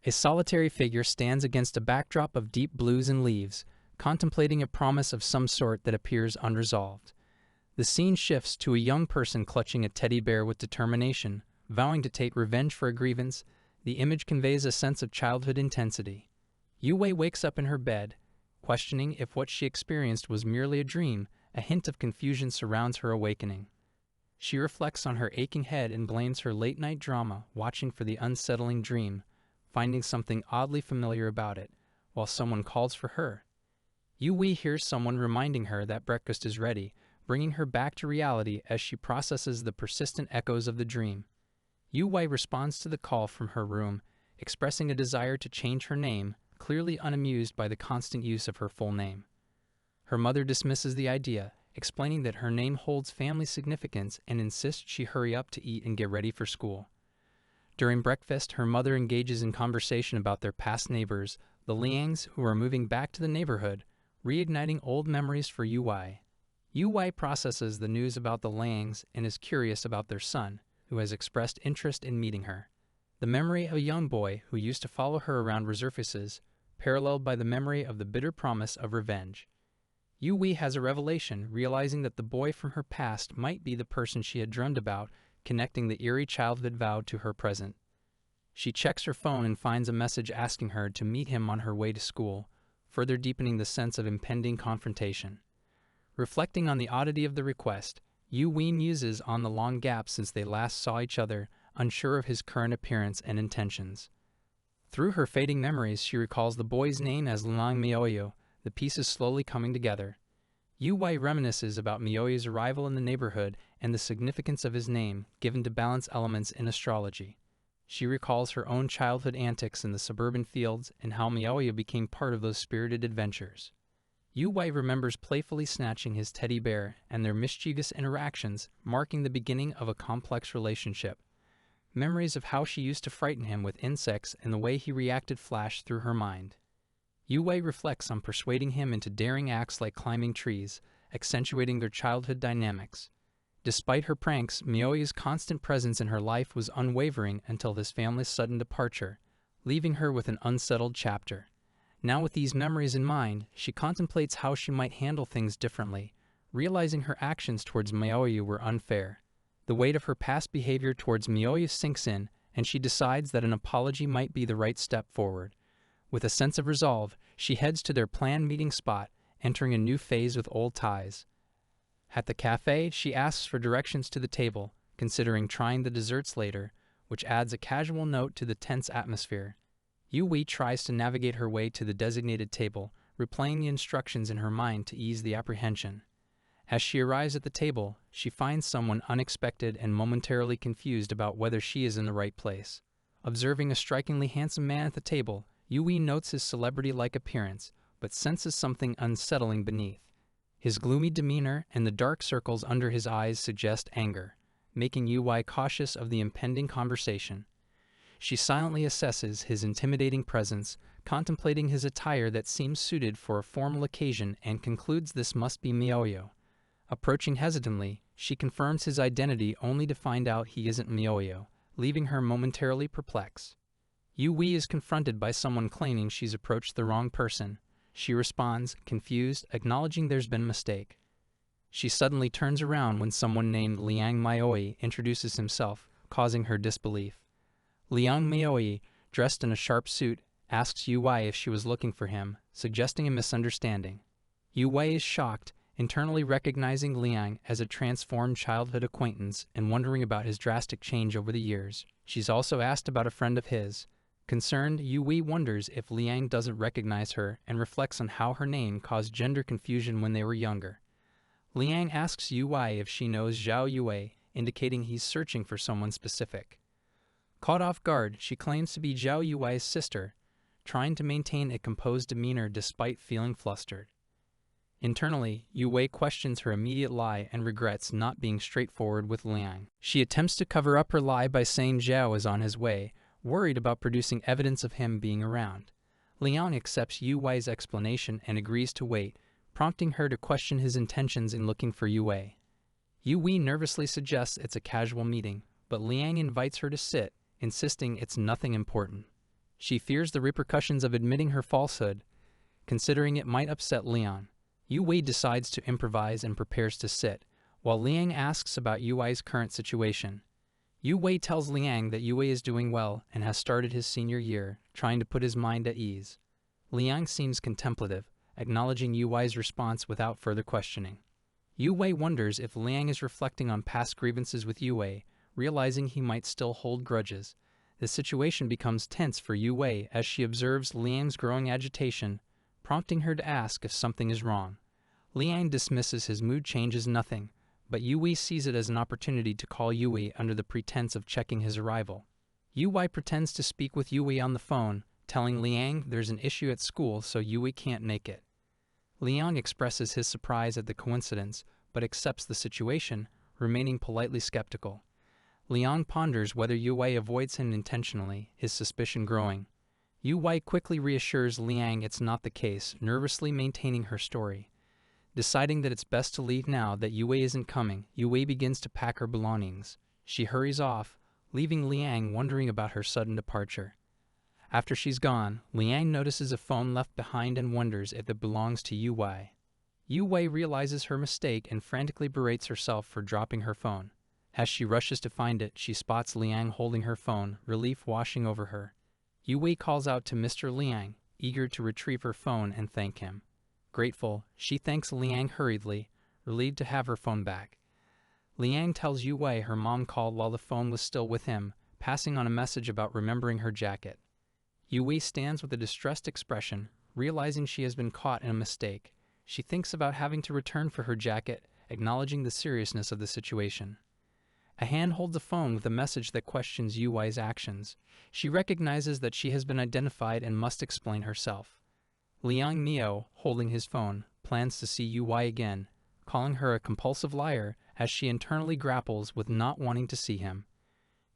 A solitary figure stands against a backdrop of deep blues and leaves, contemplating a promise of some sort that appears unresolved. The scene shifts to a young person clutching a teddy bear with determination, vowing to take revenge for a grievance. The image conveys a sense of childhood intensity. Yue wakes up in her bed, questioning if what she experienced was merely a dream. A hint of confusion surrounds her awakening. She reflects on her aching head and blames her late-night drama, watching for the unsettling dream, finding something oddly familiar about it, while someone calls for her. Yue hears someone reminding her that breakfast is ready, bringing her back to reality as she processes the persistent echoes of the dream. Yue responds to the call from her room, expressing a desire to change her name, clearly unamused by the constant use of her full name. Her mother dismisses the idea, explaining that her name holds family significance and insists she hurry up to eat and get ready for school. During breakfast, her mother engages in conversation about their past neighbors, the Liangs, who are moving back to the neighborhood, reigniting old memories for Yue. Yue processes the news about the Liangs and is curious about their son, who has expressed interest in meeting her. The memory of a young boy who used to follow her around resurfaces, paralleled by the memory of the bitter promise of revenge. Yue has a revelation, realizing that the boy from her past might be the person she had dreamed about, connecting the eerie childhood vow to her present. She checks her phone and finds a message asking her to meet him on her way to school, further deepening the sense of impending confrontation. Reflecting on the oddity of the request, Yue muses on the long gap since they last saw each other, unsure of his current appearance and intentions. Through her fading memories, she recalls the boy's name as Liang Miaoyu, the pieces slowly coming together. Yue reminisces about Miaoyu's arrival in the neighborhood and the significance of his name, given to balance elements in astrology. She recalls her own childhood antics in the suburban fields and how Miaoyu became part of those spirited adventures. Yue remembers playfully snatching his teddy bear and their mischievous interactions, marking the beginning of a complex relationship. Memories of how she used to frighten him with insects and the way he reacted flash through her mind. Yue reflects on persuading him into daring acts like climbing trees, accentuating their childhood dynamics. Despite her pranks, Miaoyu's constant presence in her life was unwavering until his family's sudden departure, leaving her with an unsettled chapter. Now with these memories in mind, she contemplates how she might handle things differently, realizing her actions towards Miaoyu were unfair. The weight of her past behavior towards Miaoyu sinks in, and she decides that an apology might be the right step forward. With a sense of resolve, she heads to their planned meeting spot, entering a new phase with old ties. At the cafe, she asks for directions to the table, considering trying the desserts later, which adds a casual note to the tense atmosphere. Yue tries to navigate her way to the designated table, replaying the instructions in her mind to ease the apprehension. As she arrives at the table, she finds someone unexpected and momentarily confused about whether she is in the right place. Observing a strikingly handsome man at the table, Yue notes his celebrity-like appearance, but senses something unsettling beneath. His gloomy demeanor and the dark circles under his eyes suggest anger, making Yue cautious of the impending conversation. She silently assesses his intimidating presence, contemplating his attire that seems suited for a formal occasion and concludes this must be Miaoyu. Approaching hesitantly, she confirms his identity only to find out he isn't Miaoyu, leaving her momentarily perplexed. Yue is confronted by someone claiming she's approached the wrong person. She responds, confused, acknowledging there's been a mistake. She suddenly turns around when someone named Liang Miaoyu introduces himself, causing her disbelief. Liang Miaoyu, dressed in a sharp suit, asks Yue if she was looking for him, suggesting a misunderstanding. Yue is shocked, internally recognizing Liang as a transformed childhood acquaintance and wondering about his drastic change over the years. She's also asked about a friend of his. Concerned, Yue wonders if Liang doesn't recognize her and reflects on how her name caused gender confusion when they were younger. Liang asks Yue if she knows Zhao Yue, indicating he's searching for someone specific. Caught off guard, she claims to be Zhao Yue's sister, trying to maintain a composed demeanor despite feeling flustered. Internally, Yue questions her immediate lie and regrets not being straightforward with Liang. She attempts to cover up her lie by saying Zhao is on his way, worried about producing evidence of him being around. Liang accepts Yue's explanation and agrees to wait, prompting her to question his intentions in looking for Yue. Yue nervously suggests it's a casual meeting, but Liang invites her to sit, insisting it's nothing important. She fears the repercussions of admitting her falsehood, considering it might upset Liang. Yu Wei decides to improvise and prepares to sit, while Liang asks about Yu Wei's current situation. Yu Wei tells Liang that Yu Wei is doing well and has started his senior year, trying to put his mind at ease. Liang seems contemplative, acknowledging Yu Wei's response without further questioning. Yu Wei wonders if Liang is reflecting on past grievances with Yu Wei, realizing he might still hold grudges. The situation becomes tense for Yu Wei as she observes Liang's growing agitation, prompting her to ask if something is wrong. Liang dismisses his mood change as nothing, but Yu Wei sees it as an opportunity to call Yu Wei under the pretense of checking his arrival. Yu Wei pretends to speak with Yu Wei on the phone, telling Liang there's an issue at school so Yu Wei can't make it. Liang expresses his surprise at the coincidence, but accepts the situation, remaining politely skeptical. Liang ponders whether Yu Wei avoids him intentionally, his suspicion growing. Yu Wei quickly reassures Liang it's not the case, nervously maintaining her story. Deciding that it's best to leave now that Yu Wei isn't coming, Yu Wei begins to pack her belongings. She hurries off, leaving Liang wondering about her sudden departure. After she's gone, Liang notices a phone left behind and wonders if it belongs to Yu Wei. Yu Wei realizes her mistake and frantically berates herself for dropping her phone. As she rushes to find it, she spots Liang holding her phone, relief washing over her. Yu Wei calls out to Mr. Liang, eager to retrieve her phone and thank him. Grateful, she thanks Liang hurriedly, relieved to have her phone back. Liang tells Yu Wei her mom called while the phone was still with him, passing on a message about remembering her jacket. Yu Wei stands with a distressed expression, realizing she has been caught in a mistake. She thinks about having to return for her jacket, acknowledging the seriousness of the situation. A hand holds a phone with a message that questions Yu Wei's actions. She recognizes that she has been identified and must explain herself. Liang Miao, holding his phone, plans to see Yu Wei again, calling her a compulsive liar as she internally grapples with not wanting to see him.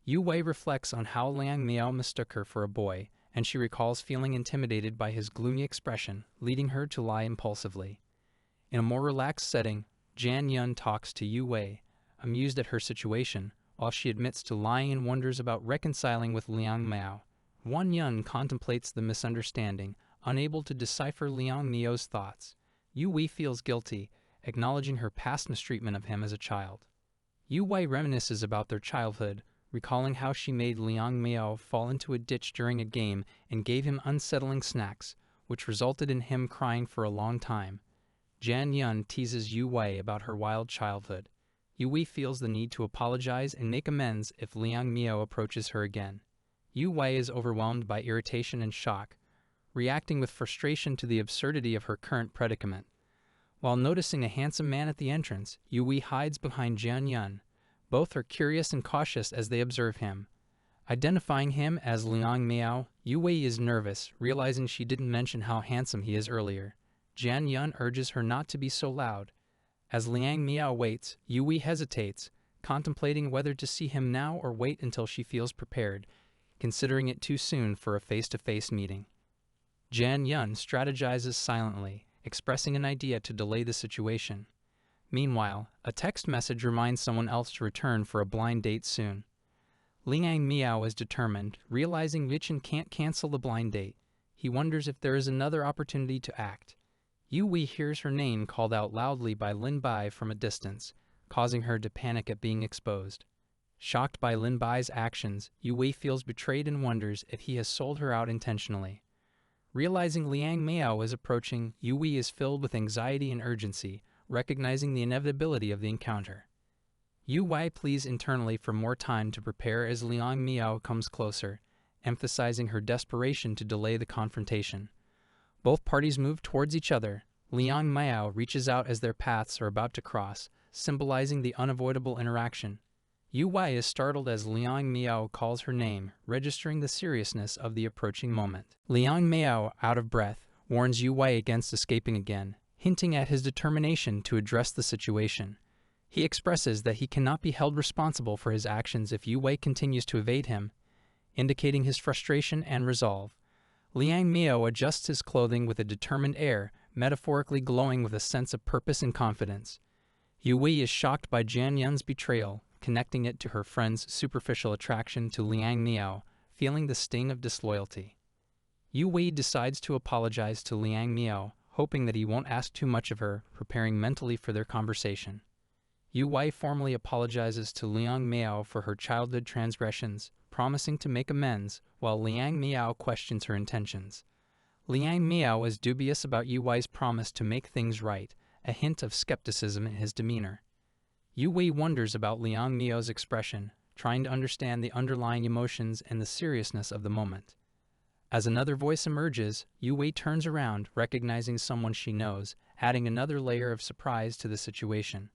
Yu Wei reflects on how Liang Miao mistook her for a boy, and she recalls feeling intimidated by his gloomy expression, leading her to lie impulsively. In a more relaxed setting, Jan Yun talks to Yu Wei, amused at her situation, while she admits to lying and wonders about reconciling with Liang Miao. Wan Yun contemplates the misunderstanding, unable to decipher Liang Miao's thoughts. Yu Wei feels guilty, acknowledging her past mistreatment of him as a child. Yu Wei reminisces about their childhood, recalling how she made Liang Miao fall into a ditch during a game and gave him unsettling snacks, which resulted in him crying for a long time. Jan Yun teases Yu Wei about her wild childhood. Yu Wei feels the need to apologize and make amends if Liang Miao approaches her again. Yu Wei is overwhelmed by irritation and shock, reacting with frustration to the absurdity of her current predicament. While noticing a handsome man at the entrance, Yu Wei hides behind Jian Yun. Both are curious and cautious as they observe him. Identifying him as Liang Miao, Yu Wei is nervous, realizing she didn't mention how handsome he is earlier. Jian Yun urges her not to be so loud. As Liang Miao waits, Yu Wei hesitates, contemplating whether to see him now or wait until she feels prepared, considering it too soon for a face-to-face meeting. Jan Yun strategizes silently, expressing an idea to delay the situation. Meanwhile, a text message reminds someone else to return for a blind date soon. Liang Miao is determined, realizing Vichin can't cancel the blind date. He wonders if there is another opportunity to act. Yu Wei hears her name called out loudly by Lin Bai from a distance, causing her to panic at being exposed. Shocked by Lin Bai's actions, Yu Wei feels betrayed and wonders if he has sold her out intentionally. Realizing Liang Miao is approaching, Yu Wei is filled with anxiety and urgency, recognizing the inevitability of the encounter. Yu Wei pleads internally for more time to prepare as Liang Miao comes closer, emphasizing her desperation to delay the confrontation. Both parties move towards each other. Liang Miao reaches out as their paths are about to cross, symbolizing the unavoidable interaction. Yu Wei is startled as Liang Miao calls her name, registering the seriousness of the approaching moment. Liang Miao, out of breath, warns Yu Wei against escaping again, hinting at his determination to address the situation. He expresses that he cannot be held responsible for his actions if Yu Wei continues to evade him, indicating his frustration and resolve. Liang Miao adjusts his clothing with a determined air, metaphorically glowing with a sense of purpose and confidence. Yu Wei is shocked by Jian Yun's betrayal, connecting it to her friend's superficial attraction to Liang Miao, feeling the sting of disloyalty. Yu Wei decides to apologize to Liang Miao, hoping that he won't ask too much of her, preparing mentally for their conversation. Yu Wei formally apologizes to Liang Miao for her childhood transgressions, promising to make amends, while Liang Miao questions her intentions. Liang Miao is dubious about Yu Wei's promise to make things right, a hint of skepticism in his demeanor. Yu Wei wonders about Liang Miao's expression, trying to understand the underlying emotions and the seriousness of the moment. As another voice emerges, Yu Wei turns around, recognizing someone she knows, adding another layer of surprise to the situation.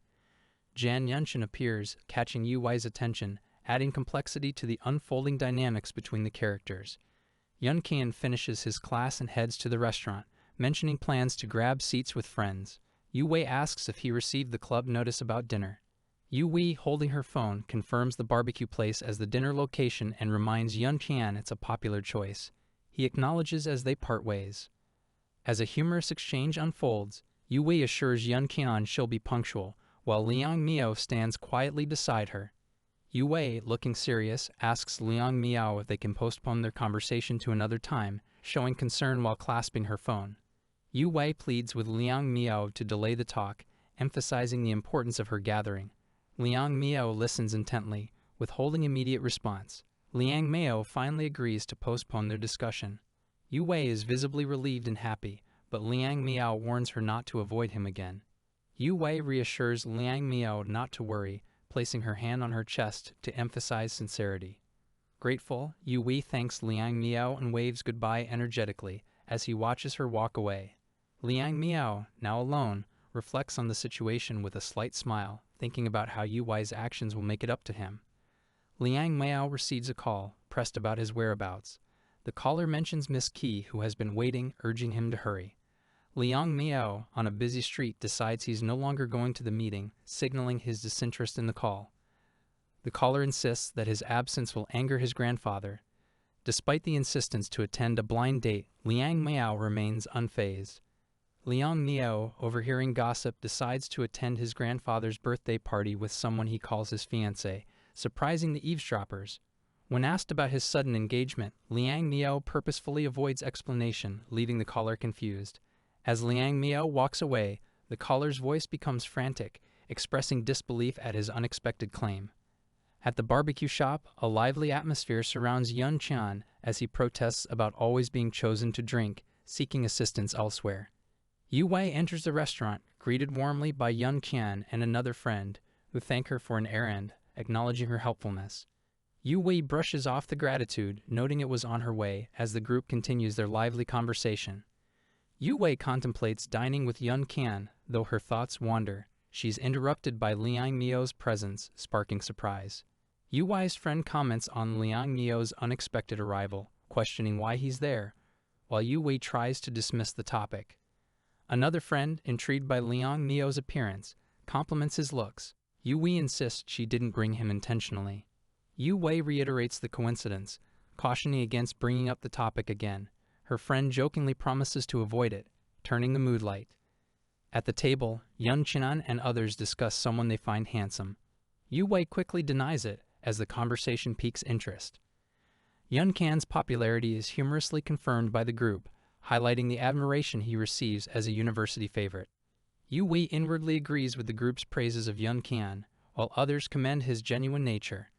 Jan Yunshin appears, catching Yu Wei's attention, adding complexity to the unfolding dynamics between the characters. Yun Qian finishes his class and heads to the restaurant, mentioning plans to grab seats with friends. Yu Wei asks if he received the club notice about dinner. Yu Wei, holding her phone, confirms the barbecue place as the dinner location and reminds Yun Qian it's a popular choice. He acknowledges as they part ways. As a humorous exchange unfolds, Yu Wei assures Yun Qian she'll be punctual, while Liang Miao stands quietly beside her. Yu Wei, looking serious, asks Liang Miao if they can postpone their conversation to another time, showing concern while clasping her phone. Yu Wei pleads with Liang Miao to delay the talk, emphasizing the importance of her gathering. Liang Miao listens intently, withholding immediate response. Liang Miao finally agrees to postpone their discussion. Yu Wei is visibly relieved and happy, but Liang Miao warns her not to avoid him again. Yu Wei reassures Liang Miao not to worry, placing her hand on her chest to emphasize sincerity. Grateful, Yu Wei thanks Liang Miao and waves goodbye energetically as he watches her walk away. Liang Miao, now alone, reflects on the situation with a slight smile, thinking about how Yu Wei's actions will make it up to him. Liang Miao receives a call, pressed about his whereabouts. The caller mentions Miss Qi, who has been waiting, urging him to hurry. Liang Miao, on a busy street, decides he's no longer going to the meeting, signaling his disinterest in the call. The caller insists that his absence will anger his grandfather. Despite the insistence to attend a blind date, Liang Miao remains unfazed. Liang Miao, overhearing gossip, decides to attend his grandfather's birthday party with someone he calls his fiancée, surprising the eavesdroppers. When asked about his sudden engagement, Liang Miao purposefully avoids explanation, leaving the caller confused. As Liang Miao walks away, the caller's voice becomes frantic, expressing disbelief at his unexpected claim. At the barbecue shop, a lively atmosphere surrounds Yun Qian as he protests about always being chosen to drink, seeking assistance elsewhere. Yu Wei enters the restaurant, greeted warmly by Yun Qian and another friend, who thank her for an errand, acknowledging her helpfulness. Yu Wei brushes off the gratitude, noting it was on her way, as the group continues their lively conversation. Yu Wei contemplates dining with Yun Qian, though her thoughts wander. She's interrupted by Liang Miao's presence, sparking surprise. Yu Wei's friend comments on Liang Miao's unexpected arrival, questioning why he's there, while Yu Wei tries to dismiss the topic. Another friend, intrigued by Liang Miao's appearance, compliments his looks. Yu Wei insists she didn't bring him intentionally. Yu Wei reiterates the coincidence, cautioning against bringing up the topic again. Her friend jokingly promises to avoid it, turning the mood light. At the table, Yun Qian and others discuss someone they find handsome. Yu Wei quickly denies it as the conversation piques interest. Yun Qian's popularity is humorously confirmed by the group, highlighting the admiration he receives as a university favorite. Yu Wei inwardly agrees with the group's praises of Yun Qian, while others commend his genuine nature.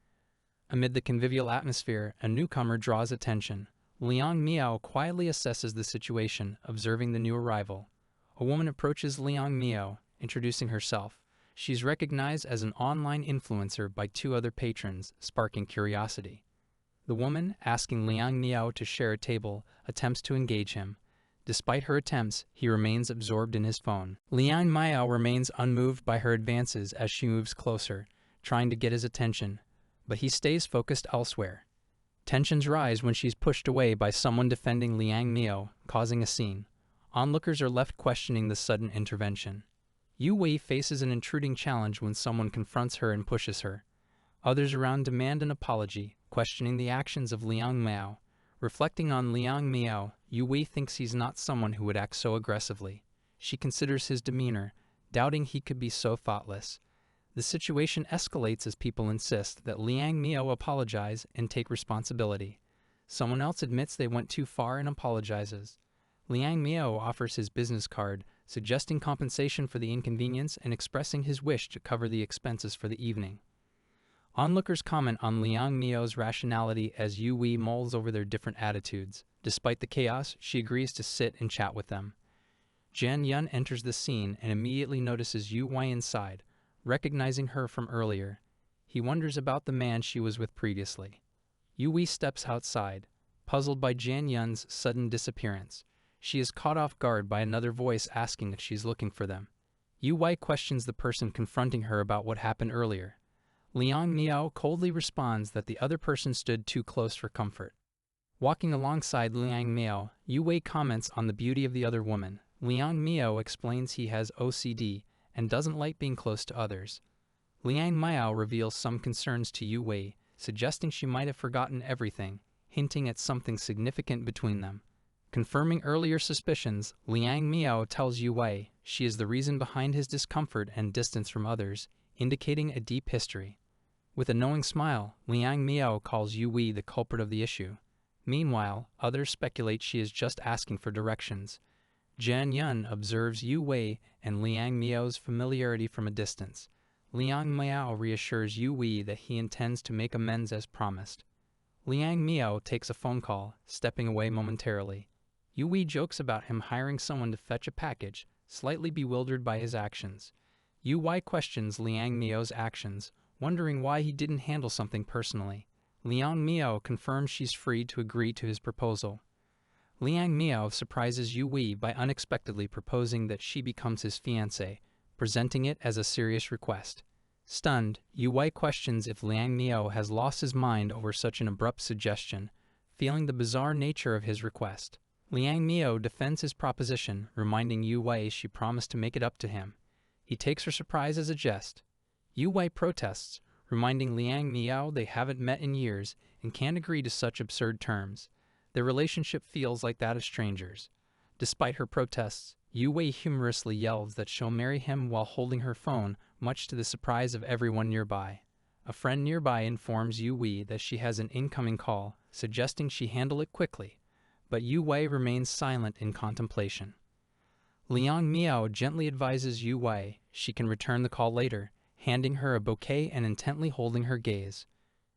Amid the convivial atmosphere, a newcomer draws attention. Liang Miao quietly assesses the situation, observing the new arrival. A woman approaches Liang Miao, introducing herself. She's recognized as an online influencer by two other patrons, sparking curiosity. The woman, asking Liang Miao to share a table, attempts to engage him. Despite her attempts, he remains absorbed in his phone. Liang Miao remains unmoved by her advances as she moves closer, trying to get his attention, but he stays focused elsewhere. Tensions rise when she's pushed away by someone defending Liang Miao, causing a scene. Onlookers are left questioning the sudden intervention. Yu Wei faces an intruding challenge when someone confronts her and pushes her. Others around demand an apology, questioning the actions of Liang Miao. Reflecting on Liang Miao, Yu Wei thinks he's not someone who would act so aggressively. She considers his demeanor, doubting he could be so thoughtless. The situation escalates as people insist that Liang Miao apologize and take responsibility. Someone else admits they went too far and apologizes. Liang Miao offers his business card, suggesting compensation for the inconvenience and expressing his wish to cover the expenses for the evening. Onlookers comment on Liang Miao's rationality as Yu Wei mulls over their different attitudes. Despite the chaos, she agrees to sit and chat with them. Jian Yun enters the scene and immediately notices Yu Wei inside, recognizing her from earlier. He wonders about the man she was with previously. Yu Wei steps outside, puzzled by Jian Yun's sudden disappearance. She is caught off guard by another voice asking if she's looking for them. Yu Wei questions the person confronting her about what happened earlier. Liang Miao coldly responds that the other person stood too close for comfort. Walking alongside Liang Miao, Yu Wei comments on the beauty of the other woman. Liang Miao explains he has OCD and doesn't like being close to others. Liang Miao reveals some concerns to Yu Wei, suggesting she might have forgotten everything, hinting at something significant between them. Confirming earlier suspicions, Liang Miao tells Yu Wei she is the reason behind his discomfort and distance from others, indicating a deep history. With a knowing smile, Liang Miao calls Yu Wei the culprit of the issue. Meanwhile, others speculate she is just asking for directions. Jian Yun observes Yu Wei and Liang Miao's familiarity from a distance. Liang Miao reassures Yu Wei that he intends to make amends as promised. Liang Miao takes a phone call, stepping away momentarily. Yu Wei jokes about him hiring someone to fetch a package, slightly bewildered by his actions. Yu Wei questions Liang Miao's actions, wondering why he didn't handle something personally. Liang Miao confirms she's free to agree to his proposal. Liang Miao surprises Yu Wei by unexpectedly proposing that she becomes his fiancée, presenting it as a serious request. Stunned, Yu Wei questions if Liang Miao has lost his mind over such an abrupt suggestion, feeling the bizarre nature of his request. Liang Miao defends his proposition, reminding Yu Wei she promised to make it up to him. He takes her surprise as a jest. Yu Wei protests, reminding Liang Miao they haven't met in years and can't agree to such absurd terms. Their relationship feels like that of strangers. Despite her protests, Yu Wei humorously yells that she'll marry him while holding her phone, much to the surprise of everyone nearby. A friend nearby informs Yu Wei that she has an incoming call, suggesting she handle it quickly, but Yu Wei remains silent in contemplation. Liang Miao gently advises Yu Wei she can return the call later, handing her a bouquet and intently holding her gaze.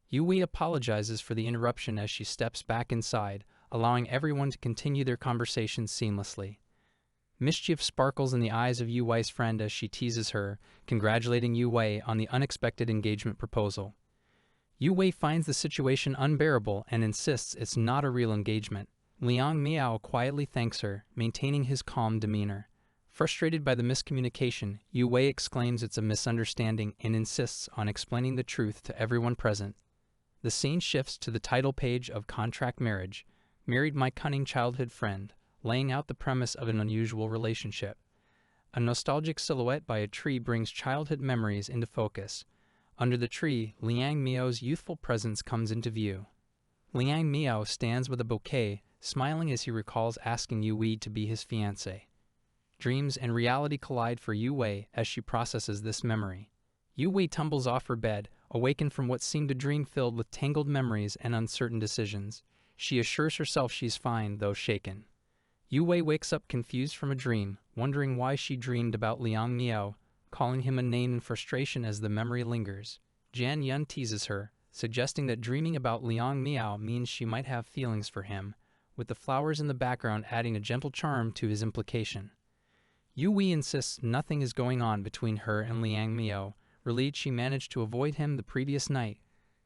Yu Wei apologizes for the interruption as she steps back inside, allowing everyone to continue their conversation seamlessly. Mischief sparkles in the eyes of Yu Wei's friend as she teases her, congratulating Yu Wei on the unexpected engagement proposal. Yu Wei finds the situation unbearable and insists it's not a real engagement. Liang Miao quietly thanks her, maintaining his calm demeanor. Frustrated by the miscommunication, Yu Wei exclaims it's a misunderstanding and insists on explaining the truth to everyone present. The scene shifts to the title page of Contract Marriage, Married My Cunning Childhood Friend, laying out the premise of an unusual relationship. A nostalgic silhouette by a tree brings childhood memories into focus. Under the tree, Liang Miao's youthful presence comes into view. Liang Miao stands with a bouquet, smiling as he recalls asking Yu Wei to be his fiancée. Dreams and reality collide for Yu Wei as she processes this memory. Yu Wei tumbles off her bed, awakened from what seemed a dream filled with tangled memories and uncertain decisions. She assures herself she's fine, though shaken. Yu Wei wakes up confused from a dream, wondering why she dreamed about Liang Miao, calling him a name in frustration as the memory lingers. Jian Yun teases her, suggesting that dreaming about Liang Miao means she might have feelings for him, with the flowers in the background adding a gentle charm to his implication. Yu Wei insists nothing is going on between her and Liang Miao, relieved she managed to avoid him the previous night,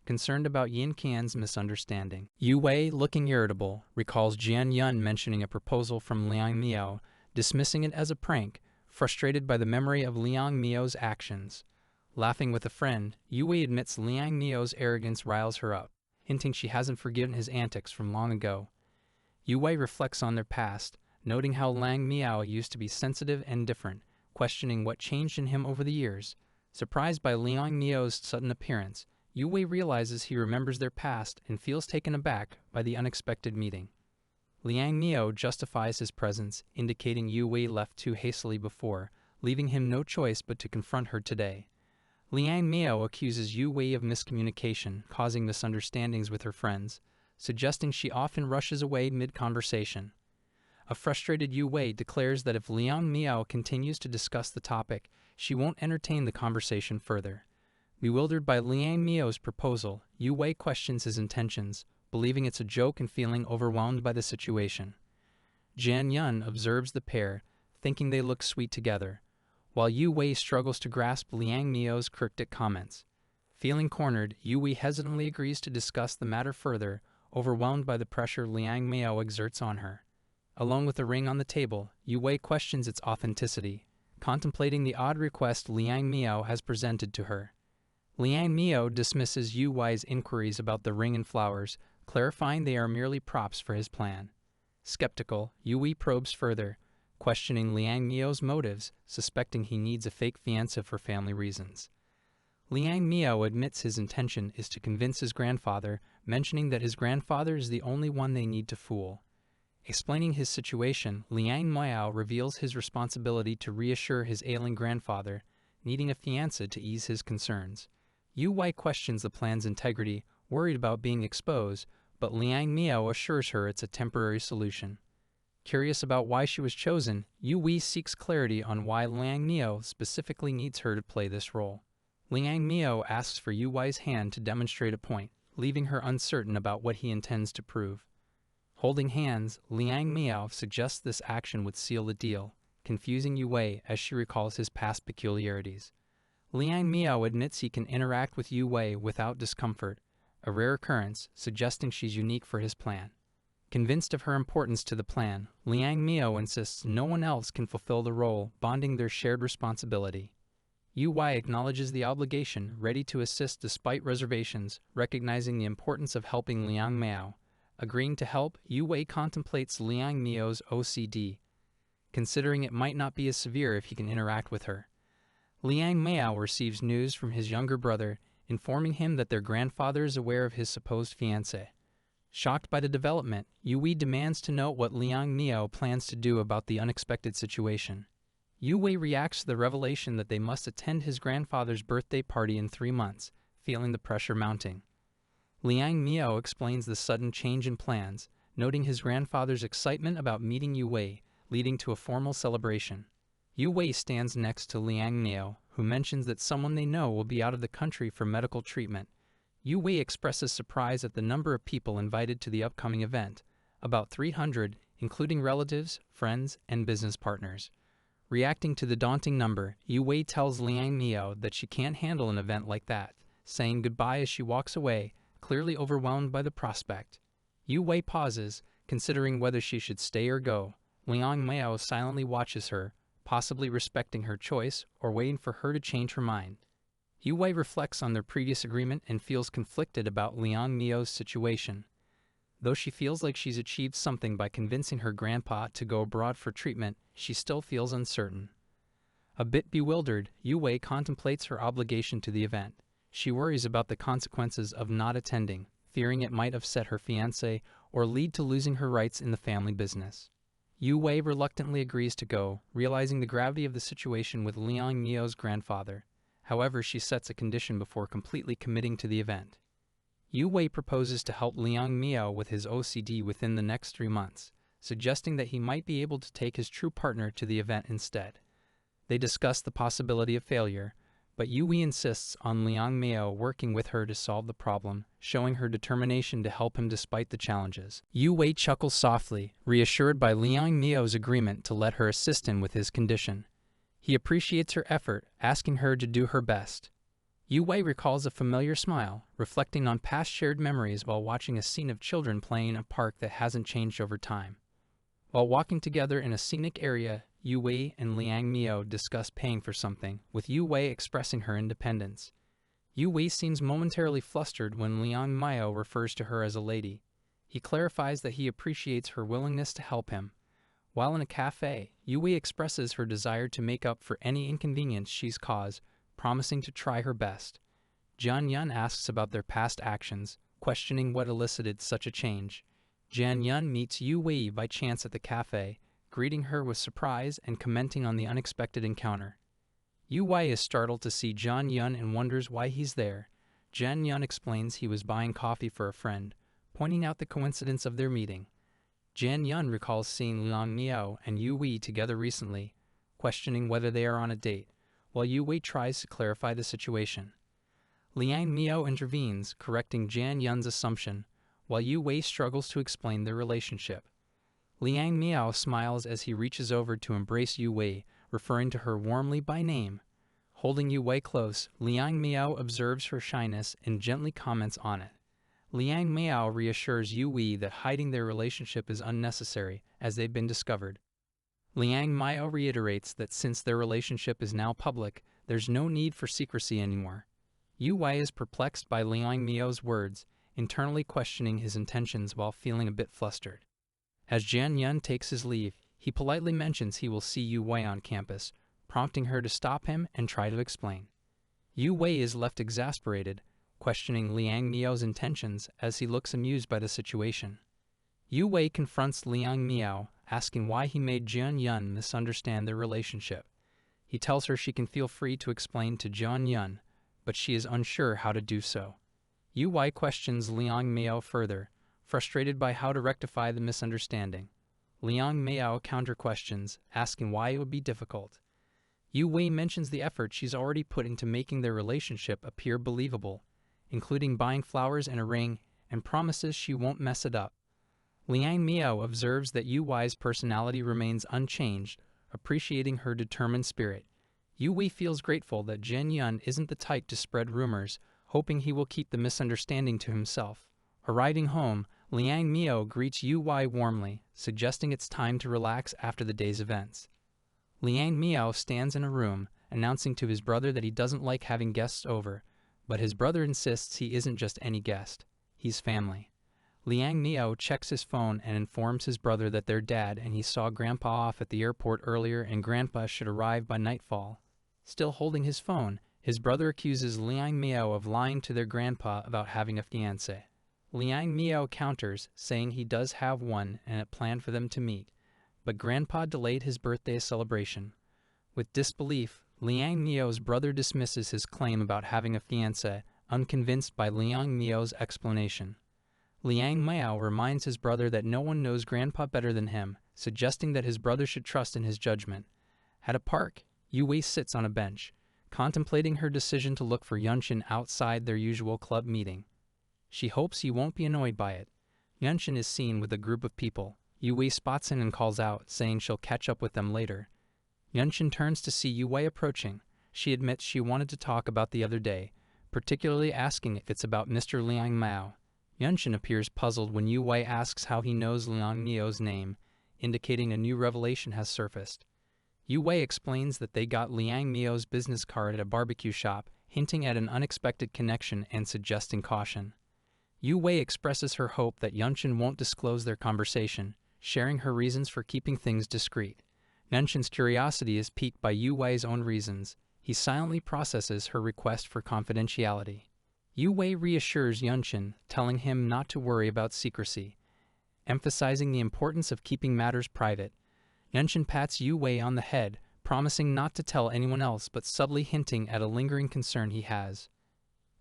concerned about Yin Qian's misunderstanding. Yu Wei, looking irritable, recalls Jian Yun mentioning a proposal from Liang Miao, dismissing it as a prank, frustrated by the memory of Liang Miao's actions. Laughing with a friend, Yu Wei admits Liang Miao's arrogance riles her up, hinting she hasn't forgiven his antics from long ago. Yu Wei reflects on their past, noting how Liang Miao used to be sensitive and different, questioning what changed in him over the years. Surprised by Liang Miao's sudden appearance, Yu Wei realizes he remembers their past and feels taken aback by the unexpected meeting. Liang Miao justifies his presence, indicating Yu Wei left too hastily before, leaving him no choice but to confront her today. Liang Miao accuses Yu Wei of miscommunication, causing misunderstandings with her friends. suggesting she often rushes away mid-conversation. A frustrated Yu Wei declares that if Liang Miao continues to discuss the topic, she won't entertain the conversation further. Bewildered by Liang Miao's proposal, Yu Wei questions his intentions, believing it's a joke and feeling overwhelmed by the situation. Jian Yun observes the pair, thinking they look sweet together, while Yu Wei struggles to grasp Liang Miao's cryptic comments. Feeling cornered, Yu Wei hesitantly agrees to discuss the matter further, overwhelmed by the pressure Liang Miao exerts on her. Along with the ring on the table, Yu Wei questions its authenticity, contemplating the odd request Liang Miao has presented to her. Liang Miao dismisses Yu Wei's inquiries about the ring and flowers, clarifying they are merely props for his plan. Skeptical, Yu Wei probes further, questioning Liang Miao's motives, suspecting he needs a fake fiancé for family reasons. Liang Miao admits his intention is to convince his grandfather, mentioning that his grandfather is the only one they need to fool. Explaining his situation, Liang Miao reveals his responsibility to reassure his ailing grandfather, needing a fiancé to ease his concerns. Yu Wei questions the plan's integrity, worried about being exposed, but Liang Miao assures her it's a temporary solution. Curious about why she was chosen, Yu Wei seeks clarity on why Liang Miao specifically needs her to play this role. Liang Miao asks for Yu Wei's hand to demonstrate a point, leaving her uncertain about what he intends to prove. Holding hands, Liang Miao suggests this action would seal the deal, confusing Yu Wei as she recalls his past peculiarities. Liang Miao admits he can interact with Yu Wei without discomfort, a rare occurrence, suggesting she's unique for his plan. Convinced of her importance to the plan, Liang Miao insists no one else can fulfill the role, bonding their shared responsibility. Yu Wei acknowledges the obligation, ready to assist despite reservations, recognizing the importance of helping Liang Miao. Agreeing to help, Yu Wei contemplates Liang Miao's OCD, considering it might not be as severe if he can interact with her. Liang Miao receives news from his younger brother, informing him that their grandfather is aware of his supposed fiancé. Shocked by the development, Yu Wei demands to know what Liang Miao plans to do about the unexpected situation. Yu Wei reacts to the revelation that they must attend his grandfather's birthday party in 3 months, feeling the pressure mounting. Liang Miao explains the sudden change in plans, noting his grandfather's excitement about meeting Yu Wei, leading to a formal celebration. Yu Wei stands next to Liang Miao, who mentions that someone they know will be out of the country for medical treatment. Yu Wei expresses surprise at the number of people invited to the upcoming event, about 300, including relatives, friends, and business partners. Reacting to the daunting number, Yu Wei tells Liang Miao that she can't handle an event like that, saying goodbye as she walks away, clearly overwhelmed by the prospect. Yu Wei pauses, considering whether she should stay or go. Liang Miao silently watches her, possibly respecting her choice or waiting for her to change her mind. Yu Wei reflects on their previous agreement and feels conflicted about Liang Miao's situation. Though she feels like she's achieved something by convincing her grandpa to go abroad for treatment, she still feels uncertain. A bit bewildered, Yu Wei contemplates her obligation to the event. She worries about the consequences of not attending, fearing it might upset her fiancé or lead to losing her rights in the family business. Yu Wei reluctantly agrees to go, realizing the gravity of the situation with Liang Miao's grandfather. However, she sets a condition before completely committing to the event. Yu Wei proposes to help Liang Miao with his OCD within the next 3 months, suggesting that he might be able to take his true partner to the event instead. They discuss the possibility of failure, but Yu Wei insists on Liang Miao working with her to solve the problem, showing her determination to help him despite the challenges. Yu Wei chuckles softly, reassured by Liang Miao's agreement to let her assist him with his condition. He appreciates her effort, asking her to do her best. Yu Wei recalls a familiar smile, reflecting on past shared memories while watching a scene of children playing in a park that hasn't changed over time. While walking together in a scenic area, Yu Wei and Liang Miao discuss paying for something, with Yu Wei expressing her independence. Yu Wei seems momentarily flustered when Liang Miao refers to her as a lady. He clarifies that he appreciates her willingness to help him. While in a cafe, Yu Wei expresses her desire to make up for any inconvenience she's caused, promising to try her best. Jian Yun asks about their past actions, questioning what elicited such a change. Jian Yun meets Yu Wei by chance at the cafe, greeting her with surprise and commenting on the unexpected encounter. Yu Wei is startled to see Jian Yun and wonders why he's there. Jian Yun explains he was buying coffee for a friend, pointing out the coincidence of their meeting. Jan Yun recalls seeing Liang Miao and Yu Wei together recently, questioning whether they are on a date, while Yu Wei tries to clarify the situation. Liang Miao intervenes, correcting Jan Yun's assumption, while Yu Wei struggles to explain their relationship. Liang Miao smiles as he reaches over to embrace Yu Wei, referring to her warmly by name. Holding Yu Wei close, Liang Miao observes her shyness and gently comments on it. Liang Miao reassures Yu Wei that hiding their relationship is unnecessary, as they've been discovered. Liang Miao reiterates that since their relationship is now public, there's no need for secrecy anymore. Yu Wei is perplexed by Liang Miao's words, internally questioning his intentions while feeling a bit flustered. As Jan Yun takes his leave, he politely mentions he will see Yu Wei on campus, prompting her to stop him and try to explain. Yu Wei is left exasperated, questioning Liang Miao's intentions as he looks amused by the situation. Yu Wei confronts Liang Miao, asking why he made Jan Yun misunderstand their relationship. He tells her she can feel free to explain to Jan Yun, but she is unsure how to do so. Yu Wei questions Liang Miao further, frustrated by how to rectify the misunderstanding. Liang Miao counter-questions, asking why it would be difficult. Yu Wei mentions the effort she's already put into making their relationship appear believable, including buying flowers and a ring, and promises she won't mess it up. Liang Miao observes that Yu Wei's personality remains unchanged, appreciating her determined spirit. Yu Wei feels grateful that Jan Yun isn't the type to spread rumors, hoping he will keep the misunderstanding to himself. Arriving home, Liang Miao greets Yu Wei warmly, suggesting it's time to relax after the day's events. Liang Miao stands in a room, announcing to his brother that he doesn't like having guests over, but his brother insists he isn't just any guest. He's family. Liang Miao checks his phone and informs his brother that their dad and he saw Grandpa off at the airport earlier and Grandpa should arrive by nightfall. Still holding his phone, his brother accuses Liang Miao of lying to their grandpa about having a fiancé. Liang Miao counters, saying he does have one and had planned for them to meet, but Grandpa delayed his birthday celebration. With disbelief, Liang Miao's brother dismisses his claim about having a fiancé, unconvinced by Liang Miao's explanation. Liang Miao reminds his brother that no one knows Grandpa better than him, suggesting that his brother should trust in his judgment. At a park, Yu Wei sits on a bench, contemplating her decision to look for Yunshin outside their usual club meeting. She hopes he won't be annoyed by it. Yunshin is seen with a group of people. Yu Wei spots him and calls out, saying she'll catch up with them later. Yunshin turns to see Yu Wei approaching. She admits she wanted to talk about the other day, particularly asking if it's about Mr. Liang Miao. Yunshin appears puzzled when Yu Wei asks how he knows Liang Miao's name, indicating a new revelation has surfaced. Yu Wei explains that they got Liang Miao's business card at a barbecue shop, hinting at an unexpected connection and suggesting caution. Yu Wei expresses her hope that Yunshin won't disclose their conversation, sharing her reasons for keeping things discreet. Yunshin's curiosity is piqued by Yu Wei's own reasons. He silently processes her request for confidentiality. Yu Wei reassures Yunshin, telling him not to worry about secrecy, emphasizing the importance of keeping matters private. Yunshin pats Yu Wei on the head, promising not to tell anyone else but subtly hinting at a lingering concern he has.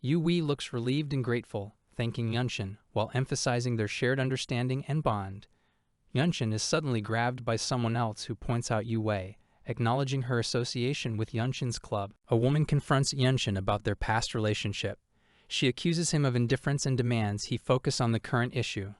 Yu Wei looks relieved and grateful, thanking Yunshin, while emphasizing their shared understanding and bond. Yunshin is suddenly grabbed by someone else who points out Yu Wei, acknowledging her association with Yunshin's club. A woman confronts Yunshin about their past relationship. She accuses him of indifference and demands he focus on the current issue.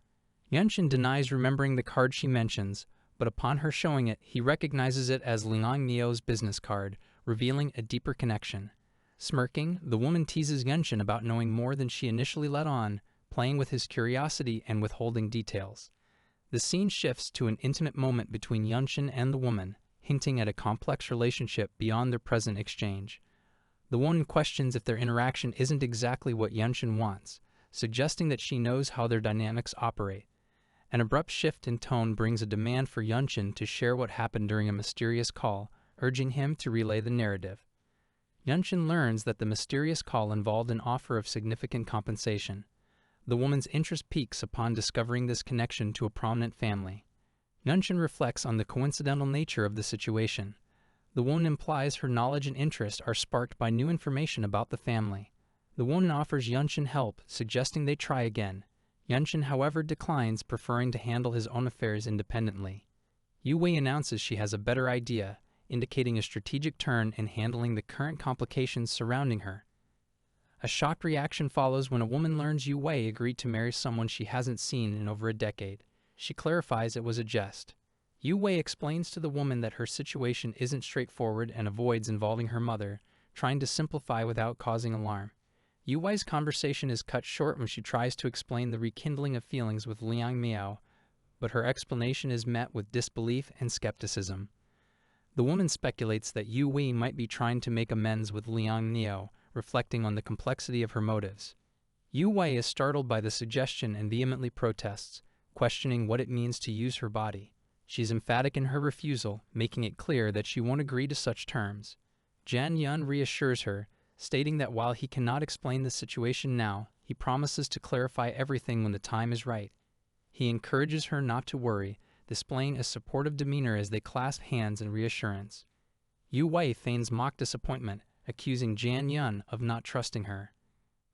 Yunshin denies remembering the card she mentions, but upon her showing it, he recognizes it as Liang Miao's business card, revealing a deeper connection. Smirking, the woman teases Yunshin about knowing more than she initially let on, playing with his curiosity and withholding details. The scene shifts to an intimate moment between Yunshin and the woman, hinting at a complex relationship beyond their present exchange. The woman questions if their interaction isn't exactly what Yunshin wants, suggesting that she knows how their dynamics operate. An abrupt shift in tone brings a demand for Yunshin to share what happened during a mysterious call, urging him to relay the narrative. Yunshin learns that the mysterious call involved an offer of significant compensation. The woman's interest peaks upon discovering this connection to a prominent family. Yunshin reflects on the coincidental nature of the situation. The woman implies her knowledge and interest are sparked by new information about the family. The woman offers Yunshin help, suggesting they try again. Yunshin, however, declines, preferring to handle his own affairs independently. Yu Wei announces she has a better idea, indicating a strategic turn in handling the current complications surrounding her. A shocked reaction follows when a woman learns Yu Wei agreed to marry someone she hasn't seen in over a decade. She clarifies it was a jest. Yu Wei explains to the woman that her situation isn't straightforward and avoids involving her mother, trying to simplify without causing alarm. Yu Wei's conversation is cut short when she tries to explain the rekindling of feelings with Liang Miao, but her explanation is met with disbelief and skepticism. The woman speculates that Yu Wei might be trying to make amends with Liang Miao, reflecting on the complexity of her motives. Yu Wei is startled by the suggestion and vehemently protests, questioning what it means to use her body. She's emphatic in her refusal, making it clear that she won't agree to such terms. Jian Yun reassures her, stating that while he cannot explain the situation now, he promises to clarify everything when the time is right. He encourages her not to worry, displaying a supportive demeanor as they clasp hands in reassurance. Yu Wei feigns mock disappointment, accusing Jian Yun of not trusting her.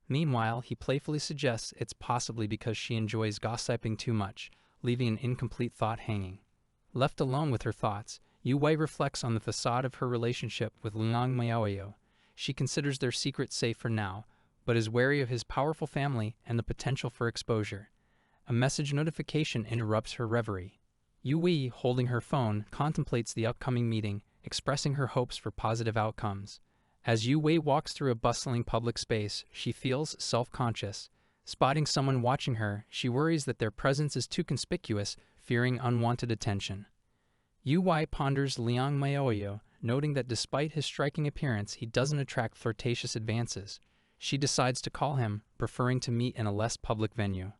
Meanwhile, he playfully suggests it's possibly because she enjoys gossiping too much, leaving an incomplete thought hanging. Left alone with her thoughts, Yu Wei reflects on the facade of her relationship with Liang Miaoyo. She considers their secret safe for now, but is wary of his powerful family and the potential for exposure. A message notification interrupts her reverie. Yu Wei, holding her phone, contemplates the upcoming meeting, expressing her hopes for positive outcomes. As Yu Wei walks through a bustling public space, she feels self-conscious. Spotting someone watching her, she worries that their presence is too conspicuous, fearing unwanted attention. Yu Wei ponders Liang Miaoyo, noting that despite his striking appearance, he doesn't attract flirtatious advances. She decides to call him, preferring to meet in a less public venue.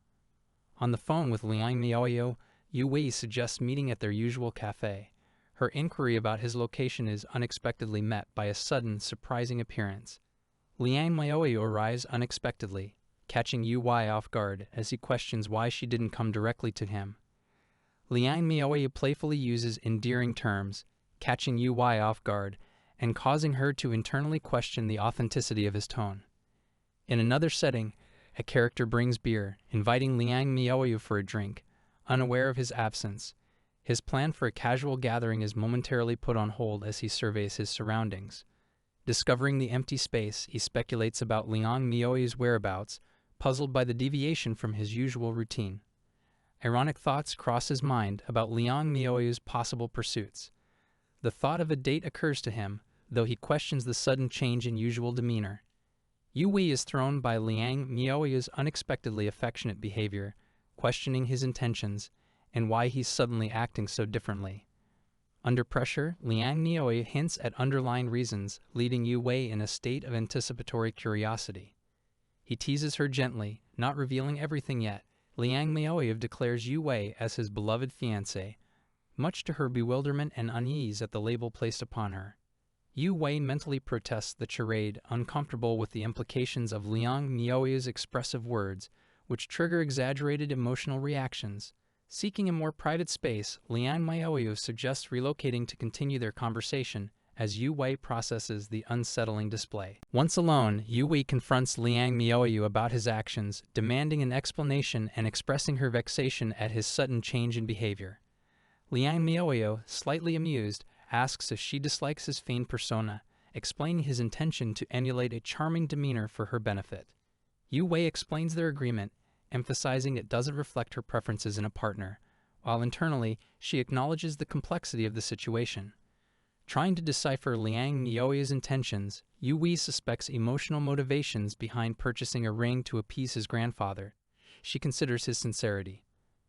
On the phone with Liang Miaoyo, Yu Wei suggests meeting at their usual cafe. Her inquiry about his location is unexpectedly met by a sudden, surprising appearance. Liang Miaoyo arrives unexpectedly, catching Yu Wei off guard as he questions why she didn't come directly to him. Liang Miaoyo playfully uses endearing terms, catching Yu Wei off guard and causing her to internally question the authenticity of his tone. In another setting, a character brings beer, inviting Liang Miaoyo for a drink, unaware of his absence. His plan for a casual gathering is momentarily put on hold as he surveys his surroundings. Discovering the empty space, he speculates about Liang Miaoyo's whereabouts, puzzled by the deviation from his usual routine. Ironic thoughts cross his mind about Liang Miaoyo's possible pursuits. The thought of a date occurs to him, though he questions the sudden change in usual demeanor. Yu Wei is thrown by Liang Miaoyo's unexpectedly affectionate behavior, questioning his intentions and why he's suddenly acting so differently. Under pressure, Liang Miaoyo hints at underlying reasons, leaving Yu Wei in a state of anticipatory curiosity. He teases her gently, not revealing everything yet. Liang Miaoyo declares Yu Wei as his beloved fiancé, much to her bewilderment and unease at the label placed upon her. Yu Wei mentally protests the charade, uncomfortable with the implications of Liang Miaoyo's expressive words, which trigger exaggerated emotional reactions. Seeking a more private space, Liang Miaoyo suggests relocating to continue their conversation as Yu Wei processes the unsettling display. Once alone, Yu Wei confronts Liang Miaoyo about his actions, demanding an explanation and expressing her vexation at his sudden change in behavior. Liang Miaoyo, slightly amused, asks if she dislikes his feigned persona, explaining his intention to emulate a charming demeanor for her benefit. Yu Wei explains their agreement, emphasizing it doesn't reflect her preferences in a partner, while internally she acknowledges the complexity of the situation. Trying to decipher Liang Miaoyo's intentions, Yu Wei suspects emotional motivations behind purchasing a ring to appease his grandfather. She considers his sincerity.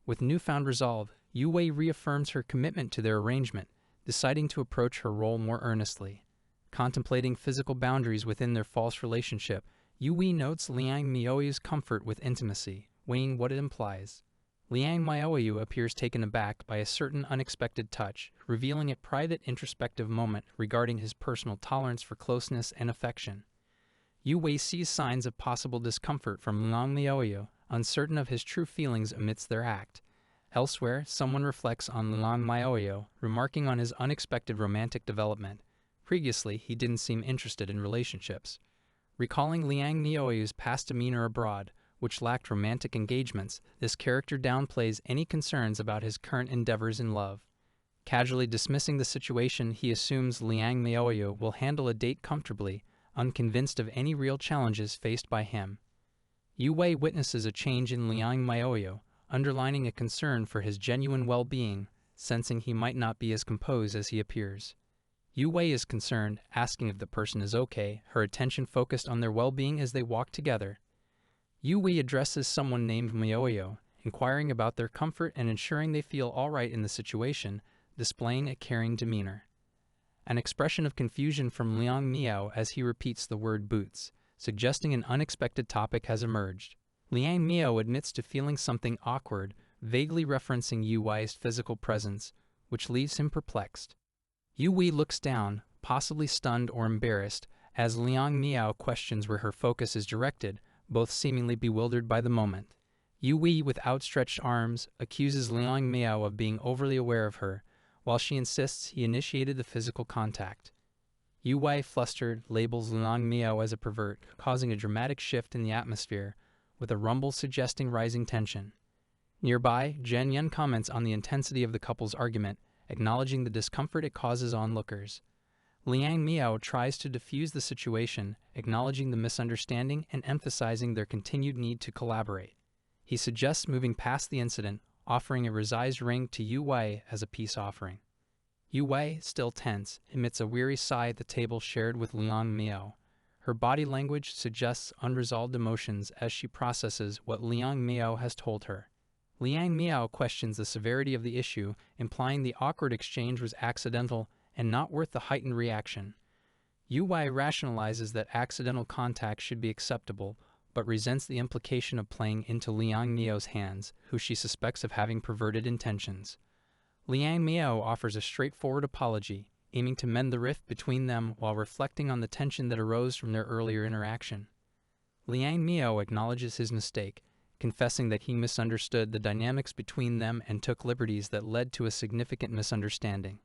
With newfound resolve, Yu Wei reaffirms her commitment to their arrangement, deciding to approach her role more earnestly. Contemplating physical boundaries within their false relationship, Yu Wei notes Liang Miaoyo's comfort with intimacy, weighing what it implies. Liang Miaoyo appears taken aback by a certain unexpected touch, revealing a private introspective moment regarding his personal tolerance for closeness and affection. Yu Wei sees signs of possible discomfort from Liang Miaoyo, uncertain of his true feelings amidst their act. Elsewhere, someone reflects on Liang Miaoyo, remarking on his unexpected romantic development. Previously, he didn't seem interested in relationships. Recalling Liang Miaoyo's past demeanor abroad, which lacked romantic engagements, this character downplays any concerns about his current endeavors in love. Casually dismissing the situation, he assumes Liang Miaoyu will handle a date comfortably, unconvinced of any real challenges faced by him. Yu Wei witnesses a change in Liang Miaoyu, underlining a concern for his genuine well-being, sensing he might not be as composed as he appears. Yu Wei is concerned, asking if the person is okay, her attention focused on their well-being as they walk together. Yu Wei addresses someone named Miaoyu, inquiring about their comfort and ensuring they feel all right in the situation, displaying a caring demeanor. An expression of confusion from Liang Miao as he repeats the word boots, suggesting an unexpected topic has emerged. Liang Miao admits to feeling something awkward, vaguely referencing Yu Wei's physical presence, which leaves him perplexed. Yu Wei looks down, possibly stunned or embarrassed, as Liang Miao questions where her focus is directed, both seemingly bewildered by the moment. Yu Wei, with outstretched arms, accuses Liang Miao of being overly aware of her, while she insists he initiated the physical contact. Yu Wei, flustered, labels Liang Miao as a pervert, causing a dramatic shift in the atmosphere, with a rumble suggesting rising tension. Nearby, Jian Yun comments on the intensity of the couple's argument, acknowledging the discomfort it causes onlookers. Liang Miao tries to defuse the situation, acknowledging the misunderstanding and emphasizing their continued need to collaborate. He suggests moving past the incident, offering a resized ring to Yu Wei as a peace offering. Yu Wei, still tense, emits a weary sigh at the table shared with Liang Miao. Her body language suggests unresolved emotions as she processes what Liang Miao has told her. Liang Miao questions the severity of the issue, implying the awkward exchange was accidental and not worth the heightened reaction. Yu Wei rationalizes that accidental contact should be acceptable, but resents the implication of playing into Liang Miao's hands, who she suspects of having perverted intentions. Liang Miao offers a straightforward apology, aiming to mend the rift between them while reflecting on the tension that arose from their earlier interaction. Liang Miao acknowledges his mistake, confessing that he misunderstood the dynamics between them and took liberties that led to a significant misunderstanding.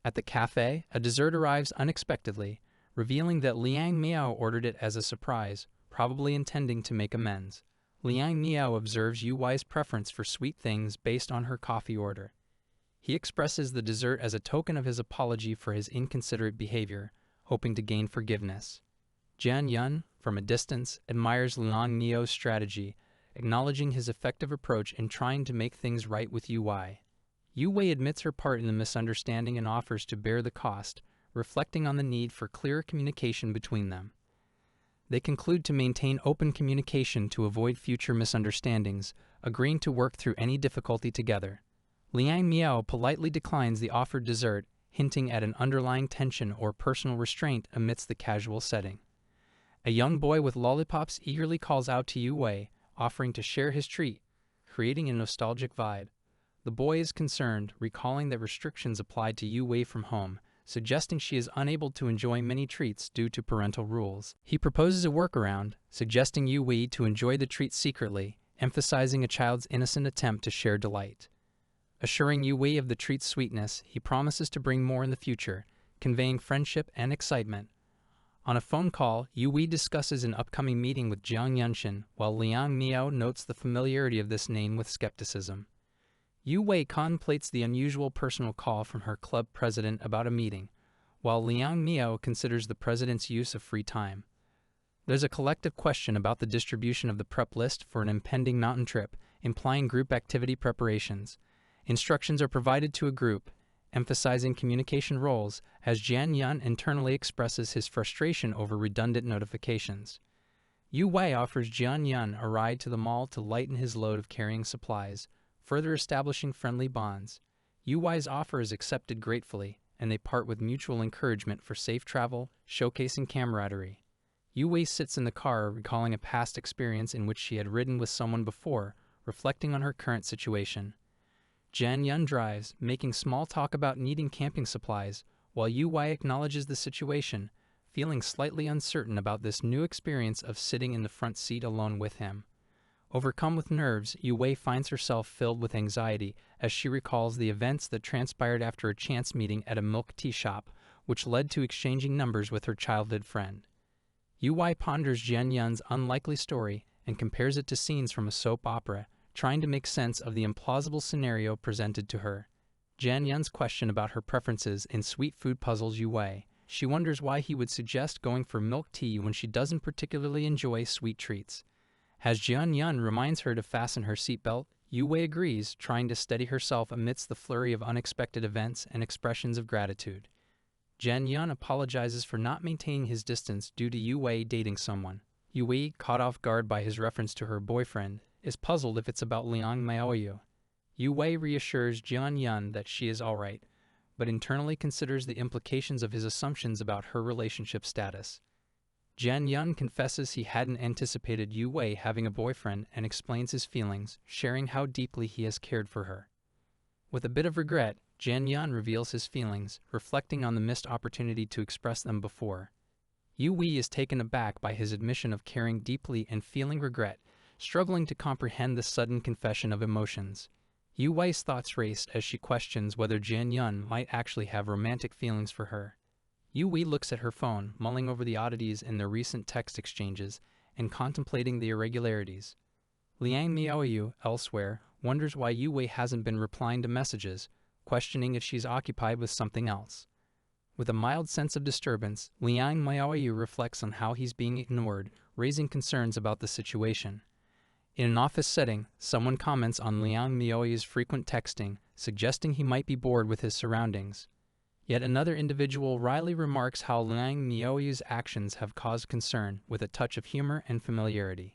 At the cafe, a dessert arrives unexpectedly, revealing that Liang Miao ordered it as a surprise, probably intending to make amends. Liang Miao observes Yu Wei's preference for sweet things based on her coffee order. He expresses the dessert as a token of his apology for his inconsiderate behavior, hoping to gain forgiveness. Jian Yun, from a distance, admires Liang Miao's strategy, acknowledging his effective approach in trying to make things right with Yu Wei. Yu Wei admits her part in the misunderstanding and offers to bear the cost, reflecting on the need for clearer communication between them. They conclude to maintain open communication to avoid future misunderstandings, agreeing to work through any difficulty together. Liang Miao politely declines the offered dessert, hinting at an underlying tension or personal restraint amidst the casual setting. A young boy with lollipops eagerly calls out to Yu Wei, offering to share his treat, creating a nostalgic vibe. The boy is concerned, recalling that restrictions applied to Yu Wei from home, suggesting she is unable to enjoy many treats due to parental rules. He proposes a workaround, suggesting Yu Wei to enjoy the treat secretly, emphasizing a child's innocent attempt to share delight. Assuring Yu Wei of the treat's sweetness, he promises to bring more in the future, conveying friendship and excitement. On a phone call, Yu Wei discusses an upcoming meeting with Jiang Yunshin, while Liang Miao notes the familiarity of this name with skepticism. Yu Wei contemplates the unusual personal call from her club president about a meeting, while Liang Miao considers the president's use of free time. There's a collective question about the distribution of the prep list for an impending mountain trip, implying group activity preparations. Instructions are provided to a group, emphasizing communication roles, as Jian Yun internally expresses his frustration over redundant notifications. Yu Wei offers Jian Yun a ride to the mall to lighten his load of carrying supplies, further establishing friendly bonds. Yu Wei's offer is accepted gratefully, and they part with mutual encouragement for safe travel, showcasing camaraderie. Yu Wei sits in the car, recalling a past experience in which she had ridden with someone before, reflecting on her current situation. Jian Yun drives, making small talk about needing camping supplies, while Yu Wei acknowledges the situation, feeling slightly uncertain about this new experience of sitting in the front seat alone with him. Overcome with nerves, Yu Wei finds herself filled with anxiety as she recalls the events that transpired after a chance meeting at a milk tea shop, which led to exchanging numbers with her childhood friend. Yu Wei ponders Jian Yun's unlikely story, and compares it to scenes from a soap opera, trying to make sense of the implausible scenario presented to her. Jan Yun's question about her preferences in sweet food puzzles Yu Wei. She wonders why he would suggest going for milk tea when she doesn't particularly enjoy sweet treats. As Jian Yun reminds her to fasten her seatbelt, Yu Wei agrees, trying to steady herself amidst the flurry of unexpected events and expressions of gratitude. Jian Yun apologizes for not maintaining his distance due to Yu Wei dating someone. Yu Wei, caught off guard by his reference to her boyfriend, is puzzled if it's about Liang Maoyu. Yu Wei reassures Jian Yun that she is alright, but internally considers the implications of his assumptions about her relationship status. Jian Yun confesses he hadn't anticipated Yu Wei having a boyfriend and explains his feelings, sharing how deeply he has cared for her. With a bit of regret, Jian Yun reveals his feelings, reflecting on the missed opportunity to express them before. Yu Wei is taken aback by his admission of caring deeply and feeling regret, struggling to comprehend the sudden confession of emotions. Yu Wei's thoughts race as she questions whether Jian Yun might actually have romantic feelings for her. Yu Wei looks at her phone, mulling over the oddities in their recent text exchanges and contemplating the irregularities. Liang Miaoyu, elsewhere, wonders why Yu Wei hasn't been replying to messages, questioning if she's occupied with something else. With a mild sense of disturbance, Liang Miaoyu reflects on how he's being ignored, raising concerns about the situation. In an office setting, someone comments on Liang Miaoyu's frequent texting, suggesting he might be bored with his surroundings. Yet another individual wryly remarks how Liang Miaoyu's actions have caused concern, with a touch of humor and familiarity.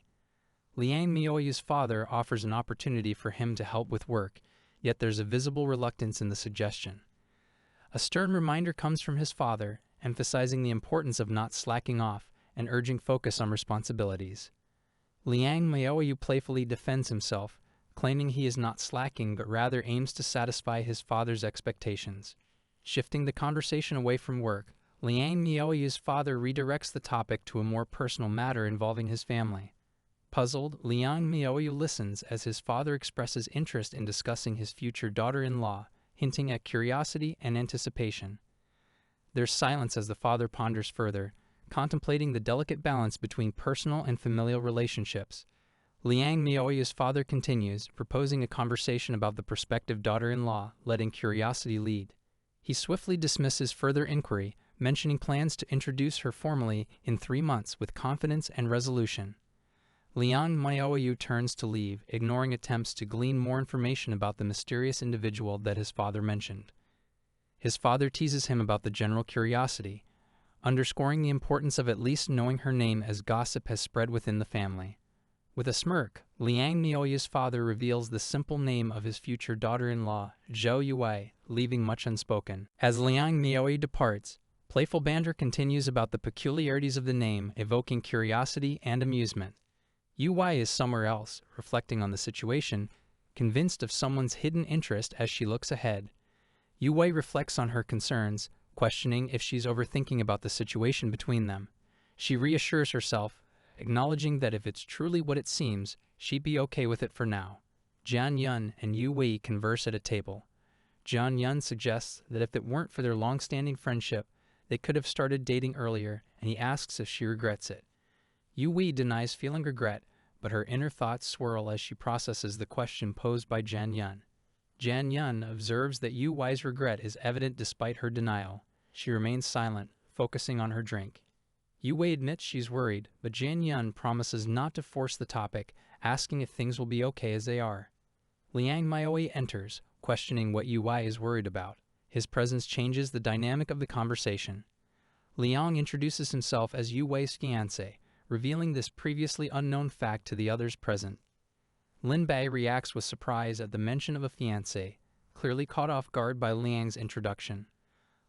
Liang Miaoyu's father offers an opportunity for him to help with work, yet there's a visible reluctance in the suggestion. A stern reminder comes from his father, emphasizing the importance of not slacking off and urging focus on responsibilities. Liang Miaoyu playfully defends himself, claiming he is not slacking but rather aims to satisfy his father's expectations. Shifting the conversation away from work, Liang Miaoyu's father redirects the topic to a more personal matter involving his family. Puzzled, Liang Miaoyu listens as his father expresses interest in discussing his future daughter-in-law, hinting at curiosity and anticipation. There's silence as the father ponders further, contemplating the delicate balance between personal and familial relationships. Liang Miaoyu's father continues, proposing a conversation about the prospective daughter-in-law, letting curiosity lead. He swiftly dismisses further inquiry, mentioning plans to introduce her formally in 3 months with confidence and resolution. Liang Miaoyu turns to leave, ignoring attempts to glean more information about the mysterious individual that his father mentioned. His father teases him about the general curiosity, underscoring the importance of at least knowing her name as gossip has spread within the family. With a smirk, Liang Miaoyu's father reveals the simple name of his future daughter-in-law, Zhou Yuwei, leaving much unspoken. As Liang Miaoyu departs, playful banter continues about the peculiarities of the name, evoking curiosity and amusement. Yu Wei is somewhere else, reflecting on the situation, convinced of someone's hidden interest as she looks ahead. Yu Wei reflects on her concerns, questioning if she's overthinking about the situation between them. She reassures herself, acknowledging that if it's truly what it seems, she'd be okay with it for now. Jian Yun and Yu Wei converse at a table. Jian Yun suggests that if it weren't for their long-standing friendship, they could have started dating earlier, and he asks if she regrets it. Yu Wei denies feeling regret, but her inner thoughts swirl as she processes the question posed by Jian Yun. Jian Yun observes that Yu Wei's regret is evident despite her denial. She remains silent, focusing on her drink. Yu Wei admits she's worried, but Jian Yun promises not to force the topic, asking if things will be okay as they are. Liang Miaoyu enters, questioning what Yu Wei is worried about. His presence changes the dynamic of the conversation. Liang introduces himself as Yu Wei's fiancé, revealing this previously unknown fact to the others present. Lin Bei reacts with surprise at the mention of a fiancé, clearly caught off guard by Liang's introduction.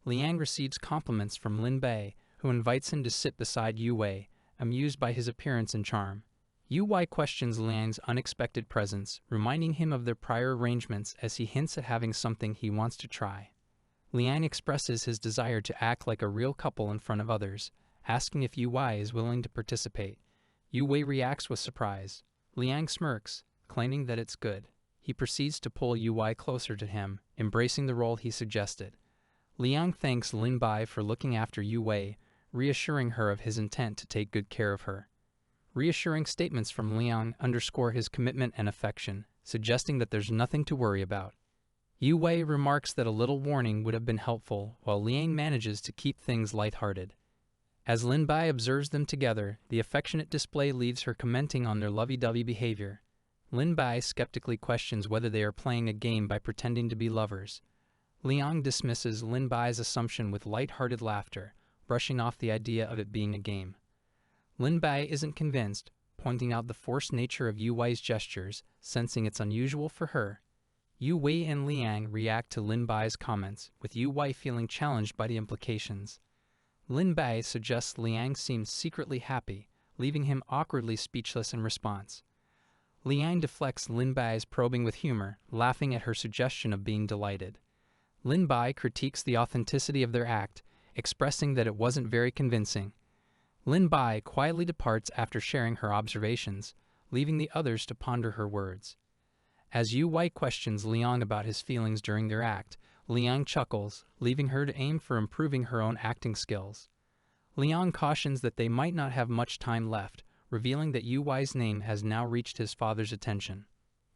Liang receives compliments from Lin Bei, who invites him to sit beside Yu Wei, amused by his appearance and charm. Yu Wei questions Liang's unexpected presence, reminding him of their prior arrangements as he hints at having something he wants to try. Liang expresses his desire to act like a real couple in front of others, asking if Yu Wei is willing to participate. Yu Wei reacts with surprise. Liang smirks, claiming that it's good. He proceeds to pull Yu Wei closer to him, embracing the role he suggested. Liang thanks Lin Bai for looking after Yu Wei, reassuring her of his intent to take good care of her. Reassuring statements from Liang underscore his commitment and affection, suggesting that there's nothing to worry about. Yu Wei remarks that a little warning would have been helpful, while Liang manages to keep things lighthearted. As Lin Bai observes them together, the affectionate display leaves her commenting on their lovey-dovey behavior. Lin Bai skeptically questions whether they are playing a game by pretending to be lovers. Liang dismisses Lin Bai's assumption with light-hearted laughter, brushing off the idea of it being a game. Lin Bai isn't convinced, pointing out the forced nature of Yu Wei's gestures, sensing it's unusual for her. Yu Wei and Liang react to Lin Bai's comments, with Yu Wei feeling challenged by the implications. Lin Bai suggests Liang seems secretly happy, leaving him awkwardly speechless in response. Liang deflects Lin Bai's probing with humor, laughing at her suggestion of being delighted. Lin Bai critiques the authenticity of their act, expressing that it wasn't very convincing. Lin Bai quietly departs after sharing her observations, leaving the others to ponder her words. As Yu Wei questions Liang about his feelings during their act, Liang chuckles, leaving her to aim for improving her own acting skills. Liang cautions that they might not have much time left, revealing that Yu Wei's name has now reached his father's attention.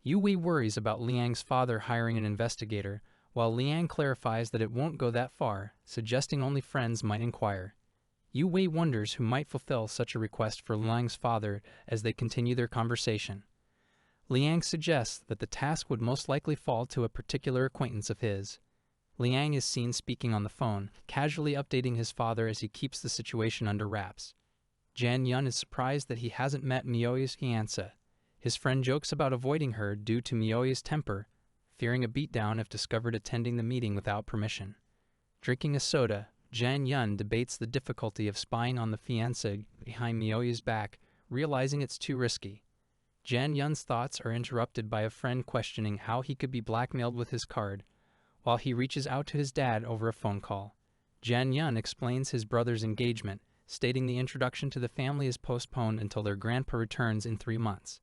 Yu Wei worries about Liang's father hiring an investigator, while Liang clarifies that it won't go that far, suggesting only friends might inquire. Yu Wei wonders who might fulfill such a request for Liang's father as they continue their conversation. Liang suggests that the task would most likely fall to a particular acquaintance of his. Liang is seen speaking on the phone, casually updating his father as he keeps the situation under wraps. Jan Yun is surprised that he hasn't met Miyoi's fiancée. His friend jokes about avoiding her due to Miyoi's temper, fearing a beatdown if discovered attending the meeting without permission. Drinking a soda, Jan Yun debates the difficulty of spying on the fiancée behind Miyoi's back, realizing it's too risky. Jan Yun's thoughts are interrupted by a friend questioning how he could be blackmailed with his card, while he reaches out to his dad over a phone call. Jan Yun explains his brother's engagement, stating the introduction to the family is postponed until their grandpa returns in 3 months.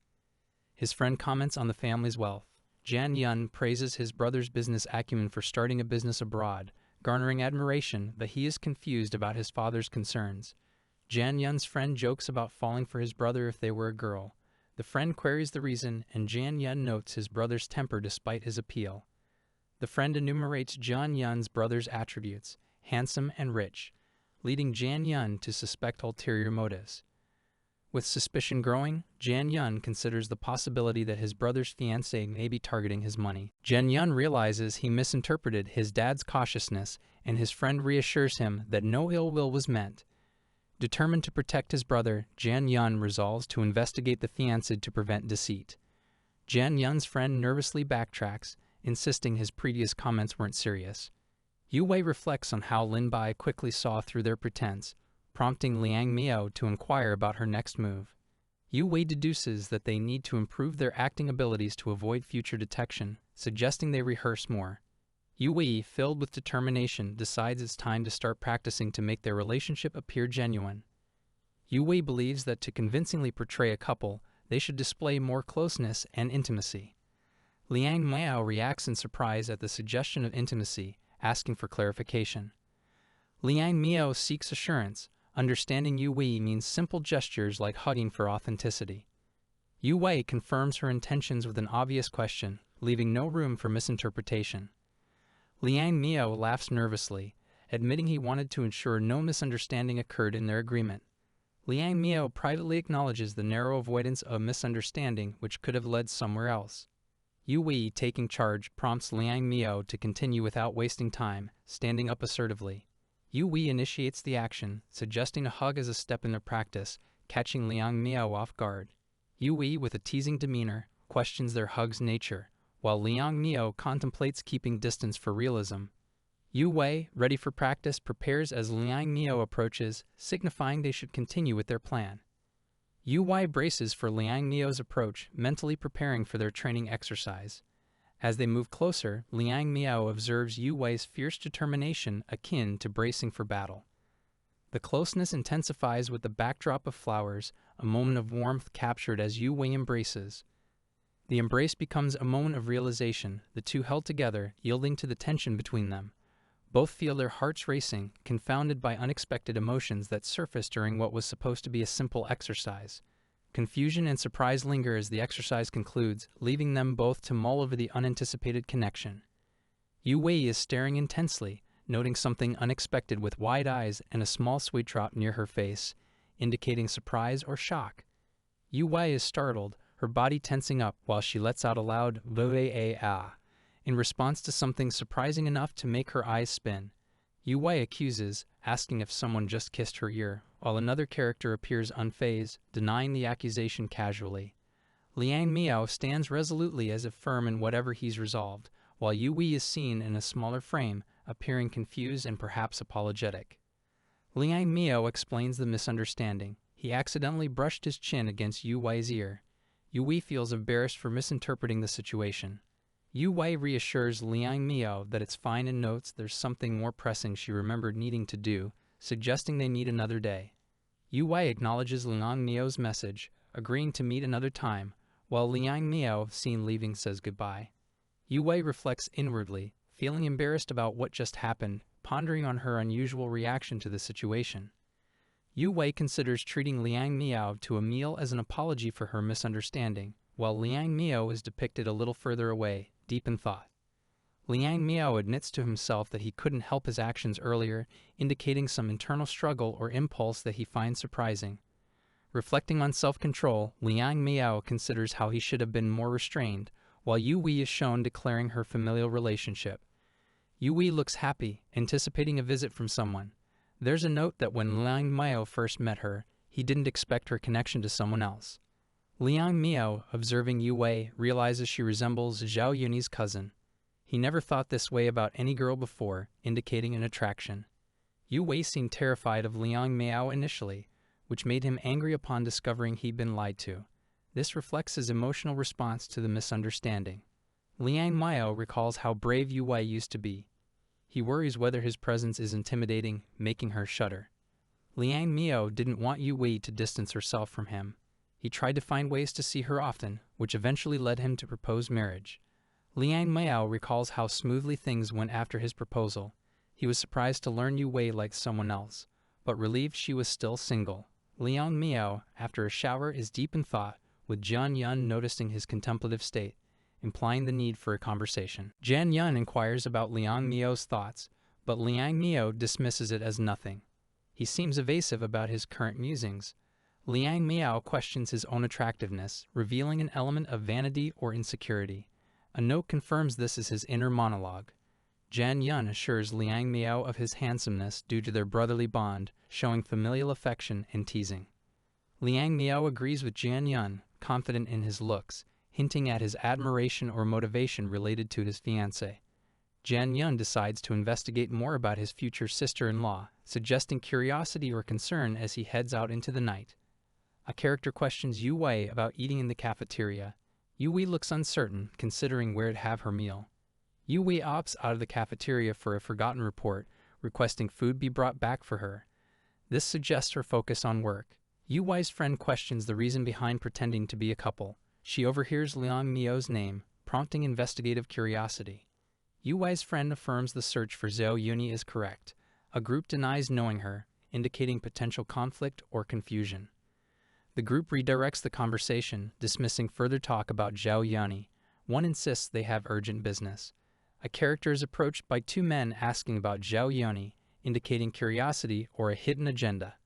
His friend comments on the family's wealth. Jan Yun praises his brother's business acumen for starting a business abroad, garnering admiration, but he is confused about his father's concerns. Jan Yun's friend jokes about falling for his brother if they were a girl. The friend queries the reason, and Jan Yun notes his brother's temper despite his appeal. The friend enumerates Jan Yun's brother's attributes, handsome and rich, leading Jan Yun to suspect ulterior motives. With suspicion growing, Jan Yun considers the possibility that his brother's fiancée may be targeting his money. Jan Yun realizes he misinterpreted his dad's cautiousness, and his friend reassures him that no ill will was meant. Determined to protect his brother, Jan Yun resolves to investigate the fiancé to prevent deceit. Jan Yun's friend nervously backtracks, insisting his previous comments weren't serious. Yu Wei reflects on how Lin Bai quickly saw through their pretense, prompting Liang Miao to inquire about her next move. Yu Wei deduces that they need to improve their acting abilities to avoid future detection, suggesting they rehearse more. Yu Wei, filled with determination, decides it's time to start practicing to make their relationship appear genuine. Yu Wei believes that to convincingly portray a couple, they should display more closeness and intimacy. Liang Miao reacts in surprise at the suggestion of intimacy, asking for clarification. Liang Miao seeks assurance, understanding Yu Wei means simple gestures like hugging for authenticity. Yu Wei confirms her intentions with an obvious question, leaving no room for misinterpretation. Liang Miao laughs nervously, admitting he wanted to ensure no misunderstanding occurred in their agreement. Liang Miao privately acknowledges the narrow avoidance of misunderstanding which could have led somewhere else. Yu Wei, taking charge, prompts Liang Miao to continue without wasting time, standing up assertively. Yu Wei initiates the action, suggesting a hug as a step in their practice, catching Liang Miao off guard. Yu Wei, with a teasing demeanor, questions their hug's nature, while Liang Miao contemplates keeping distance for realism. Yu Wei, ready for practice, prepares as Liang Miao approaches, signifying they should continue with their plan. Yu Wei braces for Liang Miao's approach, mentally preparing for their training exercise. As they move closer, Liang Miao observes Yu Wei's fierce determination akin to bracing for battle. The closeness intensifies with the backdrop of flowers, a moment of warmth captured as Yu Wei embraces. The embrace becomes a moment of realization, the two held together, yielding to the tension between them. Both feel their hearts racing, confounded by unexpected emotions that surface during what was supposed to be a simple exercise. Confusion and surprise linger as the exercise concludes, leaving them both to mull over the unanticipated connection. Yu Wei is staring intensely, noting something unexpected with wide eyes and a small sweet drop near her face, indicating surprise or shock. Yu Wei is startled, her body tensing up while she lets out a loud "va-a-ah" in response to something surprising enough to make her eyes spin. Yu Wei accuses, asking if someone just kissed her ear, while another character appears unfazed, denying the accusation casually. Liang Miao stands resolutely as if firm in whatever he's resolved, while Yu Wei is seen in a smaller frame, appearing confused and perhaps apologetic. Liang Miao explains the misunderstanding. He accidentally brushed his chin against Yu Wei's ear. Yu Wei feels embarrassed for misinterpreting the situation. Yu Wei reassures Liang Miao that it's fine and notes there's something more pressing she remembered needing to do, suggesting they meet another day. Yu Wei acknowledges Liang Miao's message, agreeing to meet another time, while Liang Miao, seen leaving, says goodbye. Yu Wei reflects inwardly, feeling embarrassed about what just happened, pondering on her unusual reaction to the situation. Yu Wei considers treating Liang Miao to a meal as an apology for her misunderstanding, while Liang Miao is depicted a little further away, deep in thought. Liang Miao admits to himself that he couldn't help his actions earlier, indicating some internal struggle or impulse that he finds surprising. Reflecting on self-control, Liang Miao considers how he should have been more restrained, while Yu Wei is shown declaring her familial relationship. Yu Wei looks happy, anticipating a visit from someone. There's a note that when Liang Miao first met her, he didn't expect her connection to someone else. Liang Miao, observing Yu Wei, realizes she resembles Zhao Yunyi's cousin. He never thought this way about any girl before, indicating an attraction. Yu Wei seemed terrified of Liang Miao initially, which made him angry upon discovering he'd been lied to. This reflects his emotional response to the misunderstanding. Liang Miao recalls how brave Yu Wei used to be. He worries whether his presence is intimidating, making her shudder. Liang Miao didn't want Yu Wei to distance herself from him. He tried to find ways to see her often, which eventually led him to propose marriage. Liang Miao recalls how smoothly things went after his proposal. He was surprised to learn Yu Wei liked someone else, but relieved she was still single. Liang Miao, after a shower, is deep in thought, with Jian Yun noticing his contemplative state, implying the need for a conversation. Jian Yun inquires about Liang Miao's thoughts, but Liang Miao dismisses it as nothing. He seems evasive about his current musings. Liang Miao questions his own attractiveness, revealing an element of vanity or insecurity. A note confirms this is his inner monologue. Jian Yun assures Liang Miao of his handsomeness due to their brotherly bond, showing familial affection and teasing. Liang Miao agrees with Jian Yun, confident in his looks, hinting at his admiration or motivation related to his fiancée. Jian Yun decides to investigate more about his future sister-in-law, suggesting curiosity or concern as he heads out into the night. A character questions Yu Wei about eating in the cafeteria. Yu Wei looks uncertain, considering where to have her meal. Yu Wei opts out of the cafeteria for a forgotten report, requesting food be brought back for her. This suggests her focus on work. Yu Wei's friend questions the reason behind pretending to be a couple. She overhears Liang Miao's name, prompting investigative curiosity. Yu Wei's friend affirms the search for Zhao Yunyi is correct. A group denies knowing her, indicating potential conflict or confusion. The group redirects the conversation, dismissing further talk about Zhao Yunyi. One insists they have urgent business. A character is approached by two men asking about Zhao Yunyi, indicating curiosity or a hidden agenda.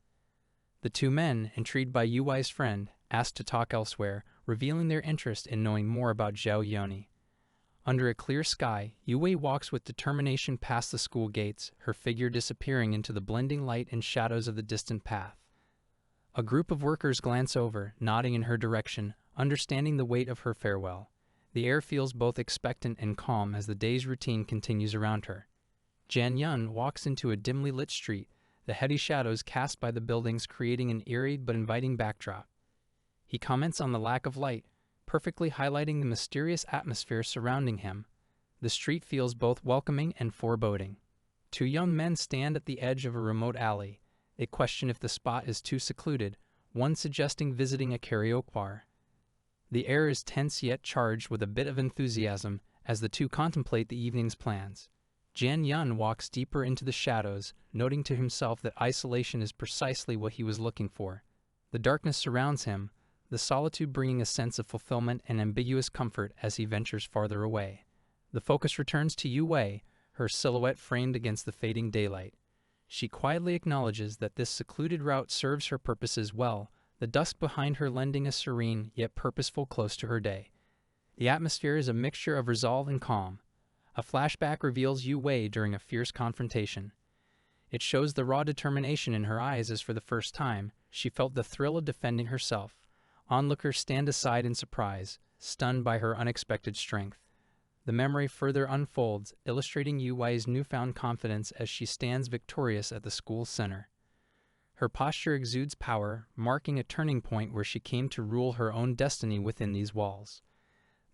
The two men, intrigued by Yu Wei's friend, ask to talk elsewhere, revealing their interest in knowing more about Zhao Yunyi. Under a clear sky, Yu Wei walks with determination past the school gates, her figure disappearing into the blending light and shadows of the distant path. A group of workers glance over, nodding in her direction, understanding the weight of her farewell. The air feels both expectant and calm as the day's routine continues around her. Jian Yun walks into a dimly lit street, the heady shadows cast by the buildings creating an eerie but inviting backdrop. He comments on the lack of light, perfectly highlighting the mysterious atmosphere surrounding him. The street feels both welcoming and foreboding. Two young men stand at the edge of a remote alley. They question if the spot is too secluded, one suggesting visiting a karaoke bar. The air is tense yet charged with a bit of enthusiasm as the two contemplate the evening's plans. Jian Yun walks deeper into the shadows, noting to himself that isolation is precisely what he was looking for. The darkness surrounds him, the solitude bringing a sense of fulfillment and ambiguous comfort as he ventures farther away. The focus returns to Yu Wei, her silhouette framed against the fading daylight. She quietly acknowledges that this secluded route serves her purposes well, the dusk behind her lending a serene yet purposeful close to her day. The atmosphere is a mixture of resolve and calm. A flashback reveals Yu Wei during a fierce confrontation. It shows the raw determination in her eyes as for the first time, she felt the thrill of defending herself. Onlookers stand aside in surprise, stunned by her unexpected strength. The memory further unfolds, illustrating Yu Wei's newfound confidence as she stands victorious at the school's center. Her posture exudes power, marking a turning point where she came to rule her own destiny within these walls.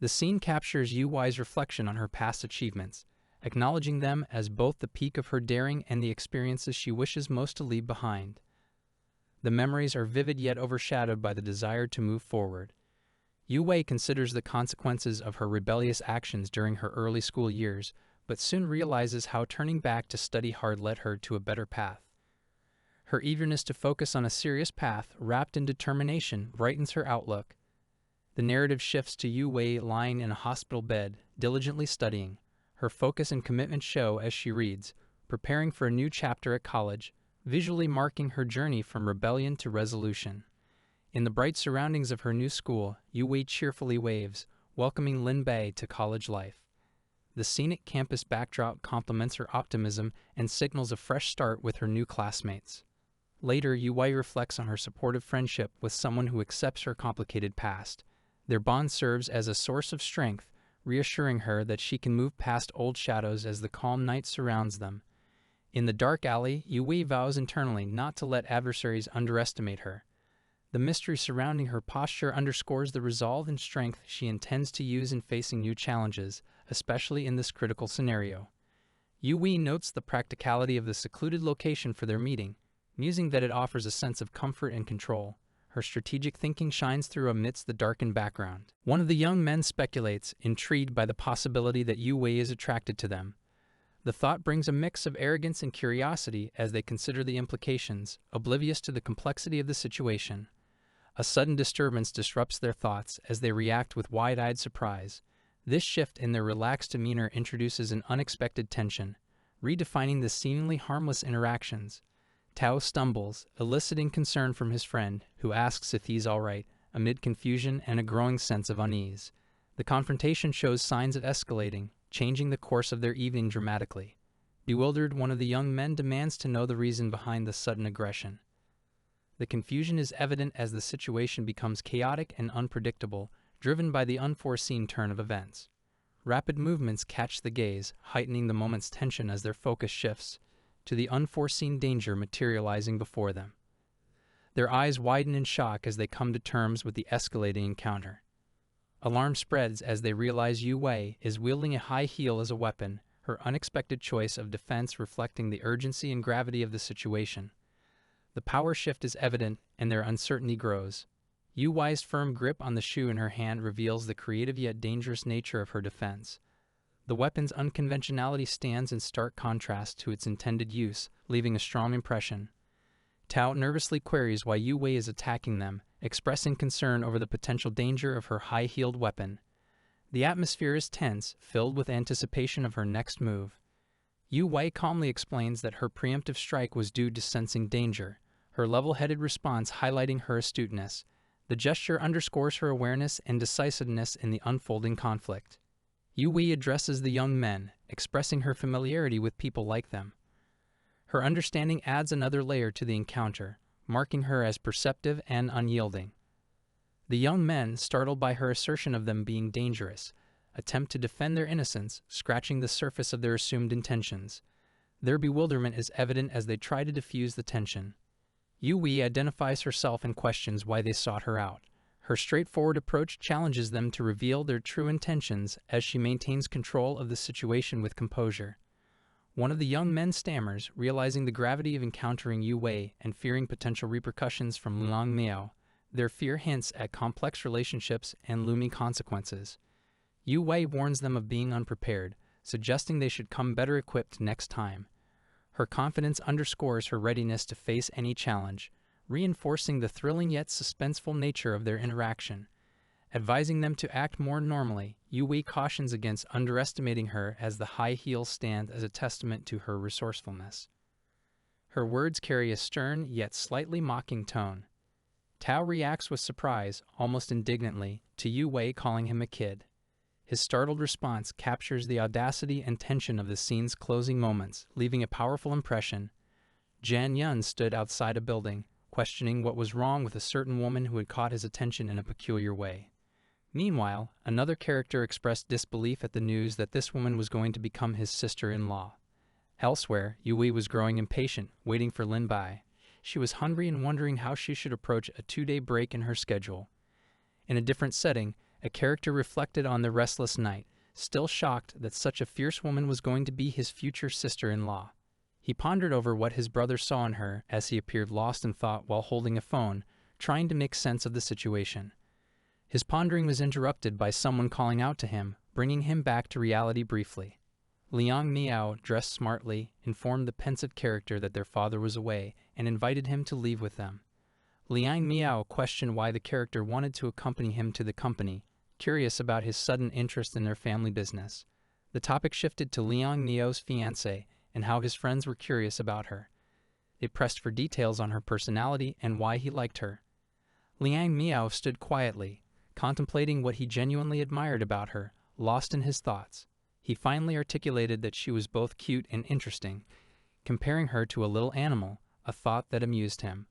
The scene captures Yu Wei's reflection on her past achievements, acknowledging them as both the peak of her daring and the experiences she wishes most to leave behind. The memories are vivid yet overshadowed by the desire to move forward. Yu Wei considers the consequences of her rebellious actions during her early school years, but soon realizes how turning back to study hard led her to a better path. Her eagerness to focus on a serious path, wrapped in determination, brightens her outlook. The narrative shifts to Yu Wei lying in a hospital bed, diligently studying. Her focus and commitment show as she reads, preparing for a new chapter at college, visually marking her journey from rebellion to resolution. In the bright surroundings of her new school, Yu Wei cheerfully waves, welcoming Lin Bei to college life. The scenic campus backdrop complements her optimism and signals a fresh start with her new classmates. Later, Yu Wei reflects on her supportive friendship with someone who accepts her complicated past. Their bond serves as a source of strength, reassuring her that she can move past old shadows as the calm night surrounds them. In the dark alley, Yu Wei vows internally not to let adversaries underestimate her. The mystery surrounding her posture underscores the resolve and strength she intends to use in facing new challenges, especially in this critical scenario. Yu Wei notes the practicality of the secluded location for their meeting, musing that it offers a sense of comfort and control. Her strategic thinking shines through amidst the darkened background. One of the young men speculates, intrigued by the possibility that Yu Wei is attracted to them. The thought brings a mix of arrogance and curiosity as they consider the implications, oblivious to the complexity of the situation. A sudden disturbance disrupts their thoughts as they react with wide-eyed surprise. This shift in their relaxed demeanor introduces an unexpected tension, redefining the seemingly harmless interactions. Tao stumbles, eliciting concern from his friend, who asks if he's all right, amid confusion and a growing sense of unease. The confrontation shows signs of escalating, changing the course of their evening dramatically. Bewildered, one of the young men demands to know the reason behind the sudden aggression. The confusion is evident as the situation becomes chaotic and unpredictable, driven by the unforeseen turn of events. Rapid movements catch the gaze, heightening the moment's tension as their focus shifts to the unforeseen danger materializing before them. Their eyes widen in shock as they come to terms with the escalating encounter. Alarm spreads as they realize Yu Wei is wielding a high heel as a weapon, her unexpected choice of defense reflecting the urgency and gravity of the situation. The power shift is evident, and their uncertainty grows. Yu Wei's firm grip on the shoe in her hand reveals the creative yet dangerous nature of her defense. The weapon's unconventionality stands in stark contrast to its intended use, leaving a strong impression. Tao nervously queries why Yu Wei is attacking them, expressing concern over the potential danger of her high-heeled weapon. The atmosphere is tense, filled with anticipation of her next move. Yu Wei calmly explains that her preemptive strike was due to sensing danger, her level-headed response highlighting her astuteness. The gesture underscores her awareness and decisiveness in the unfolding conflict. Yu Wei addresses the young men, expressing her familiarity with people like them. Her understanding adds another layer to the encounter, marking her as perceptive and unyielding. The young men, startled by her assertion of them being dangerous, attempt to defend their innocence, scratching the surface of their assumed intentions. Their bewilderment is evident as they try to diffuse the tension. Yu Wei identifies herself and questions why they sought her out. Her straightforward approach challenges them to reveal their true intentions as she maintains control of the situation with composure. One of the young men stammers, realizing the gravity of encountering Yu Wei and fearing potential repercussions from Lang Miao. Their fear hints at complex relationships and looming consequences. Yu Wei warns them of being unprepared, suggesting they should come better equipped next time. Her confidence underscores her readiness to face any challenge, reinforcing the thrilling yet suspenseful nature of their interaction. Advising them to act more normally, Yu Wei cautions against underestimating her as the high heels stand as a testament to her resourcefulness. Her words carry a stern yet slightly mocking tone. Tao reacts with surprise, almost indignantly, to Yu Wei calling him a kid. His startled response captures the audacity and tension of the scene's closing moments, leaving a powerful impression. Jian Yun stood outside a building, questioning what was wrong with a certain woman who had caught his attention in a peculiar way. Meanwhile, another character expressed disbelief at the news that this woman was going to become his sister-in-law. Elsewhere, Yu Wei was growing impatient, waiting for Lin Bai. She was hungry and wondering how she should approach a 2-day break in her schedule. In a different setting, a character reflected on the restless night, still shocked that such a fierce woman was going to be his future sister-in-law. He pondered over what his brother saw in her as he appeared lost in thought while holding a phone, trying to make sense of the situation. His pondering was interrupted by someone calling out to him, bringing him back to reality briefly. Liang Miao, dressed smartly, informed the pensive character that their father was away and invited him to leave with them. Liang Miao questioned why the character wanted to accompany him to the company, curious about his sudden interest in their family business. The topic shifted to Liang Miao's fiancée and how his friends were curious about her. They pressed for details on her personality and why he liked her. Liang Miao stood quietly, contemplating what he genuinely admired about her, lost in his thoughts. He finally articulated that she was both cute and interesting, comparing her to a little animal, a thought that amused him.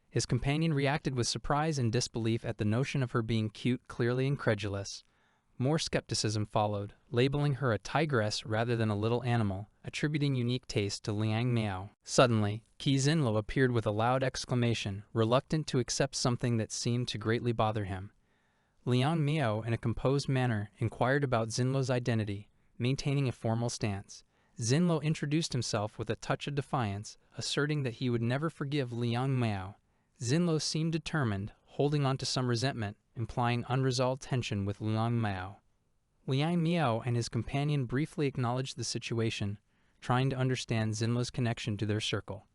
His companion reacted with surprise and disbelief at the notion of her being cute, clearly incredulous. More skepticism followed, labeling her a tigress rather than a little animal, attributing unique taste to Liang Miao. Suddenly, Qi Xinluo appeared with a loud exclamation, reluctant to accept something that seemed to greatly bother him. Liang Miao, in a composed manner, inquired about Xinluo's identity, maintaining a formal stance. Xinluo introduced himself with a touch of defiance, asserting that he would never forgive Liang Miao. Xinluo seemed determined, holding on to some resentment, implying unresolved tension with Liang Miao. Liang Miao and his companion briefly acknowledged the situation, trying to understand Xinluo's connection to their circle.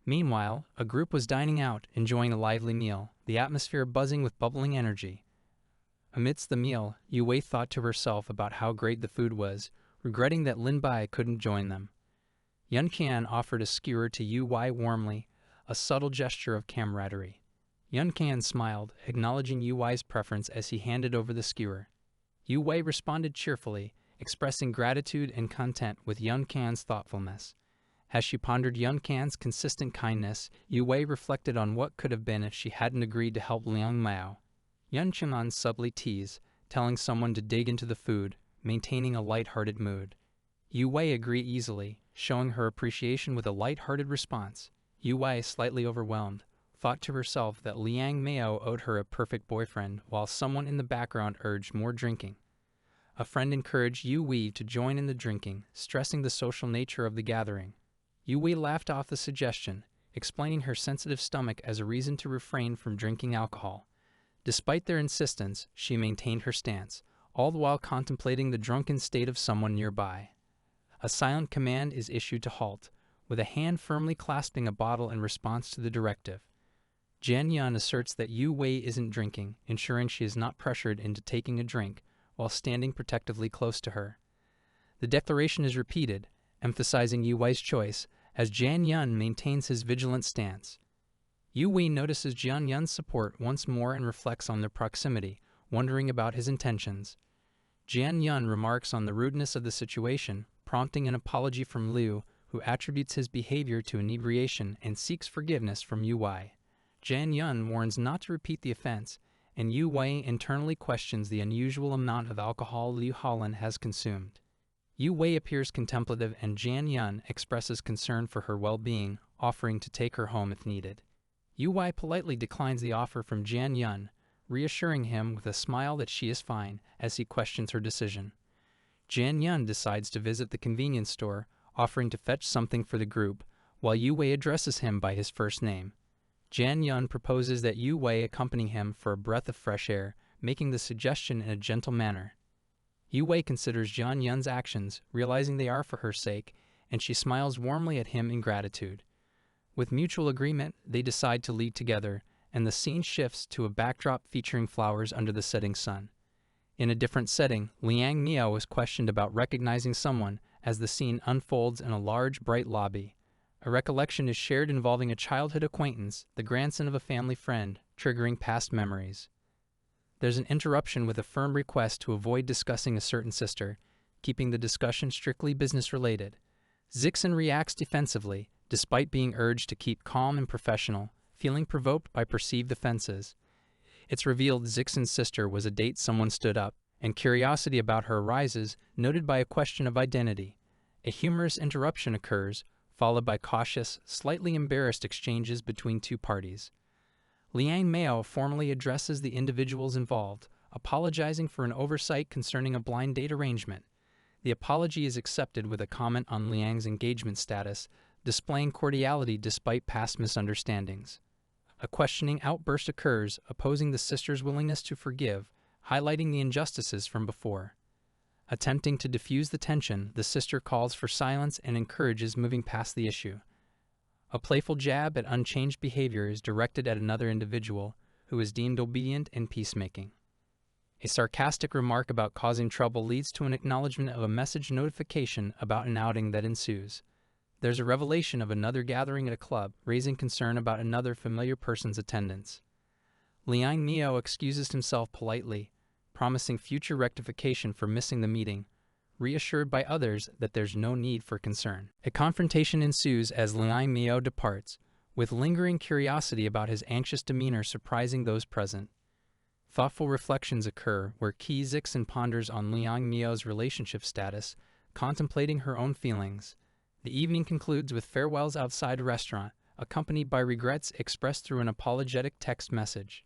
Meanwhile, a group was dining out, enjoying a lively meal, the atmosphere buzzing with bubbling energy. Amidst the meal, Yu Wei thought to herself about how great the food was, regretting that Lin Bai couldn't join them. Yun Qian offered a skewer to Yu Wei warmly, a subtle gesture of camaraderie. Yun Qian smiled, acknowledging Yu Wei's preference as he handed over the skewer. Yu Wei responded cheerfully, expressing gratitude and content with Yun Qian's thoughtfulness. As she pondered Yun Qian's consistent kindness, Yu Wei reflected on what could have been if she hadn't agreed to help Liang Miao. Yun Qian subtly teased, telling someone to dig into the food, maintaining a light-hearted mood. Yu Wei agreed easily, showing her appreciation with a light-hearted response. Yu Wei, slightly overwhelmed, thought to herself that Liang Miao owed her a perfect boyfriend, while someone in the background urged more drinking. A friend encouraged Yu Wei to join in the drinking, stressing the social nature of the gathering. Yu Wei laughed off the suggestion, explaining her sensitive stomach as a reason to refrain from drinking alcohol. Despite their insistence, she maintained her stance, all the while contemplating the drunken state of someone nearby. A silent command is issued to halt, with a hand firmly clasping a bottle in response to the directive. Jian Yun asserts that Yu Wei isn't drinking, ensuring she is not pressured into taking a drink, while standing protectively close to her. The declaration is repeated, emphasizing Yu Wei's choice, as Jian Yun maintains his vigilant stance. Yu Wei notices Jian Yun's support once more and reflects on their proximity, wondering about his intentions. Jian Yun remarks on the rudeness of the situation, prompting an apology from Liu, who attributes his behavior to inebriation and seeks forgiveness from Yu Wei. Jian Yun warns not to repeat the offense, and Yu Wei internally questions the unusual amount of alcohol Liu Haolan has consumed. Yu Wei appears contemplative and Jian Yun expresses concern for her well-being, offering to take her home if needed. Yu Wei politely declines the offer from Jian Yun, reassuring him with a smile that she is fine as he questions her decision. Jian Yun decides to visit the convenience store, offering to fetch something for the group, while Yu Wei addresses him by his first name. Jian Yun proposes that Yu Wei accompany him for a breath of fresh air, making the suggestion in a gentle manner. Yu Wei considers Jian Yun's actions, realizing they are for her sake, and she smiles warmly at him in gratitude. With mutual agreement, they decide to leave together, and the scene shifts to a backdrop featuring flowers under the setting sun. In a different setting, Liang Miao is questioned about recognizing someone as the scene unfolds in a large, bright lobby. A recollection is shared involving a childhood acquaintance, the grandson of a family friend, triggering past memories. There's an interruption with a firm request to avoid discussing a certain sister, keeping the discussion strictly business-related. Zixin reacts defensively, despite being urged to keep calm and professional, feeling provoked by perceived offenses. It's revealed Zixin's sister was a date someone stood up, and curiosity about her arises, noted by a question of identity. A humorous interruption occurs, followed by cautious, slightly embarrassed exchanges between two parties. Liang Miao formally addresses the individuals involved, apologizing for an oversight concerning a blind date arrangement. The apology is accepted with a comment on Liang's engagement status, displaying cordiality despite past misunderstandings. A questioning outburst occurs, opposing the sister's willingness to forgive, highlighting the injustices from before. Attempting to diffuse the tension, the sister calls for silence and encourages moving past the issue. A playful jab at unchanged behavior is directed at another individual, who is deemed obedient and peacemaking. A sarcastic remark about causing trouble leads to an acknowledgement of a message notification about an outing that ensues. There's a revelation of another gathering at a club, raising concern about another familiar person's attendance. Liang Miao excuses himself politely, promising future rectification for missing the meeting, reassured by others that there's no need for concern. A confrontation ensues as Liang Miao departs, with lingering curiosity about his anxious demeanor surprising those present. Thoughtful reflections occur where Qi Zixin ponders on Liang Miao's relationship status, contemplating her own feelings. The evening concludes with farewells outside a restaurant, accompanied by regrets expressed through an apologetic text message.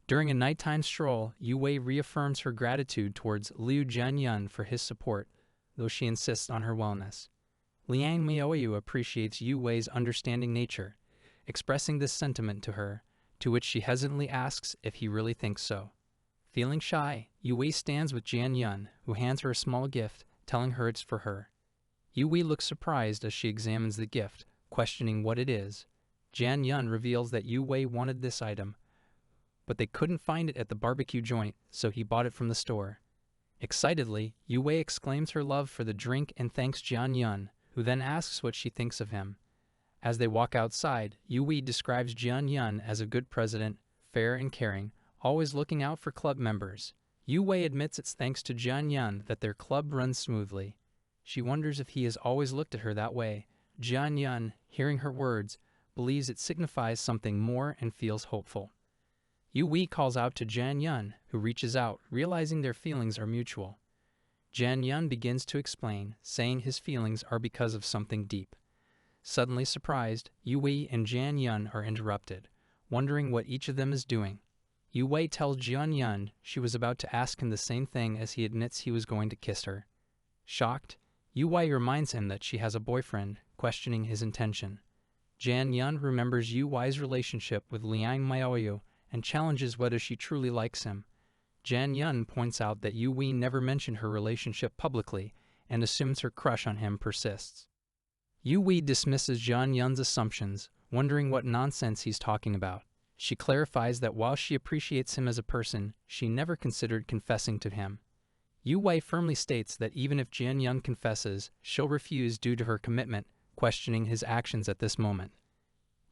During a nighttime stroll, Yu Wei reaffirms her gratitude towards Liu Jianyun for his support, though she insists on her wellness. Liang Miaoyu appreciates Yu Wei's understanding nature, expressing this sentiment to her, to which she hesitantly asks if he really thinks so. Feeling shy, Yu Wei stands with Jianyun, who hands her a small gift, telling her it's for her. Yu Wei looks surprised as she examines the gift, questioning what it is. Jianyun reveals that Yu Wei wanted this item, but they couldn't find it at the barbecue joint, so he bought it from the store. Excitedly, Yu Wei exclaims her love for the drink and thanks Jianyun, who then asks what she thinks of him. As they walk outside, Yu Wei describes Jianyun as a good president, fair and caring, always looking out for club members. Yu Wei admits it's thanks to Jianyun that their club runs smoothly. She wonders if he has always looked at her that way. Jianyun, hearing her words, believes it signifies something more and feels hopeful. Yu Wei calls out to Jianyun, who reaches out, realizing their feelings are mutual. Jianyun begins to explain, saying his feelings are because of something deep. Suddenly surprised, Yu Wei and Jianyun are interrupted, wondering what each of them is doing. Yu Wei tells Jianyun she was about to ask him the same thing as he admits he was going to kiss her. Shocked, Yu Wei reminds him that she has a boyfriend, questioning his intention. Jianyun remembers Yu Wei's relationship with Liang Miaoyu and challenges whether she truly likes him. Jianyun points out that Yu Wei never mentioned her relationship publicly and assumes her crush on him persists. Yu Wei dismisses Jianyun's assumptions, wondering what nonsense he's talking about. She clarifies that while she appreciates him as a person, she never considered confessing to him. Yu Wei firmly states that even if Jianyun confesses, she'll refuse due to her commitment, questioning his actions at this moment.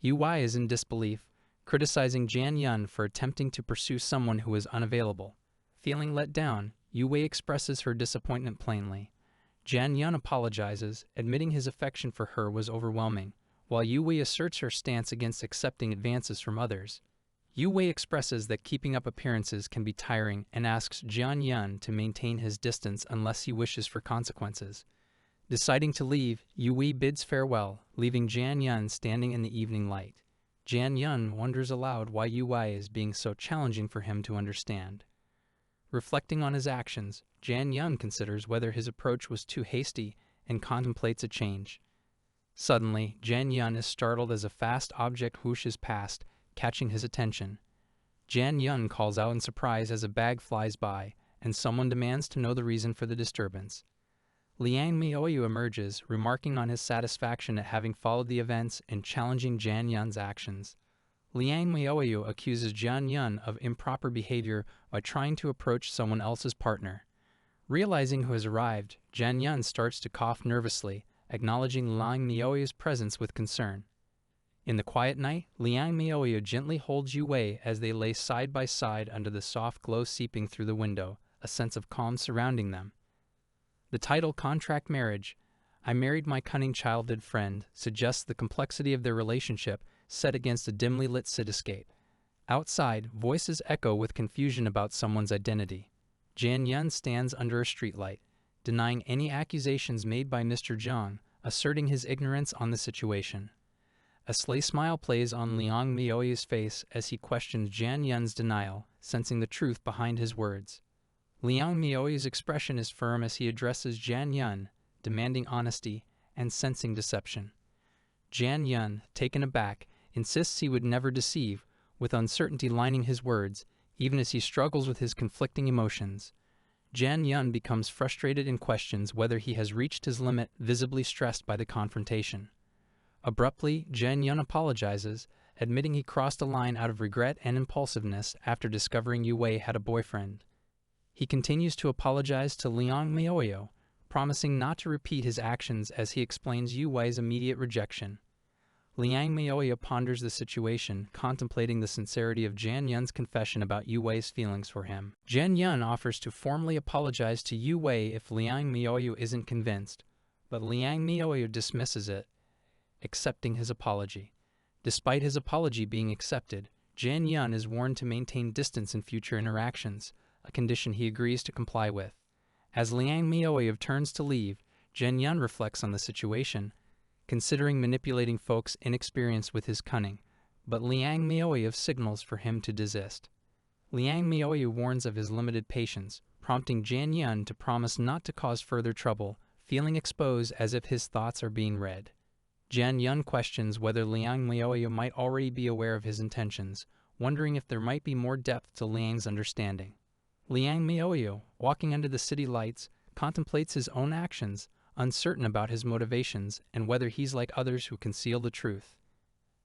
Yu Wei is in disbelief, criticizing Jianyun for attempting to pursue someone who is unavailable. Feeling let down, Yu Wei expresses her disappointment plainly. Jianyun apologizes, admitting his affection for her was overwhelming, while Yu Wei asserts her stance against accepting advances from others. Yu Wei expresses that keeping up appearances can be tiring and asks Jianyun to maintain his distance unless he wishes for consequences. Deciding to leave, Yu Wei bids farewell, leaving Jianyun standing in the evening light. Jianyun wonders aloud why Yu Wei is being so challenging for him to understand. Reflecting on his actions, Jianyun considers whether his approach was too hasty and contemplates a change. Suddenly, Jianyun is startled as a fast object whooshes past, catching his attention. Jianyun calls out in surprise as a bag flies by, and someone demands to know the reason for the disturbance. Liang Miaoyu emerges, remarking on his satisfaction at having followed the events and challenging Jian Yun's actions. Liang Miaoyu accuses Jian Yun of improper behavior by trying to approach someone else's partner. Realizing who has arrived, Jian Yun starts to cough nervously, acknowledging Liang Miaoyu's presence with concern. In the quiet night, Liang Miaoyu gently holds Yu Wei as they lay side by side under the soft glow seeping through the window, a sense of calm surrounding them. The title Contract Marriage, I Married My Cunning Childhood Friend, suggests the complexity of their relationship set against a dimly lit cityscape. Outside, voices echo with confusion about someone's identity. Jian Yun stands under a streetlight, denying any accusations made by Mr. Zhang, asserting his ignorance on the situation. A sly smile plays on Liang Miaoyu's face as he questions Jian Yun's denial, sensing the truth behind his words. Liang Miaoyu's expression is firm as he addresses Jian Yun, demanding honesty and sensing deception. Jian Yun, taken aback, insists he would never deceive, with uncertainty lining his words, even as he struggles with his conflicting emotions. Jian Yun becomes frustrated and questions whether he has reached his limit, visibly stressed by the confrontation. Abruptly, Jian Yun apologizes, admitting he crossed a line out of regret and impulsiveness after discovering Yu Wei had a boyfriend. He continues to apologize to Liang Miaoyu, promising not to repeat his actions as he explains Yu Wei's immediate rejection. Liang Miaoyu ponders the situation, contemplating the sincerity of Jian Yun's confession about Yu Wei's feelings for him. Jian Yun offers to formally apologize to Yu Wei if Liang Miaoyu isn't convinced, but Liang Miaoyu dismisses it, accepting his apology. Despite his apology being accepted, Jian Yun is warned to maintain distance in future interactions, a condition he agrees to comply with. As Liang Miaoyu turns to leave, Jian Yun reflects on the situation, considering manipulating folks inexperienced with his cunning, but Liang Miaoyu signals for him to desist. Liang Miaoyu warns of his limited patience, prompting Jian Yun to promise not to cause further trouble, feeling exposed as if his thoughts are being read. Jian Yun questions whether Liang Miaoyu might already be aware of his intentions, wondering if there might be more depth to Liang's understanding. Liang Miaoyu, walking under the city lights, contemplates his own actions, uncertain about his motivations and whether he's like others who conceal the truth.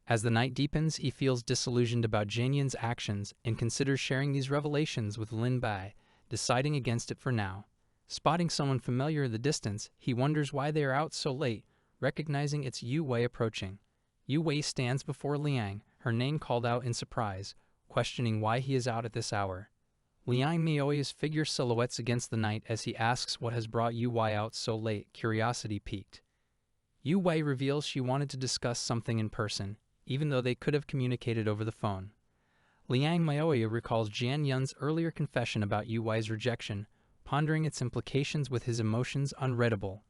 As the night deepens, he feels disillusioned about Jian Yun's actions and considers sharing these revelations with Lin Bai, deciding against it for now. Spotting someone familiar in the distance, he wonders why they are out so late, recognizing it's Yu Wei approaching. Yu Wei stands before Liang, her name called out in surprise, questioning why he is out at this hour. Liang Miaoyu's figure silhouettes against the night as he asks what has brought Yu Wei out so late, curiosity piqued. Yu Wei reveals she wanted to discuss something in person, even though they could have communicated over the phone. Liang Miaoyu recalls Jian Yun's earlier confession about Yu Wei's rejection, pondering its implications with his emotions unreadable.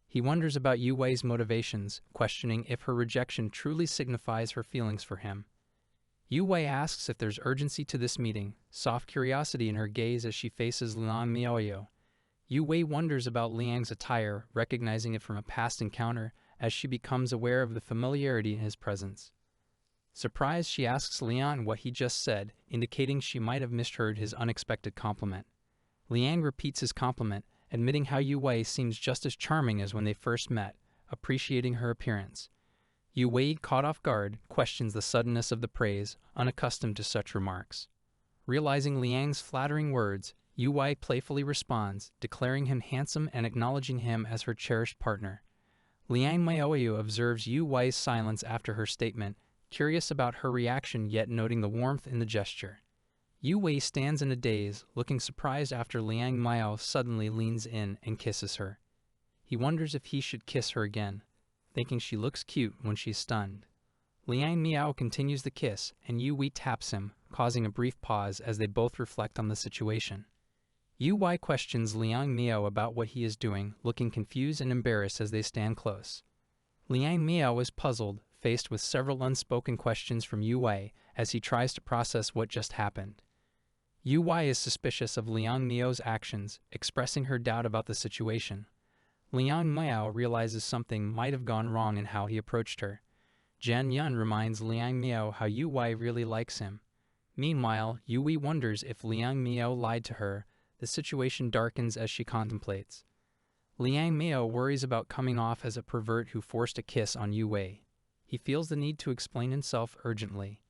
He wonders about Yu Wei's motivations, questioning if her rejection truly signifies her feelings for him. Yu Wei asks if there's urgency to this meeting, soft curiosity in her gaze as she faces Liang Miaoyu. Yu Wei wonders about Liang's attire, recognizing it from a past encounter as she becomes aware of the familiarity in his presence. Surprised, she asks Liang what he just said, indicating she might have misheard his unexpected compliment. Liang repeats his compliment, admitting how Yu Wei seems just as charming as when they first met, appreciating her appearance. Yu Wei, caught off guard, questions the suddenness of the praise, unaccustomed to such remarks. Realizing Liang's flattering words, Yu Wei playfully responds, declaring him handsome and acknowledging him as her cherished partner. Liang Miaoyu observes Yu Wei's silence after her statement, curious about her reaction yet noting the warmth in the gesture. Yu Wei stands in a daze, looking surprised after Liang Miao suddenly leans in and kisses her. He wonders if he should kiss her again, thinking she looks cute when she's stunned. Liang Miao continues the kiss, and Yu Wei taps him, causing a brief pause as they both reflect on the situation. Yu Wei questions Liang Miao about what he is doing, looking confused and embarrassed as they stand close. Liang Miao is puzzled, faced with several unspoken questions from Yu Wei as he tries to process what just happened. Yu Wei is suspicious of Liang Miao's actions, expressing her doubt about the situation. Liang Miao realizes something might have gone wrong in how he approached her. Jian Yun reminds Liang Miao how Yu Wei really likes him. Meanwhile, Yu Wei wonders if Liang Miao lied to her. The situation darkens as she contemplates. Liang Miao worries about coming off as a pervert who forced a kiss on Yu Wei. He feels the need to explain himself urgently.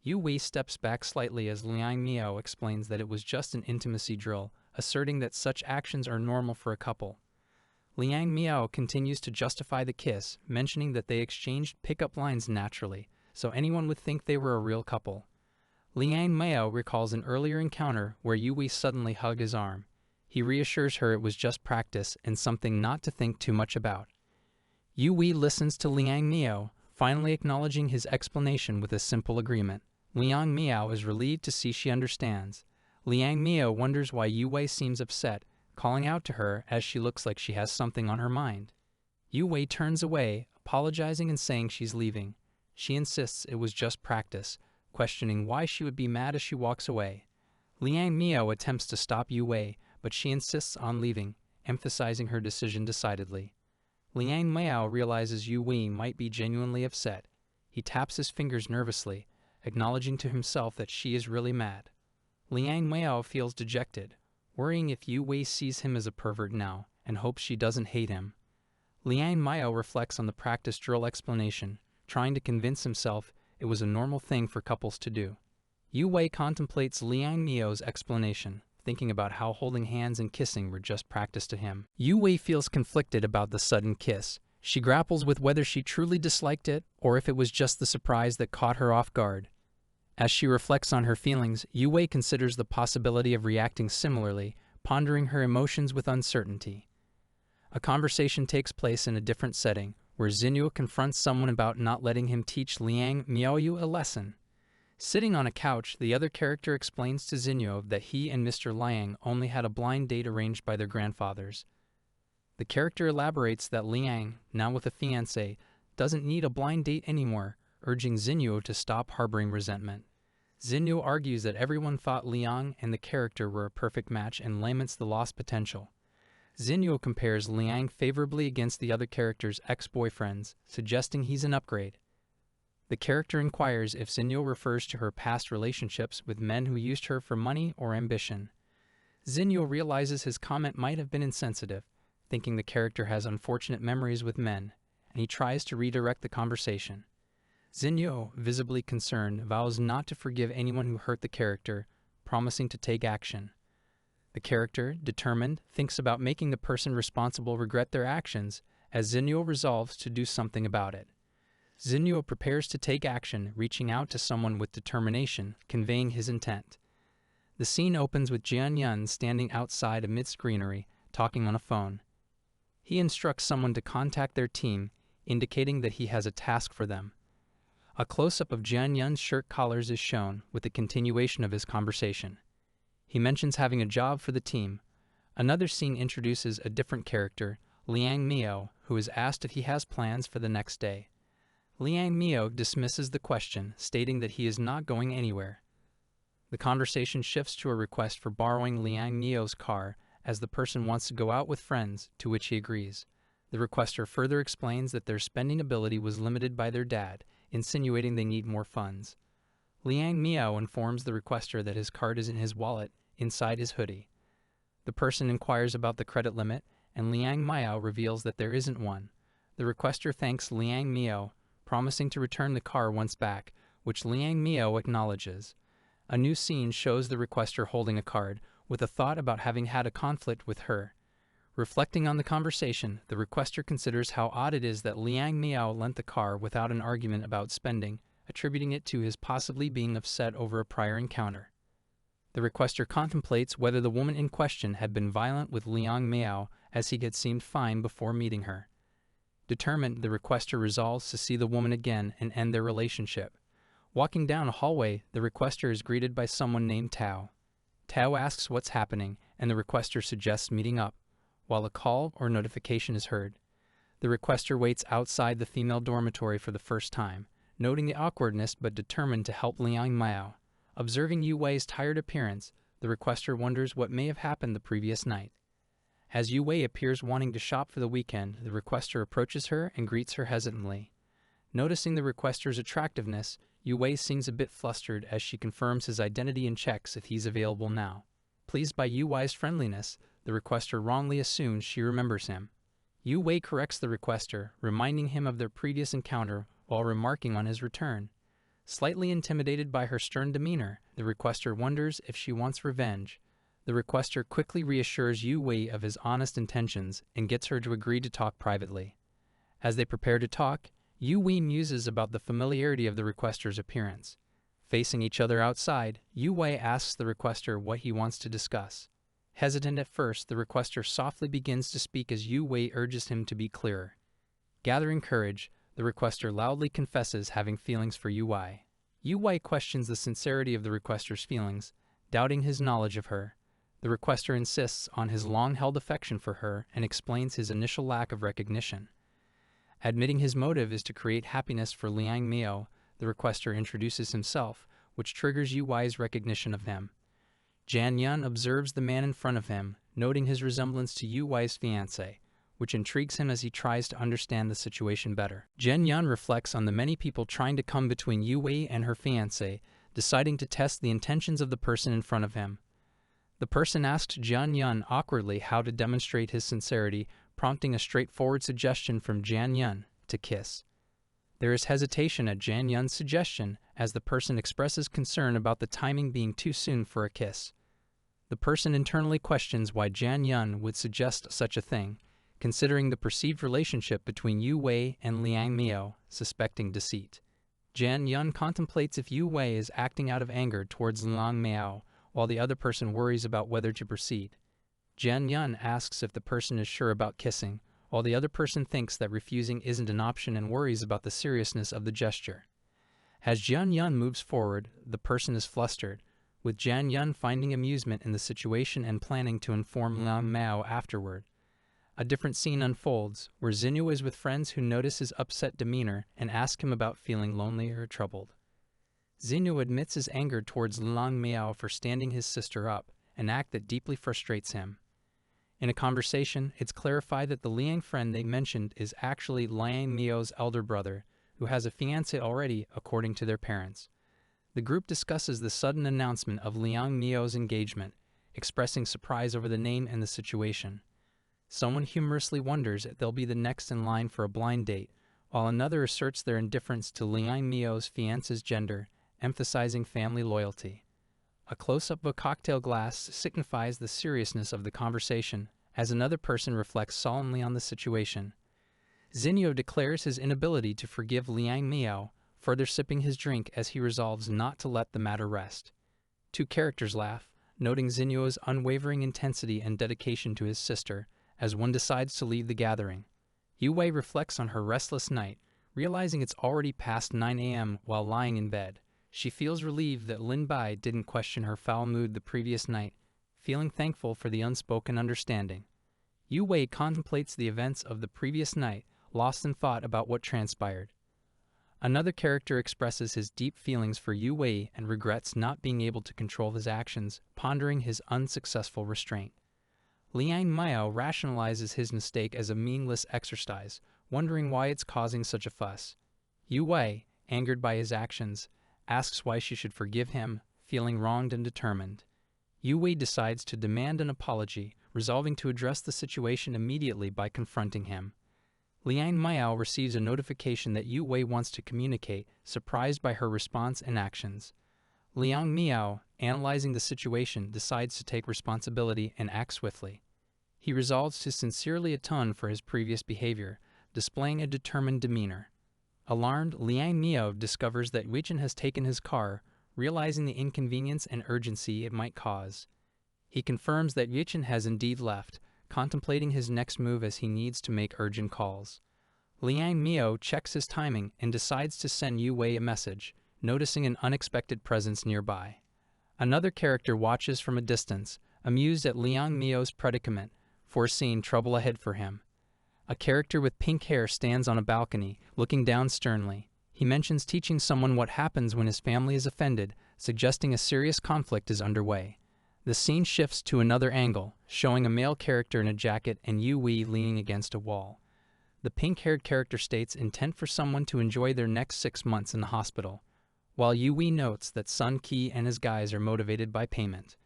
Yu Wei steps back slightly as Liang Miao explains that it was just an intimacy drill, asserting that such actions are normal for a couple. Liang Miao continues to justify the kiss, mentioning that they exchanged pickup lines naturally, so anyone would think they were a real couple. Liang Miao recalls an earlier encounter where Yu Wei suddenly hugged his arm. He reassures her it was just practice and something not to think too much about. Yu Wei listens to Liang Miao, finally acknowledging his explanation with a simple agreement. Liang Miao is relieved to see she understands. Liang Miao wonders why Yu Wei seems upset, calling out to her as she looks like she has something on her mind. Yu Wei turns away, apologizing and saying she's leaving. She insists it was just practice, questioning why she would be mad as she walks away. Liang Miao attempts to stop Yu Wei, but she insists on leaving, emphasizing her decision decidedly. Liang Miao realizes Yu Wei might be genuinely upset. He taps his fingers nervously, acknowledging to himself that she is really mad. Liang Miao feels dejected, worrying if Yu Wei sees him as a pervert now, and hopes she doesn't hate him. Liang Miao reflects on the practice drill explanation, trying to convince himself it was a normal thing for couples to do. Yu Wei contemplates Liang Miao's explanation, thinking about how holding hands and kissing were just practice to him. Yu Wei feels conflicted about the sudden kiss. She grapples with whether she truly disliked it or if it was just the surprise that caught her off guard. As she reflects on her feelings, Yu Wei considers the possibility of reacting similarly, pondering her emotions with uncertainty. A conversation takes place in a different setting, where Xinyu confronts someone about not letting him teach Liang Miaoyu a lesson. Sitting on a couch, the other character explains to Xinyu that he and Mr. Liang only had a blind date arranged by their grandfathers. The character elaborates that Liang, now with a fiancé, doesn't need a blind date anymore, urging Xinyu to stop harboring resentment. Xinyu argues that everyone thought Liang and the character were a perfect match and laments the lost potential. Xinyu compares Liang favorably against the other character's ex-boyfriends, suggesting he's an upgrade. The character inquires if Xinyu refers to her past relationships with men who used her for money or ambition. Xinyu realizes his comment might have been insensitive, thinking the character has unfortunate memories with men, and he tries to redirect the conversation. Xinyu, visibly concerned, vows not to forgive anyone who hurt the character, promising to take action. The character, determined, thinks about making the person responsible regret their actions, as Xinyu resolves to do something about it. Xinyu prepares to take action, reaching out to someone with determination, conveying his intent. The scene opens with Jian Yun standing outside amidst greenery, talking on a phone. He instructs someone to contact their team, indicating that he has a task for them. A close-up of Jian Yun's shirt collars is shown, with the continuation of his conversation. He mentions having a job for the team. Another scene introduces a different character, Liang Miao, who is asked if he has plans for the next day. Liang Miao dismisses the question, stating that he is not going anywhere. The conversation shifts to a request for borrowing Liang Miao's car, as the person wants to go out with friends, to which he agrees. The requester further explains that their spending ability was limited by their dad, insinuating they need more funds. Liang Miao informs the requester that his card is in his wallet, inside his hoodie. The person inquires about the credit limit, and Liang Miao reveals that there isn't one. The requester thanks Liang Miao, promising to return the car once back, which Liang Miao acknowledges. A new scene shows the requester holding a card, with a thought about having had a conflict with her. Reflecting on the conversation, the requester considers how odd it is that Liang Miao lent the car without an argument about spending, attributing it to his possibly being upset over a prior encounter. The requester contemplates whether the woman in question had been violent with Liang Miao, as he had seemed fine before meeting her. Determined, the requester resolves to see the woman again and end their relationship. Walking down a hallway, the requester is greeted by someone named Tao. Tao asks what's happening, and the requester suggests meeting up, while a call or notification is heard. The requester waits outside the female dormitory for the first time, noting the awkwardness but determined to help Liang Miao. Observing Yu Wei's tired appearance, the requester wonders what may have happened the previous night. As Yu Wei appears wanting to shop for the weekend, the requester approaches her and greets her hesitantly. Noticing the requester's attractiveness, Yu Wei seems a bit flustered as she confirms his identity and checks if he's available now. Pleased by Yu Wei's friendliness, the the requester wrongly assumes she remembers him. Yu Wei corrects the requester, reminding him of their previous encounter while remarking on his return. Slightly intimidated by her stern demeanor, the requester wonders if she wants revenge. The requester quickly reassures Yu Wei of his honest intentions and gets her to agree to talk privately. As they prepare to talk, Yu Wei muses about the familiarity of the requester's appearance. Facing each other outside, Yu Wei asks the requester what he wants to discuss. Hesitant at first, the requester softly begins to speak as Yu Wei urges him to be clearer. Gathering courage, the requester loudly confesses having feelings for Yu Wei. Yu Wei questions the sincerity of the requester's feelings, doubting his knowledge of her. The requester insists on his long-held affection for her and explains his initial lack of recognition. Admitting his motive is to create happiness for Liang Miao, the requester introduces himself, which triggers Yu Wei's recognition of him. Jan Yun observes the man in front of him, noting his resemblance to Yu Wei's fiancé, which intrigues him as he tries to understand the situation better. Jan Yun reflects on the many people trying to come between Yu Wei and her fiancé, deciding to test the intentions of the person in front of him. The person asked Jan Yun awkwardly how to demonstrate his sincerity, prompting a straightforward suggestion from Jan Yun to kiss. There is hesitation at Jan Yun's suggestion as the person expresses concern about the timing being too soon for a kiss. The person internally questions why Jan Yun would suggest such a thing, considering the perceived relationship between Yu Wei and Liang Miao, suspecting deceit. Jan Yun contemplates if Yu Wei is acting out of anger towards Liang Miao, while the other person worries about whether to proceed. Jan Yun asks if the person is sure about kissing, while the other person thinks that refusing isn't an option and worries about the seriousness of the gesture. As Jan Yun moves forward, the person is flustered, with Jan Yun finding amusement in the situation and planning to inform Liang Miao afterward. A different scene unfolds, where Xinyu is with friends who notice his upset demeanor and ask him about feeling lonely or troubled. Xinyu admits his anger towards Liang Miao for standing his sister up, an act that deeply frustrates him. In a conversation, it's clarified that the Liang friend they mentioned is actually Liang Miao's elder brother, who has a fiancé already, according to their parents. The group discusses the sudden announcement of Liang Miao's engagement, expressing surprise over the name and the situation. Someone humorously wonders if they'll be the next in line for a blind date, while another asserts their indifference to Liang Miao's fiancé's gender, emphasizing family loyalty. A close-up of a cocktail glass signifies the seriousness of the conversation, as another person reflects solemnly on the situation. Xinyu declares his inability to forgive Liang Miao, further sipping his drink as he resolves not to let the matter rest. Two characters laugh, noting Xinyo's unwavering intensity and dedication to his sister, as one decides to leave the gathering. Yu Wei reflects on her restless night, realizing it's already past 9 a.m. while lying in bed. She feels relieved that Lin Bai didn't question her foul mood the previous night, feeling thankful for the unspoken understanding. Yu Wei contemplates the events of the previous night, lost in thought about what transpired. Another character expresses his deep feelings for Yu Wei and regrets not being able to control his actions, pondering his unsuccessful restraint. Liang Miao rationalizes his mistake as a meaningless exercise, wondering why it's causing such a fuss. Yu Wei, angered by his actions, asks why she should forgive him, feeling wronged and determined. Yu Wei decides to demand an apology, resolving to address the situation immediately by confronting him. Liang Miao receives a notification that Yu Wei wants to communicate, surprised by her response and actions. Liang Miao, analyzing the situation, decides to take responsibility and act swiftly. He resolves to sincerely atone for his previous behavior, displaying a determined demeanor. Alarmed, Liang Miao discovers that Weijin has taken his car, realizing the inconvenience and urgency it might cause. He confirms that Weijin has indeed left, contemplating his next move as he needs to make urgent calls. Liang Miao checks his timing and decides to send Yu Wei a message, noticing an unexpected presence nearby. Another character watches from a distance, amused at Liang Miao's predicament, foreseeing trouble ahead for him. A character with pink hair stands on a balcony, looking down sternly. He mentions teaching someone what happens when his family is offended, suggesting a serious conflict is underway. The scene shifts to another angle, showing a male character in a jacket and Yu Wei leaning against a wall. The pink-haired character states intent for someone to enjoy their next 6 months in the hospital, while Yu Wei notes that Sun Qi and his guys are motivated by payment.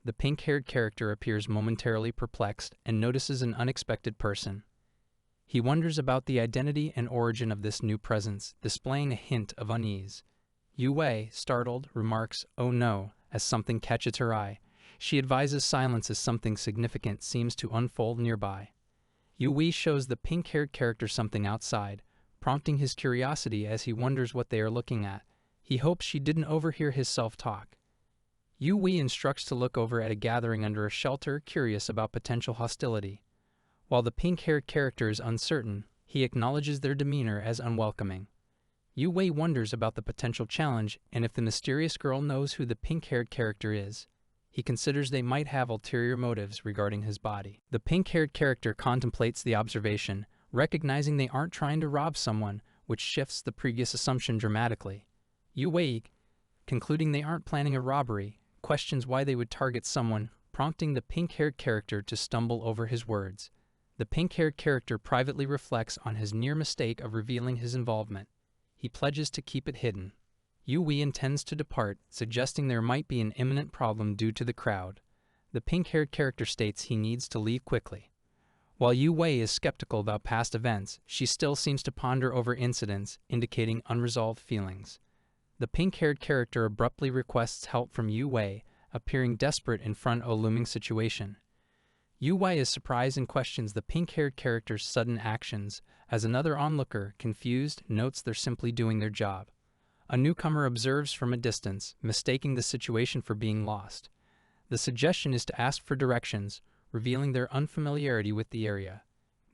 the pink-haired character appears momentarily perplexed and notices an unexpected person. He wonders about the identity and origin of this new presence, displaying a hint of unease. Yue, startled, remarks, "Oh no," as something catches her eye. She advises silence as something significant seems to unfold nearby. Yue shows the pink-haired character something outside, prompting his curiosity as he wonders what they are looking at. He hopes she didn't overhear his self-talk. Yue instructs to look over at a gathering under a shelter, curious about potential hostility. While the pink-haired character is uncertain, he acknowledges their demeanor as unwelcoming. Yue wonders about the potential challenge and if the mysterious girl knows who the pink-haired character is. He considers they might have ulterior motives regarding his body. The pink-haired character contemplates the observation, recognizing they aren't trying to rob someone, which shifts the previous assumption dramatically. Yue, concluding they aren't planning a robbery, questions why they would target someone, prompting the pink-haired character to stumble over his words. The pink-haired character privately reflects on his near mistake of revealing his involvement. He pledges to keep it hidden. Yue intends to depart, suggesting there might be an imminent problem due to the crowd. The pink-haired character states he needs to leave quickly. While Yue is skeptical about past events, she still seems to ponder over incidents, indicating unresolved feelings. The pink-haired character abruptly requests help from Yue, appearing desperate in front of a looming situation. Yue is surprised and questions the pink-haired character's sudden actions, as another onlooker, confused, notes they're simply doing their job. A newcomer observes from a distance, mistaking the situation for being lost. The suggestion is to ask for directions, revealing their unfamiliarity with the area.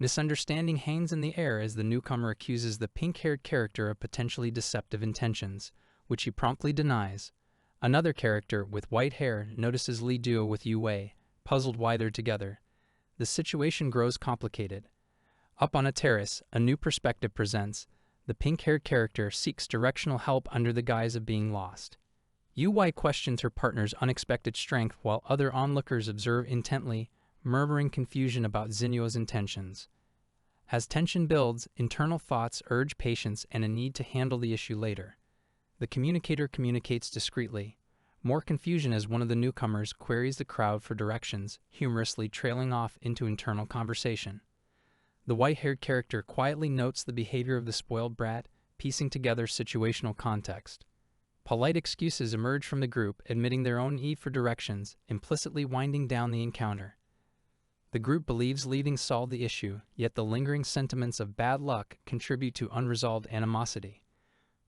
Misunderstanding hangs in the air as the newcomer accuses the pink-haired character of potentially deceptive intentions, which he promptly denies. Another character, with white hair, notices Li Duo with Yue, puzzled why they're together. The situation grows complicated. Up on a terrace, a new perspective presents. The pink-haired character seeks directional help under the guise of being lost. Yue questions her partner's unexpected strength while other onlookers observe intently, murmuring confusion about Zinyo's intentions. As tension builds, internal thoughts urge patience and a need to handle the issue later. The communicator communicates discreetly. More confusion as one of the newcomers queries the crowd for directions, humorously trailing off into internal conversation. The white-haired character quietly notes the behavior of the spoiled brat, piecing together situational context. Polite excuses emerge from the group, admitting their own need for directions, implicitly winding down the encounter. The group believes leaving solved the issue, yet the lingering sentiments of bad luck contribute to unresolved animosity.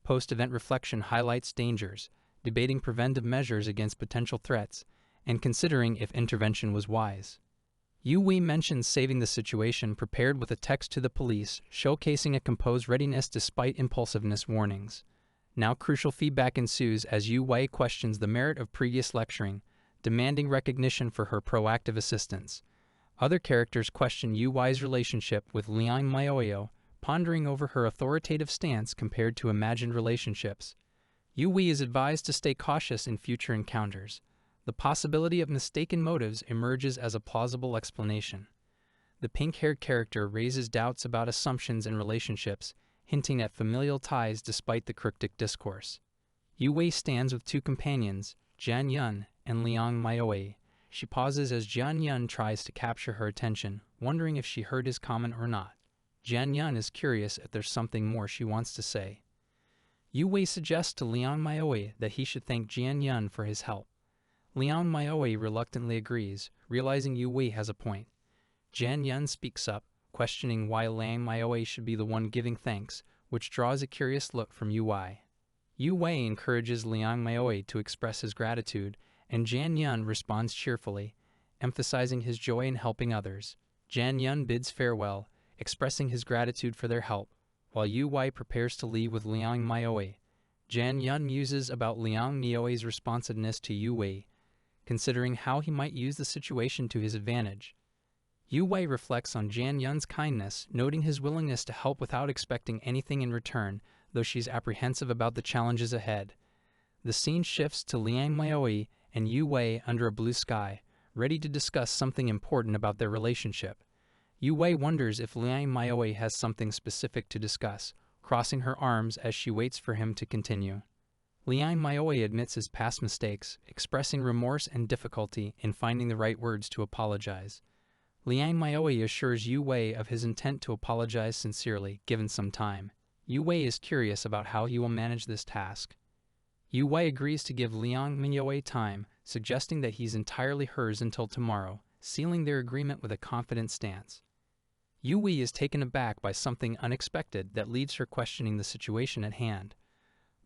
Post-event reflection highlights dangers, debating preventive measures against potential threats, and considering if intervention was wise. Yue mentions saving the situation, prepared with a text to the police, showcasing a composed readiness despite impulsiveness warnings. Now crucial feedback ensues as Yue questions the merit of previous lecturing, demanding recognition for her proactive assistance. Other characters question Yue's relationship with Liang Maoyo, pondering over her authoritative stance compared to imagined relationships. Yue is advised to stay cautious in future encounters. The possibility of mistaken motives emerges as a plausible explanation. The pink-haired character raises doubts about assumptions and relationships, hinting at familial ties despite the cryptic discourse. Yue stands with two companions, Jian Yun and Liang Maoe. She pauses as Jian Yun tries to capture her attention, wondering if she heard his comment or not. Jian Yun is curious if there's something more she wants to say. Yue suggests to Liang Maoe that he should thank Jian Yun for his help. Liang Maoe reluctantly agrees, realizing Yue has a point. Jian Yun speaks up, questioning why Liang Maoe should be the one giving thanks, which draws a curious look from Yue. Yue encourages Liang Maoe to express his gratitude, and Jian Yun responds cheerfully, emphasizing his joy in helping others. Jian Yun bids farewell, expressing his gratitude for their help, while Yue prepares to leave with Liang Maoe. Jian Yun muses about Liang Maoe's responsiveness to Yue, considering how he might use the situation to his advantage. Yue reflects on Jian Yun's kindness, noting his willingness to help without expecting anything in return, though she's apprehensive about the challenges ahead. The scene shifts to Liang Maoe and Yue under a blue sky, ready to discuss something important about their relationship. Yue wonders if Liang Maoe has something specific to discuss, crossing her arms as she waits for him to continue. Liang Maoi admits his past mistakes, expressing remorse and difficulty in finding the right words to apologize. Liang Maoi assures Yu Wei of his intent to apologize sincerely, given some time. Yu Wei is curious about how he will manage this task. Yu Wei agrees to give Liang Maoi time, suggesting that he's entirely hers until tomorrow, sealing their agreement with a confident stance. Yu Wei is taken aback by something unexpected that leaves her questioning the situation at hand.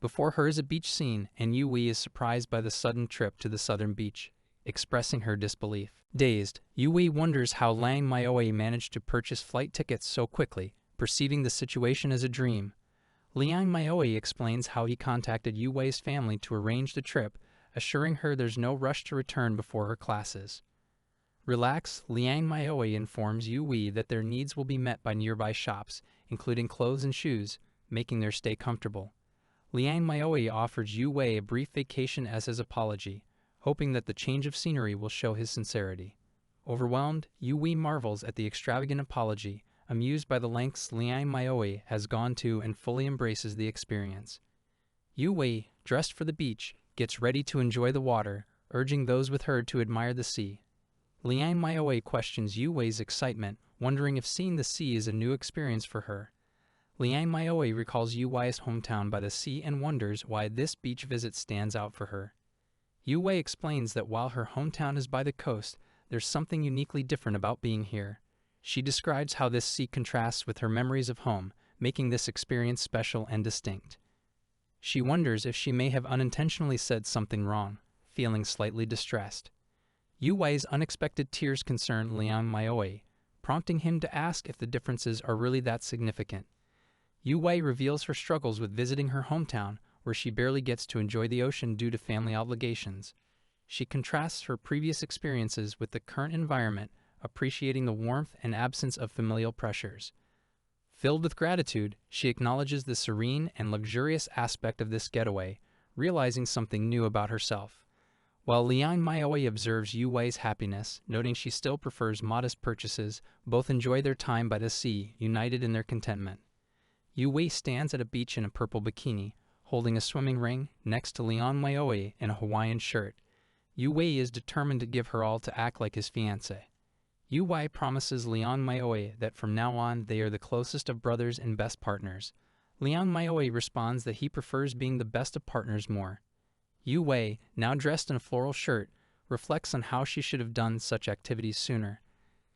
Before her is a beach scene, and Yu Wei is surprised by the sudden trip to the southern beach, expressing her disbelief. Dazed, Yu Wei wonders how Liang Maoi managed to purchase flight tickets so quickly, perceiving the situation as a dream. Liang Maoi explains how he contacted Yu Wei's family to arrange the trip, assuring her there's no rush to return before her classes. Relaxed, Liang Maoi informs Yu Wei that their needs will be met by nearby shops, including clothes and shoes, making their stay comfortable. Liang Maoi offers Yu Wei a brief vacation as his apology, hoping that the change of scenery will show his sincerity. Overwhelmed, Yu Wei marvels at the extravagant apology, amused by the lengths Liang Maoi has gone to, and fully embraces the experience. Yu Wei, dressed for the beach, gets ready to enjoy the water, urging those with her to admire the sea. Liang Maoi questions Yu Wei's excitement, wondering if seeing the sea is a new experience for her. Liang Maoi recalls Yu Wei's hometown by the sea and wonders why this beach visit stands out for her. Yu Wei explains that while her hometown is by the coast, there's something uniquely different about being here. She describes how this sea contrasts with her memories of home, making this experience special and distinct. She wonders if she may have unintentionally said something wrong, feeling slightly distressed. Yu Wei's unexpected tears concern Liang Maoi, prompting him to ask if the differences are really that significant. Yu Wei reveals her struggles with visiting her hometown, where she barely gets to enjoy the ocean due to family obligations. She contrasts her previous experiences with the current environment, appreciating the warmth and absence of familial pressures. Filled with gratitude, she acknowledges the serene and luxurious aspect of this getaway, realizing something new about herself. While Liang Maoi observes Yu Wei's happiness, noting she still prefers modest purchases, both enjoy their time by the sea, united in their contentment. Yu Wei stands at a beach in a purple bikini, holding a swimming ring, next to Liang Maoi in a Hawaiian shirt. Yu Wei is determined to give her all to act like his fiancé. Yu Wei promises Liang Maoi that from now on they are the closest of brothers and best partners. Liang Maoi responds that he prefers being the best of partners more. Yu Wei, now dressed in a floral shirt, reflects on how she should have done such activities sooner,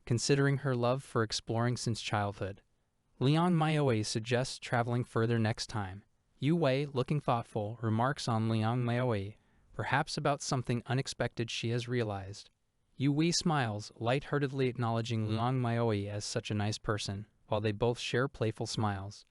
considering her love for exploring since childhood. Liang Maoi suggests traveling further next time. Yu Wei, looking thoughtful, remarks on Liang Maoi, perhaps about something unexpected she has realized. Yu Wei smiles, lightheartedly acknowledging Liang Maoi as such a nice person, while they both share playful smiles.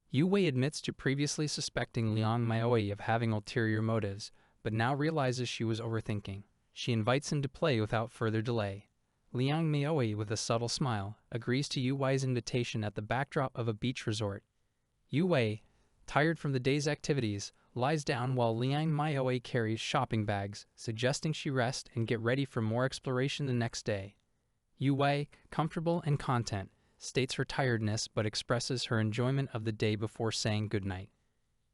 Yu Wei admits to previously suspecting Liang Maoi of having ulterior motives, but now realizes she was overthinking. She invites him to play without further delay. Liang Maoi, with a subtle smile, agrees to Yu Wei's invitation at the backdrop of a beach resort. Yu Wei, tired from the day's activities, lies down while Liang Maoi carries shopping bags, suggesting she rest and get ready for more exploration the next day. Yu Wei, comfortable and content, states her tiredness but expresses her enjoyment of the day before saying goodnight.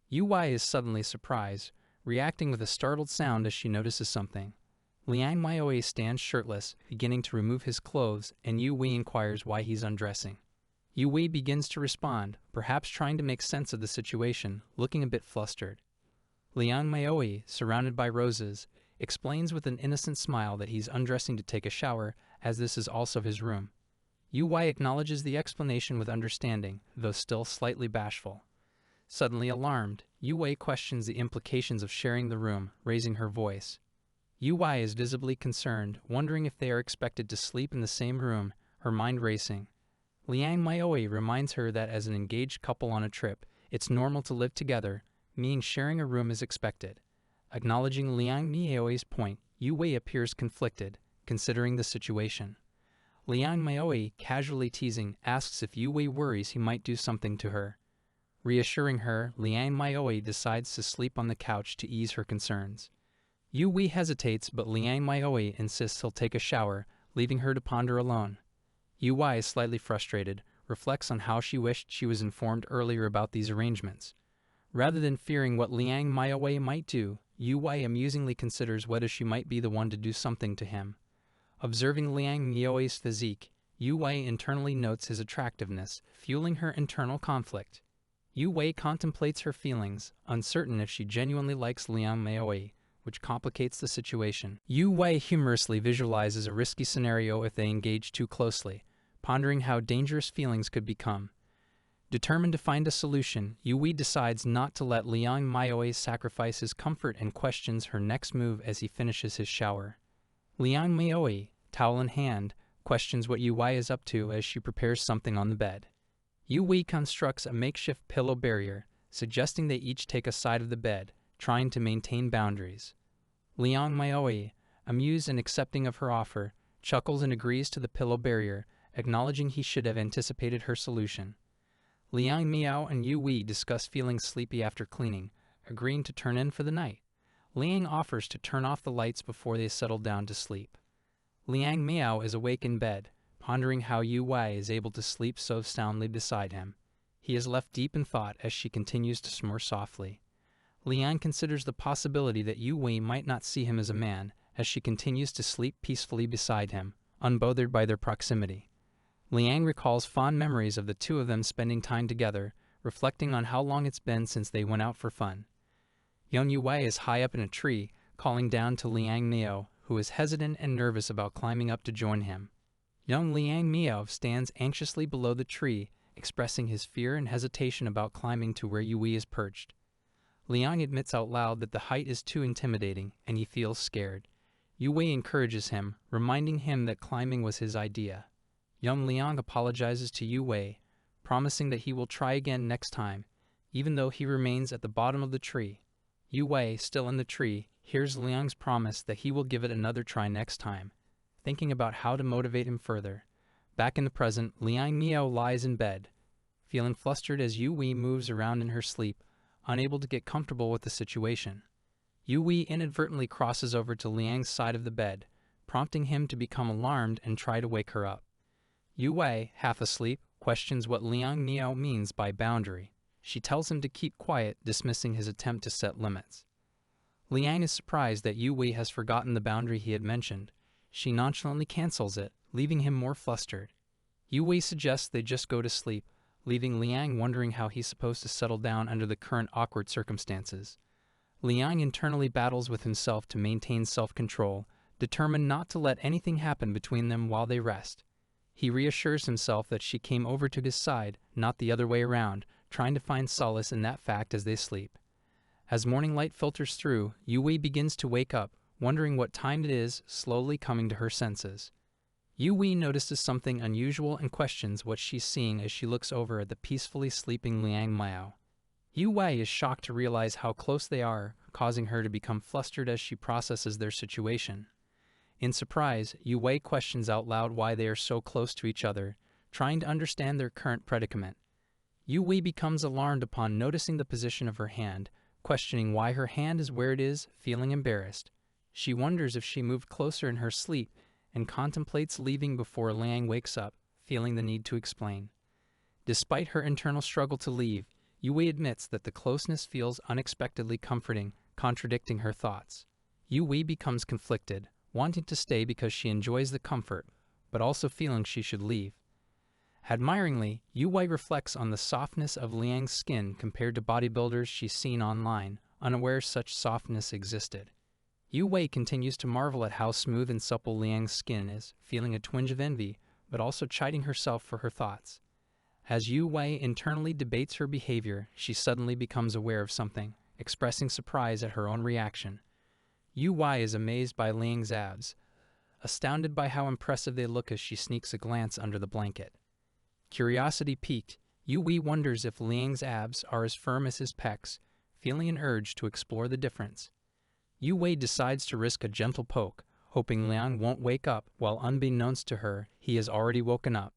Yu Wei is suddenly surprised, reacting with a startled sound as she notices something. Liang Maoi stands shirtless, beginning to remove his clothes, and Yu Wei inquires why he's undressing. Yu Wei begins to respond, perhaps trying to make sense of the situation, looking a bit flustered. Liang Maoi, surrounded by roses, explains with an innocent smile that he's undressing to take a shower, as this is also his room. Yu Wei acknowledges the explanation with understanding, though still slightly bashful. Suddenly alarmed, Yu Wei questions the implications of sharing the room, raising her voice. Yu Wei is visibly concerned, wondering if they are expected to sleep in the same room, her mind racing. Liang Maoi reminds her that as an engaged couple on a trip, it's normal to live together, meaning sharing a room is expected. Acknowledging Liang Maoi's point, Yu Wei appears conflicted, considering the situation. Liang Maoi, casually teasing, asks if Yu Wei worries he might do something to her. Reassuring her, Liang Maoi decides to sleep on the couch to ease her concerns. Yu Wei hesitates, but Liang Maoi insists he'll take a shower, leaving her to ponder alone. Yu Wei, slightly frustrated, reflects on how she wished she was informed earlier about these arrangements. Rather than fearing what Liang Maowei might do, Yu Wei amusingly considers whether she might be the one to do something to him. Observing Liang Maowei's physique, Yu Wei internally notes his attractiveness, fueling her internal conflict. Yu Wei contemplates her feelings, uncertain if she genuinely likes Liang Maowei, which complicates the situation. Yu Wei humorously visualizes a risky scenario if they engage too closely, pondering how dangerous feelings could become. Determined to find a solution, Yu Wei decides not to let Liang Maowei sacrifice his comfort and questions her next move as he finishes his shower. Liang Maowei, towel in hand, questions what Yu Wei is up to as she prepares something on the bed. Yu Wei constructs a makeshift pillow barrier, suggesting they each take a side of the bed, trying to maintain boundaries. Liang Maowei, amused and accepting of her offer, chuckles and agrees to the pillow barrier, acknowledging he should have anticipated her solution. Liang Miao and Yu Wei discuss feeling sleepy after cleaning, agreeing to turn in for the night. Liang offers to turn off the lights before they settle down to sleep. Liang Miao is awake in bed, pondering how Yu Wei is able to sleep so soundly beside him. He is left deep in thought as she continues to snore softly. Liang considers the possibility that Yu Wei might not see him as a man, as she continues to sleep peacefully beside him, unbothered by their proximity. Liang recalls fond memories of the two of them spending time together, reflecting on how long it's been since they went out for fun. Young Yu Wei is high up in a tree, calling down to Liang Miao, who is hesitant and nervous about climbing up to join him. Young Liang Miao stands anxiously below the tree, expressing his fear and hesitation about climbing to where Yu Wei is perched. Liang admits out loud that the height is too intimidating, and he feels scared. Yu Wei encourages him, reminding him that climbing was his idea. Young Liang apologizes to Yu Wei, promising that he will try again next time, even though he remains at the bottom of the tree. Yu Wei, still in the tree, hears Liang's promise that he will give it another try next time, thinking about how to motivate him further. Back in the present, Liang Miao lies in bed, feeling flustered as Yu Wei moves around in her sleep, unable to get comfortable with the situation. Yu Wei inadvertently crosses over to Liang's side of the bed, prompting him to become alarmed and try to wake her up. Yu Wei, half asleep, questions what Liang Miao means by boundary. She tells him to keep quiet, dismissing his attempt to set limits. Liang is surprised that Yu Wei has forgotten the boundary he had mentioned. She nonchalantly cancels it, leaving him more flustered. Yu Wei suggests they just go to sleep, leaving Liang wondering how he's supposed to settle down under the current awkward circumstances. Liang internally battles with himself to maintain self-control, determined not to let anything happen between them while they rest. He reassures himself that she came over to his side, not the other way around, trying to find solace in that fact as they sleep. As morning light filters through, Yu Wei begins to wake up, wondering what time it is, slowly coming to her senses. Yu Wei notices something unusual and questions what she's seeing as she looks over at the peacefully sleeping Liang Miao. Yu Wei is shocked to realize how close they are, causing her to become flustered as she processes their situation. In surprise, Yu Wei questions out loud why they are so close to each other, trying to understand their current predicament. Yu Wei becomes alarmed upon noticing the position of her hand, questioning why her hand is where it is, feeling embarrassed. She wonders if she moved closer in her sleep and contemplates leaving before Liang wakes up, feeling the need to explain. Despite her internal struggle to leave, Yu Wei admits that the closeness feels unexpectedly comforting, contradicting her thoughts. Yu Wei becomes conflicted, wanting to stay because she enjoys the comfort, but also feeling she should leave. Admiringly, Yu Wei reflects on the softness of Liang's skin compared to bodybuilders she's seen online, unaware such softness existed. Yu Wei continues to marvel at how smooth and supple Liang's skin is, feeling a twinge of envy, but also chiding herself for her thoughts. As Yu Wei internally debates her behavior, she suddenly becomes aware of something, expressing surprise at her own reaction. Yu Wei is amazed by Liang's abs, astounded by how impressive they look as she sneaks a glance under the blanket. Curiosity piqued, Yu Wei wonders if Liang's abs are as firm as his pecs, feeling an urge to explore the difference. Yu Wei decides to risk a gentle poke, hoping Liang won't wake up, while unbeknownst to her, he has already woken up.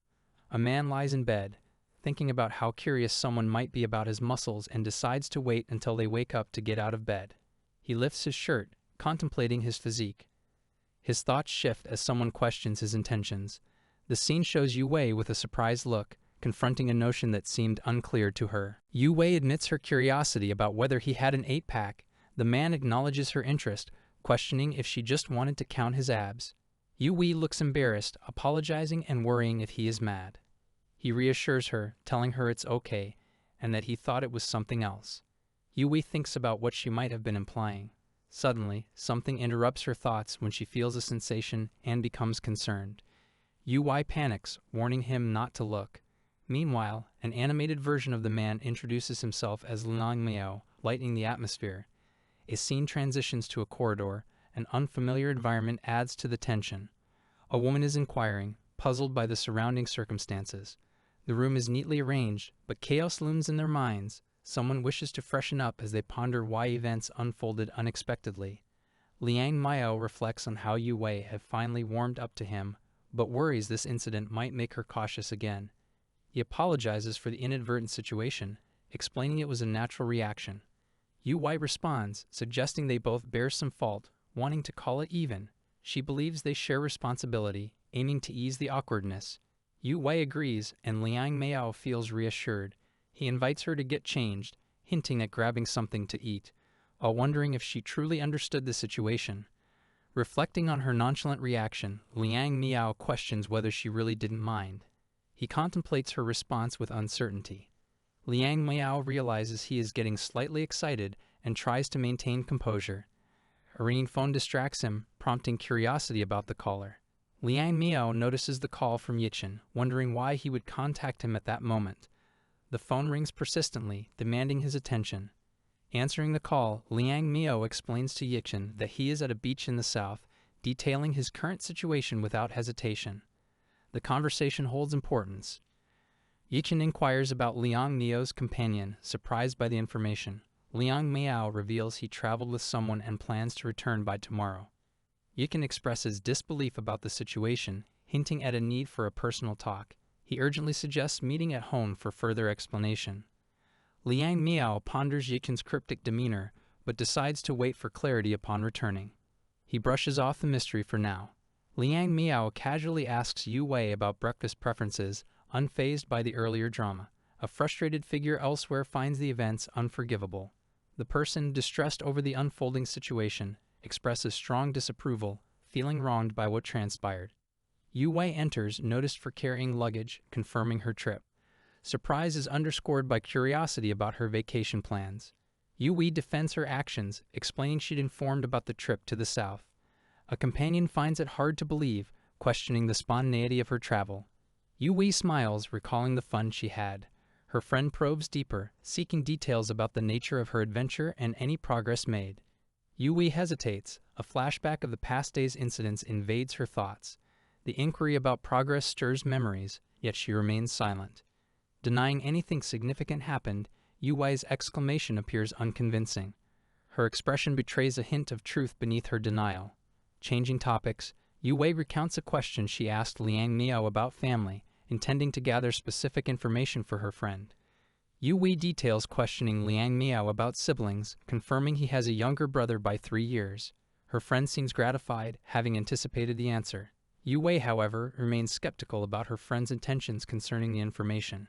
A man lies in bed, thinking about how curious someone might be about his muscles and decides to wait until they wake up to get out of bed. He lifts his shirt, contemplating his physique. His thoughts shift as someone questions his intentions. The scene shows Yu Wei with a surprised look, confronting a notion that seemed unclear to her. Yu Wei admits her curiosity about whether he had an 8-pack. The man acknowledges her interest, questioning if she just wanted to count his abs. Yu Wei looks embarrassed, apologizing and worrying if he is mad. He reassures her, telling her it's okay, and that he thought it was something else. Yu Wei thinks about what she might have been implying. Suddenly, something interrupts her thoughts when she feels a sensation and becomes concerned. Yu Wei panics, warning him not to look. Meanwhile, an animated version of the man introduces himself as Liang Miao, lightening the atmosphere. A scene transitions to a corridor. An unfamiliar environment adds to the tension. A woman is inquiring, puzzled by the surrounding circumstances. The room is neatly arranged, but chaos looms in their minds. Someone wishes to freshen up as they ponder why events unfolded unexpectedly. Liang Miao reflects on how Yu Wei had finally warmed up to him, but worries this incident might make her cautious again. He apologizes for the inadvertent situation, explaining it was a natural reaction. Yu Wei responds, suggesting they both bear some fault, wanting to call it even. She believes they share responsibility, aiming to ease the awkwardness. Yu Wei agrees, and Liang Miao feels reassured. He invites her to get changed, hinting at grabbing something to eat, while wondering if she truly understood the situation. Reflecting on her nonchalant reaction, Liang Miao questions whether she really didn't mind. He contemplates her response with uncertainty. Liang Miao realizes he is getting slightly excited and tries to maintain composure. A ringing phone distracts him, prompting curiosity about the caller. Liang Miao notices the call from Yichin, wondering why he would contact him at that moment. The phone rings persistently, demanding his attention. Answering the call, Liang Miao explains to Yichin that he is at a beach in the south, detailing his current situation without hesitation. The conversation holds importance. Yichin inquires about Liang Miao's companion, surprised by the information. Liang Miao reveals he traveled with someone and plans to return by tomorrow. Yichin expresses disbelief about the situation, hinting at a need for a personal talk. He urgently suggests meeting at home for further explanation. Liang Miao ponders Yichin's cryptic demeanor, but decides to wait for clarity upon returning. He brushes off the mystery for now. Liang Miao casually asks Yu Wei about breakfast preferences, unfazed by the earlier drama. A frustrated figure elsewhere finds the events unforgivable. The person, distressed over the unfolding situation, expresses strong disapproval, feeling wronged by what transpired. Yu Wei enters, noticed for carrying luggage, confirming her trip. Surprise is underscored by curiosity about her vacation plans. Yu Wei defends her actions, explaining she'd informed about the trip to the south. A companion finds it hard to believe, questioning the spontaneity of her travel. Yu Wei smiles, recalling the fun she had. Her friend probes deeper, seeking details about the nature of her adventure and any progress made. Yu Wei hesitates. A flashback of the past day's incidents invades her thoughts. The inquiry about progress stirs memories, yet she remains silent. Denying anything significant happened, Yu Wei's exclamation appears unconvincing. Her expression betrays a hint of truth beneath her denial. Changing topics, Yu Wei recounts a question she asked Liang Miao about family, intending to gather specific information for her friend. Yu Wei details questioning Liang Miao about siblings, confirming he has a younger brother by 3 years. Her friend seems gratified, having anticipated the answer. Yu Wei, however, remains skeptical about her friend's intentions concerning the information.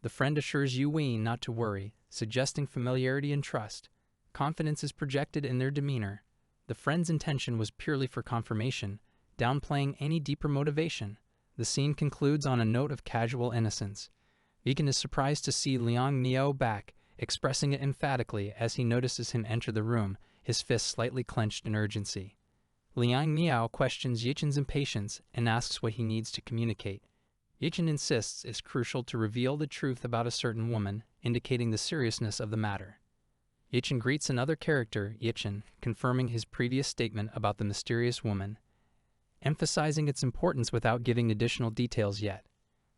The friend assures Yu Wei not to worry, suggesting familiarity and trust. Confidence is projected in their demeanor. The friend's intention was purely for confirmation, downplaying any deeper motivation. The scene concludes on a note of casual innocence. Yichin is surprised to see Liang Miao back, expressing it emphatically as he notices him enter the room, his fists slightly clenched in urgency. Liang Miao questions Yichin's impatience and asks what he needs to communicate. Yichin insists it's crucial to reveal the truth about a certain woman, indicating the seriousness of the matter. Yichin greets another character, Yichin, confirming his previous statement about the mysterious woman, emphasizing its importance without giving additional details yet.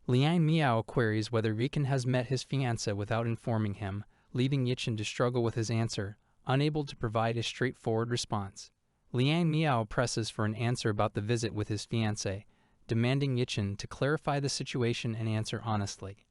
Liang Miao queries whether Yichin has met his fiancée without informing him, leaving Yichin to struggle with his answer, unable to provide a straightforward response. Liang Miao presses for an answer about the visit with his fiancée, demanding Yichin to clarify the situation and answer honestly.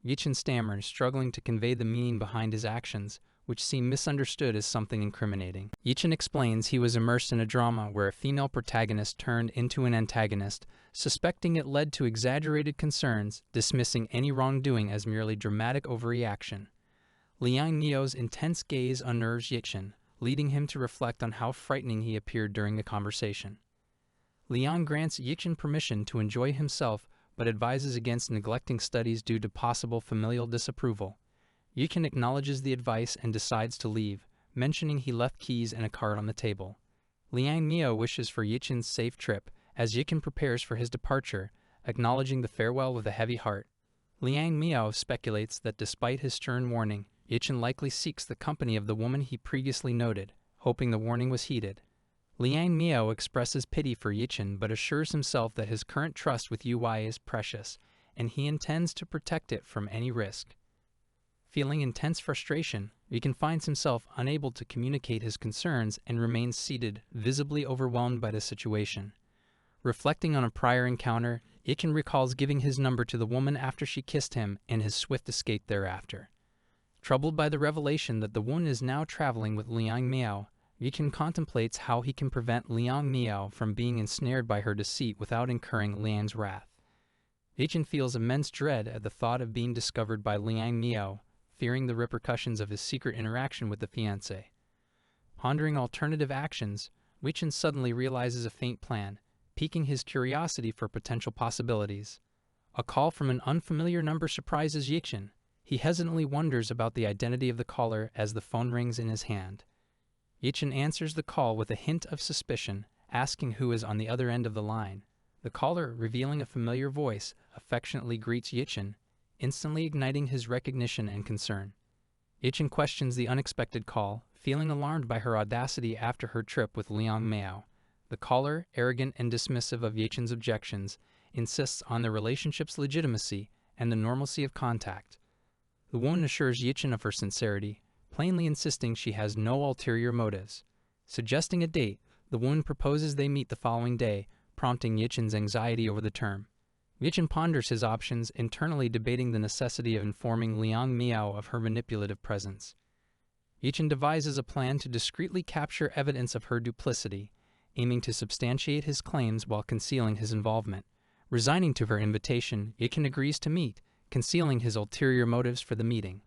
Yichin stammers, struggling to convey the meaning behind his actions, which seem misunderstood as something incriminating. Yichin explains he was immersed in a drama where a female protagonist turned into an antagonist, suspecting it led to exaggerated concerns, dismissing any wrongdoing as merely dramatic overreaction. Liang Mio's intense gaze unnerves Yichin, leading him to reflect on how frightening he appeared during the conversation. Liang grants Yichin permission to enjoy himself, but advises against neglecting studies due to possible familial disapproval. Yichin acknowledges the advice and decides to leave, mentioning he left keys and a card on the table. Liang Mio wishes for Yichin's safe trip, as Yichin prepares for his departure, acknowledging the farewell with a heavy heart. Liang Mio speculates that despite his stern warning, Yichin likely seeks the company of the woman he previously noted, hoping the warning was heeded. Liang Mio expresses pity for Yichin but assures himself that his current trust with UI is precious, and he intends to protect it from any risk. Feeling intense frustration, Yichin finds himself unable to communicate his concerns and remains seated, visibly overwhelmed by the situation. Reflecting on a prior encounter, Yichin recalls giving his number to the woman after she kissed him and his swift escape thereafter. Troubled by the revelation that the woman is now traveling with Liang Mio, Yichin contemplates how he can prevent Liang Mio from being ensnared by her deceit without incurring Liang's wrath. Yichin feels immense dread at the thought of being discovered by Liang Mio, fearing the repercussions of his secret interaction with the fiancé. Pondering alternative actions, Yichin suddenly realizes a faint plan, piquing his curiosity for potential possibilities. A call from an unfamiliar number surprises Yichin. He hesitantly wonders about the identity of the caller as the phone rings in his hand. Yichin answers the call with a hint of suspicion, asking who is on the other end of the line. The caller, revealing a familiar voice, affectionately greets Yichin, instantly igniting his recognition and concern. Yichin questions the unexpected call, feeling alarmed by her audacity after her trip with Liang Mio. The caller, arrogant and dismissive of Yichin's objections, insists on the relationship's legitimacy and the normalcy of contact. The woman assures Yichin of her sincerity, plainly insisting she has no ulterior motives. Suggesting a date, the woman proposes they meet the following day, prompting Yichin's anxiety over the term. Yichin ponders his options, internally debating the necessity of informing Liang Mio of her manipulative presence. Yichin devises a plan to discreetly capture evidence of her duplicity, aiming to substantiate his claims while concealing his involvement. Resigning to her invitation, Yichin agrees to meet, concealing his ulterior motives for the meeting.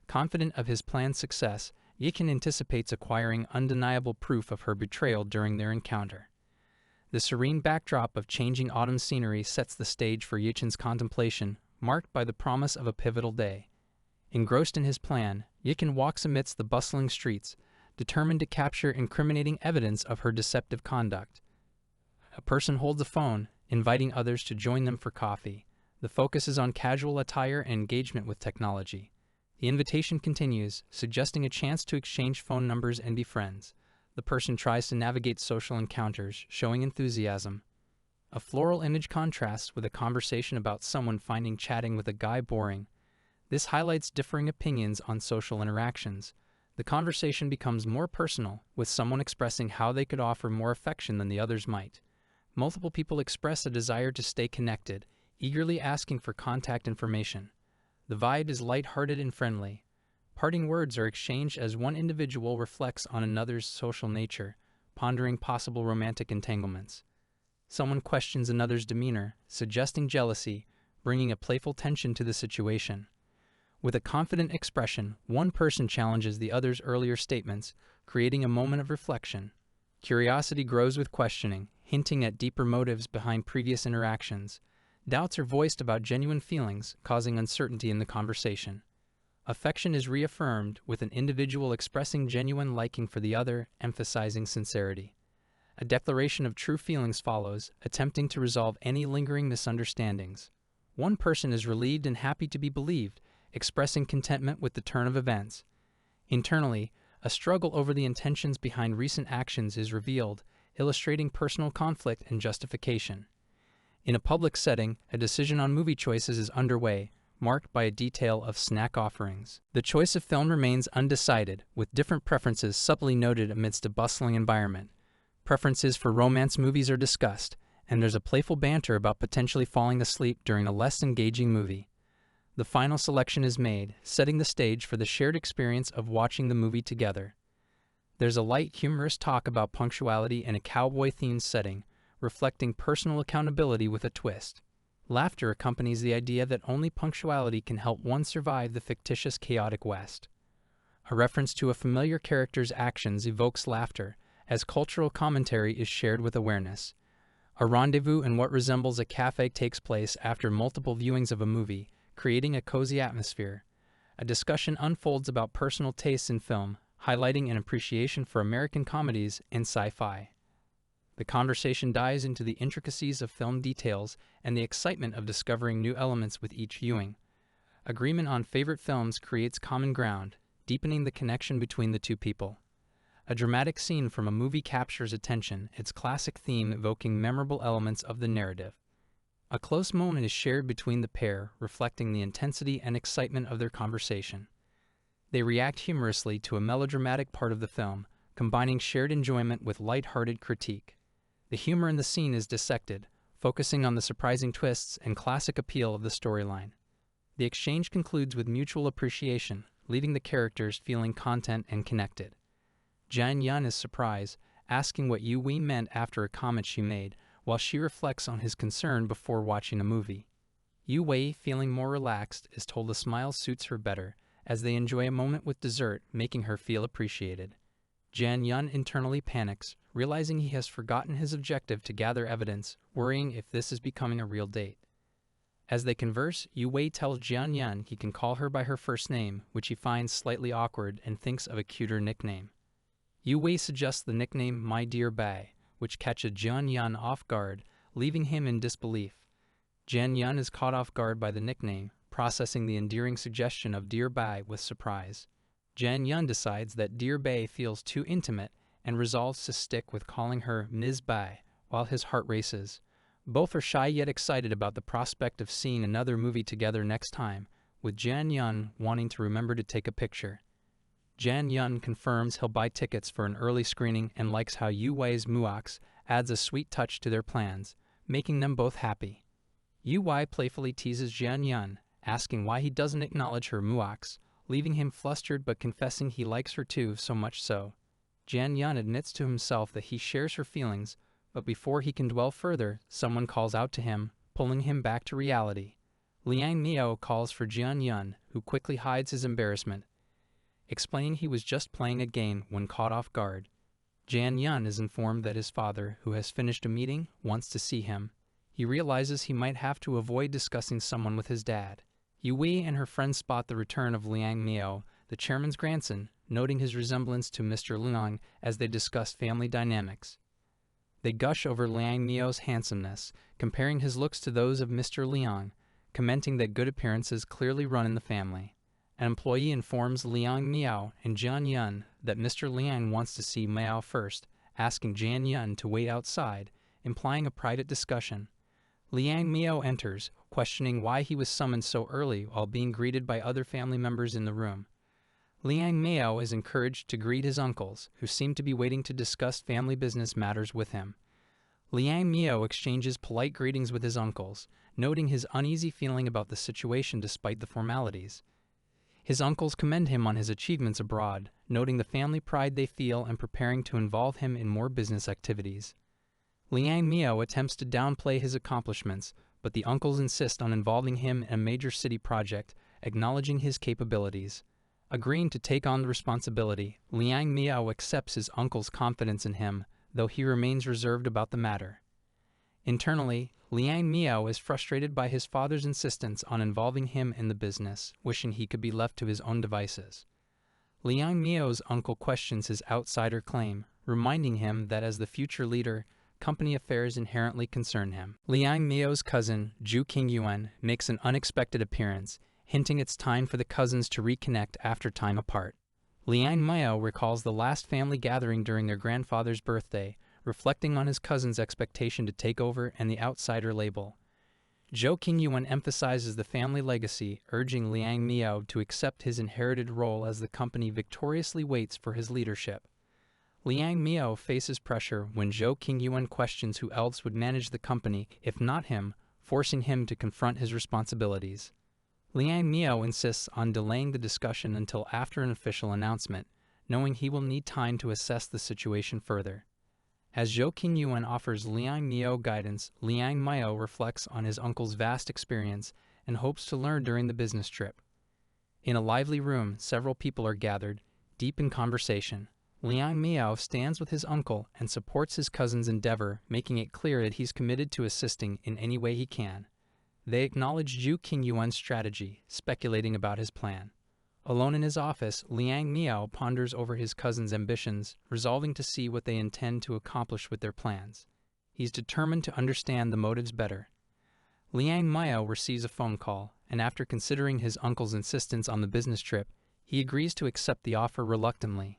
Confident of his plan's success, Yichin anticipates acquiring undeniable proof of her betrayal during their encounter. The serene backdrop of changing autumn scenery sets the stage for Yichin's contemplation, marked by the promise of a pivotal day. Engrossed in his plan, Yichin walks amidst the bustling streets, determined to capture incriminating evidence of her deceptive conduct. A person holds a phone, inviting others to join them for coffee. The focus is on casual attire and engagement with technology. The invitation continues, suggesting a chance to exchange phone numbers and be friends. The person tries to navigate social encounters, showing enthusiasm. A floral image contrasts with a conversation about someone finding chatting with a guy boring. This highlights differing opinions on social interactions. The conversation becomes more personal, with someone expressing how they could offer more affection than the others might. Multiple people express a desire to stay connected, eagerly asking for contact information. The vibe is light-hearted and friendly. Parting words are exchanged as one individual reflects on another's social nature, pondering possible romantic entanglements. Someone questions another's demeanor, suggesting jealousy, bringing a playful tension to the situation. With a confident expression, one person challenges the other's earlier statements, creating a moment of reflection. Curiosity grows with questioning, hinting at deeper motives behind previous interactions. Doubts are voiced about genuine feelings, causing uncertainty in the conversation. Affection is reaffirmed, with an individual expressing genuine liking for the other, emphasizing sincerity. A declaration of true feelings follows, attempting to resolve any lingering misunderstandings. One person is relieved and happy to be believed, expressing contentment with the turn of events. Internally, a struggle over the intentions behind recent actions is revealed, illustrating personal conflict and justification. In a public setting, a decision on movie choices is underway, marked by a detail of snack offerings. The choice of film remains undecided, with different preferences subtly noted amidst a bustling environment. Preferences for romance movies are discussed, and there's a playful banter about potentially falling asleep during a less engaging movie. The final selection is made, setting the stage for the shared experience of watching the movie together. There's a light, humorous talk about punctuality in a cowboy-themed setting, reflecting personal accountability with a twist. Laughter accompanies the idea that only punctuality can help one survive the fictitious chaotic West. A reference to a familiar character's actions evokes laughter, as cultural commentary is shared with awareness. A rendezvous in what resembles a cafe takes place after multiple viewings of a movie, creating a cozy atmosphere. A discussion unfolds about personal tastes in film, highlighting an appreciation for American comedies and sci-fi. The conversation dives into the intricacies of film details and the excitement of discovering new elements with each viewing. Agreement on favorite films creates common ground, deepening the connection between the two people. A dramatic scene from a movie captures attention, its classic theme evoking memorable elements of the narrative. A close moment is shared between the pair, reflecting the intensity and excitement of their conversation. They react humorously to a melodramatic part of the film, combining shared enjoyment with light-hearted critique. The humor in the scene is dissected, focusing on the surprising twists and classic appeal of the storyline. The exchange concludes with mutual appreciation, leaving the characters feeling content and connected. Jan Yun is surprised, asking what Yu Wei meant after a comment she made, while she reflects on his concern before watching a movie. Yu Wei, feeling more relaxed, is told a smile suits her better, as they enjoy a moment with dessert, making her feel appreciated. Jan Yun internally panics, realizing he has forgotten his objective to gather evidence, worrying if this is becoming a real date. As they converse, Yu Wei tells Jian Yan he can call her by her first name, which he finds slightly awkward and thinks of a cuter nickname. Yu Wei suggests the nickname My Dear Bai, which catches Jian Yan off guard, leaving him in disbelief. Jian Yan is caught off guard by the nickname, processing the endearing suggestion of Dear Bai with surprise. Jian Yan decides that Dear Bai feels too intimate and resolves to stick with calling her Ms. Bai, while his heart races. Both are shy yet excited about the prospect of seeing another movie together next time, with Jian Yan wanting to remember to take a picture. Jian Yun confirms he'll buy tickets for an early screening and likes how Yu Wei's muaks adds a sweet touch to their plans, making them both happy. Yu Wei playfully teases Jian Yun, asking why he doesn't acknowledge her muaks, leaving him flustered but confessing he likes her too, so much so. Jian Yun admits to himself that he shares her feelings, but before he can dwell further, someone calls out to him, pulling him back to reality. Liang Miao calls for Jian Yun, who quickly hides his embarrassment, explaining he was just playing a game when caught off guard. Jian Yun is informed that his father, who has finished a meeting, wants to see him. He realizes he might have to avoid discussing someone with his dad. Yu Wei and her friends spot the return of Liang Miao, the chairman's grandson, noting his resemblance to Mr. Liang as they discuss family dynamics. They gush over Liang Miao's handsomeness, comparing his looks to those of Mr. Liang, commenting that good appearances clearly run in the family. An employee informs Liang Miao and Jian Yun that Mr. Liang wants to see Miao first, asking Jian Yun to wait outside, implying a private discussion. Liang Miao enters, questioning why he was summoned so early while being greeted by other family members in the room. Liang Miao is encouraged to greet his uncles, who seem to be waiting to discuss family business matters with him. Liang Miao exchanges polite greetings with his uncles, noting his uneasy feeling about the situation despite the formalities. His uncles commend him on his achievements abroad, noting the family pride they feel and preparing to involve him in more business activities. Liang Miao attempts to downplay his accomplishments, but the uncles insist on involving him in a major city project, acknowledging his capabilities. Agreeing to take on the responsibility, Liang Miao accepts his uncle's confidence in him, though he remains reserved about the matter. Internally, Liang Miao is frustrated by his father's insistence on involving him in the business, wishing he could be left to his own devices. Liang Miao's uncle questions his outsider claim, reminding him that as the future leader, company affairs inherently concern him. Liang Miao's cousin, Zhu Qingyuan, makes an unexpected appearance, hinting it's time for the cousins to reconnect after time apart. Liang Miao recalls the last family gathering during their grandfather's birthday, reflecting on his cousin's expectation to take over and the outsider label. Zhou Qingyuan emphasizes the family legacy, urging Liang Miao to accept his inherited role as the company victoriously waits for his leadership. Liang Miao faces pressure when Zhou Qingyuan questions who else would manage the company if not him, forcing him to confront his responsibilities. Liang Miao insists on delaying the discussion until after an official announcement, knowing he will need time to assess the situation further. As Zhou Qingyuan offers Liang Miao guidance, Liang Miao reflects on his uncle's vast experience and hopes to learn during the business trip. In a lively room, several people are gathered, deep in conversation. Liang Miao stands with his uncle and supports his cousin's endeavor, making it clear that he's committed to assisting in any way he can. They acknowledge Zhou Qingyuan's strategy, speculating about his plan. Alone in his office, Liang Miao ponders over his cousin's ambitions, resolving to see what they intend to accomplish with their plans. He's determined to understand the motives better. Liang Miao receives a phone call, and after considering his uncle's insistence on the business trip, he agrees to accept the offer reluctantly.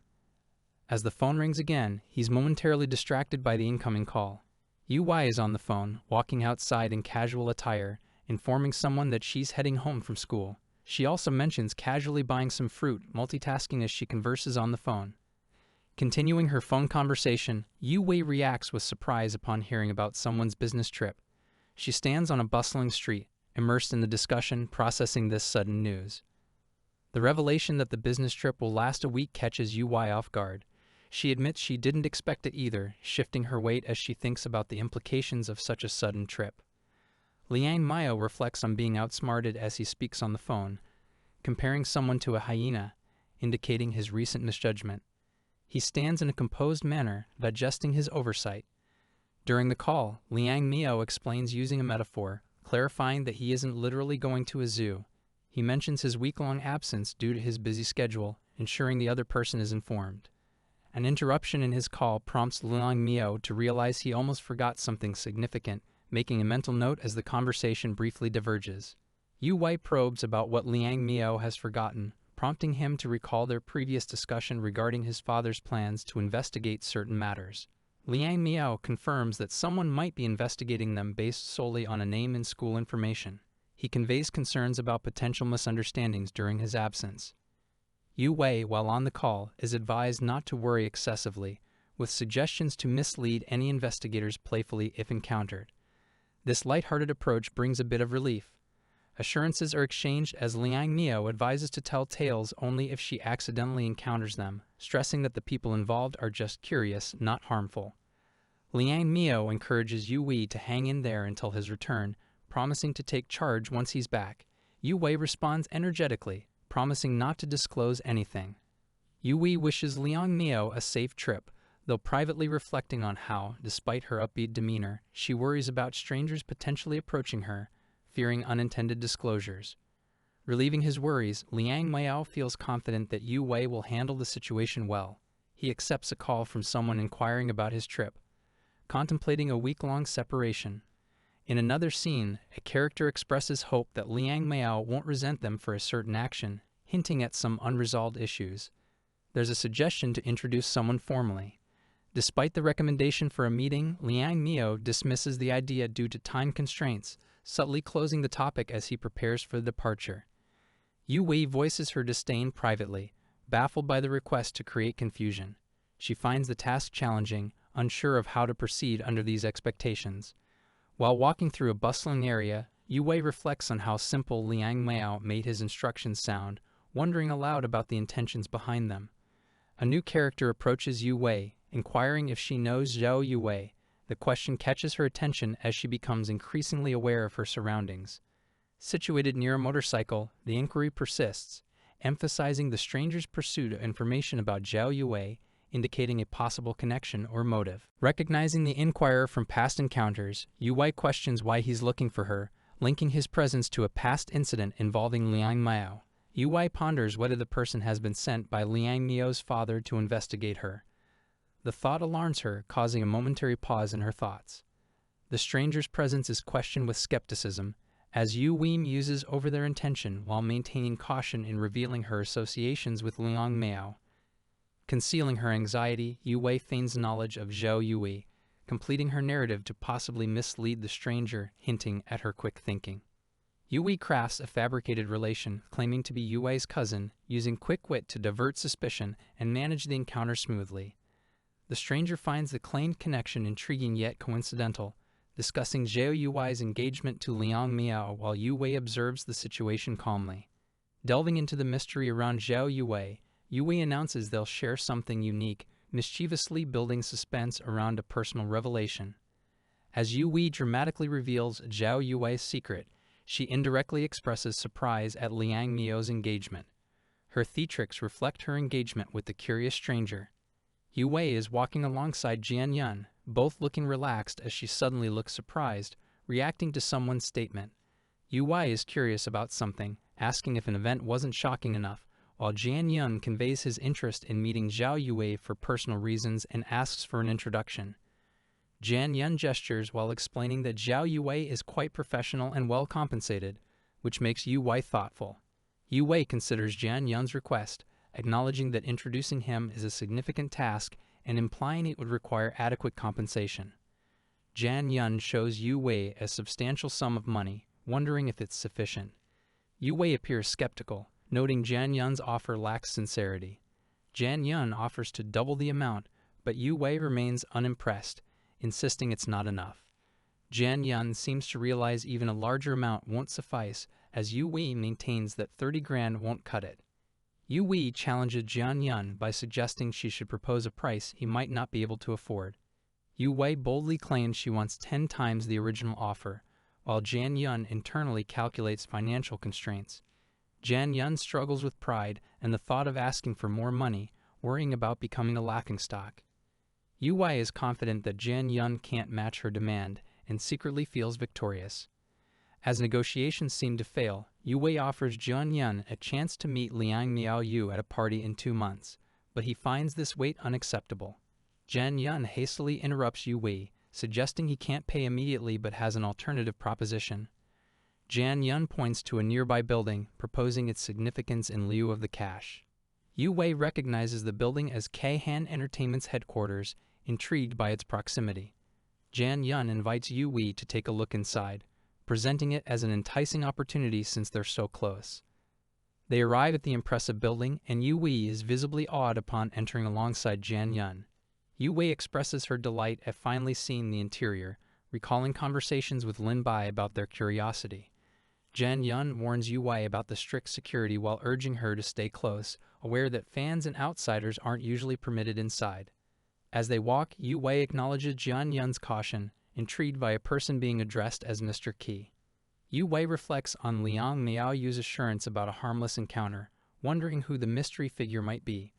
As the phone rings again, he's momentarily distracted by the incoming call. Yu Wei is on the phone, walking outside in casual attire, informing someone that she's heading home from school. She also mentions casually buying some fruit, multitasking as she converses on the phone. Continuing her phone conversation, Yu Wei reacts with surprise upon hearing about someone's business trip. She stands on a bustling street, immersed in the discussion, processing this sudden news. The revelation that the business trip will last a week catches Yu Wei off guard. She admits she didn't expect it either, shifting her weight as she thinks about the implications of such a sudden trip. Liang Miao reflects on being outsmarted as he speaks on the phone, comparing someone to a hyena, indicating his recent misjudgment. He stands in a composed manner, digesting his oversight. During the call, Liang Miao explains using a metaphor, clarifying that he isn't literally going to a zoo. He mentions his week-long absence due to his busy schedule, ensuring the other person is informed. An interruption in his call prompts Liang Miao to realize he almost forgot something significant, making a mental note as the conversation briefly diverges. Yu Wei probes about what Liang Miao has forgotten, prompting him to recall their previous discussion regarding his father's plans to investigate certain matters. Liang Miao confirms that someone might be investigating them based solely on a name and school information. He conveys concerns about potential misunderstandings during his absence. Yu Wei, while on the call, is advised not to worry excessively, with suggestions to mislead any investigators playfully if encountered. This lighthearted approach brings a bit of relief. Assurances are exchanged as Liang Miao advises to tell tales only if she accidentally encounters them, stressing that the people involved are just curious, not harmful. Liang Miao encourages Yu Wei to hang in there until his return, promising to take charge once he's back. Yu Wei responds energetically, promising not to disclose anything. Yu Wei wishes Liang Miao a safe trip, though privately reflecting on how, despite her upbeat demeanor, she worries about strangers potentially approaching her, fearing unintended disclosures. Relieving his worries, Liang Miao feels confident that Yu Wei will handle the situation well. He accepts a call from someone inquiring about his trip, contemplating a week-long separation. In another scene, a character expresses hope that Liang Miao won't resent them for a certain action, hinting at some unresolved issues. There's a suggestion to introduce someone formally. Despite the recommendation for a meeting, Liang Miao dismisses the idea due to time constraints, subtly closing the topic as he prepares for the departure. Yu Wei voices her disdain privately, baffled by the request to create confusion. She finds the task challenging, unsure of how to proceed under these expectations. While walking through a bustling area, Yu Wei reflects on how simple Liang Miao made his instructions sound, wondering aloud about the intentions behind them. A new character approaches Yu Wei, inquiring if she knows Zhao Yu Wei. The question catches her attention as she becomes increasingly aware of her surroundings. Situated near a motorcycle, the inquiry persists, emphasizing the stranger's pursuit of information about Zhao Yu Wei, indicating a possible connection or motive. Recognizing the inquirer from past encounters, Yu Wei questions why he's looking for her, linking his presence to a past incident involving Liang Miao. Yu Wei ponders whether the person has been sent by Liang Miao's father to investigate her. The thought alarms her, causing a momentary pause in her thoughts. The stranger's presence is questioned with skepticism, as Yu Wei muses over their intention while maintaining caution in revealing her associations with Liang Miao. Concealing her anxiety, Yu Wei feigns knowledge of Zhao Yu Wei, completing her narrative to possibly mislead the stranger, hinting at her quick thinking. Yu Wei crafts a fabricated relation, claiming to be Yu Wei's cousin, using quick wit to divert suspicion and manage the encounter smoothly. The stranger finds the claimed connection intriguing yet coincidental, discussing Zhao Yui's engagement to Liang Miao while Yu Wei observes the situation calmly. Delving into the mystery around Zhao Yu Wei announces they'll share something unique, mischievously building suspense around a personal revelation. As Yu Wei dramatically reveals Zhao Yui's secret, she indirectly expresses surprise at Liang Miao's engagement. Her theatrics reflect her engagement with the curious stranger. Yu Wei is walking alongside Jian Yun, both looking relaxed as she suddenly looks surprised, reacting to someone's statement. Yu Wei is curious about something, asking if an event wasn't shocking enough, while Jian Yun conveys his interest in meeting Zhao Yue for personal reasons and asks for an introduction. Jian Yun gestures while explaining that Zhao Yue is quite professional and well compensated, which makes Yu Wei thoughtful. Yu Wei considers Jian Yun's request, acknowledging that introducing him is a significant task and implying it would require adequate compensation. Jian Yun shows Yu Wei a substantial sum of money, wondering if it's sufficient. Yu Wei appears skeptical, noting Jian Yun's offer lacks sincerity. Jian Yun offers to double the amount, but Yu Wei remains unimpressed, insisting it's not enough. Jian Yun seems to realize even a larger amount won't suffice, as Yu Wei maintains that 30 grand won't cut it. Yu Wei challenges Jian Yun by suggesting she should propose a price he might not be able to afford. Yu Wei boldly claims she wants 10 times the original offer, while Jian Yun internally calculates financial constraints. Jian Yun struggles with pride and the thought of asking for more money, worrying about becoming a laughingstock. Yu Wei is confident that Jian Yun can't match her demand and secretly feels victorious. As negotiations seem to fail, Yu Wei offers Jian Yun a chance to meet Liang Miao at a party in 2 months, but he finds this wait unacceptable. Jian Yun hastily interrupts Yu Wei, suggesting he can't pay immediately but has an alternative proposition. Jian Yun points to a nearby building, proposing its significance in lieu of the cash. Yu Wei recognizes the building as Keihan Entertainment's headquarters, intrigued by its proximity. Jian Yun invites Yu Wei to take a look inside, presenting it as an enticing opportunity since they're so close. They arrive at the impressive building, and Yu Wei is visibly awed upon entering alongside Jian Yun. Yu Wei expresses her delight at finally seeing the interior, recalling conversations with Lin Bai about their curiosity. Jian Yun warns Yu Wei about the strict security while urging her to stay close, aware that fans and outsiders aren't usually permitted inside. As they walk, Yu Wei acknowledges Jian Yun's caution, intrigued by a person being addressed as Mr. Qi. Yu Wei reflects on Liang Miao's assurance about a harmless encounter, wondering who the mystery figure might be.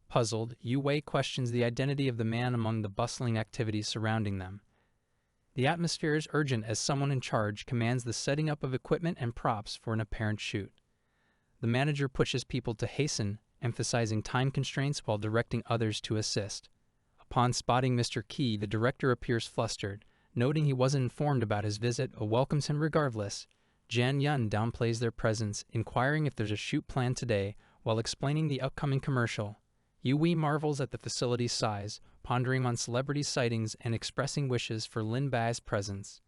Puzzled, Yu Wei questions the identity of the man among the bustling activities surrounding them. The atmosphere is urgent as someone in charge commands the setting up of equipment and props for an apparent shoot. The manager pushes people to hasten, emphasizing time constraints while directing others to assist. Upon spotting Mr. Qi, the director appears flustered, noting he wasn't informed about his visit but welcomes him regardless. Jian Yun downplays their presence, inquiring if there's a shoot planned today while explaining the upcoming commercial. Yu Wei marvels at the facility's size, pondering on celebrity sightings and expressing wishes for Lin Bai's presence.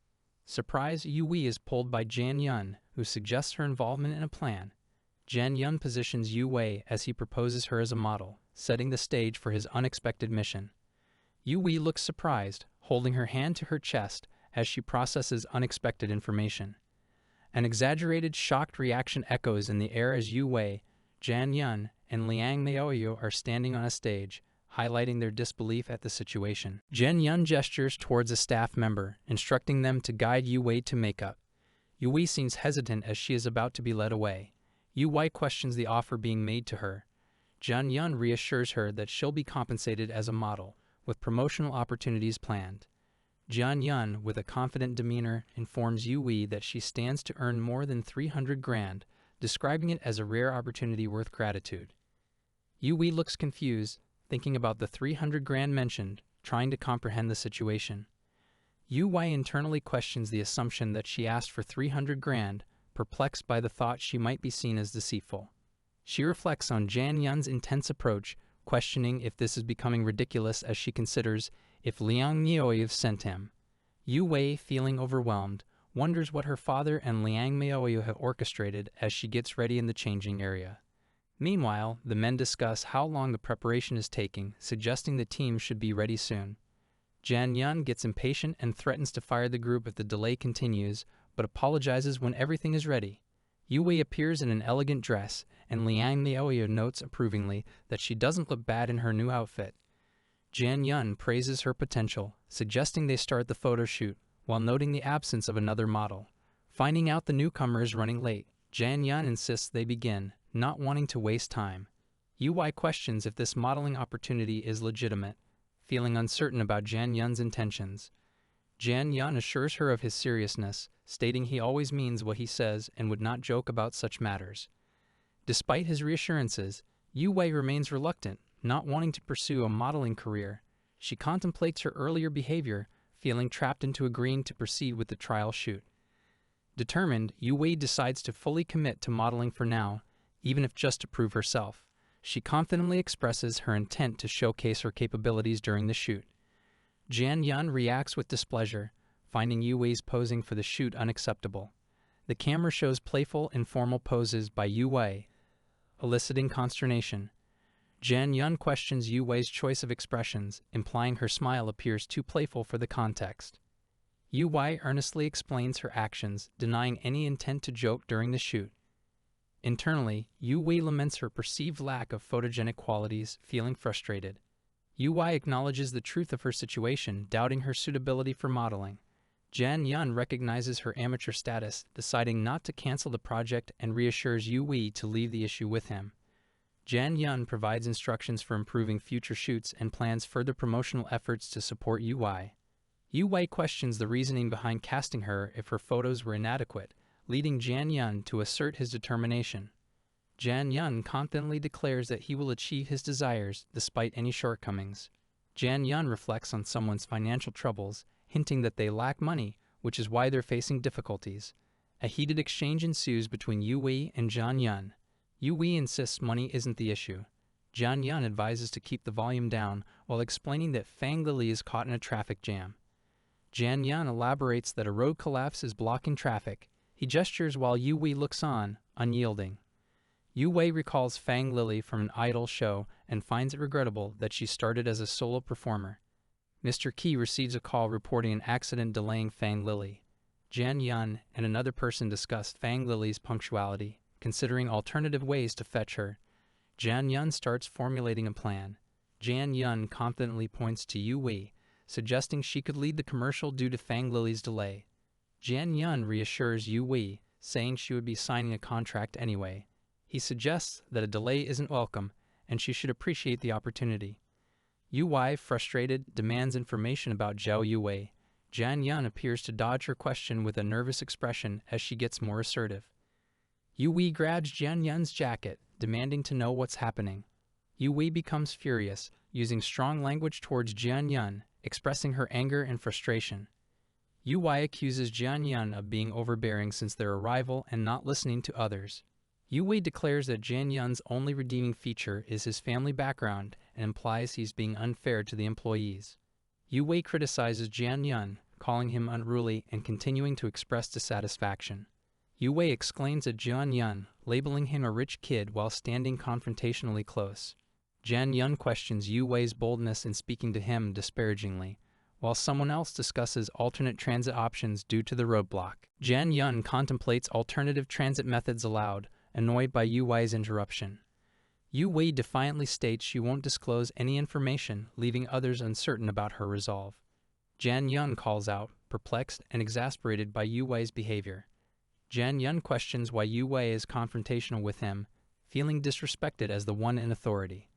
Surprised, Yu Wei is pulled by Jian Yun, who suggests her involvement in a plan. Jian Yun positions Yu Wei as he proposes her as a model, setting the stage for his unexpected mission. Yu Wei looks surprised, holding her hand to her chest as she processes unexpected information. An exaggerated, shocked reaction echoes in the air as Yu Wei, Jian Yun, and Liang Miao are standing on a stage, highlighting their disbelief at the situation. Jian Yun gestures towards a staff member, instructing them to guide Yu Wei to makeup. Yu Wei seems hesitant as she is about to be led away. Yu Wei questions the offer being made to her. Jian Yun reassures her that she'll be compensated as a model, with promotional opportunities planned. Jian Yun, with a confident demeanor, informs Yu Wei that she stands to earn more than 300 grand, describing it as a rare opportunity worth gratitude. Yu Wei looks confused, thinking about the 300 grand mentioned, trying to comprehend the situation. Yu Wei internally questions the assumption that she asked for 300 grand, perplexed by the thought she might be seen as deceitful. She reflects on Jian Yun's intense approach, questioning if this is becoming ridiculous as she considers if Liang Miao sent him. Yu Wei, feeling overwhelmed, wonders what her father and Liang Miao have orchestrated as she gets ready in the changing area. Meanwhile, the men discuss how long the preparation is taking, suggesting the team should be ready soon. Jan Yun gets impatient and threatens to fire the group if the delay continues, but apologizes when everything is ready. Yu Wei appears in an elegant dress, and Liang Liaoyu notes approvingly that she doesn't look bad in her new outfit. Jan Yun praises her potential, suggesting they start the photo shoot, while noting the absence of another model. Finding out the newcomer is running late, Jan Yun insists they begin, not wanting to waste time. Yu Wei questions if this modeling opportunity is legitimate, feeling uncertain about Jan Yun's intentions. Jan Yun assures her of his seriousness, stating he always means what he says and would not joke about such matters. Despite his reassurances, Yu Wei remains reluctant, not wanting to pursue a modeling career. She contemplates her earlier behavior, feeling trapped into agreeing to proceed with the trial shoot. Determined, Yu Wei decides to fully commit to modeling for now, even if just to prove herself. She confidently expresses her intent to showcase her capabilities during the shoot. Jan Yun reacts with displeasure, finding Yu Wei's posing for the shoot unacceptable. The camera shows playful, informal poses by Yu Wei, eliciting consternation. Jan Yun questions Yu Wei's choice of expressions, implying her smile appears too playful for the context. Yu Wei earnestly explains her actions, denying any intent to joke during the shoot. Internally, Yu Wei laments her perceived lack of photogenic qualities, feeling frustrated. Yu Wei acknowledges the truth of her situation, doubting her suitability for modeling. Jan Yun recognizes her amateur status, deciding not to cancel the project and reassures Yu Wei to leave the issue with him. Jan Yun provides instructions for improving future shoots and plans further promotional efforts to support Yu Wei. Yu Wei questions the reasoning behind casting her if her photos were inadequate, leading Jan Yun to assert his determination. Jan Yun confidently declares that he will achieve his desires despite any shortcomings. Jan Yun reflects on someone's financial troubles, hinting that they lack money, which is why they're facing difficulties. A heated exchange ensues between Yu Wei and Jan Yun. Yu Wei insists money isn't the issue. Jan Yun advises to keep the volume down while explaining that Fang Lily is caught in a traffic jam. Jan Yun elaborates that a road collapse is blocking traffic. He gestures while Yu Wei looks on, unyielding. Yu Wei recalls Fang Lily from an idol show and finds it regrettable that she started as a solo performer. Mr. Qi receives a call reporting an accident delaying Fang Lily. Jan Yun and another person discuss Fang Lily's punctuality, considering alternative ways to fetch her. Jan Yun starts formulating a plan. Jan Yun confidently points to Yu Wei, suggesting she could lead the commercial due to Fang Lily's delay. Jan Yun reassures Yu Wei, saying she would be signing a contract anyway. He suggests that a delay isn't welcome, and she should appreciate the opportunity. Yu Wei, frustrated, demands information about Zhao Yu Wei. Jan Yun appears to dodge her question with a nervous expression as she gets more assertive. Yu Wei grabs Jan Yun's jacket, demanding to know what's happening. Yu Wei becomes furious, using strong language towards Jan Yun, expressing her anger and frustration. Yu Wei accuses Jan Yun of being overbearing since their arrival and not listening to others. Yu Wei declares that Jan Yun's only redeeming feature is his family background and implies he's being unfair to the employees. Yu Wei criticizes Jan Yun, calling him unruly and continuing to express dissatisfaction. Yu Wei exclaims at Jan Yun, labeling him a rich kid while standing confrontationally close. Jan Yun questions Yu Wei's boldness in speaking to him disparagingly, while someone else discusses alternate transit options due to the roadblock. Jan Yun contemplates alternative transit methods aloud, annoyed by Yu Wei's interruption. Yu Wei defiantly states she won't disclose any information, leaving others uncertain about her resolve. Jan Yun calls out, perplexed and exasperated by Yu Wei's behavior. Jan Yun questions why Yu Wei is confrontational with him, feeling disrespected as the one in authority.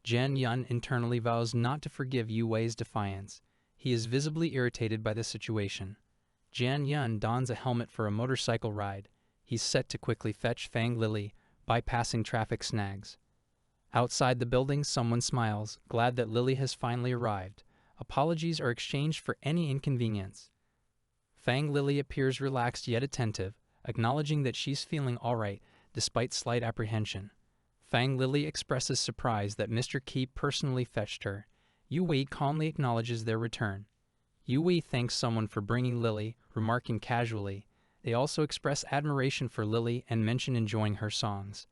Jan Yun internally vows not to forgive Yu Wei's defiance. He is visibly irritated by the situation. Jan Yun dons a helmet for a motorcycle ride. He's set to quickly fetch Fang Lily, bypassing traffic snags. Outside the building, someone smiles, glad that Lily has finally arrived. Apologies are exchanged for any inconvenience. Fang Lily appears relaxed yet attentive, acknowledging that she's feeling all right, despite slight apprehension. Fang Lily expresses surprise that Mr. Qi personally fetched her. Yu Wei calmly acknowledges their return. Yu Wei thanks someone for bringing Lily, remarking casually. They also express admiration for Lily and mention enjoying her songs.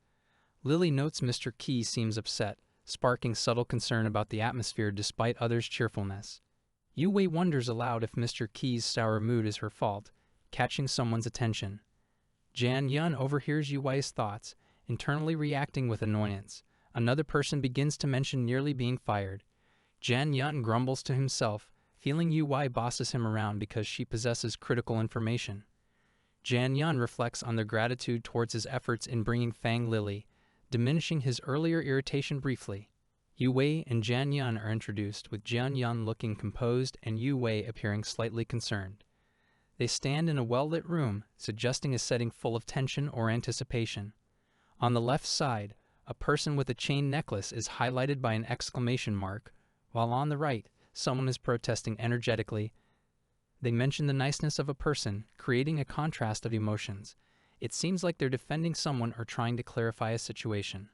Lily notes Mr. Qi seems upset, sparking subtle concern about the atmosphere despite others' cheerfulness. Yu Wei wonders aloud if Mr. Key's sour mood is her fault, catching someone's attention. Jan Yun overhears Yu Wei's thoughts, internally reacting with annoyance. Another person begins to mention nearly being fired. Jan Yun grumbles to himself, feeling Yu Wei bosses him around because she possesses critical information. Jan Yun reflects on their gratitude towards his efforts in bringing Fang Lily, diminishing his earlier irritation briefly. Yu Wei and Jan Yun are introduced, with Jan Yun looking composed and Yu Wei appearing slightly concerned. They stand in a well-lit room, suggesting a setting full of tension or anticipation. On the left side, a person with a chain necklace is highlighted by an exclamation mark, while on the right, someone is protesting energetically. They mention the niceness of a person, creating a contrast of emotions. It seems like they're defending someone or trying to clarify a situation.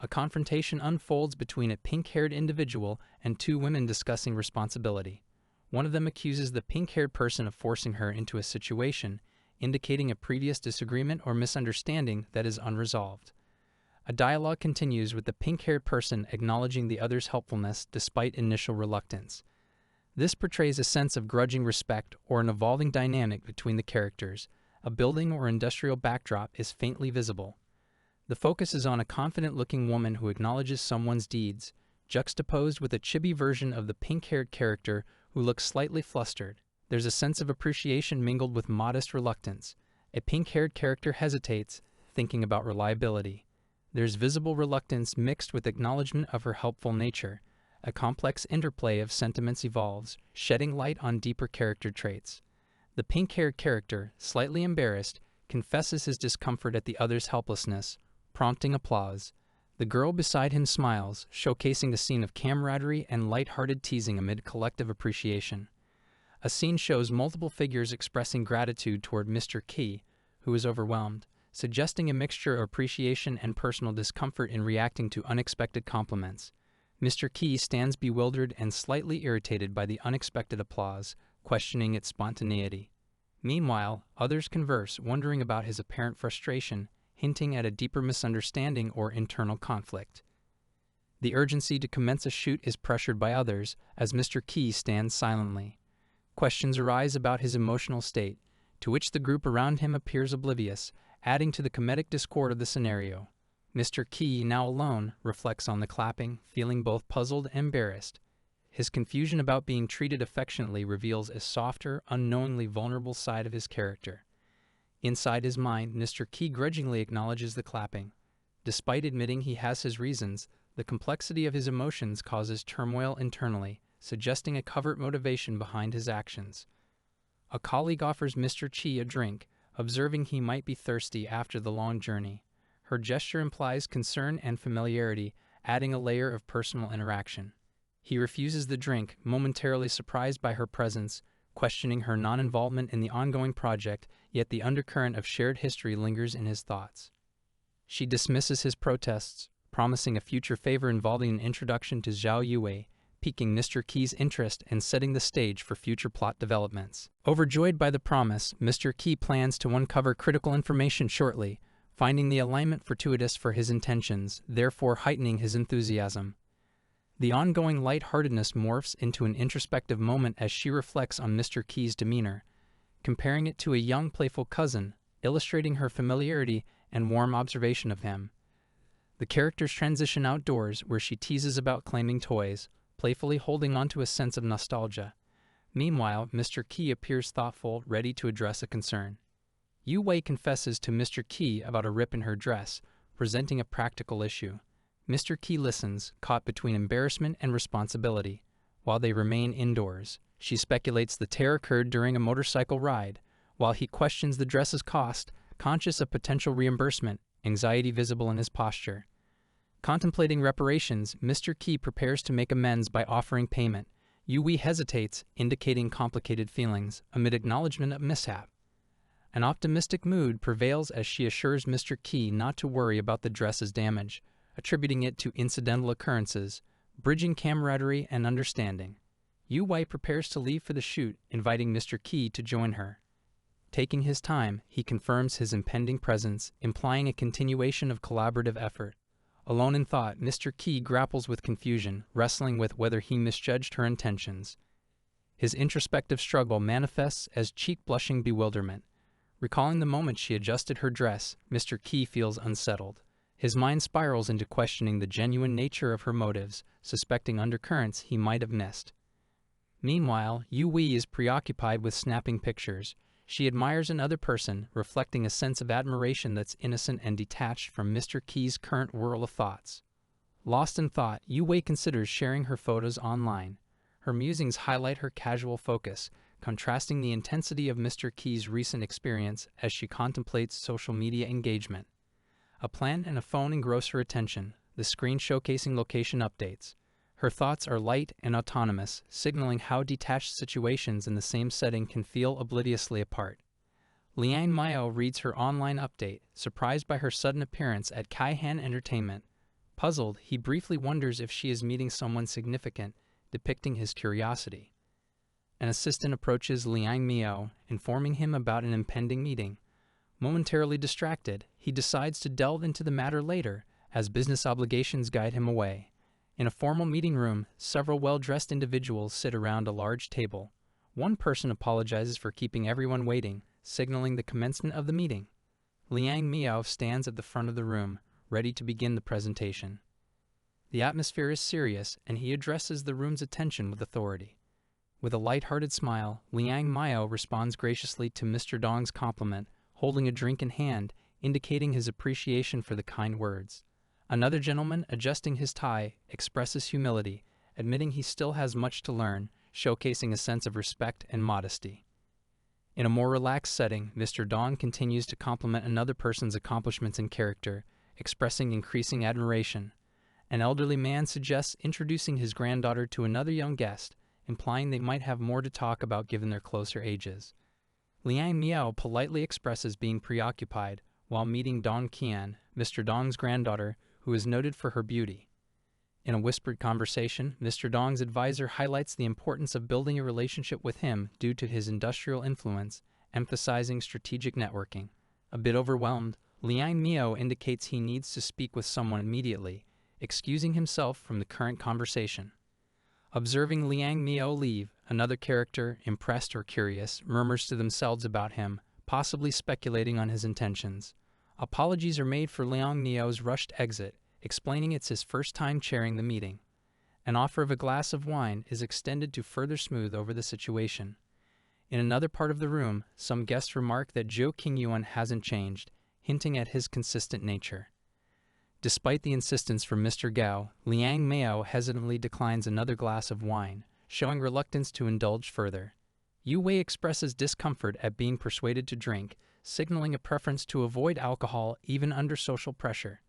A confrontation unfolds between a pink-haired individual and two women discussing responsibility. One of them accuses the pink-haired person of forcing her into a situation, indicating a previous disagreement or misunderstanding that is unresolved. A dialogue continues with the pink-haired person acknowledging the other's helpfulness despite initial reluctance. This portrays a sense of grudging respect or an evolving dynamic between the characters. A building or industrial backdrop is faintly visible. The focus is on a confident-looking woman who acknowledges someone's deeds, juxtaposed with a chibi version of the pink-haired character who looks slightly flustered. There's a sense of appreciation mingled with modest reluctance. A pink-haired character hesitates, thinking about reliability. There's visible reluctance mixed with acknowledgement of her helpful nature. A complex interplay of sentiments evolves, shedding light on deeper character traits. The pink-haired character, slightly embarrassed, confesses his discomfort at the other's helplessness, prompting applause. The girl beside him smiles, showcasing a scene of camaraderie and light-hearted teasing amid collective appreciation. A scene shows multiple figures expressing gratitude toward Mr. Key, who is overwhelmed, suggesting a mixture of appreciation and personal discomfort in reacting to unexpected compliments. Mr. Key stands bewildered and slightly irritated by the unexpected applause, questioning its spontaneity. Meanwhile, others converse, wondering about his apparent frustration, hinting at a deeper misunderstanding or internal conflict. The urgency to commence a shoot is pressured by others, as Mr. Key stands silently. Questions arise about his emotional state, to which the group around him appears oblivious, adding to the comedic discord of the scenario. Mr. Key, now alone, reflects on the clapping, feeling both puzzled and embarrassed. His confusion about being treated affectionately reveals a softer, unknowingly vulnerable side of his character. Inside his mind, Mr. Key grudgingly acknowledges the clapping. Despite admitting he has his reasons, the complexity of his emotions causes turmoil internally, suggesting a covert motivation behind his actions. A colleague offers Mr. Chi a drink, observing he might be thirsty after the long journey. Her gesture implies concern and familiarity, adding a layer of personal interaction. He refuses the drink, momentarily surprised by her presence, questioning her non-involvement in the ongoing project, yet the undercurrent of shared history lingers in his thoughts. She dismisses his protests, promising a future favor involving an introduction to Zhao Yue, piquing Mr. Key's interest and setting the stage for future plot developments. Overjoyed by the promise, Mr. Key plans to uncover critical information shortly, finding the alignment fortuitous for his intentions, therefore heightening his enthusiasm. The ongoing lightheartedness morphs into an introspective moment as she reflects on Mr. Key's demeanor, comparing it to a young, playful cousin, illustrating her familiarity and warm observation of him. The characters transition outdoors, where she teases about claiming toys, playfully holding on to a sense of nostalgia. Meanwhile, Mr. Key appears thoughtful, ready to address a concern. Yu Wei confesses to Mr. Key about a rip in her dress, presenting a practical issue. Mr. Key listens, caught between embarrassment and responsibility. While they remain indoors, she speculates the tear occurred during a motorcycle ride, while he questions the dress's cost, conscious of potential reimbursement, anxiety visible in his posture. Contemplating reparations, Mr. Key prepares to make amends by offering payment. Yu Wei hesitates, indicating complicated feelings, amid acknowledgement of mishap. An optimistic mood prevails as she assures Mr. Key not to worry about the dress's damage, attributing it to incidental occurrences, bridging camaraderie and understanding. Yu Wei prepares to leave for the shoot, inviting Mr. Key to join her. Taking his time, he confirms his impending presence, implying a continuation of collaborative effort. Alone in thought, Mr. Key grapples with confusion, wrestling with whether he misjudged her intentions. His introspective struggle manifests as cheek-blushing bewilderment. Recalling the moment she adjusted her dress, Mr. Key feels unsettled. His mind spirals into questioning the genuine nature of her motives, suspecting undercurrents he might have missed. Meanwhile, Yu Wei is preoccupied with snapping pictures. She admires another person, reflecting a sense of admiration that's innocent and detached from Mr. Key's current whirl of thoughts. Lost in thought, Yu Wei considers sharing her photos online. Her musings highlight her casual focus, contrasting the intensity of Mr. Key's recent experience as she contemplates social media engagement. A plant and a phone engross her attention, the screen showcasing location updates. Her thoughts are light and autonomous, signaling how detached situations in the same setting can feel obliviously apart. Liang Miao reads her online update, surprised by her sudden appearance at Kaihan Entertainment. Puzzled, he briefly wonders if she is meeting someone significant, depicting his curiosity. An assistant approaches Liang Miao, informing him about an impending meeting. Momentarily distracted, he decides to delve into the matter later, as business obligations guide him away. In a formal meeting room, several well-dressed individuals sit around a large table. One person apologizes for keeping everyone waiting, signaling the commencement of the meeting. Liang Miao stands at the front of the room, ready to begin the presentation. The atmosphere is serious, and he addresses the room's attention with authority. With a light-hearted smile, Liang Miao responds graciously to Mr. Dong's compliment, holding a drink in hand, indicating his appreciation for the kind words. Another gentleman, adjusting his tie, expresses humility, admitting he still has much to learn, showcasing a sense of respect and modesty. In a more relaxed setting, Mr. Dong continues to compliment another person's accomplishments and character, expressing increasing admiration. An elderly man suggests introducing his granddaughter to another young guest, implying they might have more to talk about given their closer ages. Liang Miao politely expresses being preoccupied while meeting Dong Qian, Mr. Dong's granddaughter, who is noted for her beauty. In a whispered conversation, Mr. Dong's advisor highlights the importance of building a relationship with him due to his industrial influence, emphasizing strategic networking. A bit overwhelmed, Liang Miao indicates he needs to speak with someone immediately, excusing himself from the current conversation. Observing Liang Miao leave, another character, impressed or curious, murmurs to themselves about him, possibly speculating on his intentions. Apologies are made for Liang Miao's rushed exit, explaining it's his first time chairing the meeting. An offer of a glass of wine is extended to further smooth over the situation. In another part of the room, some guests remark that Zhou Qingyuan hasn't changed, hinting at his consistent nature. Despite the insistence from Mr. Gao, Liang Miao hesitantly declines another glass of wine, showing reluctance to indulge further. Yu Wei expresses discomfort at being persuaded to drink, signaling a preference to avoid alcohol even under social pressure.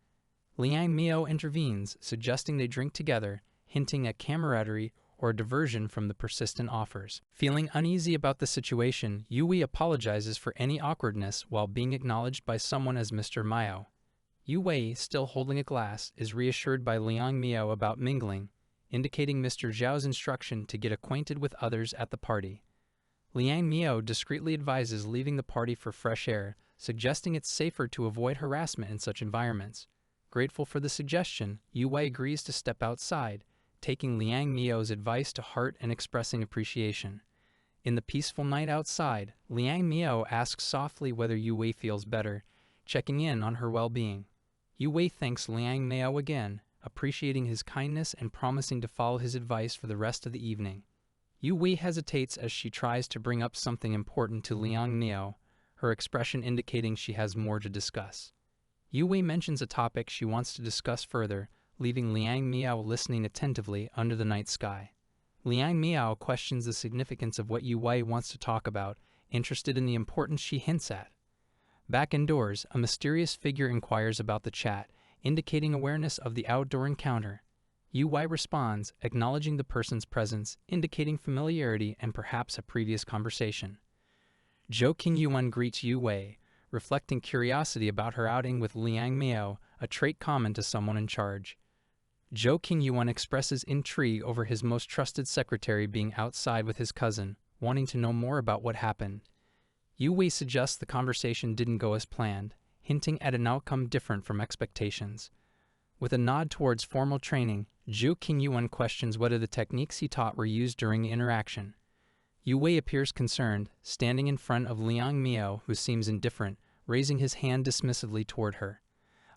Liang Miao intervenes, suggesting they drink together, hinting at camaraderie or diversion from the persistent offers. Feeling uneasy about the situation, Yu Wei apologizes for any awkwardness while being acknowledged by someone as Mr. Miao. Yu Wei, still holding a glass, is reassured by Liang Miao about mingling, indicating Mr. Zhao's instruction to get acquainted with others at the party. Liang Miao discreetly advises leaving the party for fresh air, suggesting it's safer to avoid harassment in such environments. Grateful for the suggestion, Yu Wei agrees to step outside, taking Liang Miao's advice to heart and expressing appreciation. In the peaceful night outside, Liang Miao asks softly whether Yu Wei feels better, checking in on her well-being. Yu Wei thanks Liang Miao again, appreciating his kindness and promising to follow his advice for the rest of the evening. Yu Wei hesitates as she tries to bring up something important to Liang Miao, her expression indicating she has more to discuss. Yu Wei mentions a topic she wants to discuss further, leaving Liang Miao listening attentively under the night sky. Liang Miao questions the significance of what Yu Wei wants to talk about, interested in the importance she hints at. Back indoors, a mysterious figure inquires about the chat, indicating awareness of the outdoor encounter. Yu Wei responds, acknowledging the person's presence, indicating familiarity and perhaps a previous conversation. Zhou Qingyuan greets Yu Wei, reflecting curiosity about her outing with Liang Miao, a trait common to someone in charge. Zhou Qingyuan expresses intrigue over his most trusted secretary being outside with his cousin, wanting to know more about what happened. Yu Wei suggests the conversation didn't go as planned, hinting at an outcome different from expectations. With a nod towards formal training, Zhou Qingyuan questions whether the techniques he taught were used during the interaction. Yu Wei appears concerned, standing in front of Liang Miao, who seems indifferent, raising his hand dismissively toward her.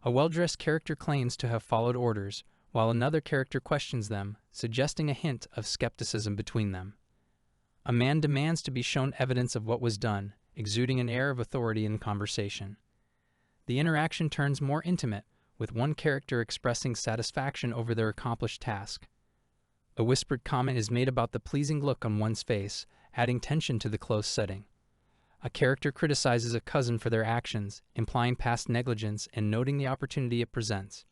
A well-dressed character claims to have followed orders, while another character questions them, suggesting a hint of skepticism between them. A man demands to be shown evidence of what was done, exuding an air of authority in conversation. The interaction turns more intimate, with one character expressing satisfaction over their accomplished task. A whispered comment is made about the pleasing look on one's face, adding tension to the close setting. A character criticizes a cousin for their actions, implying past negligence and noting the opportunity it presents.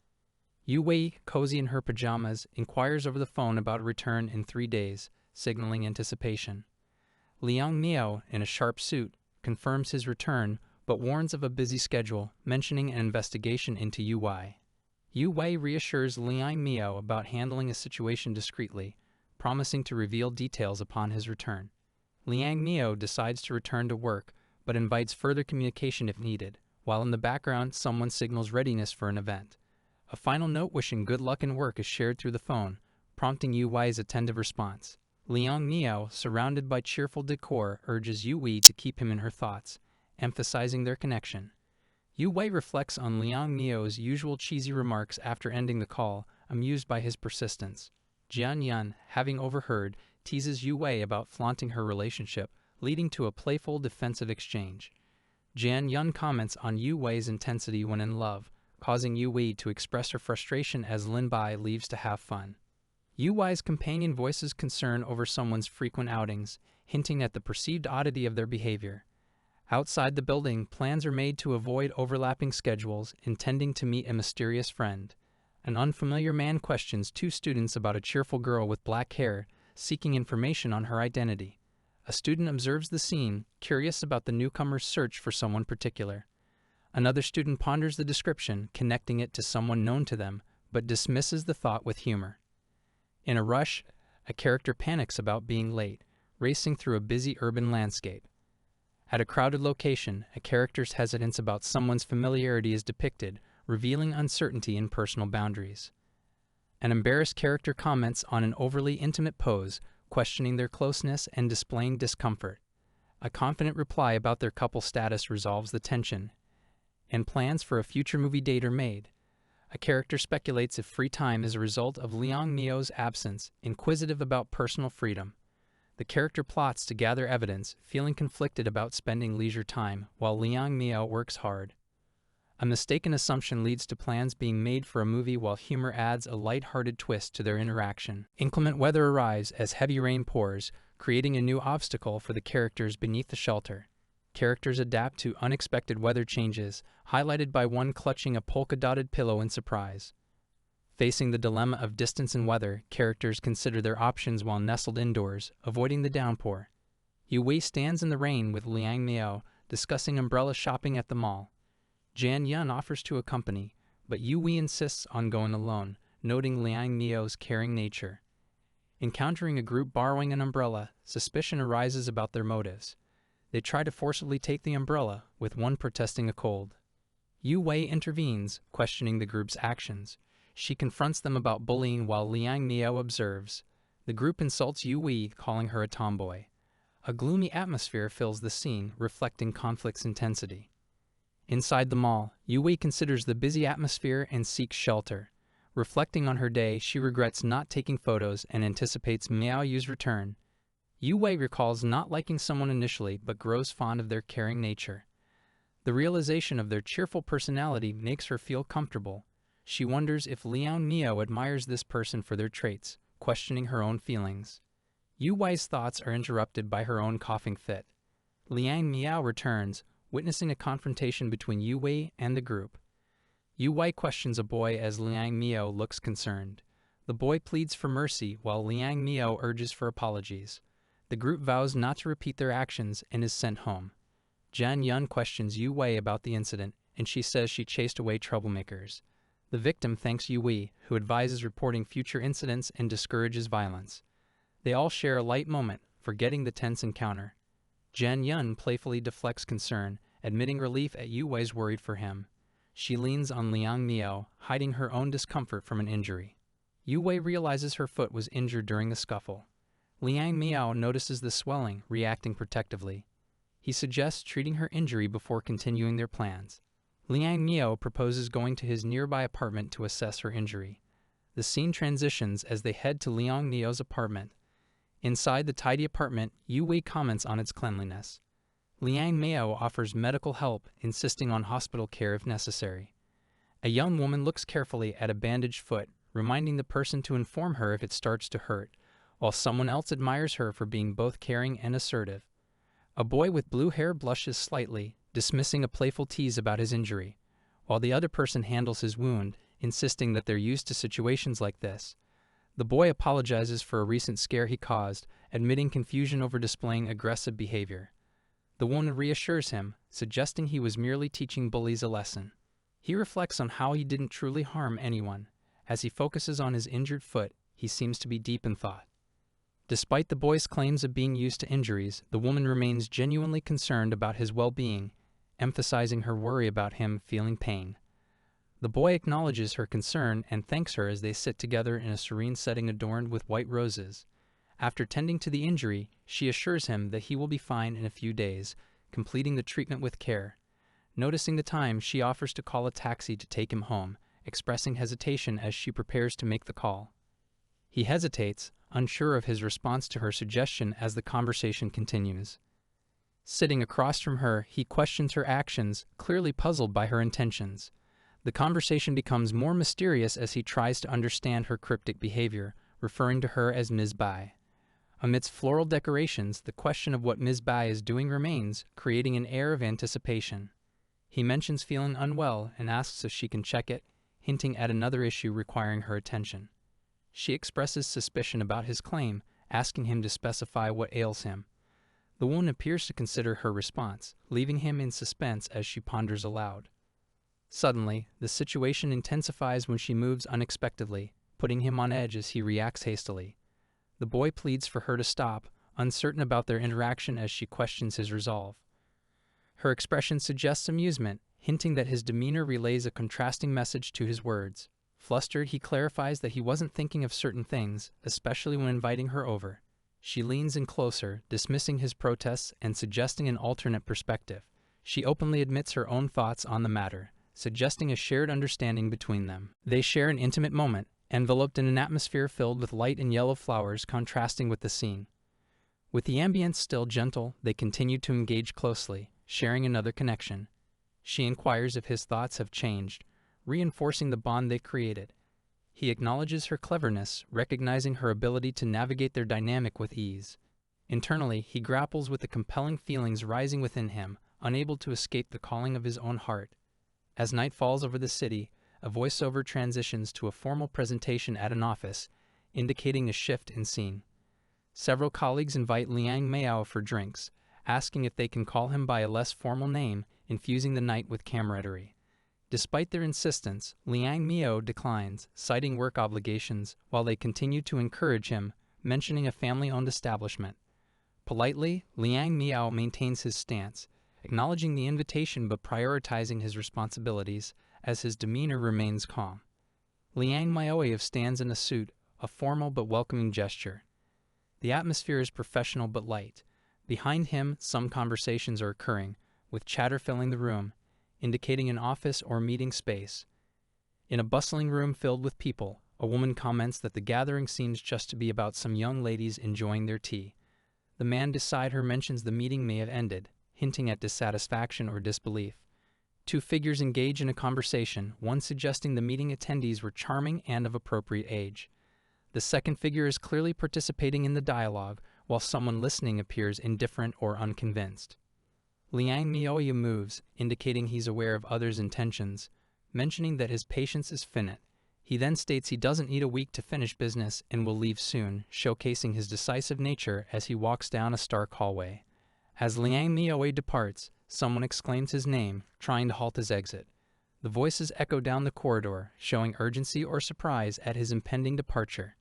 Yu Wei, cozy in her pajamas, inquires over the phone about a return in 3 days, signaling anticipation. Liang Miao, in a sharp suit, confirms his return, but warns of a busy schedule, mentioning an investigation into Yu Wei. Yu Wei reassures Liang Miao about handling a situation discreetly, promising to reveal details upon his return. Liang Miao decides to return to work, but invites further communication if needed, while in the background someone signals readiness for an event. A final note wishing good luck in work is shared through the phone, prompting Yu Wei's attentive response. Liang Miao, surrounded by cheerful decor, urges Yu Wei to keep him in her thoughts, emphasizing their connection. Yu Wei reflects on Liang Miao's usual cheesy remarks after ending the call, amused by his persistence. Jian Yun, having overheard, teases Yu Wei about flaunting her relationship, leading to a playful defensive exchange. Jian Yun comments on Yu Wei's intensity when in love, causing Yu Wei to express her frustration as Lin Bai leaves to have fun. Yu Wei's companion voices concern over someone's frequent outings, hinting at the perceived oddity of their behavior. Outside the building, plans are made to avoid overlapping schedules, intending to meet a mysterious friend. An unfamiliar man questions 2 students about a cheerful girl with black hair, seeking information on her identity. A student observes the scene, curious about the newcomer's search for someone particular. Another student ponders the description, connecting it to someone known to them, but dismisses the thought with humor. In a rush, a character panics about being late, racing through a busy urban landscape. At a crowded location, a character's hesitance about someone's familiarity is depicted, revealing uncertainty in personal boundaries. An embarrassed character comments on an overly intimate pose, questioning their closeness and displaying discomfort. A confident reply about their couple status resolves the tension, and plans for a future movie date are made. A character speculates if free time is a result of Liang Miao's absence, inquisitive about personal freedom. The character plots to gather evidence, feeling conflicted about spending leisure time, while Liang Miao works hard. A mistaken assumption leads to plans being made for a movie, while humor adds a light-hearted twist to their interaction. Inclement weather arrives as heavy rain pours, creating a new obstacle for the characters beneath the shelter. Characters adapt to unexpected weather changes, highlighted by one clutching a polka-dotted pillow in surprise. Facing the dilemma of distance and weather, characters consider their options while nestled indoors, avoiding the downpour. Yu Wei stands in the rain with Liang Miao, discussing umbrella shopping at the mall. Jian Yun offers to accompany, but Yu Wei insists on going alone, noting Liang Miao's caring nature. Encountering a group borrowing an umbrella, suspicion arises about their motives. They try to forcibly take the umbrella, with one protesting a cold. Yu Wei intervenes, questioning the group's actions. She confronts them about bullying while Liang Miao observes. The group insults Yu Wei, calling her a tomboy. A gloomy atmosphere fills the scene, reflecting conflict's intensity. Inside the mall, Yu Wei considers the busy atmosphere and seeks shelter. Reflecting on her day, she regrets not taking photos and anticipates Miao Yu's return. Yu Wei recalls not liking someone initially, but grows fond of their caring nature. The realization of their cheerful personality makes her feel comfortable. She wonders if Liang Miao admires this person for their traits, questioning her own feelings. Yu Wei's thoughts are interrupted by her own coughing fit. Liang Miao returns, witnessing a confrontation between Yu Wei and the group. Yu Wei questions a boy as Liang Miao looks concerned. The boy pleads for mercy while Liang Miao urges for apologies. The group vows not to repeat their actions and is sent home. Jian Yun questions Yu Wei about the incident, and she says she chased away troublemakers. The victim thanks Yu Wei, who advises reporting future incidents and discourages violence. They all share a light moment, forgetting the tense encounter. Jian Yun playfully deflects concern, admitting relief at Yu Wei's worried for him. She leans on Liang Miao, hiding her own discomfort from an injury. Yu Wei realizes her foot was injured during the scuffle. Liang Miao notices the swelling, reacting protectively. He suggests treating her injury before continuing their plans. Liang Miao proposes going to his nearby apartment to assess her injury. The scene transitions as they head to Liang Miao's apartment. Inside the tidy apartment, Yu Wei comments on its cleanliness. Liang Miao offers medical help, insisting on hospital care if necessary. A young woman looks carefully at a bandaged foot, reminding the person to inform her if it starts to hurt, while someone else admires her for being both caring and assertive. A boy with blue hair blushes slightly, dismissing a playful tease about his injury, while the other person handles his wound, insisting that they're used to situations like this. The boy apologizes for a recent scare he caused, admitting confusion over displaying aggressive behavior. The woman reassures him, suggesting he was merely teaching bullies a lesson. He reflects on how he didn't truly harm anyone. As he focuses on his injured foot, he seems to be deep in thought. Despite the boy's claims of being used to injuries, the woman remains genuinely concerned about his well-being, emphasizing her worry about him feeling pain. The boy acknowledges her concern and thanks her as they sit together in a serene setting adorned with white roses. After tending to the injury, she assures him that he will be fine in a few days, completing the treatment with care. Noticing the time, she offers to call a taxi to take him home, expressing hesitation as she prepares to make the call. He hesitates, unsure of his response to her suggestion as the conversation continues. Sitting across from her, he questions her actions, clearly puzzled by her intentions. The conversation becomes more mysterious as he tries to understand her cryptic behavior, referring to her as Ms. Bai. Amidst floral decorations, the question of what Ms. Bai is doing remains, creating an air of anticipation. He mentions feeling unwell and asks if she can check it, hinting at another issue requiring her attention. She expresses suspicion about his claim, asking him to specify what ails him. The woman appears to consider her response, leaving him in suspense as she ponders aloud. Suddenly, the situation intensifies when she moves unexpectedly, putting him on edge as he reacts hastily. The boy pleads for her to stop, uncertain about their interaction as she questions his resolve. Her expression suggests amusement, hinting that his demeanor relays a contrasting message to his words. Flustered, he clarifies that he wasn't thinking of certain things, especially when inviting her over. She leans in closer, dismissing his protests and suggesting an alternate perspective. She openly admits her own thoughts on the matter, suggesting a shared understanding between them. They share an intimate moment, enveloped in an atmosphere filled with light and yellow flowers contrasting with the scene. With the ambience still gentle, they continue to engage closely, sharing another connection. She inquires if his thoughts have changed, reinforcing the bond they created. He acknowledges her cleverness, recognizing her ability to navigate their dynamic with ease. Internally, he grapples with the compelling feelings rising within him, unable to escape the calling of his own heart. As night falls over the city, a voiceover transitions to a formal presentation at an office, indicating a shift in scene. Several colleagues invite Liang Miao for drinks, asking if they can call him by a less formal name, infusing the night with camaraderie. Despite their insistence, Liang Miao declines, citing work obligations, while they continue to encourage him, mentioning a family-owned establishment. Politely, Liang Miao maintains his stance, acknowledging the invitation but prioritizing his responsibilities, as his demeanor remains calm. Liang Miao stands in a suit, a formal but welcoming gesture. The atmosphere is professional but light. Behind him, some conversations are occurring, with chatter filling the room, indicating an office or meeting space. In a bustling room filled with people, a woman comments that the gathering seems just to be about some young ladies enjoying their tea. The man beside her mentions the meeting may have ended, hinting at dissatisfaction or disbelief. Two figures engage in a conversation, one suggesting the meeting attendees were charming and of appropriate age. The second figure is clearly participating in the dialogue, while someone listening appears indifferent or unconvinced. Liang Miao moves, indicating he's aware of others' intentions, mentioning that his patience is finite. He then states he doesn't need a week to finish business and will leave soon, showcasing his decisive nature as he walks down a stark hallway. As Liang Miao departs, someone exclaims his name, trying to halt his exit. The voices echo down the corridor, showing urgency or surprise at his impending departure.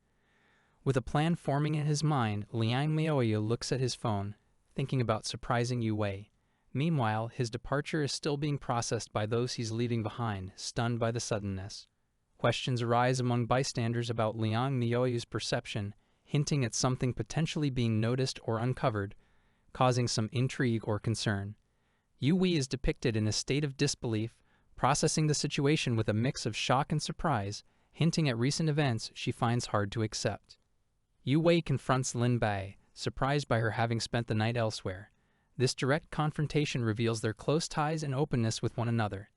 With a plan forming in his mind, Liang Miao looks at his phone, thinking about surprising Yu Wei. Meanwhile, his departure is still being processed by those he's leaving behind, stunned by the suddenness. Questions arise among bystanders about Liang Miao's perception, hinting at something potentially being noticed or uncovered, causing some intrigue or concern. Yu Wei is depicted in a state of disbelief, processing the situation with a mix of shock and surprise, hinting at recent events she finds hard to accept. Yu Wei confronts Lin Bai, surprised by her having spent the night elsewhere. This direct confrontation reveals their close ties and openness with one another.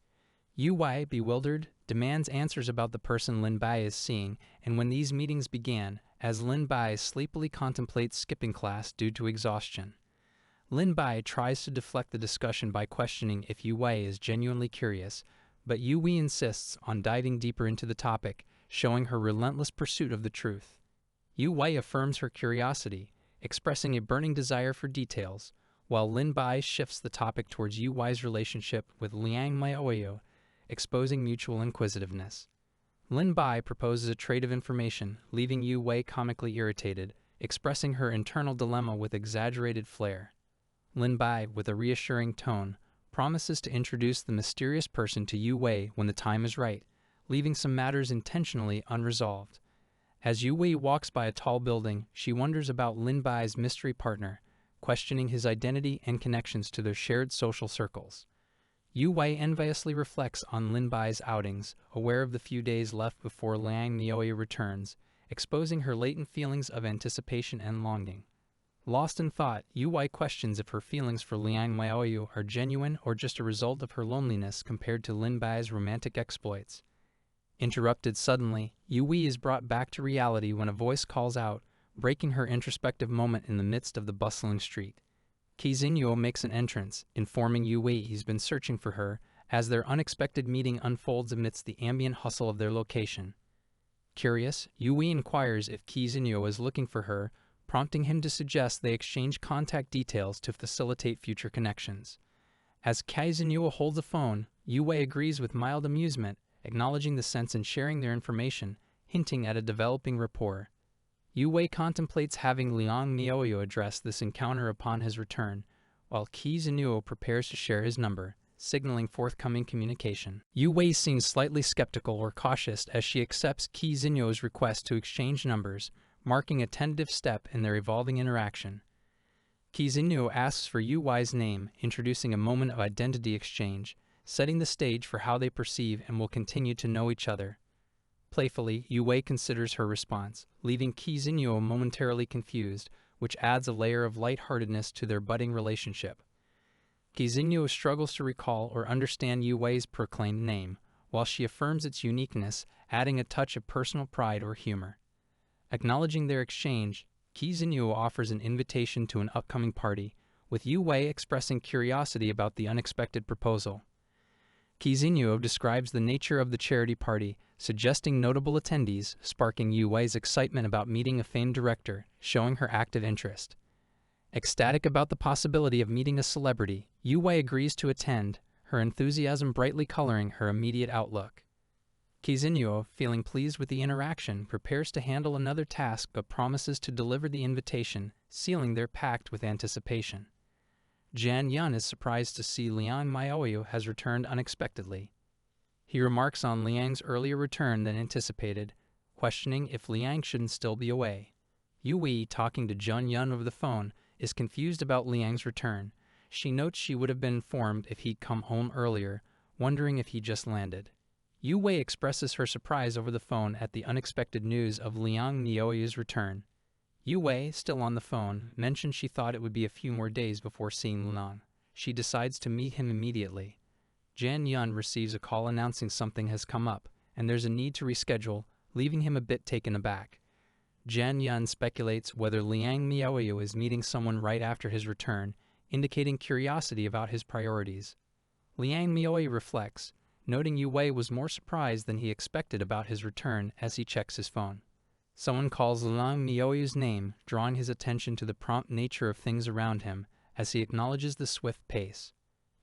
Yu Wei, bewildered, demands answers about the person Lin Bai is seeing and when these meetings began, as Lin Bai sleepily contemplates skipping class due to exhaustion. Lin Bai tries to deflect the discussion by questioning if Yu Wei is genuinely curious, but Yu Wei insists on diving deeper into the topic, showing her relentless pursuit of the truth. Yu Wei affirms her curiosity, expressing a burning desire for details, while Lin Bai shifts the topic towards Yu Wei's relationship with Liang Maoyu, exposing mutual inquisitiveness. Lin Bai proposes a trade of information, leaving Yu Wei comically irritated, expressing her internal dilemma with exaggerated flair. Lin Bai, with a reassuring tone, promises to introduce the mysterious person to Yu Wei when the time is right, leaving some matters intentionally unresolved. As Yu Wei walks by a tall building, she wonders about Lin Bai's mystery partner, questioning his identity and connections to their shared social circles. Yu Wei enviously reflects on Lin Bai's outings, aware of the few days left before Liang Miaoyu returns, exposing her latent feelings of anticipation and longing. Lost in thought, Yu Wei questions if her feelings for Liang Miaoyu are genuine or just a result of her loneliness compared to Lin Bai's romantic exploits. Interrupted suddenly, Yu Wei is brought back to reality when a voice calls out, breaking her introspective moment in the midst of the bustling street. Qi Xinyuo makes an entrance, informing Yu Wei he's been searching for her, as their unexpected meeting unfolds amidst the ambient hustle of their location. Curious, Yu Wei inquires if Qi Xinyuo is looking for her, prompting him to suggest they exchange contact details to facilitate future connections. As Qi Xinyuo holds a phone, Yu Wei agrees with mild amusement, acknowledging the sense in sharing their information, hinting at a developing rapport. Yu Wei contemplates having Liang Miaoyu address this encounter upon his return, while Qi Xinyuo prepares to share his number, signaling forthcoming communication. Yu Wei seems slightly skeptical or cautious as she accepts Qi Xinyuo's request to exchange numbers, marking a tentative step in their evolving interaction. Qi Xinyuo asks for Yu Wei's name, introducing a moment of identity exchange, setting the stage for how they perceive and will continue to know each other. Playfully, Yu Wei considers her response, leaving Qi Xinyuo momentarily confused, which adds a layer of lightheartedness to their budding relationship. Qi Xinyuo struggles to recall or understand Yu Wei's proclaimed name, while she affirms its uniqueness, adding a touch of personal pride or humor. Acknowledging their exchange, Qi Xinyuo offers an invitation to an upcoming party, with Yu Wei expressing curiosity about the unexpected proposal. Qi Xinyuo describes the nature of the charity party, suggesting notable attendees, sparking Yu Wei's excitement about meeting a famed director, showing her active interest. Ecstatic about the possibility of meeting a celebrity, Yu Wei agrees to attend, her enthusiasm brightly coloring her immediate outlook. Qi Xinyuo, feeling pleased with the interaction, prepares to handle another task but promises to deliver the invitation, sealing their pact with anticipation. Jian Yun is surprised to see Liang Miaoyu has returned unexpectedly. He remarks on Liang's earlier return than anticipated, questioning if Liang shouldn't still be away. Yu Wei, talking to Jian Yun over the phone, is confused about Liang's return. She notes she would have been informed if he'd come home earlier, wondering if he just landed. Yu Wei expresses her surprise over the phone at the unexpected news of Liang Miaoyu's return. Yu Wei, still on the phone, mentions she thought it would be a few more days before seeing Liang. She decides to meet him immediately. Jian Yun receives a call announcing something has come up, and there's a need to reschedule, leaving him a bit taken aback. Jian Yun speculates whether Liang Miaoyu is meeting someone right after his return, indicating curiosity about his priorities. Liang Miaoyu reflects, noting Yu Wei was more surprised than he expected about his return as he checks his phone. Someone calls Liang Miaoyu's name, drawing his attention to the prompt nature of things around him as he acknowledges the swift pace.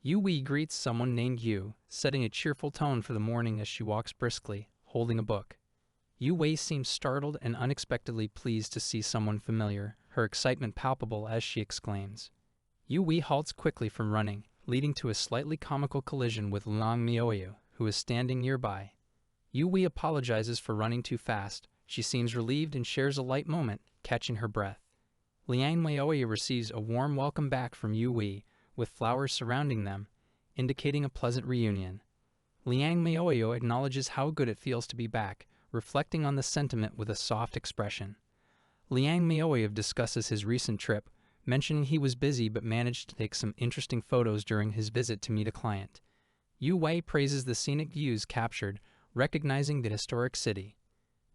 Yu Wei greets someone named Yu, setting a cheerful tone for the morning as she walks briskly, holding a book. Yu Wei seems startled and unexpectedly pleased to see someone familiar, her excitement palpable as she exclaims. Yu Wei halts quickly from running, leading to a slightly comical collision with Liang Miaoyu, who is standing nearby. Yu Wei apologizes for running too fast. She seems relieved and shares a light moment, catching her breath. Liang Maoi receives a warm welcome back from Yu Wei, with flowers surrounding them, indicating a pleasant reunion. Liang Maoi acknowledges how good it feels to be back, reflecting on the sentiment with a soft expression. Liang Maoi discusses his recent trip, mentioning he was busy but managed to take some interesting photos during his visit to meet a client. Yu Wei praises the scenic views captured, recognizing the historic city.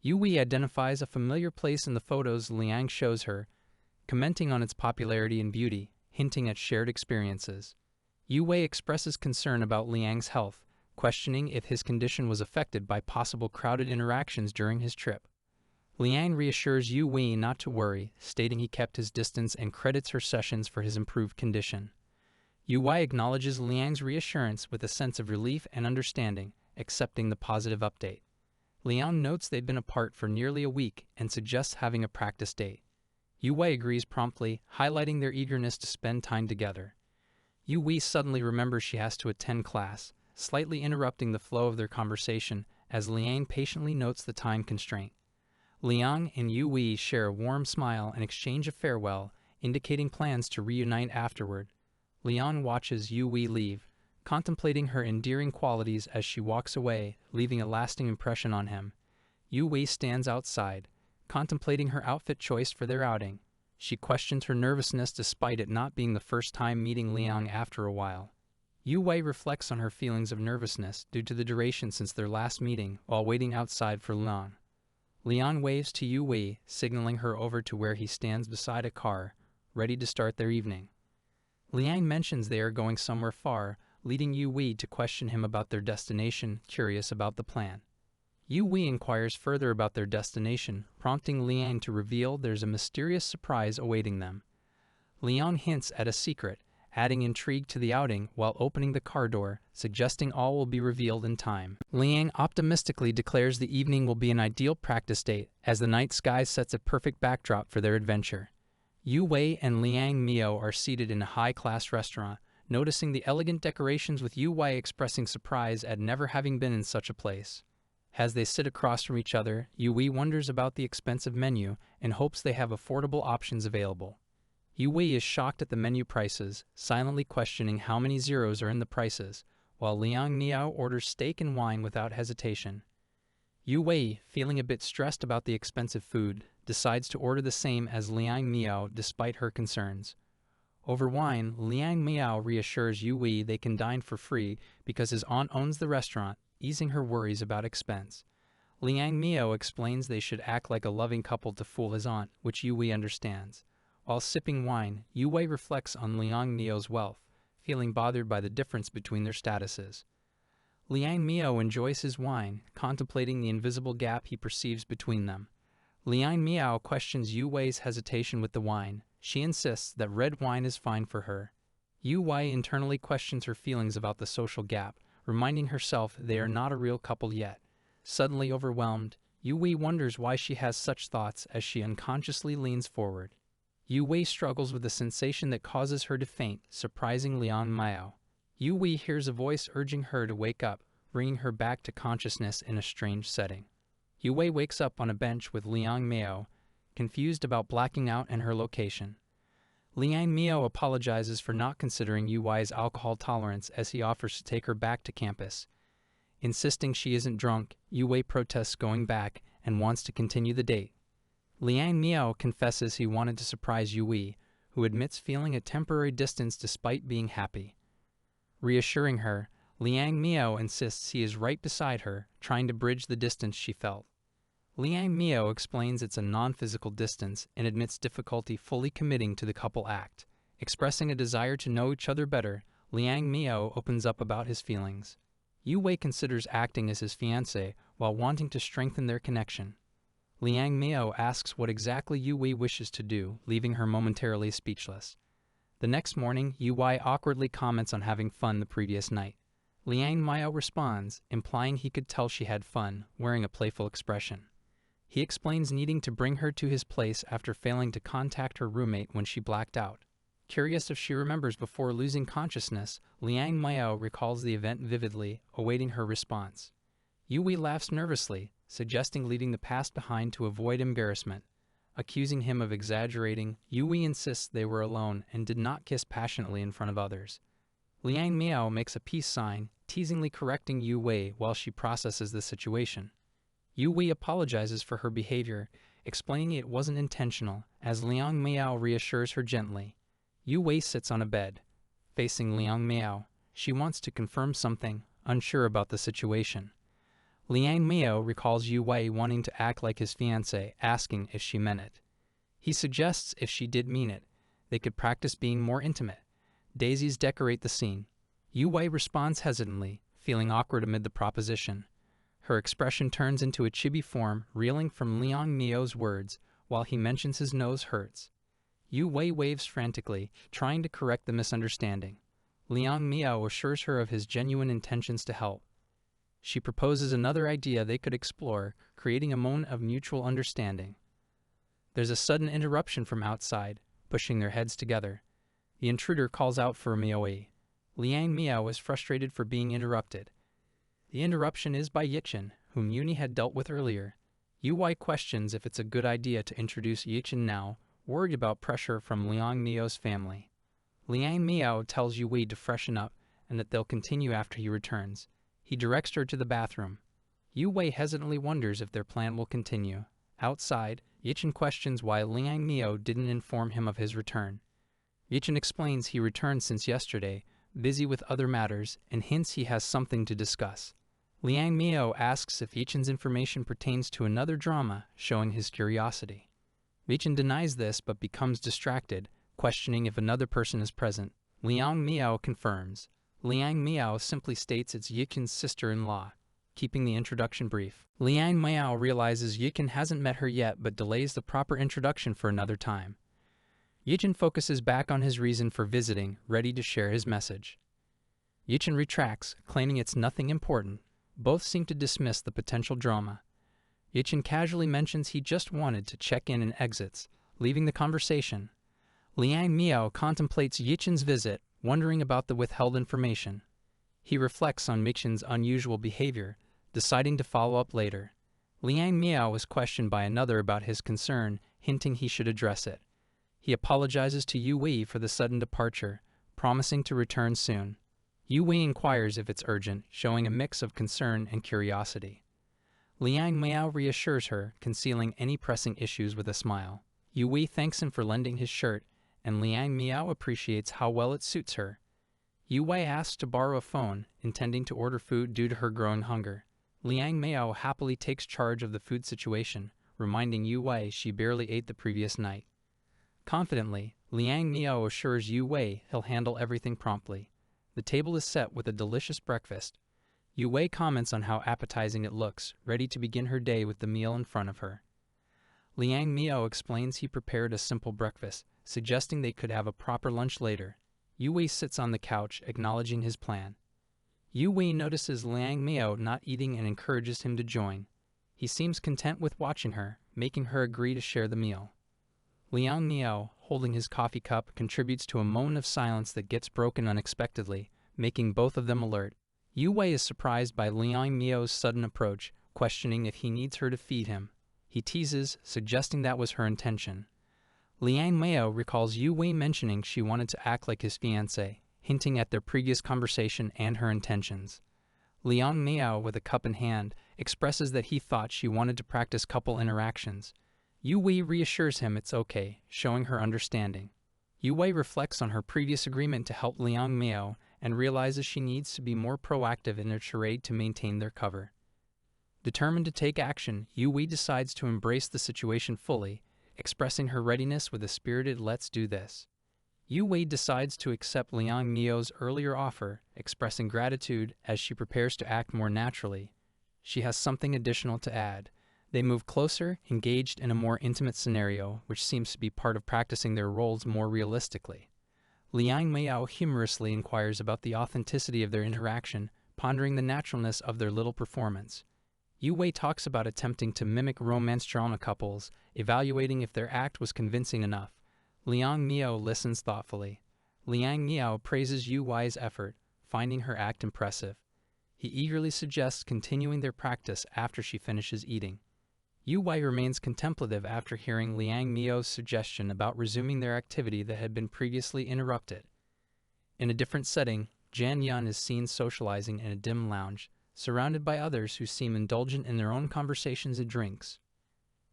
Yu Wei identifies a familiar place in the photos Liang shows her, commenting on its popularity and beauty, hinting at shared experiences. Yu Wei expresses concern about Liang's health, questioning if his condition was affected by possible crowded interactions during his trip. Liang reassures Yu Wei not to worry, stating he kept his distance and credits her sessions for his improved condition. Yu Wei acknowledges Liang's reassurance with a sense of relief and understanding, accepting the positive update. Liang notes they'd been apart for nearly a week and suggests having a practice date. Yu Wei agrees promptly, highlighting their eagerness to spend time together. Yu Wei suddenly remembers she has to attend class, slightly interrupting the flow of their conversation as Liang patiently notes the time constraint. Liang and Yu Wei share a warm smile and exchange a farewell, indicating plans to reunite afterward. Liang watches Yu Wei leave, contemplating her endearing qualities as she walks away, leaving a lasting impression on him. Yu Wei stands outside, contemplating her outfit choice for their outing. She questions her nervousness despite it not being the first time meeting Liang after a while. Yu Wei reflects on her feelings of nervousness due to the duration since their last meeting while waiting outside for Liang. Liang waves to Yu Wei, signaling her over to where he stands beside a car, ready to start their evening. Liang mentions they are going somewhere far, leading Yu Wei to question him about their destination, curious about the plan. Yu Wei inquires further about their destination, prompting Liang to reveal there's a mysterious surprise awaiting them. Liang hints at a secret, adding intrigue to the outing while opening the car door, suggesting all will be revealed in time. Liang optimistically declares the evening will be an ideal practice date, as the night sky sets a perfect backdrop for their adventure. Yu Wei and Liang Miao are seated in a high-class restaurant, noticing the elegant decorations with Yu Wei expressing surprise at never having been in such a place. As they sit across from each other, Yu Wei wonders about the expensive menu and hopes they have affordable options available. Yu Wei is shocked at the menu prices, silently questioning how many zeros are in the prices, while Liang Miao orders steak and wine without hesitation. Yu Wei, feeling a bit stressed about the expensive food, decides to order the same as Liang Miao despite her concerns. Over wine, Liang Miao reassures Yu Wei they can dine for free because his aunt owns the restaurant, easing her worries about expense. Liang Miao explains they should act like a loving couple to fool his aunt, which Yu Wei understands. While sipping wine, Yu Wei reflects on Liang Miao's wealth, feeling bothered by the difference between their statuses. Liang Miao enjoys his wine, contemplating the invisible gap he perceives between them. Liang Miao questions Yu Wei's hesitation with the wine. She insists that red wine is fine for her. Yu Wei internally questions her feelings about the social gap, reminding herself they are not a real couple yet. Suddenly overwhelmed, Yu Wei wonders why she has such thoughts as she unconsciously leans forward. Yu Wei struggles with a sensation that causes her to faint, surprising Liang Miao. Yu Wei hears a voice urging her to wake up, bringing her back to consciousness in a strange setting. Yu Wei wakes up on a bench with Liang Miao, confused about blacking out and her location. Liang Miao apologizes for not considering Yu Wei's alcohol tolerance as he offers to take her back to campus. Insisting she isn't drunk, Yu Wei protests going back and wants to continue the date. Liang Miao confesses he wanted to surprise Yu Wei, who admits feeling a temporary distance despite being happy. Reassuring her, Liang Miao insists he is right beside her, trying to bridge the distance she felt. Liang Miao explains it's a non-physical distance and admits difficulty fully committing to the couple act. Expressing a desire to know each other better, Liang Miao opens up about his feelings. Yu Wei considers acting as his fiancé while wanting to strengthen their connection. Liang Miao asks what exactly Yu Wei wishes to do, leaving her momentarily speechless. The next morning, Yu Wei awkwardly comments on having fun the previous night. Liang Miao responds, implying he could tell she had fun, wearing a playful expression. He explains needing to bring her to his place after failing to contact her roommate when she blacked out. Curious if she remembers before losing consciousness, Liang Miao recalls the event vividly, awaiting her response. Yu Wei laughs nervously, suggesting leaving the past behind to avoid embarrassment. accusing him of exaggerating. Yu Wei insists they were alone and did not kiss passionately in front of others. Liang Miao makes a peace sign, teasingly correcting Yu Wei while she processes the situation. Yu Wei apologizes for her behavior, explaining it wasn't intentional, as Liang Miao reassures her gently. Yu Wei sits on a bed, facing Liang Miao. She wants to confirm something, unsure about the situation. Liang Miao recalls Yu Wei wanting to act like his fiancée, asking if she meant it. He suggests if she did mean it, they could practice being more intimate. Daisies decorate the scene. Yu Wei responds hesitantly, feeling awkward amid the proposition. Her expression turns into a chibi form, reeling from Liang Miao's words, while he mentions his nose hurts. Yu Wei waves frantically, trying to correct the misunderstanding. Liang Miao assures her of his genuine intentions to help. She proposes another idea they could explore, creating a moment of mutual understanding. There's a sudden interruption from outside, pushing their heads together. The intruder calls out for Miao. Liang Miao is frustrated for being interrupted. The interruption is by Yichin, whom Yuni had dealt with earlier. Yu Wei questions if it's a good idea to introduce Yichin now, worried about pressure from Liang Miao's family. Liang Miao tells Yu Wei to freshen up and that they'll continue after he returns. He directs her to the bathroom. Yu Wei hesitantly wonders if their plan will continue. Outside, Yichin questions why Liang Miao didn't inform him of his return. Yichin explains he returned since yesterday, busy with other matters, and hints he has something to discuss. Liang Miao asks if Yichin's information pertains to another drama, showing his curiosity. Yichin denies this but becomes distracted, questioning if another person is present. Liang Miao confirms. Liang Miao simply states it's Yichin's sister-in-law, keeping the introduction brief. Liang Miao realizes Yichin hasn't met her yet but delays the proper introduction for another time. Yichin focuses back on his reason for visiting, ready to share his message. Yichin retracts, claiming it's nothing important. Both seem to dismiss the potential drama. Yichin casually mentions he just wanted to check in and exits, leaving the conversation. Liang Miao contemplates Yichin's visit, wondering about the withheld information. He reflects on Yichin's unusual behavior, deciding to follow up later. Liang Miao is questioned by another about his concern, hinting he should address it. He apologizes to Yu Wei for the sudden departure, promising to return soon. Yu Wei inquires if it's urgent, showing a mix of concern and curiosity. Liang Miao reassures her, concealing any pressing issues with a smile. Yu Wei thanks him for lending his shirt, and Liang Miao appreciates how well it suits her. Yu Wei asks to borrow a phone, intending to order food due to her growing hunger. Liang Miao happily takes charge of the food situation, reminding Yu Wei she barely ate the previous night. Confidently, Liang Miao assures Yu Wei he'll handle everything promptly. The table is set with a delicious breakfast. Yu Wei comments on how appetizing it looks, ready to begin her day with the meal in front of her. Liang Miao explains he prepared a simple breakfast, suggesting they could have a proper lunch later. Yu Wei sits on the couch, acknowledging his plan. Yu Wei notices Liang Miao not eating and encourages him to join. He seems content with watching her, making her agree to share the meal. Liang Miao, holding his coffee cup, contributes to a moment of silence that gets broken unexpectedly, making both of them alert. Yu Wei is surprised by Liang Miao's sudden approach, questioning if he needs her to feed him. He teases, suggesting that was her intention. Liang Miao recalls Yu Wei mentioning she wanted to act like his fiancée, hinting at their previous conversation and her intentions. Liang Miao, with a cup in hand, expresses that he thought she wanted to practice couple interactions. Yu Wei reassures him it's okay, showing her understanding. Yu Wei reflects on her previous agreement to help Liang Miao and realizes she needs to be more proactive in her charade to maintain their cover. Determined to take action, Yu Wei decides to embrace the situation fully, expressing her readiness with a spirited "let's do this." Yu Wei decides to accept Liang Miao's earlier offer, expressing gratitude as she prepares to act more naturally. She has something additional to add. They move closer, engaged in a more intimate scenario, which seems to be part of practicing their roles more realistically. Liang Miao humorously inquires about the authenticity of their interaction, pondering the naturalness of their little performance. Yu Wei talks about attempting to mimic romance drama couples, evaluating if their act was convincing enough. Liang Miao listens thoughtfully. Liang Miao praises Yu Wei's effort, finding her act impressive. He eagerly suggests continuing their practice after she finishes eating. Yu Wei remains contemplative after hearing Liang Mio's suggestion about resuming their activity that had been previously interrupted. In a different setting, Jian Yun is seen socializing in a dim lounge, surrounded by others who seem indulgent in their own conversations and drinks.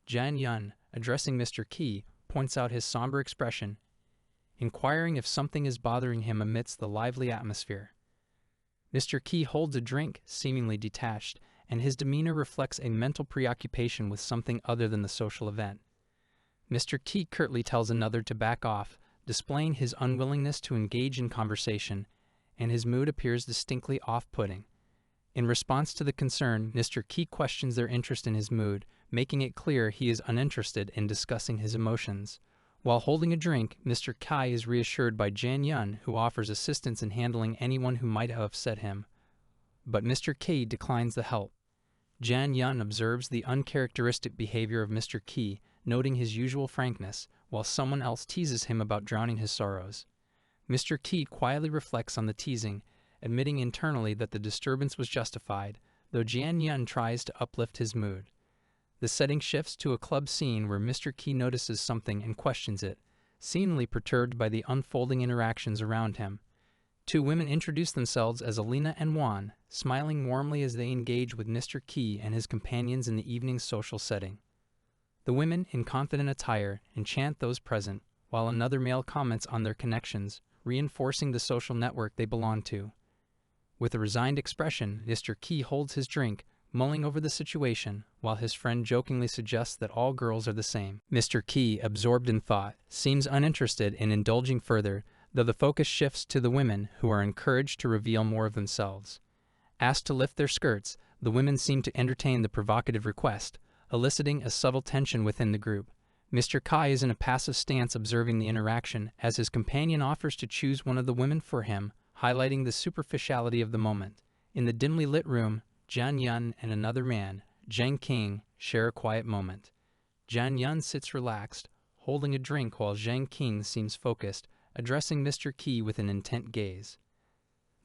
Jian Yun, addressing Mr. Qi, points out his somber expression, inquiring if something is bothering him amidst the lively atmosphere. Mr. Qi holds a drink, seemingly detached, and his demeanor reflects a mental preoccupation with something other than the social event. Mr. Qi curtly tells another to back off, displaying his unwillingness to engage in conversation, and his mood appears distinctly off-putting. In response to the concern, Mr. Qi questions their interest in his mood, making it clear he is uninterested in discussing his emotions. While holding a drink, Mr. Kai is reassured by Jian Yun, who offers assistance in handling anyone who might have upset him. But Mr. Qi declines the help. Jian Yun observes the uncharacteristic behavior of Mr. Qi, noting his usual frankness, while someone else teases him about drowning his sorrows. Mr. Qi quietly reflects on the teasing, admitting internally that the disturbance was justified, though Jian Yun tries to uplift his mood. The setting shifts to a club scene where Mr. Qi notices something and questions it, seemingly perturbed by the unfolding interactions around him. Two women introduce themselves as Alina and Wan, smiling warmly as they engage with Mr. Qi and his companions in the evening's social setting. The women, in confident attire, enchant those present, while another male comments on their connections, reinforcing the social network they belong to. With a resigned expression, Mr. Qi holds his drink, mulling over the situation, while his friend jokingly suggests that all girls are the same. Mr. Qi, absorbed in thought, seems uninterested in indulging further, though the focus shifts to the women, who are encouraged to reveal more of themselves. Asked to lift their skirts, the women seem to entertain the provocative request, eliciting a subtle tension within the group. Mr. Kai is in a passive stance observing the interaction, as his companion offers to choose one of the women for him, highlighting the superficiality of the moment. In the dimly lit room, Jian Yun and another man, Zheng Qing, share a quiet moment. Jian Yun sits relaxed, holding a drink while Zheng Qing seems focused, addressing Mr. Qi with an intent gaze.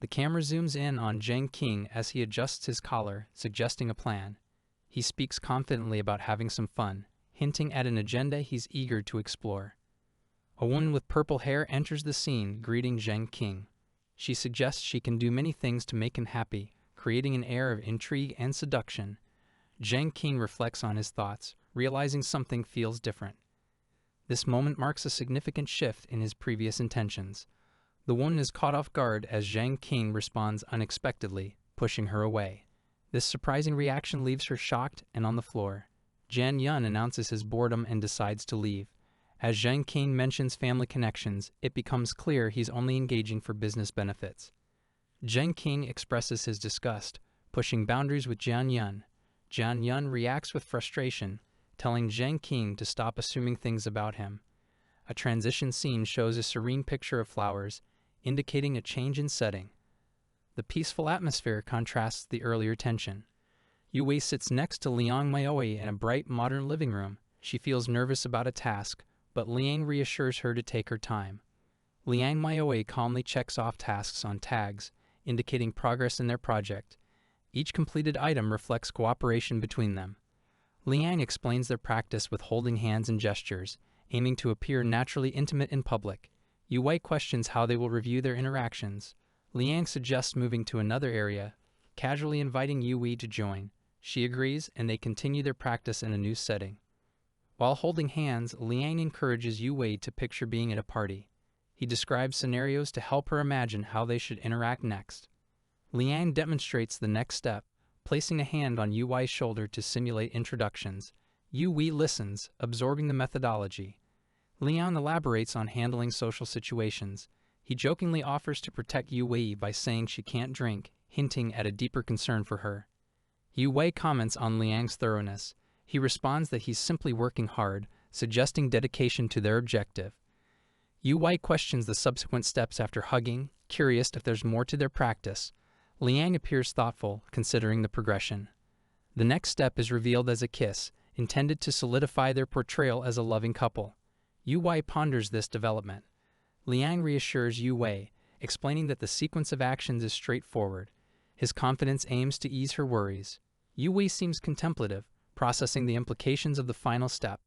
The camera zooms in on Zheng Qing as he adjusts his collar, suggesting a plan. He speaks confidently about having some fun, hinting at an agenda he's eager to explore. A woman with purple hair enters the scene, greeting Zheng Qing. She suggests she can do many things to make him happy, creating an air of intrigue and seduction. Zheng Qing reflects on his thoughts, realizing something feels different. This moment marks a significant shift in his previous intentions. The woman is caught off guard as Zheng Qing responds unexpectedly, pushing her away. This surprising reaction leaves her shocked and on the floor. Jian Yun announces his boredom and decides to leave. As Zheng Qing mentions family connections, it becomes clear he's only engaging for business benefits. Zheng Qing expresses his disgust, pushing boundaries with Jian Yun. Jian Yun reacts with frustration, telling Zheng Qing to stop assuming things about him. A transition scene shows a serene picture of flowers, indicating a change in setting. The peaceful atmosphere contrasts the earlier tension. Yu Wei sits next to Liang Maoi in a bright, modern living room. She feels nervous about a task, but Liang reassures her to take her time. Liang Maoi calmly checks off tasks on tags, indicating progress in their project. Each completed item reflects cooperation between them. Liang explains their practice with holding hands and gestures, aiming to appear naturally intimate in public. Yu Wei questions how they will review their interactions. Liang suggests moving to another area, casually inviting Yu Wei to join. She agrees, and they continue their practice in a new setting. While holding hands, Liang encourages Yu Wei to picture being at a party. He describes scenarios to help her imagine how they should interact next. Liang demonstrates the next step, placing a hand on Yu Wei's shoulder to simulate introductions. Yu Wei listens, absorbing the methodology. Liang elaborates on handling social situations. He jokingly offers to protect Yu Wei by saying she can't drink, hinting at a deeper concern for her. Yu Wei comments on Liang's thoroughness. He responds that he's simply working hard, suggesting dedication to their objective. Yu Wei questions the subsequent steps after hugging, curious if there's more to their practice. Liang appears thoughtful, considering the progression. The next step is revealed as a kiss, intended to solidify their portrayal as a loving couple. Yu Wei ponders this development. Liang reassures Yu Wei, explaining that the sequence of actions is straightforward. His confidence aims to ease her worries. Yu Wei seems contemplative, processing the implications of the final step.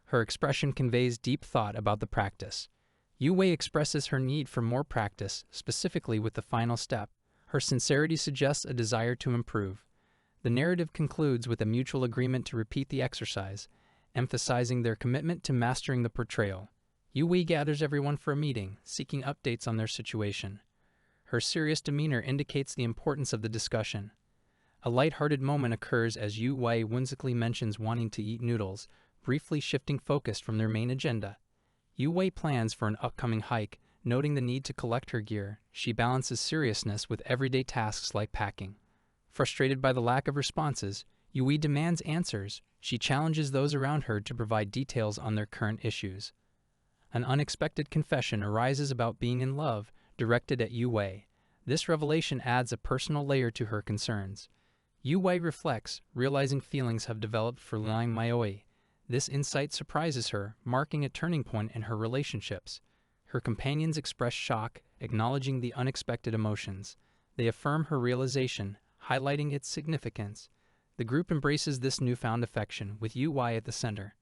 Her expression conveys deep thought about the practice. Yu Wei expresses her need for more practice, specifically with the final step. Her sincerity suggests a desire to improve. The narrative concludes with a mutual agreement to repeat the exercise, emphasizing their commitment to mastering the portrayal. Yu Wei gathers everyone for a meeting, seeking updates on their situation. Her serious demeanor indicates the importance of the discussion. A light-hearted moment occurs as Yu Wei whimsically mentions wanting to eat noodles, briefly shifting focus from their main agenda. Yu Wei plans for an upcoming hike, noting the need to collect her gear. She balances seriousness with everyday tasks like packing. Frustrated by the lack of responses, Yu Wei demands answers. She challenges those around her to provide details on their current issues. An unexpected confession arises about being in love, directed at Yu Wei. This revelation adds a personal layer to her concerns. Yu Wei reflects, realizing feelings have developed for Liang Maoi. This insight surprises her, marking a turning point in her relationships. Her companions express shock, acknowledging the unexpected emotions. They affirm her realization, highlighting its significance. The group embraces this newfound affection, with Yu Wei at the center.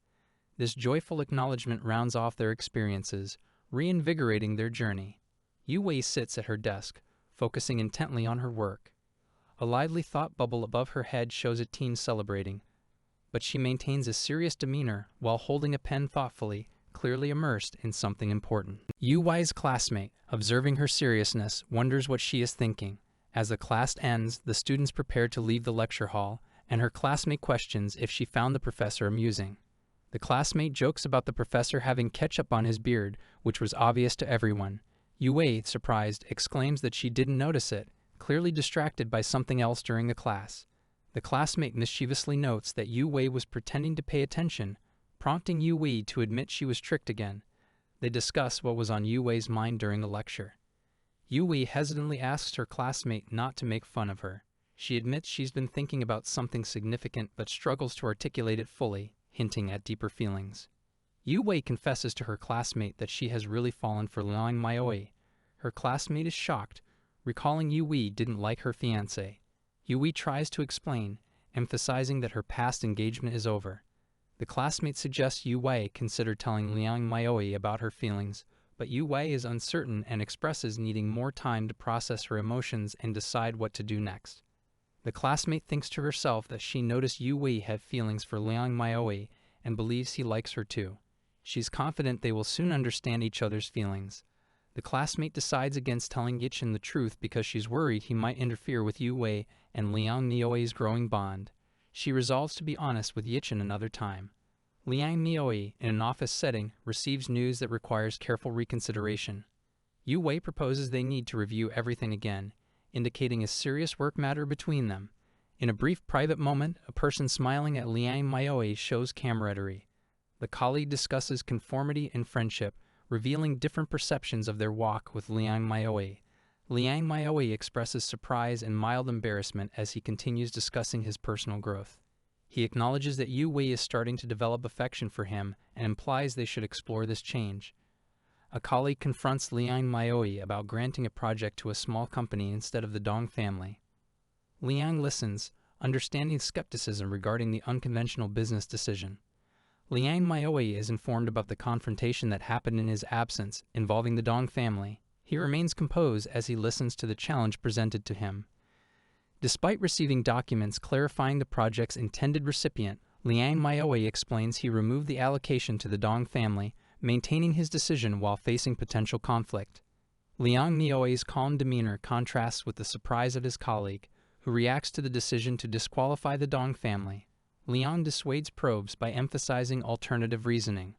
This joyful acknowledgement rounds off their experiences, reinvigorating their journey. Yu Wei sits at her desk, focusing intently on her work. A lively thought bubble above her head shows a teen celebrating, but she maintains a serious demeanor while holding a pen thoughtfully, clearly immersed in something important. Yu Wei's classmate, observing her seriousness, wonders what she is thinking. As the class ends, the students prepare to leave the lecture hall, and her classmate questions if she found the professor amusing. The classmate jokes about the professor having ketchup on his beard, which was obvious to everyone. Yu Wei, surprised, exclaims that she didn't notice it, clearly distracted by something else during the class. The classmate mischievously notes that Yu Wei was pretending to pay attention, prompting Yu Wei to admit she was tricked again. They discuss what was on Yu Wei's mind during the lecture. Yu Wei hesitantly asks her classmate not to make fun of her. She admits she's been thinking about something significant but struggles to articulate it fully, hinting at deeper feelings. Yu Wei confesses to her classmate that she has really fallen for Liang Maoi. Her classmate is shocked, recalling Yu Wei didn't like her fiancé. Yu Wei tries to explain, emphasizing that her past engagement is over. The classmate suggests Yu Wei consider telling Liang Maoi about her feelings, but Yu Wei is uncertain and expresses needing more time to process her emotions and decide what to do next. The classmate thinks to herself that she noticed Yu Wei have feelings for Liang Maoi and believes he likes her too. She's confident they will soon understand each other's feelings. The classmate decides against telling Yichin the truth because she's worried he might interfere with Yu Wei and Liang Maoi's growing bond. She resolves to be honest with Yichin another time. Liang Maoi, in an office setting, receives news that requires careful reconsideration. Yu Wei proposes they need to review everything again, indicating a serious work matter between them. In a brief private moment, a person smiling at Liang Maoi shows camaraderie. The colleague discusses conformity and friendship, revealing different perceptions of their walk with Liang Maoi. Liang Maoi expresses surprise and mild embarrassment as he continues discussing his personal growth. He acknowledges that Yu Wei is starting to develop affection for him and implies they should explore this change. A colleague confronts Liang Maoi about granting a project to a small company instead of the Dong family. Liang listens, understanding skepticism regarding the unconventional business decision. Liang Maoi is informed about the confrontation that happened in his absence involving the Dong family. He remains composed as he listens to the challenge presented to him. Despite receiving documents clarifying the project's intended recipient, Liang Maoi explains he removed the allocation to the Dong family, maintaining his decision while facing potential conflict. Liang Maoi's calm demeanor contrasts with the surprise of his colleague, who reacts to the decision to disqualify the Dong family. Liang dissuades probes by emphasizing alternative reasoning.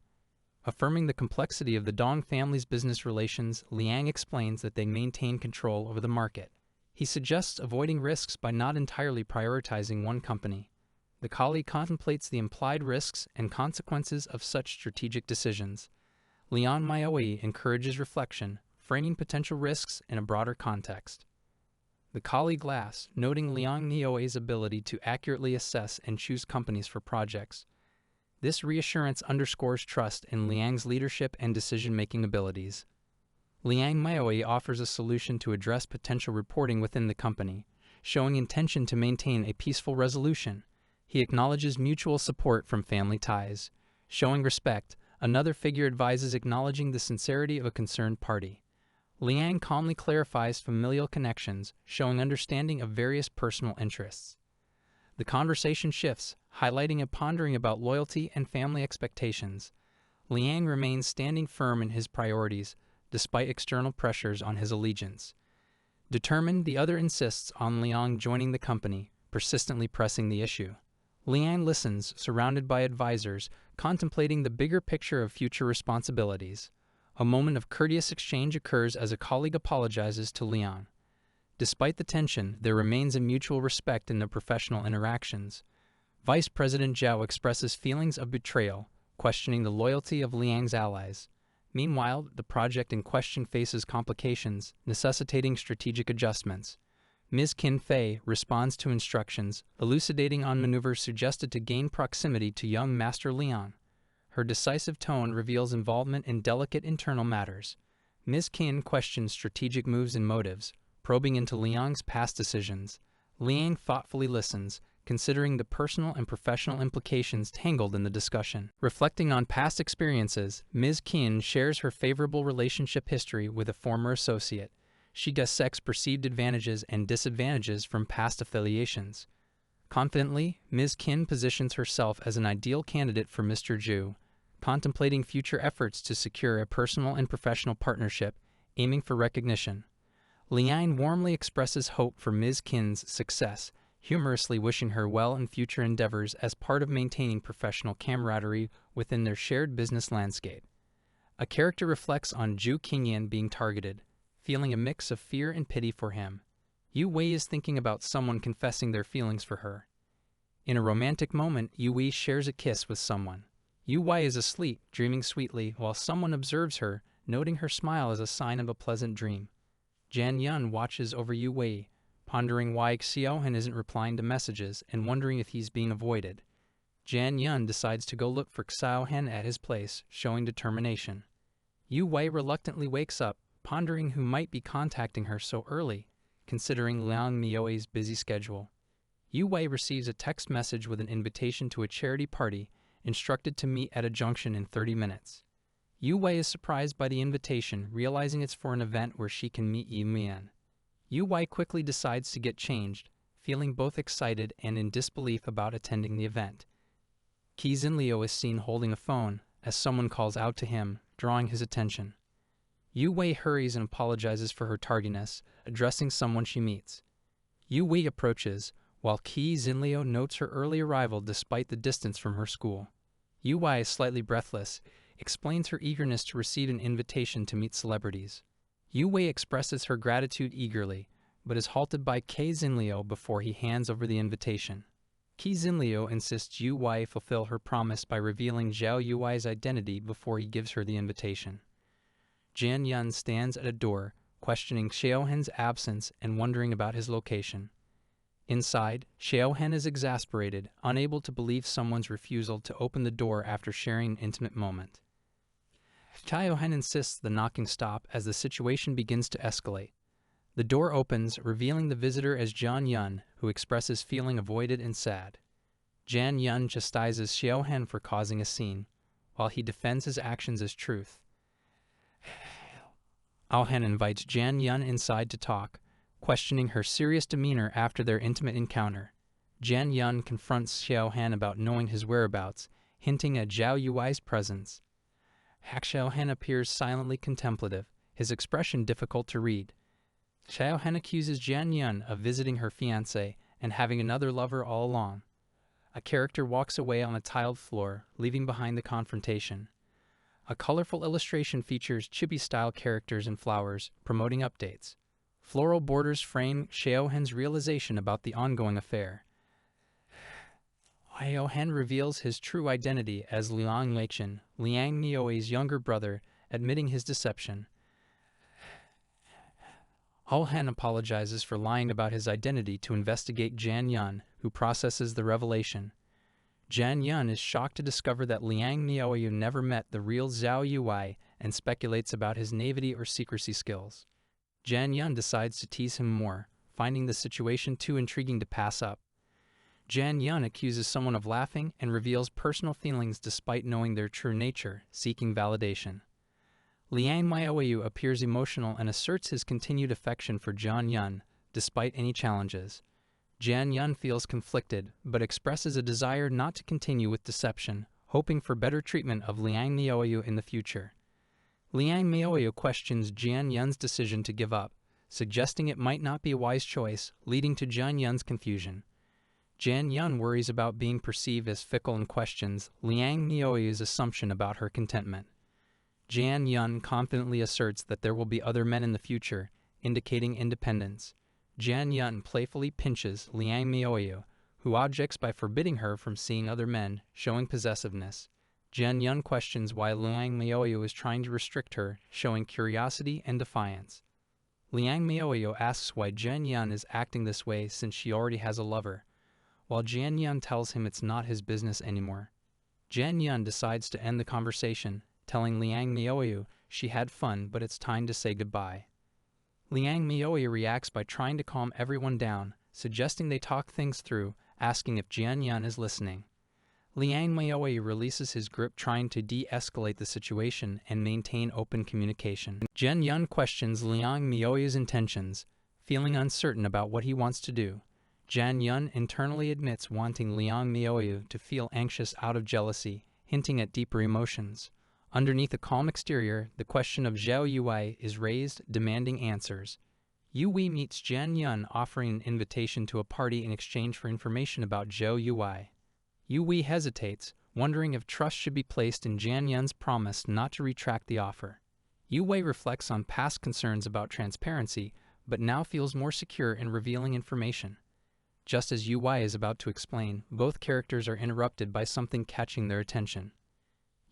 Affirming the complexity of the Dong family's business relations, Liang explains that they maintain control over the market. He suggests avoiding risks by not entirely prioritizing one company. The colleague contemplates the implied risks and consequences of such strategic decisions. Liang Maoi encourages reflection, framing potential risks in a broader context. The colleague laughs, noting Liang Maoi's ability to accurately assess and choose companies for projects. This reassurance underscores trust in Liang's leadership and decision-making abilities. Liang Maoi offers a solution to address potential reporting within the company, showing intention to maintain a peaceful resolution. He acknowledges mutual support from family ties. Showing respect, another figure advises acknowledging the sincerity of a concerned party. Liang calmly clarifies familial connections, showing understanding of various personal interests. The conversation shifts, highlighting a pondering about loyalty and family expectations. Liang remains standing firm in his priorities, despite external pressures on his allegiance. Determined, the other insists on Liang joining the company, persistently pressing the issue. Liang listens, surrounded by advisors, contemplating the bigger picture of future responsibilities. A moment of courteous exchange occurs as a colleague apologizes to Liang. Despite the tension, there remains a mutual respect in their professional interactions. Vice President Zhao expresses feelings of betrayal, questioning the loyalty of Liang's allies. Meanwhile, the project in question faces complications, necessitating strategic adjustments. Ms. Qin Fei responds to instructions, elucidating on maneuvers suggested to gain proximity to young Master Liang. Her decisive tone reveals involvement in delicate internal matters. Ms. Qin questions strategic moves and motives, probing into Liang's past decisions. Liang thoughtfully listens, considering the personal and professional implications tangled in the discussion. Reflecting on past experiences, Ms. Qin shares her favorable relationship history with a former associate. She dissects perceived advantages and disadvantages from past affiliations. Confidently, Ms. Qin positions herself as an ideal candidate for Mr. Zhu, contemplating future efforts to secure a personal and professional partnership, aiming for recognition. Liang warmly expresses hope for Ms. Qin's success, humorously wishing her well in future endeavors as part of maintaining professional camaraderie within their shared business landscape. A character reflects on Zhu Qingyan being targeted, feeling a mix of fear and pity for him. Yu Wei is thinking about someone confessing their feelings for her. In a romantic moment, Yu Wei shares a kiss with someone. Yu Wei is asleep, dreaming sweetly, while someone observes her, noting her smile as a sign of a pleasant dream. Jian Yun watches over Yu Wei, pondering why Xiaohan isn't replying to messages and wondering if he's being avoided. Jian Yun decides to go look for Xiaohan at his place, showing determination. Yu Wei reluctantly wakes up, pondering who might be contacting her so early, considering Liang Mioi's busy schedule. Yu Wei receives a text message with an invitation to a charity party, instructed to meet at a junction in 30 minutes. Yu Wei is surprised by the invitation, realizing it's for an event where she can meet Yi Mian. Yu Wei quickly decides to get changed, feeling both excited and in disbelief about attending the event. Qi Xinliu is seen holding a phone as someone calls out to him, drawing his attention. Yu Wei hurries and apologizes for her tardiness, addressing someone she meets. Yu Wei approaches, while Qi Xinliu notes her early arrival despite the distance from her school. Yu Wei is slightly breathless, explains her eagerness to receive an invitation to meet celebrities. Yu Wei expresses her gratitude eagerly, but is halted by Qi Xinliu before he hands over the invitation. Qi Xinliu insists Yu Wei fulfill her promise by revealing Zhao Yuai's identity before he gives her the invitation. Jian Yun stands at a door, questioning Xiaohen's absence and wondering about his location. Inside, Xiaohen is exasperated, unable to believe someone's refusal to open the door after sharing an intimate moment. Xiaohen insists the knocking stop as the situation begins to escalate. The door opens, revealing the visitor as Jian Yun, who expresses feeling avoided and sad. Jian Yun chastises Xiaohen for causing a scene, while he defends his actions as truth. Xiaohen invites Jian Yun inside to talk, questioning her serious demeanor after their intimate encounter. Jian Yun confronts Xiaohan about knowing his whereabouts, hinting at Zhao Yuai's presence. Xiaohan appears silently contemplative, his expression difficult to read. Xiaohan accuses Jian Yun of visiting her fiancé and having another lover all along. A character walks away on a tiled floor, leaving behind the confrontation. A colorful illustration features chibi-style characters and flowers, promoting updates. Floral borders frame Xiaohen's realization about the ongoing affair. Xiaohen reveals his true identity as Liang Weichen, Liang Mioi's younger brother, admitting his deception. Xiaohen apologizes for lying about his identity to investigate Jian Yun, who processes the revelation. Jian Yun is shocked to discover that Liang Mioi never met the real Zhao Yuai and speculates about his naivety or secrecy skills. Jian Yun decides to tease him more, finding the situation too intriguing to pass up. Jan Yun accuses someone of laughing and reveals personal feelings despite knowing their true nature, seeking validation. Liang Miaoyu appears emotional and asserts his continued affection for Jan Yun, despite any challenges. Jan Yun feels conflicted, but expresses a desire not to continue with deception, hoping for better treatment of Liang Miaoyu in the future. Liang Miaoyu questions Jan Yun's decision to give up, suggesting it might not be a wise choice, leading to Jan Yun's confusion. Jan Yun worries about being perceived as fickle and questions Liang Miaoyu's assumption about her contentment. Jan Yun confidently asserts that there will be other men in the future, indicating independence. Jan Yun playfully pinches Liang Miaoyu, who objects by forbidding her from seeing other men, showing possessiveness. Jan Yun questions why Liang Miaoyu is trying to restrict her, showing curiosity and defiance. Liang Miaoyu asks why Jan Yun is acting this way since she already has a lover, while Jan Yun tells him it's not his business anymore. Jan Yun decides to end the conversation, telling Liang Miaoyu she had fun but it's time to say goodbye. Liang Miaoyu reacts by trying to calm everyone down, suggesting they talk things through, asking if Jan Yun is listening. Liang Miaoyu releases his grip trying to de-escalate the situation and maintain open communication. Jan Yun questions Liang Miaoyu's intentions, feeling uncertain about what he wants to do. Jan Yun internally admits wanting Liang Miaoyu to feel anxious out of jealousy, hinting at deeper emotions. Underneath a calm exterior, the question of Zhao Yuwei is raised, demanding answers. Yu Wei meets Jan Yun offering an invitation to a party in exchange for information about Zhao Yuwei. Yu Wei hesitates, wondering if trust should be placed in Jan Yun's promise not to retract the offer. Yu Wei reflects on past concerns about transparency, but now feels more secure in revealing information. Just as Yu Wei is about to explain, both characters are interrupted by something catching their attention.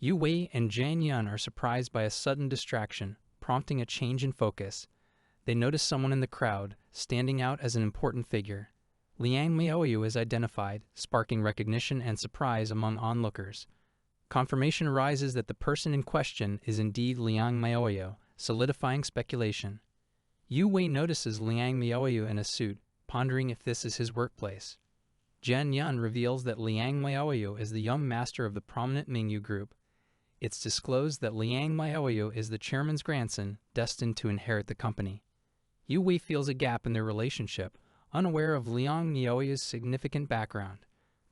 Yu Wei and Jan Yun are surprised by a sudden distraction, prompting a change in focus. They notice someone in the crowd, standing out as an important figure. Liang Miaoyu is identified, sparking recognition and surprise among onlookers. Confirmation arises that the person in question is indeed Liang Miaoyu, solidifying speculation. Yu Wei notices Liang Miaoyu in a suit, pondering if this is his workplace. Jan Yun reveals that Liang Miaoyu is the young master of the prominent Mingyu group. It's disclosed that Liang Miaoyu is the chairman's grandson, destined to inherit the company. Yu Wei feels a gap in their relationship, unaware of Liang Miaoyu's significant background.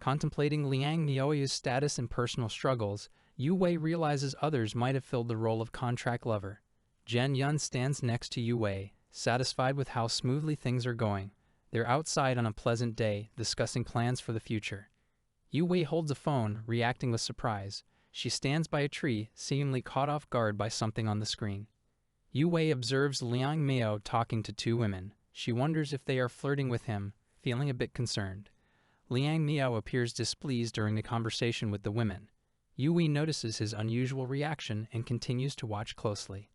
Contemplating Liang Miaoyu's status and personal struggles, Yu Wei realizes others might have filled the role of contract lover. Jan Yun stands next to Yu Wei, satisfied with how smoothly things are going. They're outside on a pleasant day, discussing plans for the future. Yu Wei holds a phone, reacting with surprise. She stands by a tree, seemingly caught off guard by something on the screen. Yu Wei observes Liang Miao talking to two women. She wonders if they are flirting with him, feeling a bit concerned. Liang Miao appears displeased during the conversation with the women. Yu Wei notices his unusual reaction and continues to watch closely.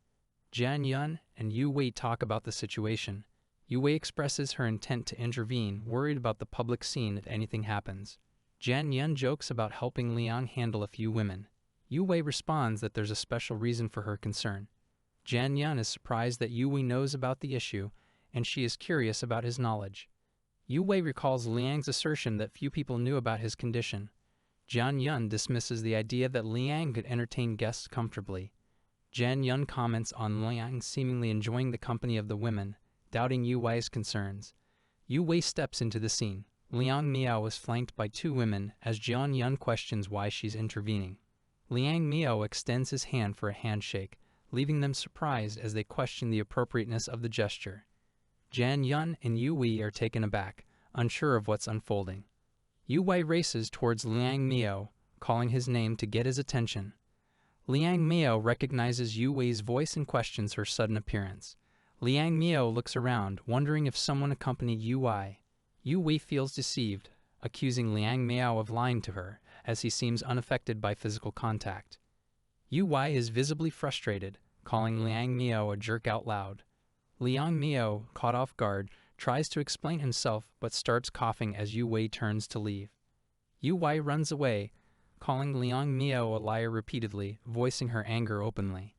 Jan Yun and Yu Wei talk about the situation. Yu Wei expresses her intent to intervene, worried about the public scene if anything happens. Jan Yun jokes about helping Liang handle a few women. Yu Wei responds that there's a special reason for her concern. Jan Yun is surprised that Yu Wei knows about the issue, and she is curious about his knowledge. Yu Wei recalls Liang's assertion that few people knew about his condition. Jan Yun dismisses the idea that Liang could entertain guests comfortably. Jan Yun comments on Liang seemingly enjoying the company of the women, doubting Yu Wei's concerns. Yu Wei steps into the scene. Liang Miao is flanked by two women as Jan Yun questions why she's intervening. Liang Miao extends his hand for a handshake, leaving them surprised as they question the appropriateness of the gesture. Jan Yun and Yu Wei are taken aback, unsure of what's unfolding. Yu Wei races towards Liang Miao, calling his name to get his attention. Liang Miao recognizes Yu Wei's voice and questions her sudden appearance. Liang Miao looks around, wondering if someone accompanied Yu Wei. Yu Wei feels deceived, accusing Liang Miao of lying to her, as he seems unaffected by physical contact. Yu Wei is visibly frustrated, calling Liang Miao a jerk out loud. Liang Miao, caught off guard, tries to explain himself but starts coughing as Yu Wei turns to leave. Yu Wei runs away, calling Liang Miao a liar repeatedly, voicing her anger openly.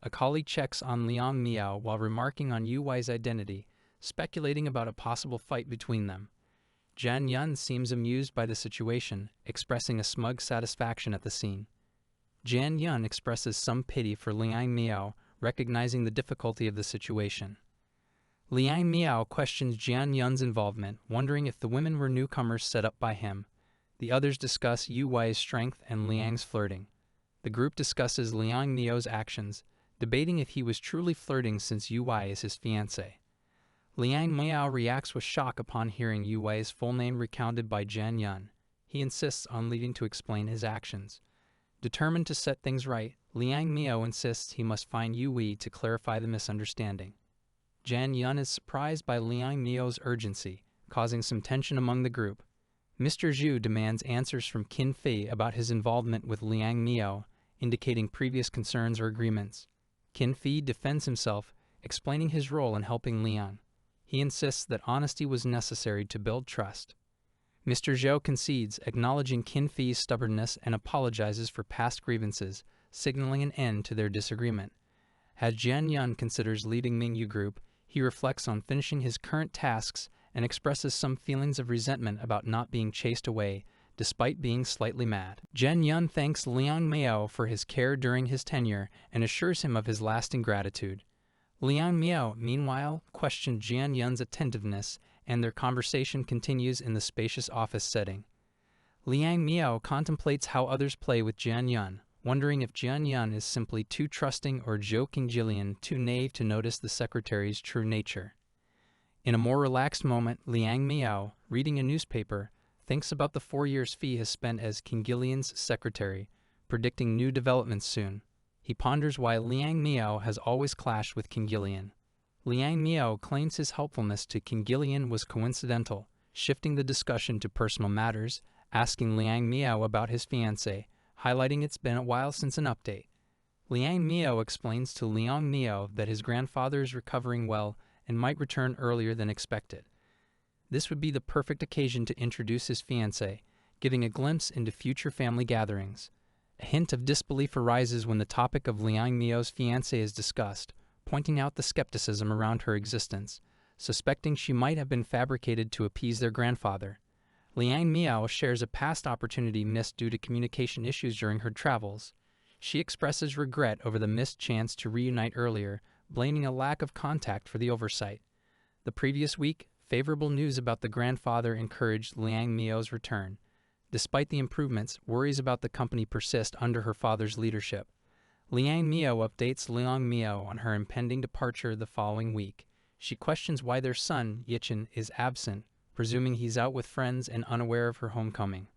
A colleague checks on Liang Miao while remarking on Yu Wei's identity, speculating about a possible fight between them. Jan Yun seems amused by the situation, expressing a smug satisfaction at the scene. Jan Yun expresses some pity for Liang Miao, recognizing the difficulty of the situation. Liang Miao questions Jian Yun's involvement, wondering if the women were newcomers set up by him. The others discuss Yu Wei's strength and Liang's flirting. The group discusses Liang Miao's actions, debating if he was truly flirting since Yu Wei is his fiancé. Liang Miao reacts with shock upon hearing Yu Wei's full name recounted by Jian Yun. He insists on leaving to explain his actions. Determined to set things right, Liang Miao insists he must find Yu Wei to clarify the misunderstanding. Jian Yun is surprised by Liang Miao's urgency, causing some tension among the group. Mr. Zhu demands answers from Qin Fei about his involvement with Liang Miao, indicating previous concerns or agreements. Qin Fei defends himself, explaining his role in helping Liang. He insists that honesty was necessary to build trust. Mr. Zhou concedes, acknowledging Qin Fei's stubbornness and apologizes for past grievances, signaling an end to their disagreement. As Jian Yun considers leading Mingyu Group, he reflects on finishing his current tasks and expresses some feelings of resentment about not being chased away, despite being slightly mad. Jian Yun thanks Liang Miao for his care during his tenure and assures him of his lasting gratitude. Liang Miao, meanwhile, questioned Jian Yun's attentiveness, and their conversation continues in the spacious office setting. Liang Miao contemplates how others play with Jian Yun, wondering if Jian Yun is simply too trusting or Zhou Qingjilian too naive to notice the secretary's true nature. In a more relaxed moment, Liang Miao, reading a newspaper, thinks about the 4 years Fei has spent as Qingjilian's secretary, predicting new developments soon. He ponders why Liang Miao has always clashed with Qingjilian. Liang Miao claims his helpfulness to Qingjilian was coincidental, shifting the discussion to personal matters, asking Liang Miao about his fiancée, highlighting it's been a while since an update. Liang Miao explains to Liang Miao that his grandfather is recovering well and might return earlier than expected. This would be the perfect occasion to introduce his fiancée, giving a glimpse into future family gatherings. A hint of disbelief arises when the topic of Liang Miao's fiancée is discussed, pointing out the skepticism around her existence, suspecting she might have been fabricated to appease their grandfather. Liang Miao shares a past opportunity missed due to communication issues during her travels. She expresses regret over the missed chance to reunite earlier, blaming a lack of contact for the oversight. The previous week, favorable news about the grandfather encouraged Liang Miao's return. Despite the improvements, worries about the company persist under her father's leadership. Liang Miao updates Liang Miao on her impending departure the following week. She questions why their son, Yichen, is absent, presuming he's out with friends and unaware of her homecoming.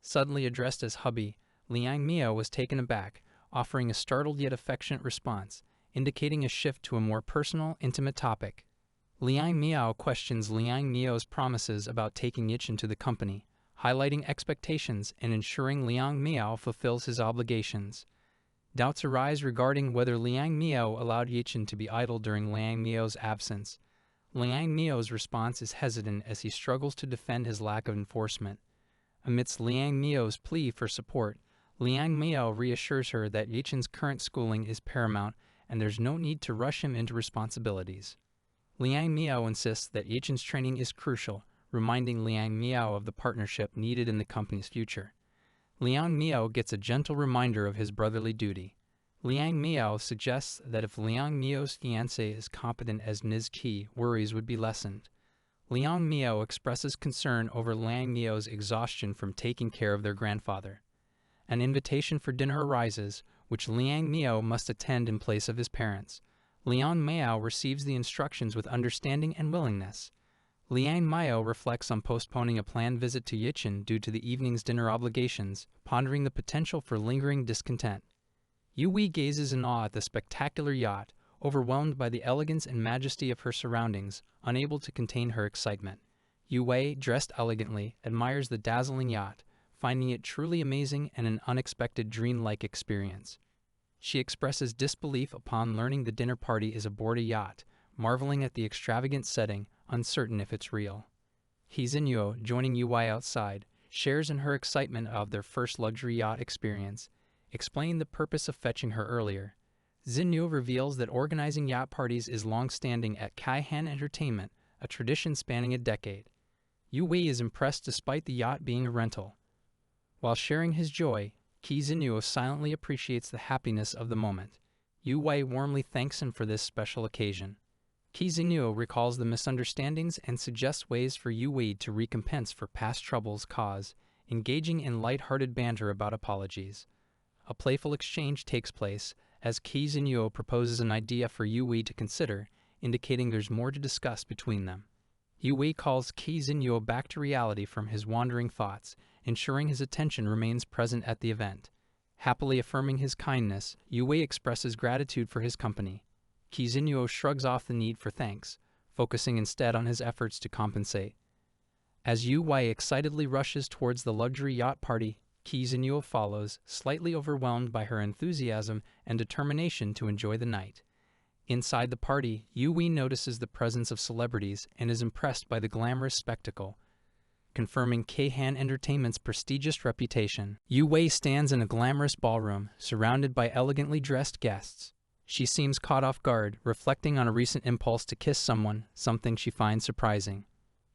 Suddenly addressed as hubby, Liang Miao was taken aback, offering a startled yet affectionate response, indicating a shift to a more personal, intimate topic. Liang Miao questions Liang Miao's promises about taking Yichen to the company, highlighting expectations and ensuring Liang Miao fulfills his obligations. Doubts arise regarding whether Liang Miao allowed Yichen to be idle during Liang Miao's absence. Liang Miao's response is hesitant as he struggles to defend his lack of enforcement. Amidst Liang Miao's plea for support, Liang Miao reassures her that Yichen's current schooling is paramount and there's no need to rush him into responsibilities. Liang Miao insists that Yichen's training is crucial, reminding Liang Miao of the partnership needed in the company's future. Liang Miao gets a gentle reminder of his brotherly duty. Liang Miao suggests that if Liang Miao's fiancée is competent as Ms. Qi, worries would be lessened. Liang Miao expresses concern over Liang Miao's exhaustion from taking care of their grandfather. An invitation for dinner arises, which Liang Miao must attend in place of his parents. Liang Miao receives the instructions with understanding and willingness. Liang Miao reflects on postponing a planned visit to Yichen due to the evening's dinner obligations, pondering the potential for lingering discontent. Yu Wei gazes in awe at the spectacular yacht, overwhelmed by the elegance and majesty of her surroundings, unable to contain her excitement. Yu Wei, dressed elegantly, admires the dazzling yacht, finding it truly amazing and an unexpected dream-like experience. She expresses disbelief upon learning the dinner party is aboard a yacht, marveling at the extravagant setting, uncertain if it's real. He Zinyo, joining Yu Wei outside, shares in her excitement of their first luxury yacht experience, explaining the purpose of fetching her earlier. Zinyo reveals that organizing yacht parties is long-standing at Kaihan Entertainment, a tradition spanning a decade. Yu Wei is impressed despite the yacht being a rental. While sharing his joy, Ki Zinuo silently appreciates the happiness of the moment. Yu Wei warmly thanks him for this special occasion. Ki Zinuo recalls the misunderstandings and suggests ways for Yu Wei to recompense for past troubles caused, engaging in light-hearted banter about apologies. A playful exchange takes place as Ki Zinuo proposes an idea for Yu Wei to consider, indicating there's more to discuss between them. Yu Wei calls Ki Zinuo back to reality from his wandering thoughts, ensuring his attention remains present at the event. Happily affirming his kindness, Yu Wei expresses gratitude for his company. Ki Zinuo shrugs off the need for thanks, focusing instead on his efforts to compensate. As Yu Wei excitedly rushes towards the luxury yacht party, Ki Zinuo follows, slightly overwhelmed by her enthusiasm and determination to enjoy the night. Inside the party, Yu Wei notices the presence of celebrities and is impressed by the glamorous spectacle, confirming Keihan Entertainment's prestigious reputation. Yu Wei stands in a glamorous ballroom, surrounded by elegantly dressed guests. She seems caught off guard, reflecting on a recent impulse to kiss someone, something she finds surprising.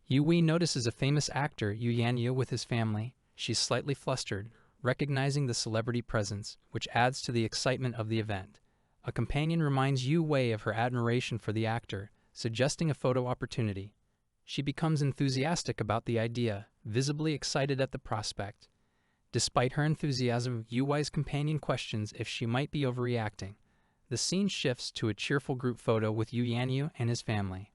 Yu Wei notices a famous actor, Yu Yanyu, with his family. She's slightly flustered, recognizing the celebrity presence, which adds to the excitement of the event. A companion reminds Yu Wei of her admiration for the actor, suggesting a photo opportunity. She becomes enthusiastic about the idea, visibly excited at the prospect. Despite her enthusiasm, Yu Wei's companion questions if she might be overreacting. The scene shifts to a cheerful group photo with Yu Yanyu and his family.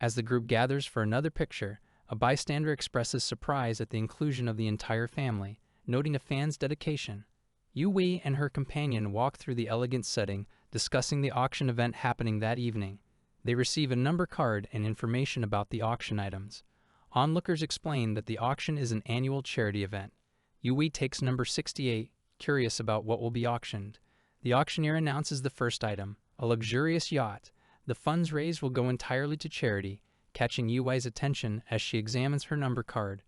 As the group gathers for another picture, a bystander expresses surprise at the inclusion of the entire family, noting a fan's dedication. Yu Wei and her companion walk through the elegant setting, discussing the auction event happening that evening. They receive a number card and information about the auction items. Onlookers explain that the auction is an annual charity event. Yu Wei takes number 68, curious about what will be auctioned. The auctioneer announces the first item, a luxurious yacht. The funds raised will go entirely to charity, catching Yu Wei's attention as she examines her number card.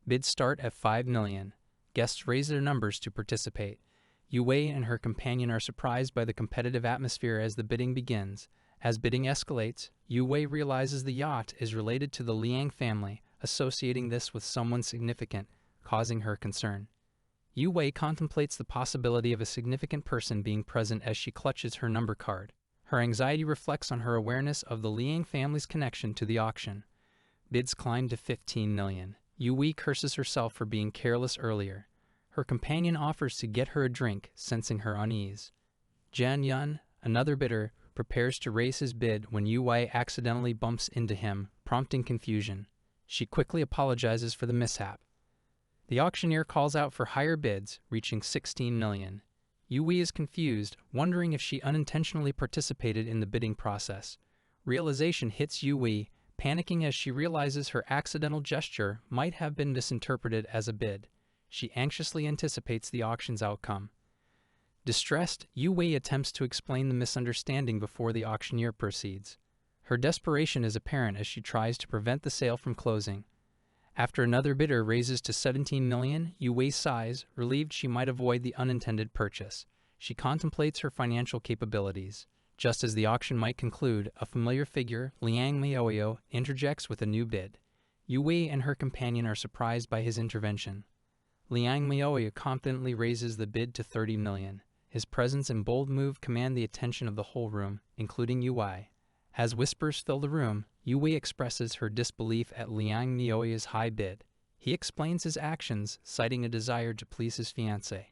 Bids start at 5 million. Guests raise their numbers to participate. Yu Wei and her companion are surprised by the competitive atmosphere as the bidding begins. As bidding escalates, Yu Wei realizes the yacht is related to the Liang family, associating this with someone significant, causing her concern. Yu Wei contemplates the possibility of a significant person being present as she clutches her number card. Her anxiety reflects on her awareness of the Liang family's connection to the auction. Bids climb to 15 million. Yu Wei curses herself for being careless earlier. Her companion offers to get her a drink, sensing her unease. Jian Yun, another bidder, prepares to raise his bid when Yu Wei accidentally bumps into him, prompting confusion. She quickly apologizes for the mishap. The auctioneer calls out for higher bids, reaching 16 million. Yu Wei is confused, wondering if she unintentionally participated in the bidding process. Realization hits Yu Wei, panicking as she realizes her accidental gesture might have been misinterpreted as a bid. She anxiously anticipates the auction's outcome. Distressed, Yu Wei attempts to explain the misunderstanding before the auctioneer proceeds. Her desperation is apparent as she tries to prevent the sale from closing. After another bidder raises to 17 million, Yu Wei sighs, relieved she might avoid the unintended purchase. She contemplates her financial capabilities. Just as the auction might conclude, a familiar figure, Liang Miaoyo, interjects with a new bid. Yu Wei and her companion are surprised by his intervention. Liang Miaoyo confidently raises the bid to 30 million. His presence and bold move command the attention of the whole room, including Yu Wei. As whispers fill the room, Yu Wei expresses her disbelief at Liang Miaoyo's high bid. He explains his actions, citing a desire to please his fiancée.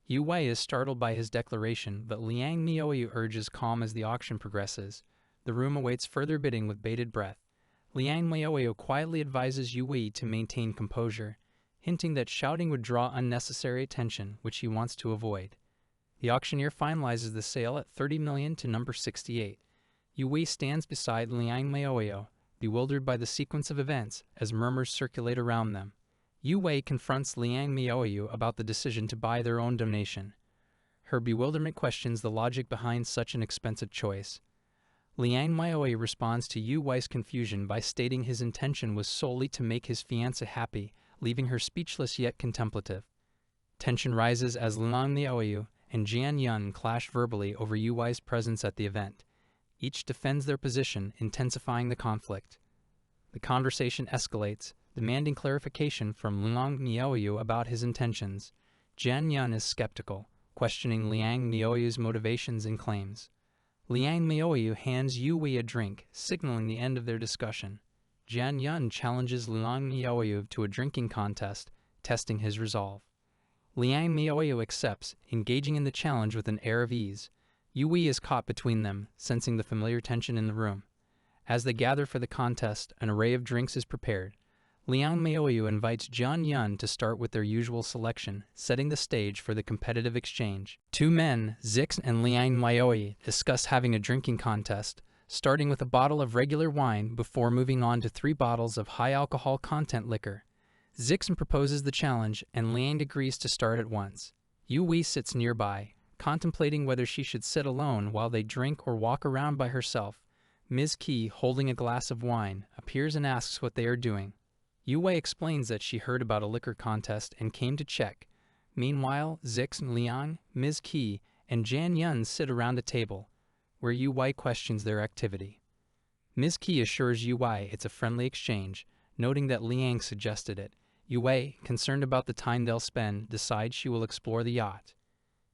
Yu Wei is startled by his declaration, but Liang Miaoyo urges calm as the auction progresses. The room awaits further bidding with bated breath. Liang Miaoyo quietly advises Yu Wei to maintain composure, hinting that shouting would draw unnecessary attention, which he wants to avoid. The auctioneer finalizes the sale at 30 million to number 68. Yu Wei stands beside Liang Miaoyo, bewildered by the sequence of events as murmurs circulate around them. Yu Wei confronts Liang Miaoyo about the decision to buy their own donation. Her bewilderment questions the logic behind such an expensive choice. Liang Miaoyo responds to Yu Wei's confusion by stating his intention was solely to make his fiancée happy, leaving her speechless yet contemplative. Tension rises as Liang Miaoyo and Jian Yun clash verbally over Yu Wei's presence at the event. Each defends their position, intensifying the conflict. The conversation escalates, demanding clarification from Liang Miaoyu about his intentions. Jian Yun is skeptical, questioning Liang Miaoyu's motivations and claims. Liang Miaoyu hands Yu Wei a drink, signaling the end of their discussion. Jian Yun challenges Liang Miaoyu to a drinking contest, testing his resolve. Liang Miaoyu accepts, engaging in the challenge with an air of ease. Yu Wei is caught between them, sensing the familiar tension in the room. As they gather for the contest, an array of drinks is prepared. Liang Miaoyu invites Jian Yun to start with their usual selection, setting the stage for the competitive exchange. Two men, Zix and Liang Miaoyu, discuss having a drinking contest, starting with a bottle of regular wine before moving on to 3 bottles of high-alcohol content liquor. Zix proposes the challenge, and Liang agrees to start at once. Yu Wei sits nearby, contemplating whether she should sit alone while they drink or walk around by herself. Ms. Qi, holding a glass of wine, appears and asks what they are doing. Yu Wei explains that she heard about a liquor contest and came to check. Meanwhile, Zix, Liang, Ms. Qi, and Jian Yun sit around a table, where Yu Wei questions their activity. Ms. Qi assures Yu Wei it's a friendly exchange, noting that Liang suggested it. Yu Wei, concerned about the time they'll spend, decides she will explore the yacht.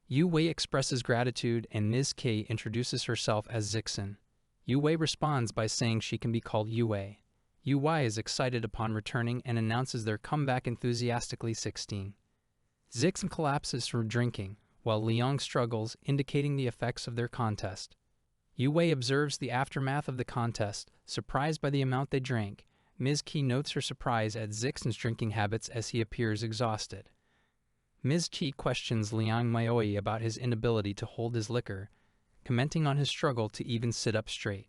Yu Wei expresses gratitude, and Ms. Qi introduces herself as Zixin. Yu Wei responds by saying she can be called Yu Wei. Yu Wei is excited upon returning and announces their comeback enthusiastically 16. Zixin collapses from drinking, while Liang struggles, indicating the effects of their contest. Yu Wei observes the aftermath of the contest, surprised by the amount they drank. Ms. Qi notes her surprise at Zixin's drinking habits as he appears exhausted. Ms. Qi questions Liang Miaoyu about his inability to hold his liquor, commenting on his struggle to even sit up straight.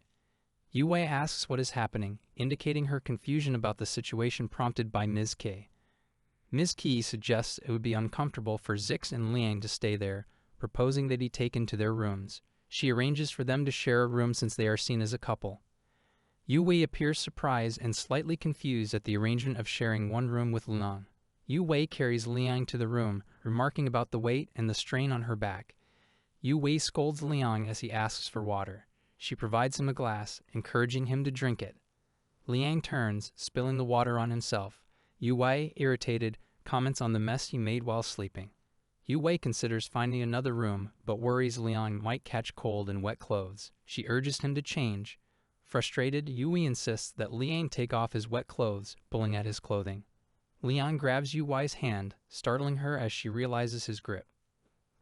Yu Wei asks what is happening, indicating her confusion about the situation prompted by Ms. Qi. Ms. Qi suggests it would be uncomfortable for Zix and Liang to stay there, proposing they be taken to their rooms. She arranges for them to share a room since they are seen as a couple. Yu Wei appears surprised and slightly confused at the arrangement of sharing one room with Liang. Yu Wei carries Liang to the room, remarking about the weight and the strain on her back. Yu Wei scolds Liang as he asks for water. She provides him a glass, encouraging him to drink it. Liang turns, spilling the water on himself. Yu Wei, irritated, comments on the mess he made while sleeping. Yu Wei considers finding another room, but worries Liang might catch cold in wet clothes. She urges him to change. Frustrated, Yu Wei insists that Liang take off his wet clothes, pulling at his clothing. Liang grabs Yu Wei's hand, startling her as she realizes his grip.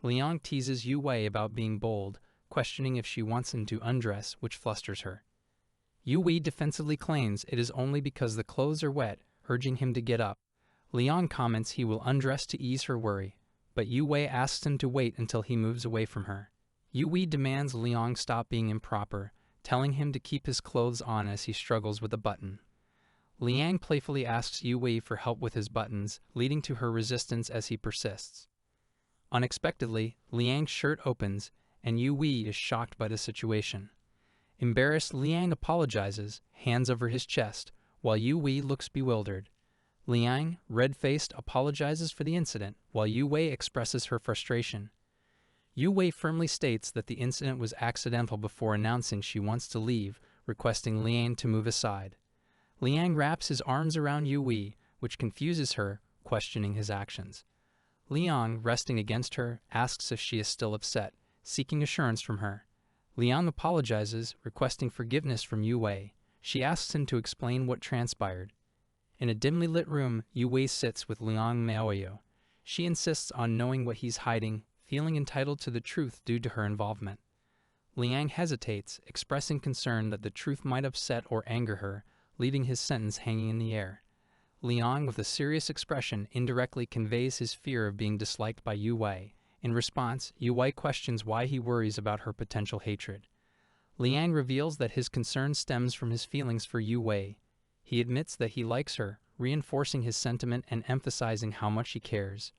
Liang teases Yu Wei about being bold, questioning if she wants him to undress, which flusters her. Yu Wei defensively claims it is only because the clothes are wet, urging him to get up. Liang comments he will undress to ease her worry, but Yu Wei asks him to wait until he moves away from her. Yu Wei demands Liang stop being improper, telling him to keep his clothes on as he struggles with a button. Liang playfully asks Yu Wei for help with his buttons, leading to her resistance as he persists. Unexpectedly, Liang's shirt opens, and Yu Wei is shocked by the situation. Embarrassed, Liang apologizes, hands over his chest, while Yu Wei looks bewildered. Liang, red-faced, apologizes for the incident, while Yu Wei expresses her frustration. Yu Wei firmly states that the incident was accidental before announcing she wants to leave, requesting Liang to move aside. Liang wraps his arms around Yu Wei, which confuses her, questioning his actions. Liang, resting against her, asks if she is still upset, seeking assurance from her. Liang apologizes, requesting forgiveness from Yu Wei. She asks him to explain what transpired. In a dimly lit room, Yu Wei sits with Liang Miaoyu. She insists on knowing what he's hiding, feeling entitled to the truth due to her involvement. Liang hesitates, expressing concern that the truth might upset or anger her, leaving his sentence hanging in the air. Liang, with a serious expression, indirectly conveys his fear of being disliked by Yu Wei. In response, Yu Wei questions why he worries about her potential hatred. Liang reveals that his concern stems from his feelings for Yu Wei. He admits that he likes her, reinforcing his sentiment and emphasizing how much he cares.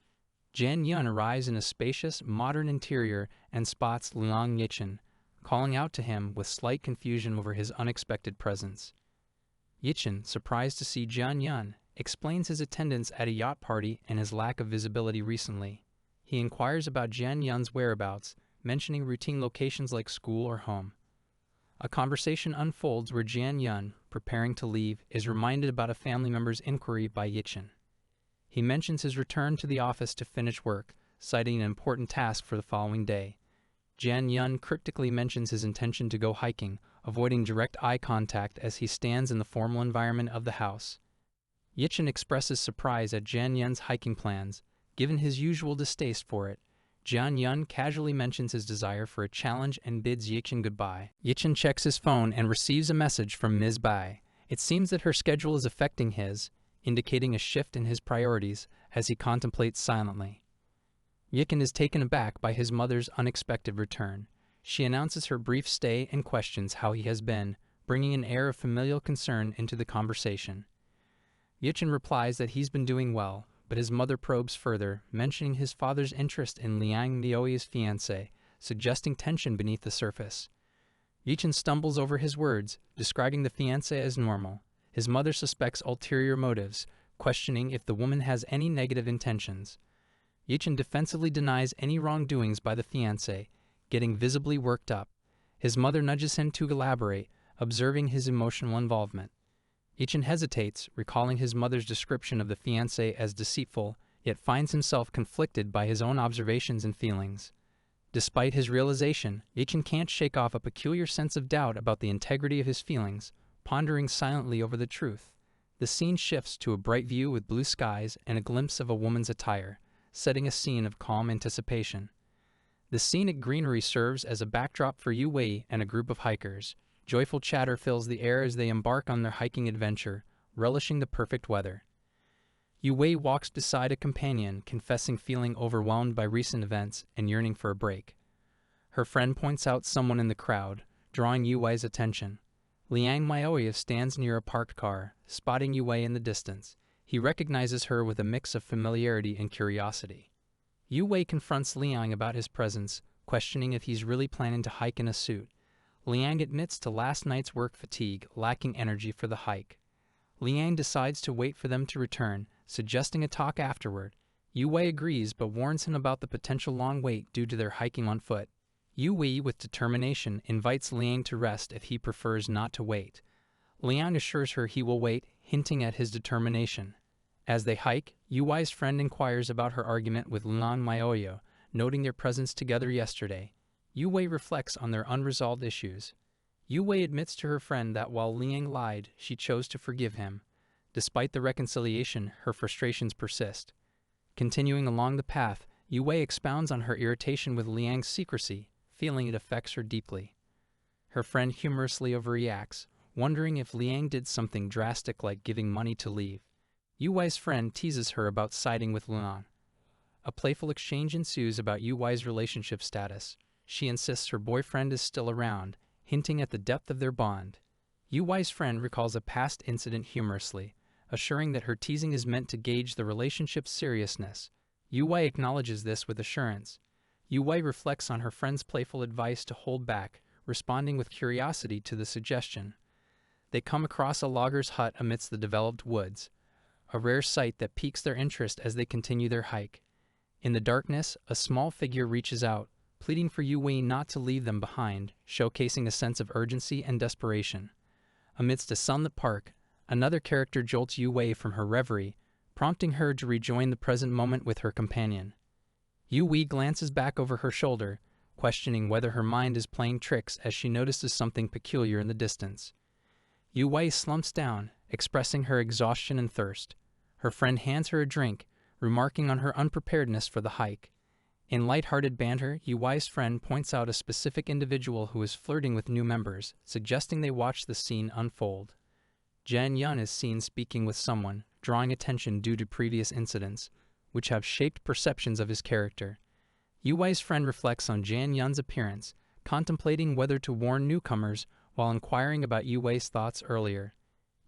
Jian Yun arrives in a spacious, modern interior and spots Liang Yichin, calling out to him with slight confusion over his unexpected presence. Yichin, surprised to see Jian Yun, explains his attendance at a yacht party and his lack of visibility recently. He inquires about Jian Yun's whereabouts, mentioning routine locations like school or home. A conversation unfolds where Jian Yun, preparing to leave, is reminded about a family member's inquiry by Yichin. He mentions his return to the office to finish work, citing an important task for the following day. Jan Yun cryptically mentions his intention to go hiking, avoiding direct eye contact as he stands in the formal environment of the house. Yichin expresses surprise at Jan Yun's hiking plans. Given his usual distaste for it, Jan Yun casually mentions his desire for a challenge and bids Yichin goodbye. Yichin checks his phone and receives a message from Ms. Bai. It seems that her schedule is affecting his, indicating a shift in his priorities as he contemplates silently. Yichin is taken aback by his mother's unexpected return. She announces her brief stay and questions how he has been, bringing an air of familial concern into the conversation. Yichin replies that he's been doing well, but his mother probes further, mentioning his father's interest in Liang Liuyi's fiancée, suggesting tension beneath the surface. Yichin stumbles over his words, describing the fiancée as normal. His mother suspects ulterior motives, questioning if the woman has any negative intentions. Yichin defensively denies any wrongdoings by the fiancé, getting visibly worked up. His mother nudges him to elaborate, observing his emotional involvement. Yichin hesitates, recalling his mother's description of the fiancé as deceitful, yet finds himself conflicted by his own observations and feelings. Despite his realization, Yichin can't shake off a peculiar sense of doubt about the integrity of his feelings, pondering silently over the truth. The scene shifts to a bright view with blue skies and a glimpse of a woman's attire, setting a scene of calm anticipation. The scenic greenery serves as a backdrop for Yu Wei and a group of hikers. Joyful chatter fills the air as they embark on their hiking adventure, relishing the perfect weather. Yu Wei walks beside a companion, confessing feeling overwhelmed by recent events and yearning for a break. Her friend points out someone in the crowd, drawing Yu Wei's attention. Liang Maoya stands near a parked car, spotting Yu Wei in the distance. He recognizes her with a mix of familiarity and curiosity. Yu Wei confronts Liang about his presence, questioning if he's really planning to hike in a suit. Liang admits to last night's work fatigue, lacking energy for the hike. Liang decides to wait for them to return, suggesting a talk afterward. Yu Wei agrees but warns him about the potential long wait due to their hiking on foot. Yu Wei, with determination, invites Liang to rest if he prefers not to wait. Liang assures her he will wait, hinting at his determination. As they hike, Yu Wei's friend inquires about her argument with Liang Maoyo, noting their presence together yesterday. Yu Wei reflects on their unresolved issues. Yu Wei admits to her friend that while Liang lied, she chose to forgive him. Despite the reconciliation, her frustrations persist. Continuing along the path, Yu Wei expounds on her irritation with Liang's secrecy, feeling it affects her deeply. Her friend humorously overreacts, wondering if Liang did something drastic like giving money to leave. Yu Wei's friend teases her about siding with Liang. A playful exchange ensues about Yu Wei's relationship status. She insists her boyfriend is still around, hinting at the depth of their bond. Yu Wei's friend recalls a past incident humorously, assuring that her teasing is meant to gauge the relationship's seriousness. Yu Wei acknowledges this with assurance. Yu Wei reflects on her friend's playful advice to hold back, responding with curiosity to the suggestion. They come across a logger's hut amidst the developed woods, a rare sight that piques their interest as they continue their hike. In the darkness, a small figure reaches out, pleading for Yu Wei not to leave them behind, showcasing a sense of urgency and desperation. Amidst a sunlit park, another character jolts Yu Wei from her reverie, prompting her to rejoin the present moment with her companion. Yu Wei glances back over her shoulder, questioning whether her mind is playing tricks as she notices something peculiar in the distance. Yu Wei slumps down, expressing her exhaustion and thirst. Her friend hands her a drink, remarking on her unpreparedness for the hike. In light-hearted banter, Yu Wei's friend points out a specific individual who is flirting with new members, suggesting they watch the scene unfold. Jan Yun is seen speaking with someone, drawing attention due to previous incidents, which have shaped perceptions of his character. Yu Wei's friend reflects on Jan Yun's appearance, contemplating whether to warn newcomers while inquiring about Yu Wei's thoughts earlier.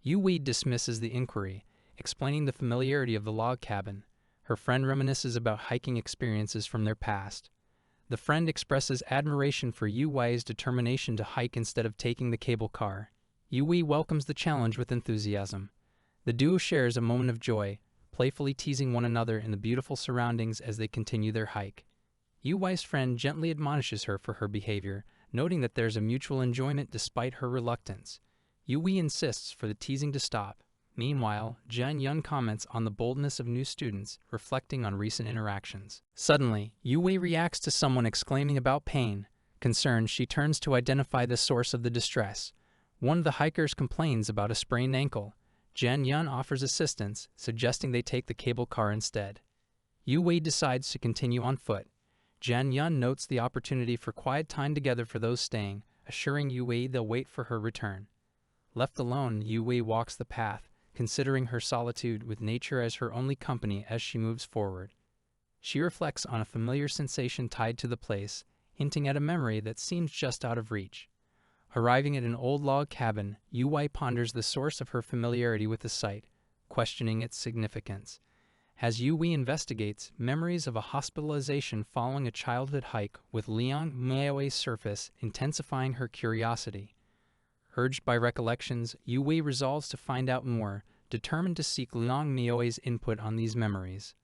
Yu Wei dismisses the inquiry, explaining the familiarity of the log cabin. Her friend reminisces about hiking experiences from their past. The friend expresses admiration for Yu Wei's determination to hike instead of taking the cable car. Yu Wei welcomes the challenge with enthusiasm. The duo shares a moment of joy, playfully teasing one another in the beautiful surroundings as they continue their hike. Yu Wei's friend gently admonishes her for her behavior, noting that there's a mutual enjoyment despite her reluctance. Yui insists for the teasing to stop. Meanwhile, Jian Yun comments on the boldness of new students, reflecting on recent interactions. Suddenly, Yui reacts to someone exclaiming about pain. Concerned, she turns to identify the source of the distress. One of the hikers complains about a sprained ankle. Jian Yun offers assistance, suggesting they take the cable car instead. Yui decides to continue on foot. Jian Yun notes the opportunity for quiet time together for those staying, assuring Yui they'll wait for her return. Left alone, Yui walks the path, considering her solitude with nature as her only company as she moves forward. She reflects on a familiar sensation tied to the place, hinting at a memory that seems just out of reach. Arriving at an old log cabin, Yui ponders the source of her familiarity with the site, questioning its significance. As Yui investigates, memories of a hospitalization following a childhood hike with Liang Maoi's surface, intensifying her curiosity. Urged by recollections, Yui resolves to find out more, determined to seek Liang Maoi's input on these memories.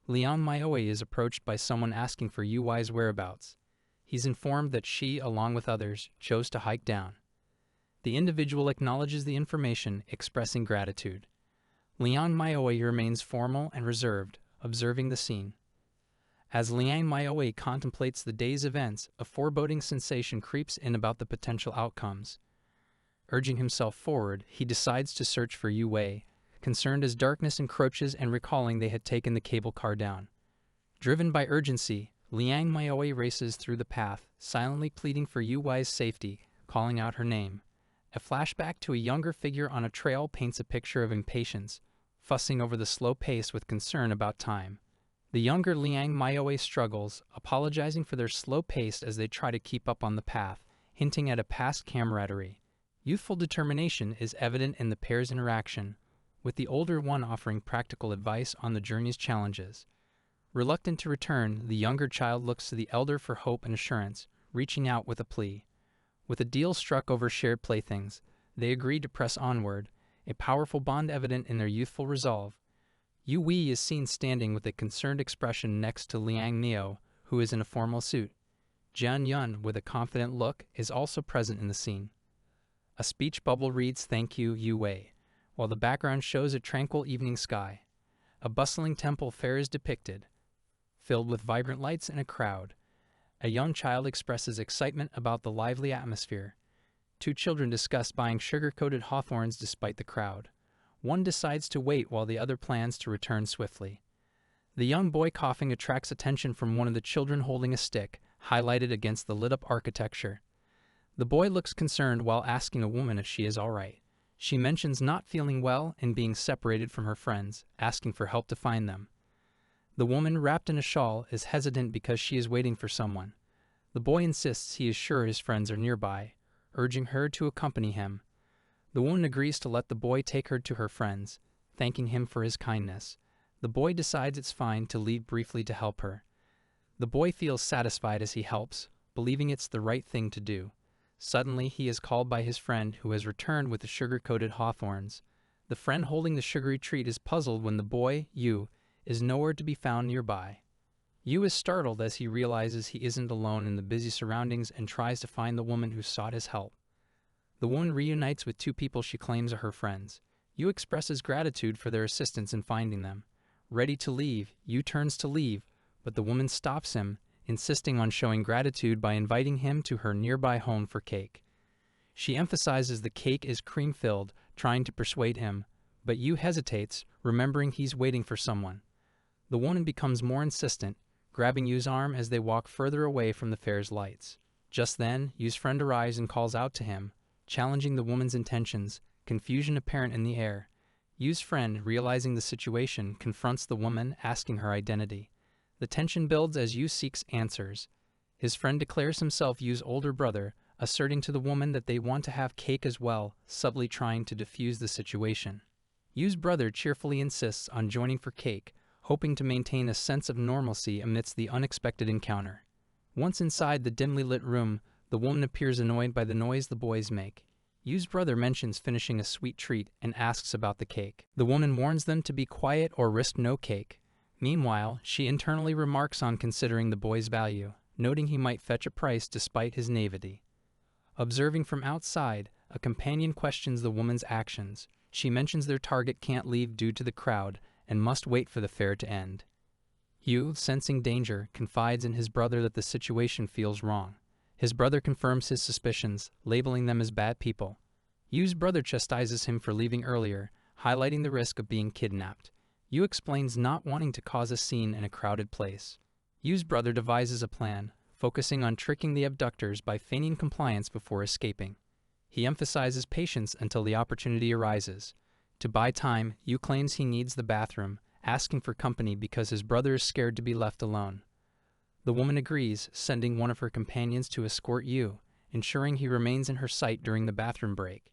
Liang Maoi is approached by someone asking for Yui's whereabouts. He's informed that she, along with others, chose to hike down. The individual acknowledges the information, expressing gratitude. Liang Maoi remains formal and reserved, observing the scene. As Liang Maoi contemplates the day's events, a foreboding sensation creeps in about the potential outcomes. Urging himself forward, he decides to search for Yui, concerned as darkness encroaches and recalling they had taken the cable car down. Driven by urgency, Liang Maoi races through the path, silently pleading for Yui's safety, calling out her name. A flashback to a younger figure on a trail paints a picture of impatience, fussing over the slow pace with concern about time. The younger Liang Maoi struggles, apologizing for their slow pace as they try to keep up on the path, hinting at a past camaraderie. Youthful determination is evident in the pair's interaction, with the older one offering practical advice on the journey's challenges. Reluctant to return, the younger child looks to the elder for hope and assurance, reaching out with a plea. With a deal struck over shared playthings, they agree to press onward, a powerful bond evident in their youthful resolve. Yui is seen standing with a concerned expression next to Liang Mio, who is in a formal suit. Jian Yun, with a confident look, is also present in the scene. A speech bubble reads, "Thank you, Yui," while the background shows a tranquil evening sky. A bustling temple fair is depicted, filled with vibrant lights and a crowd. A young child expresses excitement about the lively atmosphere. Two children discuss buying sugar-coated hawthorns despite the crowd. One decides to wait while the other plans to return swiftly. The young boy coughing attracts attention from one of the children holding a stick, highlighted against the lit-up architecture. The boy looks concerned while asking a woman if she is all right. She mentions not feeling well and being separated from her friends, asking for help to find them. The woman, wrapped in a shawl, is hesitant because she is waiting for someone. The boy insists he is sure his friends are nearby, urging her to accompany him. The woman agrees to let the boy take her to her friends, thanking him for his kindness. The boy decides it's fine to leave briefly to help her. The boy feels satisfied as he helps, believing it's the right thing to do. Suddenly, he is called by his friend, who has returned with the sugar-coated hawthorns. The friend holding the sugary treat is puzzled when the boy, Yu, is nowhere to be found nearby. Yu is startled as he realizes he isn't alone in the busy surroundings and tries to find the woman who sought his help. The woman reunites with two people she claims are her friends. Yu expresses gratitude for their assistance in finding them. Ready to leave, Yu turns to leave, but the woman stops him, insisting on showing gratitude by inviting him to her nearby home for cake. She emphasizes the cake is cream-filled, trying to persuade him, but Yu hesitates, remembering he's waiting for someone. The woman becomes more insistent, grabbing Yu's arm as they walk further away from the fair's lights. Just then, Yu's friend arrives and calls out to him, challenging the woman's intentions, confusion apparent in the air. Yu's friend, realizing the situation, confronts the woman, asking her identity. The tension builds as Yu seeks answers. His friend declares himself Yu's older brother, asserting to the woman that they want to have cake as well, subtly trying to defuse the situation. Yu's brother cheerfully insists on joining for cake, hoping to maintain a sense of normalcy amidst the unexpected encounter. Once inside the dimly lit room, the woman appears annoyed by the noise the boys make. Yu's brother mentions finishing a sweet treat and asks about the cake. The woman warns them to be quiet or risk no cake. Meanwhile, she internally remarks on considering the boy's value, noting he might fetch a price despite his naivety. Observing from outside, A companion questions the woman's actions. She mentions their target can't leave due to the crowd and must wait for the fair to end. Yu, sensing danger, confides in his brother that the situation feels wrong. His brother confirms his suspicions, labeling them as bad people. Yu's brother chastises him for leaving earlier, highlighting the risk of being kidnapped. Yu explains not wanting to cause a scene in a crowded place. Yu's brother devises a plan, focusing on tricking the abductors by feigning compliance before escaping. He emphasizes patience until the opportunity arises. To buy time, Yu claims he needs the bathroom, asking for company because his brother is scared to be left alone. The woman agrees, sending one of her companions to escort Yu, ensuring he remains in her sight during the bathroom break.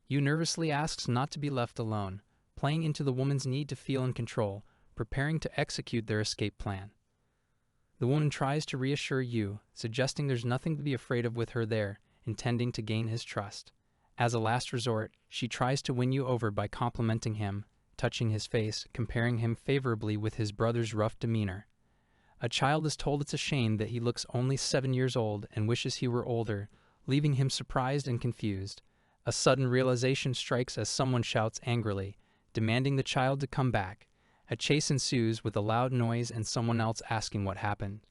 Yu nervously asks not to be left alone, playing into the woman's need to feel in control, preparing to execute their escape plan. The woman tries to reassure Yu, suggesting there's nothing to be afraid of with her there, intending to gain his trust. As a last resort, she tries to win Yu over by complimenting him, touching his face, comparing him favorably with his brother's rough demeanor. A child is told it's a shame that he looks only 7 years old and wishes he were older, leaving him surprised and confused. A sudden realization strikes as someone shouts angrily, demanding the child to come back. A chase ensues with a loud noise and someone else asking what happened.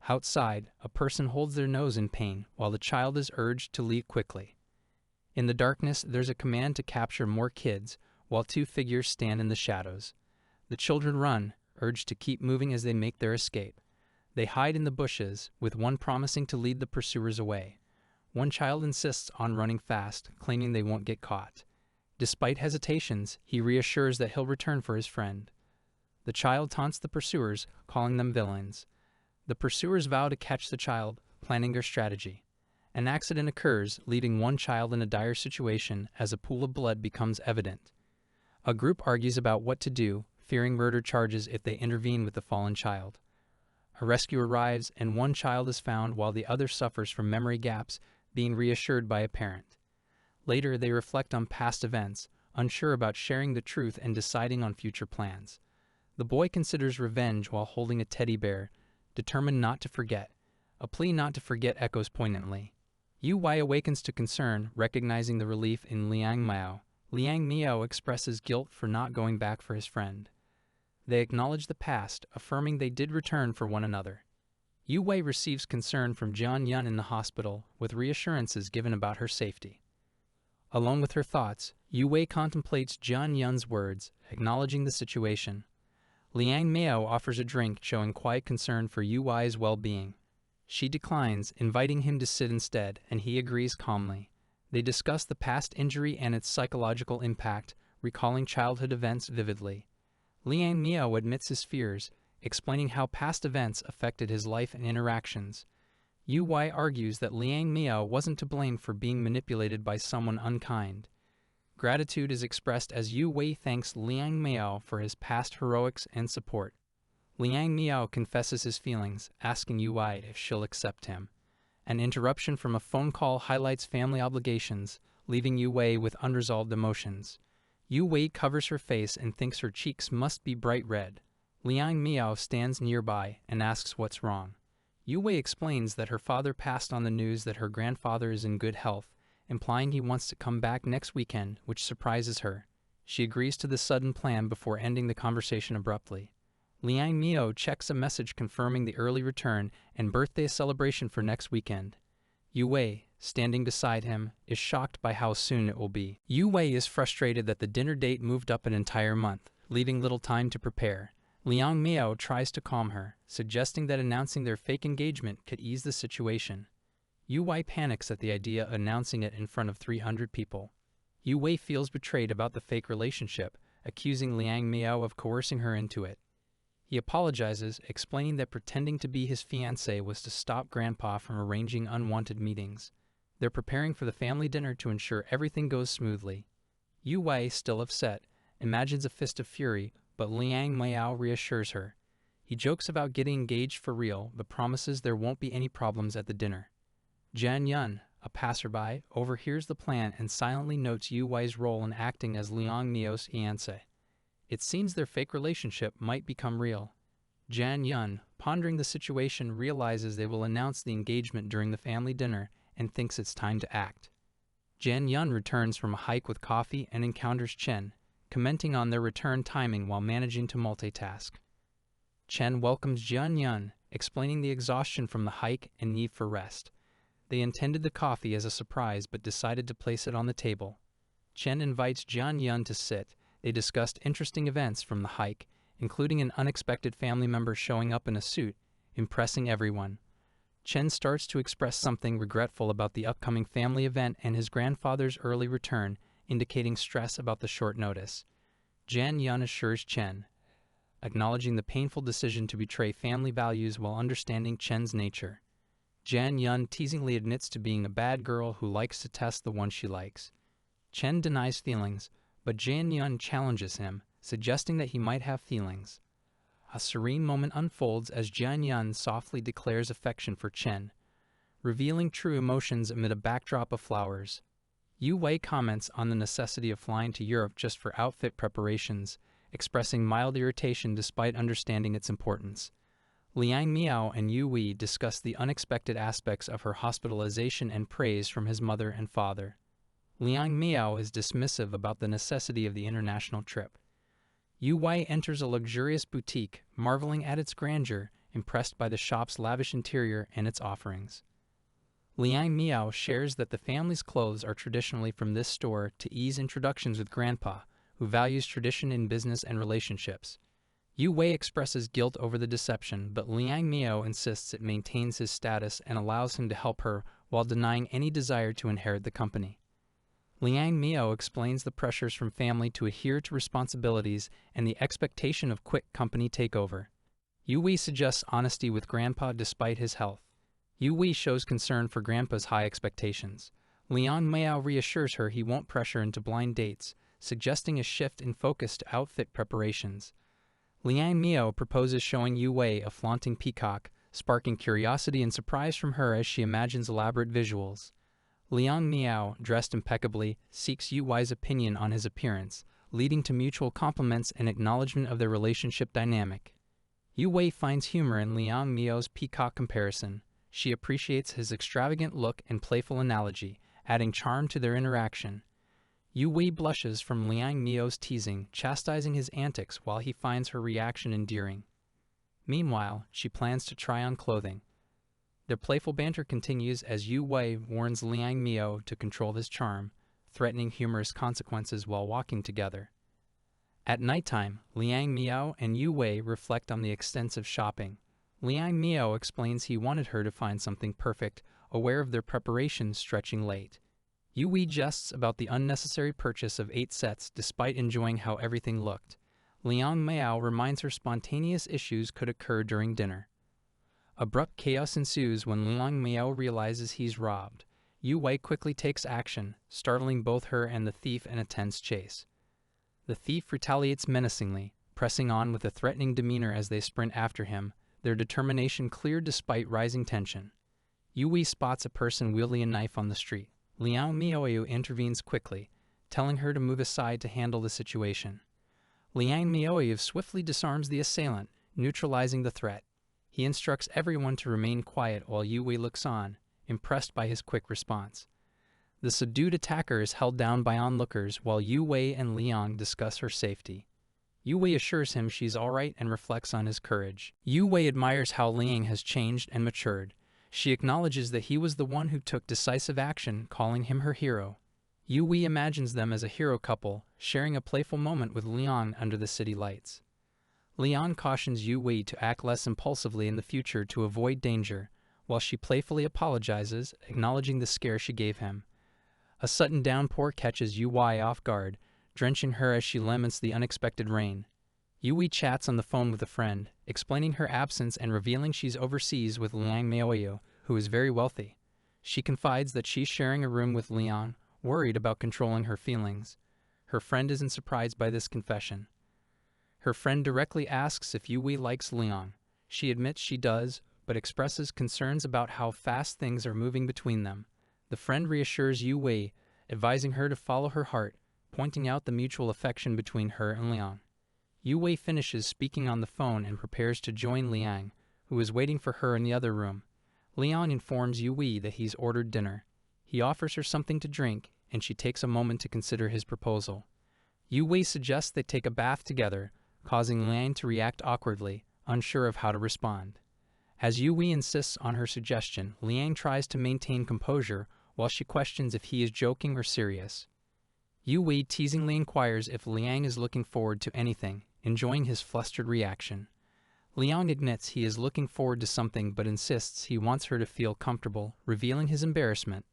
Outside, a person holds their nose in pain while the child is urged to leave quickly. In the darkness, there's a command to capture more kids, while two figures stand in the shadows. The children run, urged to keep moving as they make their escape. They hide in the bushes, with one promising to lead the pursuers away. One child insists on running fast, claiming they won't get caught. Despite hesitations, he reassures that he'll return for his friend. The child taunts the pursuers, calling them villains. The pursuers vow to catch the child, planning their strategy. An accident occurs, leaving one child in a dire situation as a pool of blood becomes evident. A group argues about what to do, fearing murder charges if they intervene with the fallen child. A rescue arrives, and one child is found while the other suffers from memory gaps, being reassured by a parent. Later, they reflect on past events, unsure about sharing the truth and deciding on future plans. The boy considers revenge while holding a teddy bear, determined not to forget. A plea not to forget echoes poignantly. Yu Wei awakens to concern, recognizing the relief in Liang Miao. Liang Miao expresses guilt for not going back for his friend. They acknowledge the past, affirming they did return for one another. Yu Wei receives concern from Jian Yun in the hospital, with reassurances given about her safety. Alone with her thoughts, Yu Wei contemplates Jian Yun's words, acknowledging the situation. Liang Miao offers a drink, showing quiet concern for Yu Wei's well-being. She declines, inviting him to sit instead, and he agrees calmly. They discuss the past injury and its psychological impact, recalling childhood events vividly. Liang Miao admits his fears, explaining how past events affected his life and interactions. Yu Wei argues that Liang Miao wasn't to blame for being manipulated by someone unkind. Gratitude is expressed as Yu Wei thanks Liang Miao for his past heroics and support. Liang Miao confesses his feelings, asking Yu Wei if she'll accept him. An interruption from a phone call highlights family obligations, leaving Yu Wei with unresolved emotions. Yu Wei covers her face and thinks her cheeks must be bright red. Liang Miao stands nearby and asks what's wrong. Yu Wei explains that her father passed on the news that her grandfather is in good health, implying he wants to come back next weekend, which surprises her. She agrees to the sudden plan before ending the conversation abruptly. Liang Miao checks a message confirming the early return and birthday celebration for next weekend. Yu Wei, standing beside him, is shocked by how soon it will be. Yu Wei is frustrated that the dinner date moved up an entire month, leaving little time to prepare. Liang Miao tries to calm her, suggesting that announcing their fake engagement could ease the situation. Yu Wei panics at the idea of announcing it in front of 300 people. Yu Wei feels betrayed about the fake relationship, accusing Liang Miao of coercing her into it. He apologizes, explaining that pretending to be his fiancée was to stop Grandpa from arranging unwanted meetings. They're preparing for the family dinner to ensure everything goes smoothly. Yu Wei, still upset, imagines a fist of fury, but Liang Miao reassures her. He jokes about getting engaged for real, but promises there won't be any problems at the dinner. Jian Yun, a passerby, overhears the plan and silently notes Yu Wei's role in acting as Liang Miao's fiancé. It seems their fake relationship might become real. Jian Yun, pondering the situation, realizes they will announce the engagement during the family dinner and thinks it's time to act. Jan Yun returns from a hike with coffee and encounters Chen, commenting on their return timing while managing to multitask. Chen welcomes Jian Yun, explaining the exhaustion from the hike and need for rest. They intended the coffee as a surprise but decided to place it on the table. Chen invites Jian Yun to sit. They discussed interesting events from the hike, including an unexpected family member showing up in a suit, impressing everyone. Chen starts to express something regretful about the upcoming family event and his grandfather's early return, indicating stress about the short notice. Jian Yun assures Chen, acknowledging the painful decision to betray family values while understanding Chen's nature. Jian Yun teasingly admits to being a bad girl who likes to test the one she likes. Chen denies feelings, but Jian Yun challenges him, suggesting that he might have feelings. A serene moment unfolds as Jian Yun softly declares affection for Chen, revealing true emotions amid a backdrop of flowers. Yu Wei comments on the necessity of flying to Europe just for outfit preparations, expressing mild irritation despite understanding its importance. Liang Miao and Yu Wei discuss the unexpected aspects of her hospitalization and praise from his mother and father. Liang Miao is dismissive about the necessity of the international trip. Yu Wei enters a luxurious boutique, marveling at its grandeur, impressed by the shop's lavish interior and its offerings. Liang Miao shares that the family's clothes are traditionally from this store to ease introductions with Grandpa, who values tradition in business and relationships. Yu Wei expresses guilt over the deception, but Liang Miao insists it maintains his status and allows him to help her while denying any desire to inherit the company. Liang Miao explains the pressures from family to adhere to responsibilities and the expectation of quick company takeover. Yu Wei suggests honesty with Grandpa despite his health. Yu Wei shows concern for Grandpa's high expectations. Liang Miao reassures her he won't pressure into blind dates, suggesting a shift in focus to outfit preparations. Liang Miao proposes showing Yu Wei a flaunting peacock, sparking curiosity and surprise from her as she imagines elaborate visuals. Liang Miao, dressed impeccably, seeks Yu Wei's opinion on his appearance, leading to mutual compliments and acknowledgement of their relationship dynamic. Yu Wei finds humor in Liang Miao's peacock comparison. She appreciates his extravagant look and playful analogy, adding charm to their interaction. Yu Wei blushes from Liang Miao's teasing, chastising his antics while he finds her reaction endearing. Meanwhile, she plans to try on clothing. Their playful banter continues as Yu Wei warns Liang Miao to control his charm, threatening humorous consequences while walking together. At nighttime, Liang Miao and Yu Wei reflect on the extensive shopping. Liang Miao explains he wanted her to find something perfect, aware of their preparations stretching late. Yu Wei jests about the unnecessary purchase of 8 sets despite enjoying how everything looked. Liang Miao reminds her spontaneous issues could occur during dinner. Abrupt chaos ensues when Liang Miao realizes he's robbed. Yu Wei quickly takes action, startling both her and the thief in a tense chase. The thief retaliates menacingly, pressing on with a threatening demeanor as they sprint after him, their determination clear despite rising tension. Yu Wei spots a person wielding a knife on the street. Liang Miao intervenes quickly, telling her to move aside to handle the situation. Liang Miao swiftly disarms the assailant, neutralizing the threat. He instructs everyone to remain quiet while Yu Wei looks on, impressed by his quick response. The subdued attacker is held down by onlookers while Yu Wei and Liang discuss her safety. Yu Wei assures him she's alright and reflects on his courage. Yu Wei admires how Liang has changed and matured. She acknowledges that he was the one who took decisive action, calling him her hero. Yu Wei imagines them as a hero couple, sharing a playful moment with Liang under the city lights. Liang cautions Yu Wei to act less impulsively in the future to avoid danger, while she playfully apologizes, acknowledging the scare she gave him. A sudden downpour catches Yu Wei off guard, drenching her as she laments the unexpected rain. Yu Wei chats on the phone with a friend, explaining her absence and revealing she's overseas with Liang Miao, who is very wealthy. She confides that she's sharing a room with Liang, worried about controlling her feelings. Her friend isn't surprised by this confession. Her friend directly asks if Yu Wei likes Liang. She admits she does, but expresses concerns about how fast things are moving between them. The friend reassures Yu Wei, advising her to follow her heart, pointing out the mutual affection between her and Liang. Yu Wei finishes speaking on the phone and prepares to join Liang, who is waiting for her in the other room. Liang informs Yu Wei that he's ordered dinner. He offers her something to drink, and she takes a moment to consider his proposal. Yu Wei suggests they take a bath together, causing Liang to react awkwardly, unsure of how to respond. As Yu Wei insists on her suggestion, Liang tries to maintain composure while she questions if he is joking or serious. Yu Wei teasingly inquires if Liang is looking forward to anything, enjoying his flustered reaction. Liang admits he is looking forward to something but insists he wants her to feel comfortable, revealing his embarrassment.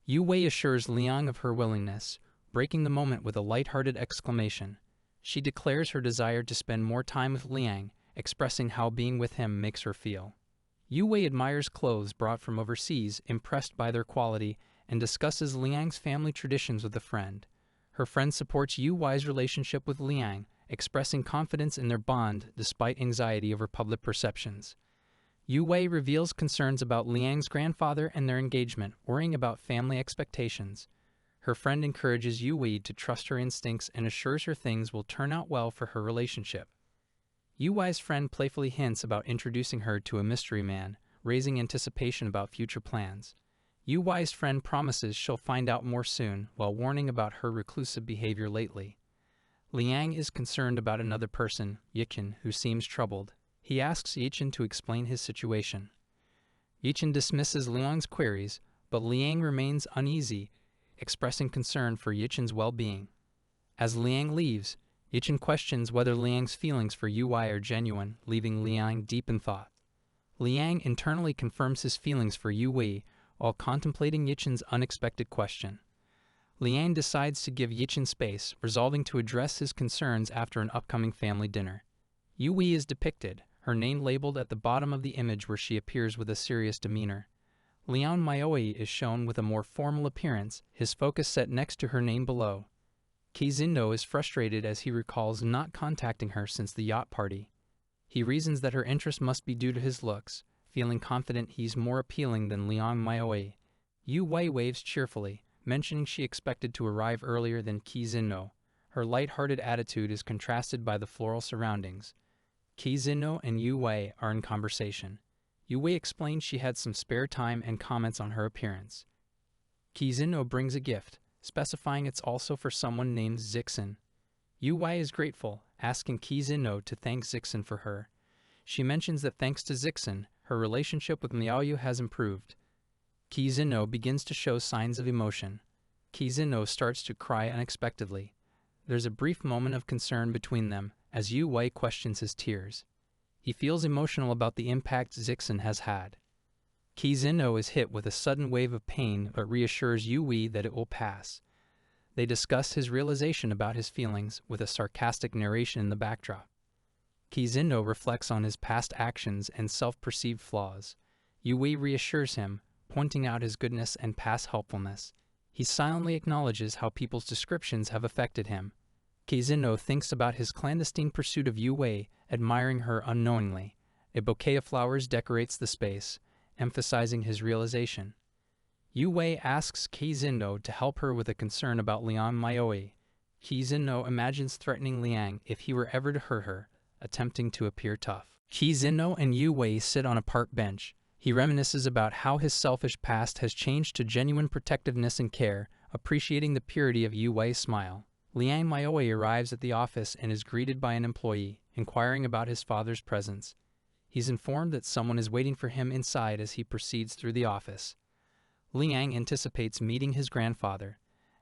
Yu Wei assures Liang of her willingness, breaking the moment with a light-hearted exclamation. She declares her desire to spend more time with Liang, expressing how being with him makes her feel. Yu Wei admires clothes brought from overseas, impressed by their quality, and discusses Liang's family traditions with a friend. Her friend supports Yu Wei's relationship with Liang, expressing confidence in their bond despite anxiety over public perceptions. Yu Wei reveals concerns about Liang's grandfather and their engagement, worrying about family expectations. Her friend encourages Yu Wei to trust her instincts and assures her things will turn out well for her relationship. Yu Wei's friend playfully hints about introducing her to a mystery man, raising anticipation about future plans. Yu Wei's friend promises she'll find out more soon, while warning about her reclusive behavior lately. Liang is concerned about another person, Yichen, who seems troubled. He asks Yichen to explain his situation. Yichen dismisses Liang's queries, but Liang remains uneasy, expressing concern for Yichen's well-being. As Liang leaves, Yichen questions whether Liang's feelings for Yu Wei are genuine, leaving Liang deep in thought. Liang internally confirms his feelings for Yu Wei while contemplating Yichen's unexpected question. Liang decides to give Yichen space, resolving to address his concerns after an upcoming family dinner. Yu Wei is depicted, her name labeled at the bottom of the image where she appears with a serious demeanor. Liang Maoi is shown with a more formal appearance, his focus set next to her name below. Kizindo is frustrated as he recalls not contacting her since the yacht party. He reasons that her interest must be due to his looks, feeling confident he's more appealing than Liang Maoi. Yu Wei waves cheerfully, mentioning she expected to arrive earlier than Kizindo. Her light-hearted attitude is contrasted by the floral surroundings. Kizindo and Yu Wei are in conversation. Yu Wei explains she had some spare time and comments on her appearance. Kizindo brings a gift, specifying it's also for someone named Zixin. Yu Wei is grateful, asking Kizindo to thank Zixin for her. She mentions that thanks to Zixin, her relationship with Miaoyu has improved. Kizindo begins to show signs of emotion. Kizindo starts to cry unexpectedly. There's a brief moment of concern between them as Yu Wei questions his tears. He feels emotional about the impact Zixin has had. Kizindo is hit with a sudden wave of pain but reassures Yu Wei that it will pass. They discuss his realization about his feelings with a sarcastic narration in the backdrop. Kizindo reflects on his past actions and self-perceived flaws. Yu Wei reassures him, pointing out his goodness and past helpfulness. He silently acknowledges how people's descriptions have affected him. Kizindo thinks about his clandestine pursuit of Yu Wei, admiring her unknowingly. A bouquet of flowers decorates the space, emphasizing his realization. Yu Wei asks Kizindo to help her with a concern about Liang Maoi. Kizindo imagines threatening Liang if he were ever to hurt her, attempting to appear tough. Kizindo and Yu Wei sit on a park bench. He reminisces about how his selfish past has changed to genuine protectiveness and care, appreciating the purity of Yu Wei's smile. Liang Maoi arrives at the office and is greeted by an employee, inquiring about his father's presence. He's informed that someone is waiting for him inside as he proceeds through the office. Liang anticipates meeting his grandfather.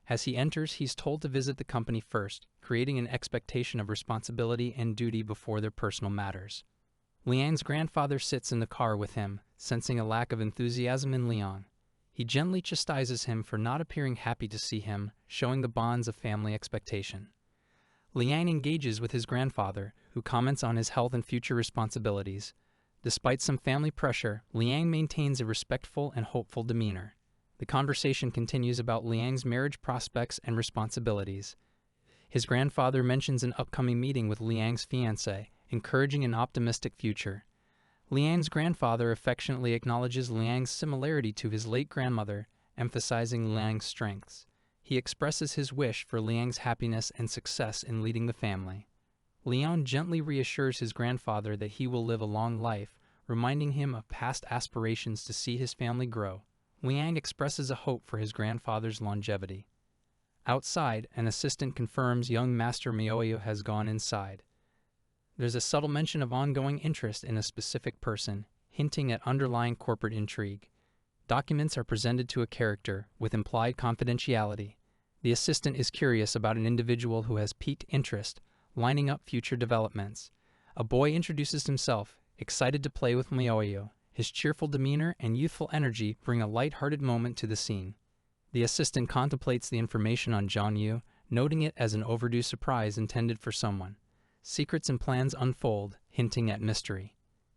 As he enters, he's told to visit the company first, creating an expectation of responsibility and duty before their personal matters. Liang's grandfather sits in the car with him, sensing a lack of enthusiasm in Liang. He gently chastises him for not appearing happy to see him, showing the bonds of family expectation. Liang engages with his grandfather, who comments on his health and future responsibilities. Despite some family pressure, Liang maintains a respectful and hopeful demeanor. The conversation continues about Liang's marriage prospects and responsibilities. His grandfather mentions an upcoming meeting with Liang's fiancée, encouraging an optimistic future. Liang's grandfather affectionately acknowledges Liang's similarity to his late grandmother, emphasizing Liang's strengths. He expresses his wish for Liang's happiness and success in leading the family. Liang gently reassures his grandfather that he will live a long life, reminding him of past aspirations to see his family grow. Liang expresses a hope for his grandfather's longevity. Outside, an assistant confirms young Master Mioyo has gone inside. There's a subtle mention of ongoing interest in a specific person, hinting at underlying corporate intrigue. Documents are presented to a character with implied confidentiality. The assistant is curious about an individual who has piqued interest, lining up future developments. A boy introduces himself, excited to play with Mioyo. His cheerful demeanor and youthful energy bring a light-hearted moment to the scene. The assistant contemplates the information on John Yu, noting it as an overdue surprise intended for someone. Secrets and plans unfold, hinting at mystery.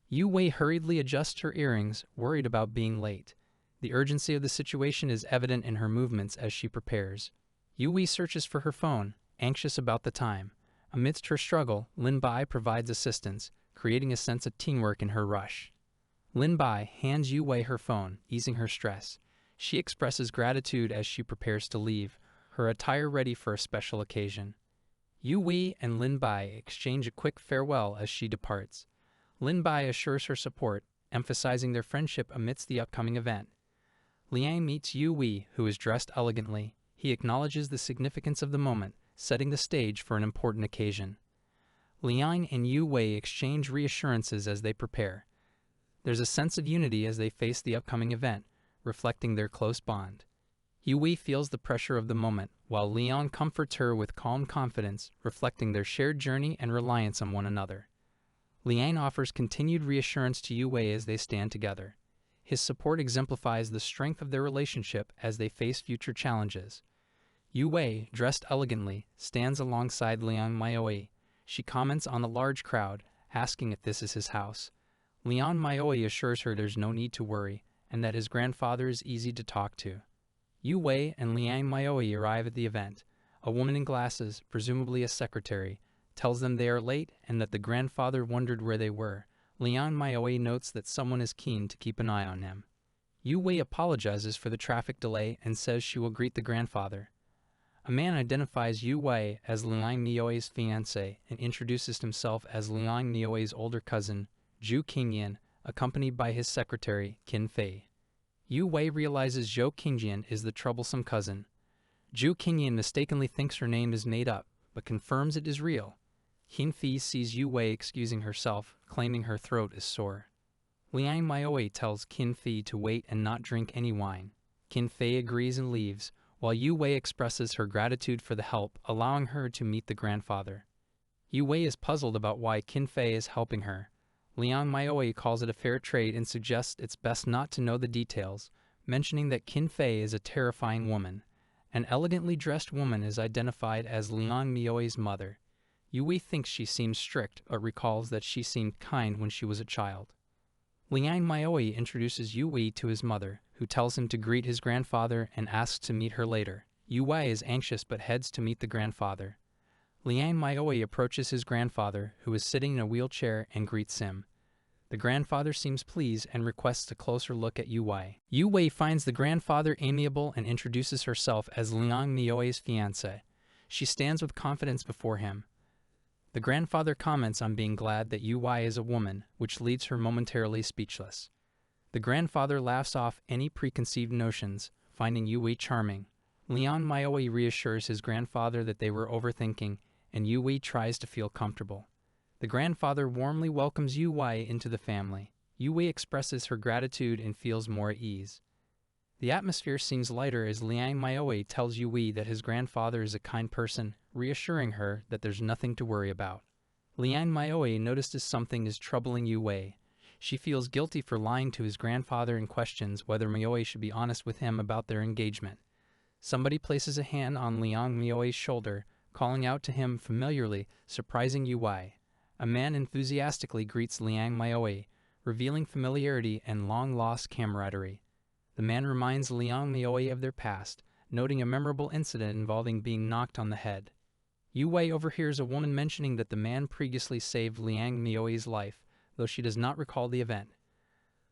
Yu Wei hurriedly adjusts her earrings, worried about being late. The urgency of the situation is evident in her movements as she prepares. Yu Wei searches for her phone, anxious about the time. Amidst her struggle, Lin Bai provides assistance, creating a sense of teamwork in her rush. Lin Bai hands Yu Wei her phone, easing her stress. She expresses gratitude as she prepares to leave, her attire ready for a special occasion. Yu Wei and Lin Bai exchange a quick farewell as she departs. Lin Bai assures her support, emphasizing their friendship amidst the upcoming event. Liang meets Yu Wei, who is dressed elegantly. He acknowledges the significance of the moment, setting the stage for an important occasion. Liang and Yu Wei exchange reassurances as they prepare. There's a sense of unity as they face the upcoming event, reflecting their close bond. Yu Wei feels the pressure of the moment, while Liang comforts her with calm confidence, reflecting their shared journey and reliance on one another. Liang offers continued reassurance to Yu Wei as they stand together. His support exemplifies the strength of their relationship as they face future challenges. Yu Wei, dressed elegantly, stands alongside Liang Maoi. She comments on the large crowd, asking if this is his house. Liang Maoi assures her there's no need to worry, and that his grandfather is easy to talk to. Yu Wei and Liang Maoi arrive at the event. A woman in glasses, presumably a secretary, tells them they are late and that the grandfather wondered where they were. Liang Maoi notes that someone is keen to keep an eye on him. Yu Wei apologizes for the traffic delay and says she will greet the grandfather. A man identifies Yu Wei as Liang Maoi's fiancé and introduces himself as Liang Maoi's older cousin, Zhu Qingyan, accompanied by his secretary, Qin Fei. Yu Wei realizes Zhou Qingyan is the troublesome cousin. Zhu Qingyan mistakenly thinks her name is made up, but confirms it is real. Qin Fei sees Yu Wei excusing herself, claiming her throat is sore. Liang Maoi tells Qin Fei to wait and not drink any wine. Qin Fei agrees and leaves, while Yu Wei expresses her gratitude for the help, allowing her to meet the grandfather. Yu Wei is puzzled about why Qin Fei is helping her. Liang Maoi calls it a fair trade and suggests it's best not to know the details, mentioning that Qin Fei is a terrifying woman. An elegantly dressed woman is identified as Liang Maoi's mother. Yu Wei thinks she seems strict, but recalls that she seemed kind when she was a child. Liang Maoi introduces Yu Wei to his mother, who tells him to greet his grandfather and asks to meet her later. Yu Wei is anxious but heads to meet the grandfather. Liang Maoi approaches his grandfather, who is sitting in a wheelchair, and greets him. The grandfather seems pleased and requests a closer look at Yu Wei. Yu Wei finds the grandfather amiable and introduces herself as Liang Maoi's fiancée. She stands with confidence before him. The grandfather comments on being glad that Yu Wei is a woman, which leaves her momentarily speechless. The grandfather laughs off any preconceived notions, finding Yu Wei charming. Liang Maoi reassures his grandfather that they were overthinking, and Yu Wei tries to feel comfortable. The grandfather warmly welcomes Yu Wei into the family. Yu Wei expresses her gratitude and feels more at ease. The atmosphere seems lighter as Liang Maoi tells Yu Wei that his grandfather is a kind person, reassuring her that there's nothing to worry about. Liang Maoi notices something is troubling Yu Wei. She feels guilty for lying to his grandfather and questions whether Maoi should be honest with him about their engagement. Somebody places a hand on Liang Maoi's shoulder, calling out to him familiarly, surprising Yu Wei. A man enthusiastically greets Liang Maoi, revealing familiarity and long-lost camaraderie. The man reminds Liang Maoi of their past, noting a memorable incident involving being knocked on the head. Yu Wei overhears a woman mentioning that the man previously saved Liang Maoi's life, though she does not recall the event.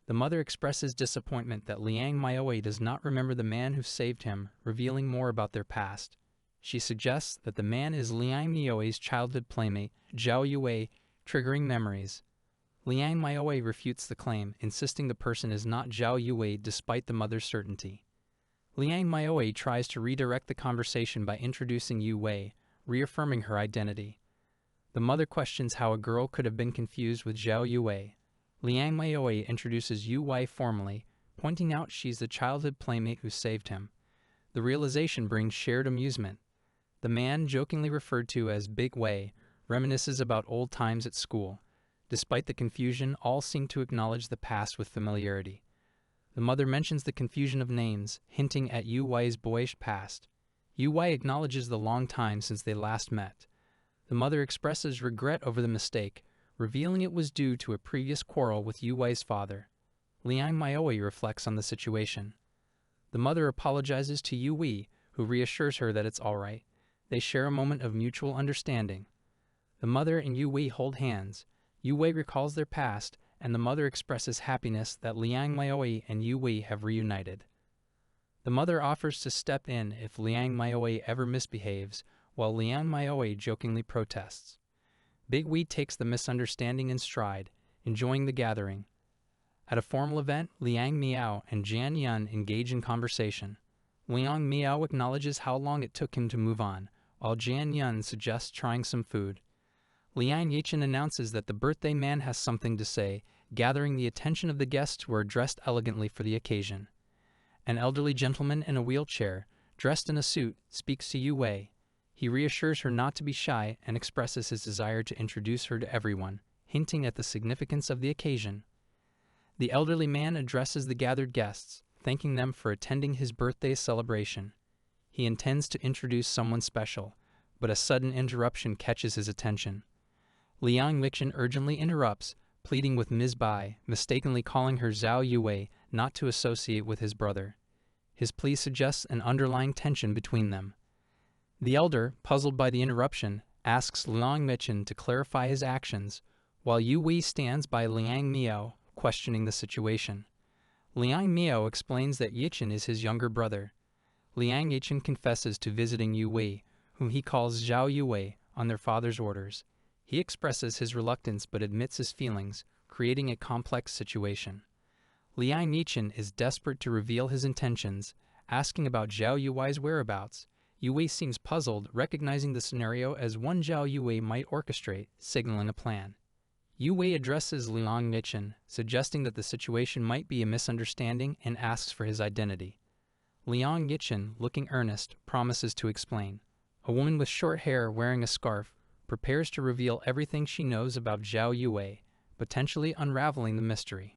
The mother expresses disappointment that Liang Maoi does not remember the man who saved him, revealing more about their past. She suggests that the man is Liang Maoi's childhood playmate, Zhao Yue, triggering memories. Liang Maoe refutes the claim, insisting the person is not Zhao Yue despite the mother's certainty. Liang Maoe tries to redirect the conversation by introducing Yu Wei, reaffirming her identity. The mother questions how a girl could have been confused with Zhao Yue. Liang Maoe introduces Yu Wei formally, pointing out she's the childhood playmate who saved him. The realization brings shared amusement. The man, jokingly referred to as Big Wei, reminisces about old times at school. Despite the confusion, all seem to acknowledge the past with familiarity. The mother mentions the confusion of names, hinting at Yu Wei's boyish past. Yu Wei acknowledges the long time since they last met. The mother expresses regret over the mistake, revealing it was due to a previous quarrel with Yu Wei's father. Liang Maoe reflects on the situation. The mother apologizes to Yu Wei, who reassures her that it's all right. They share a moment of mutual understanding. The mother and Yu Wei hold hands. Yu Wei recalls their past, and the mother expresses happiness that Liang Maoe and Yu Wei have reunited. The mother offers to step in if Liang Maoe ever misbehaves, while Liang Maoe jokingly protests. Big Wei takes the misunderstanding in stride, enjoying the gathering. At a formal event, Liang Miao and Jian Yun engage in conversation. Liang Miao acknowledges how long it took him to move on, while Jian Yun suggests trying some food. Liang Yichen announces that the birthday man has something to say, gathering the attention of the guests who are dressed elegantly for the occasion. An elderly gentleman in a wheelchair, dressed in a suit, speaks to Yu Wei. He reassures her not to be shy and expresses his desire to introduce her to everyone, hinting at the significance of the occasion. The elderly man addresses the gathered guests, thanking them for attending his birthday celebration. He intends to introduce someone special, but a sudden interruption catches his attention. Liang Mixin urgently interrupts, pleading with Ms. Bai, mistakenly calling her Zhao Yue not to associate with his brother. His plea suggests an underlying tension between them. The elder, puzzled by the interruption, asks Liang Mixin to clarify his actions, while Yu Wei stands by Liang Miao, questioning the situation. Liang Miao explains that Yichen is his younger brother. Liang Yichen confesses to visiting Yu Wei, whom he calls Zhao Yue, on their father's orders. He expresses his reluctance but admits his feelings, creating a complex situation. Liang Yichen is desperate to reveal his intentions, asking about Zhao Yue's whereabouts. Yu Wei seems puzzled, recognizing the scenario as one Zhao Yue might orchestrate, signaling a plan. Yu Wei addresses Liang Yichen, suggesting that the situation might be a misunderstanding and asks for his identity. Liang Yichen, looking earnest, promises to explain. A woman with short hair wearing a scarf prepares to reveal everything she knows about Zhao Yue, potentially unraveling the mystery.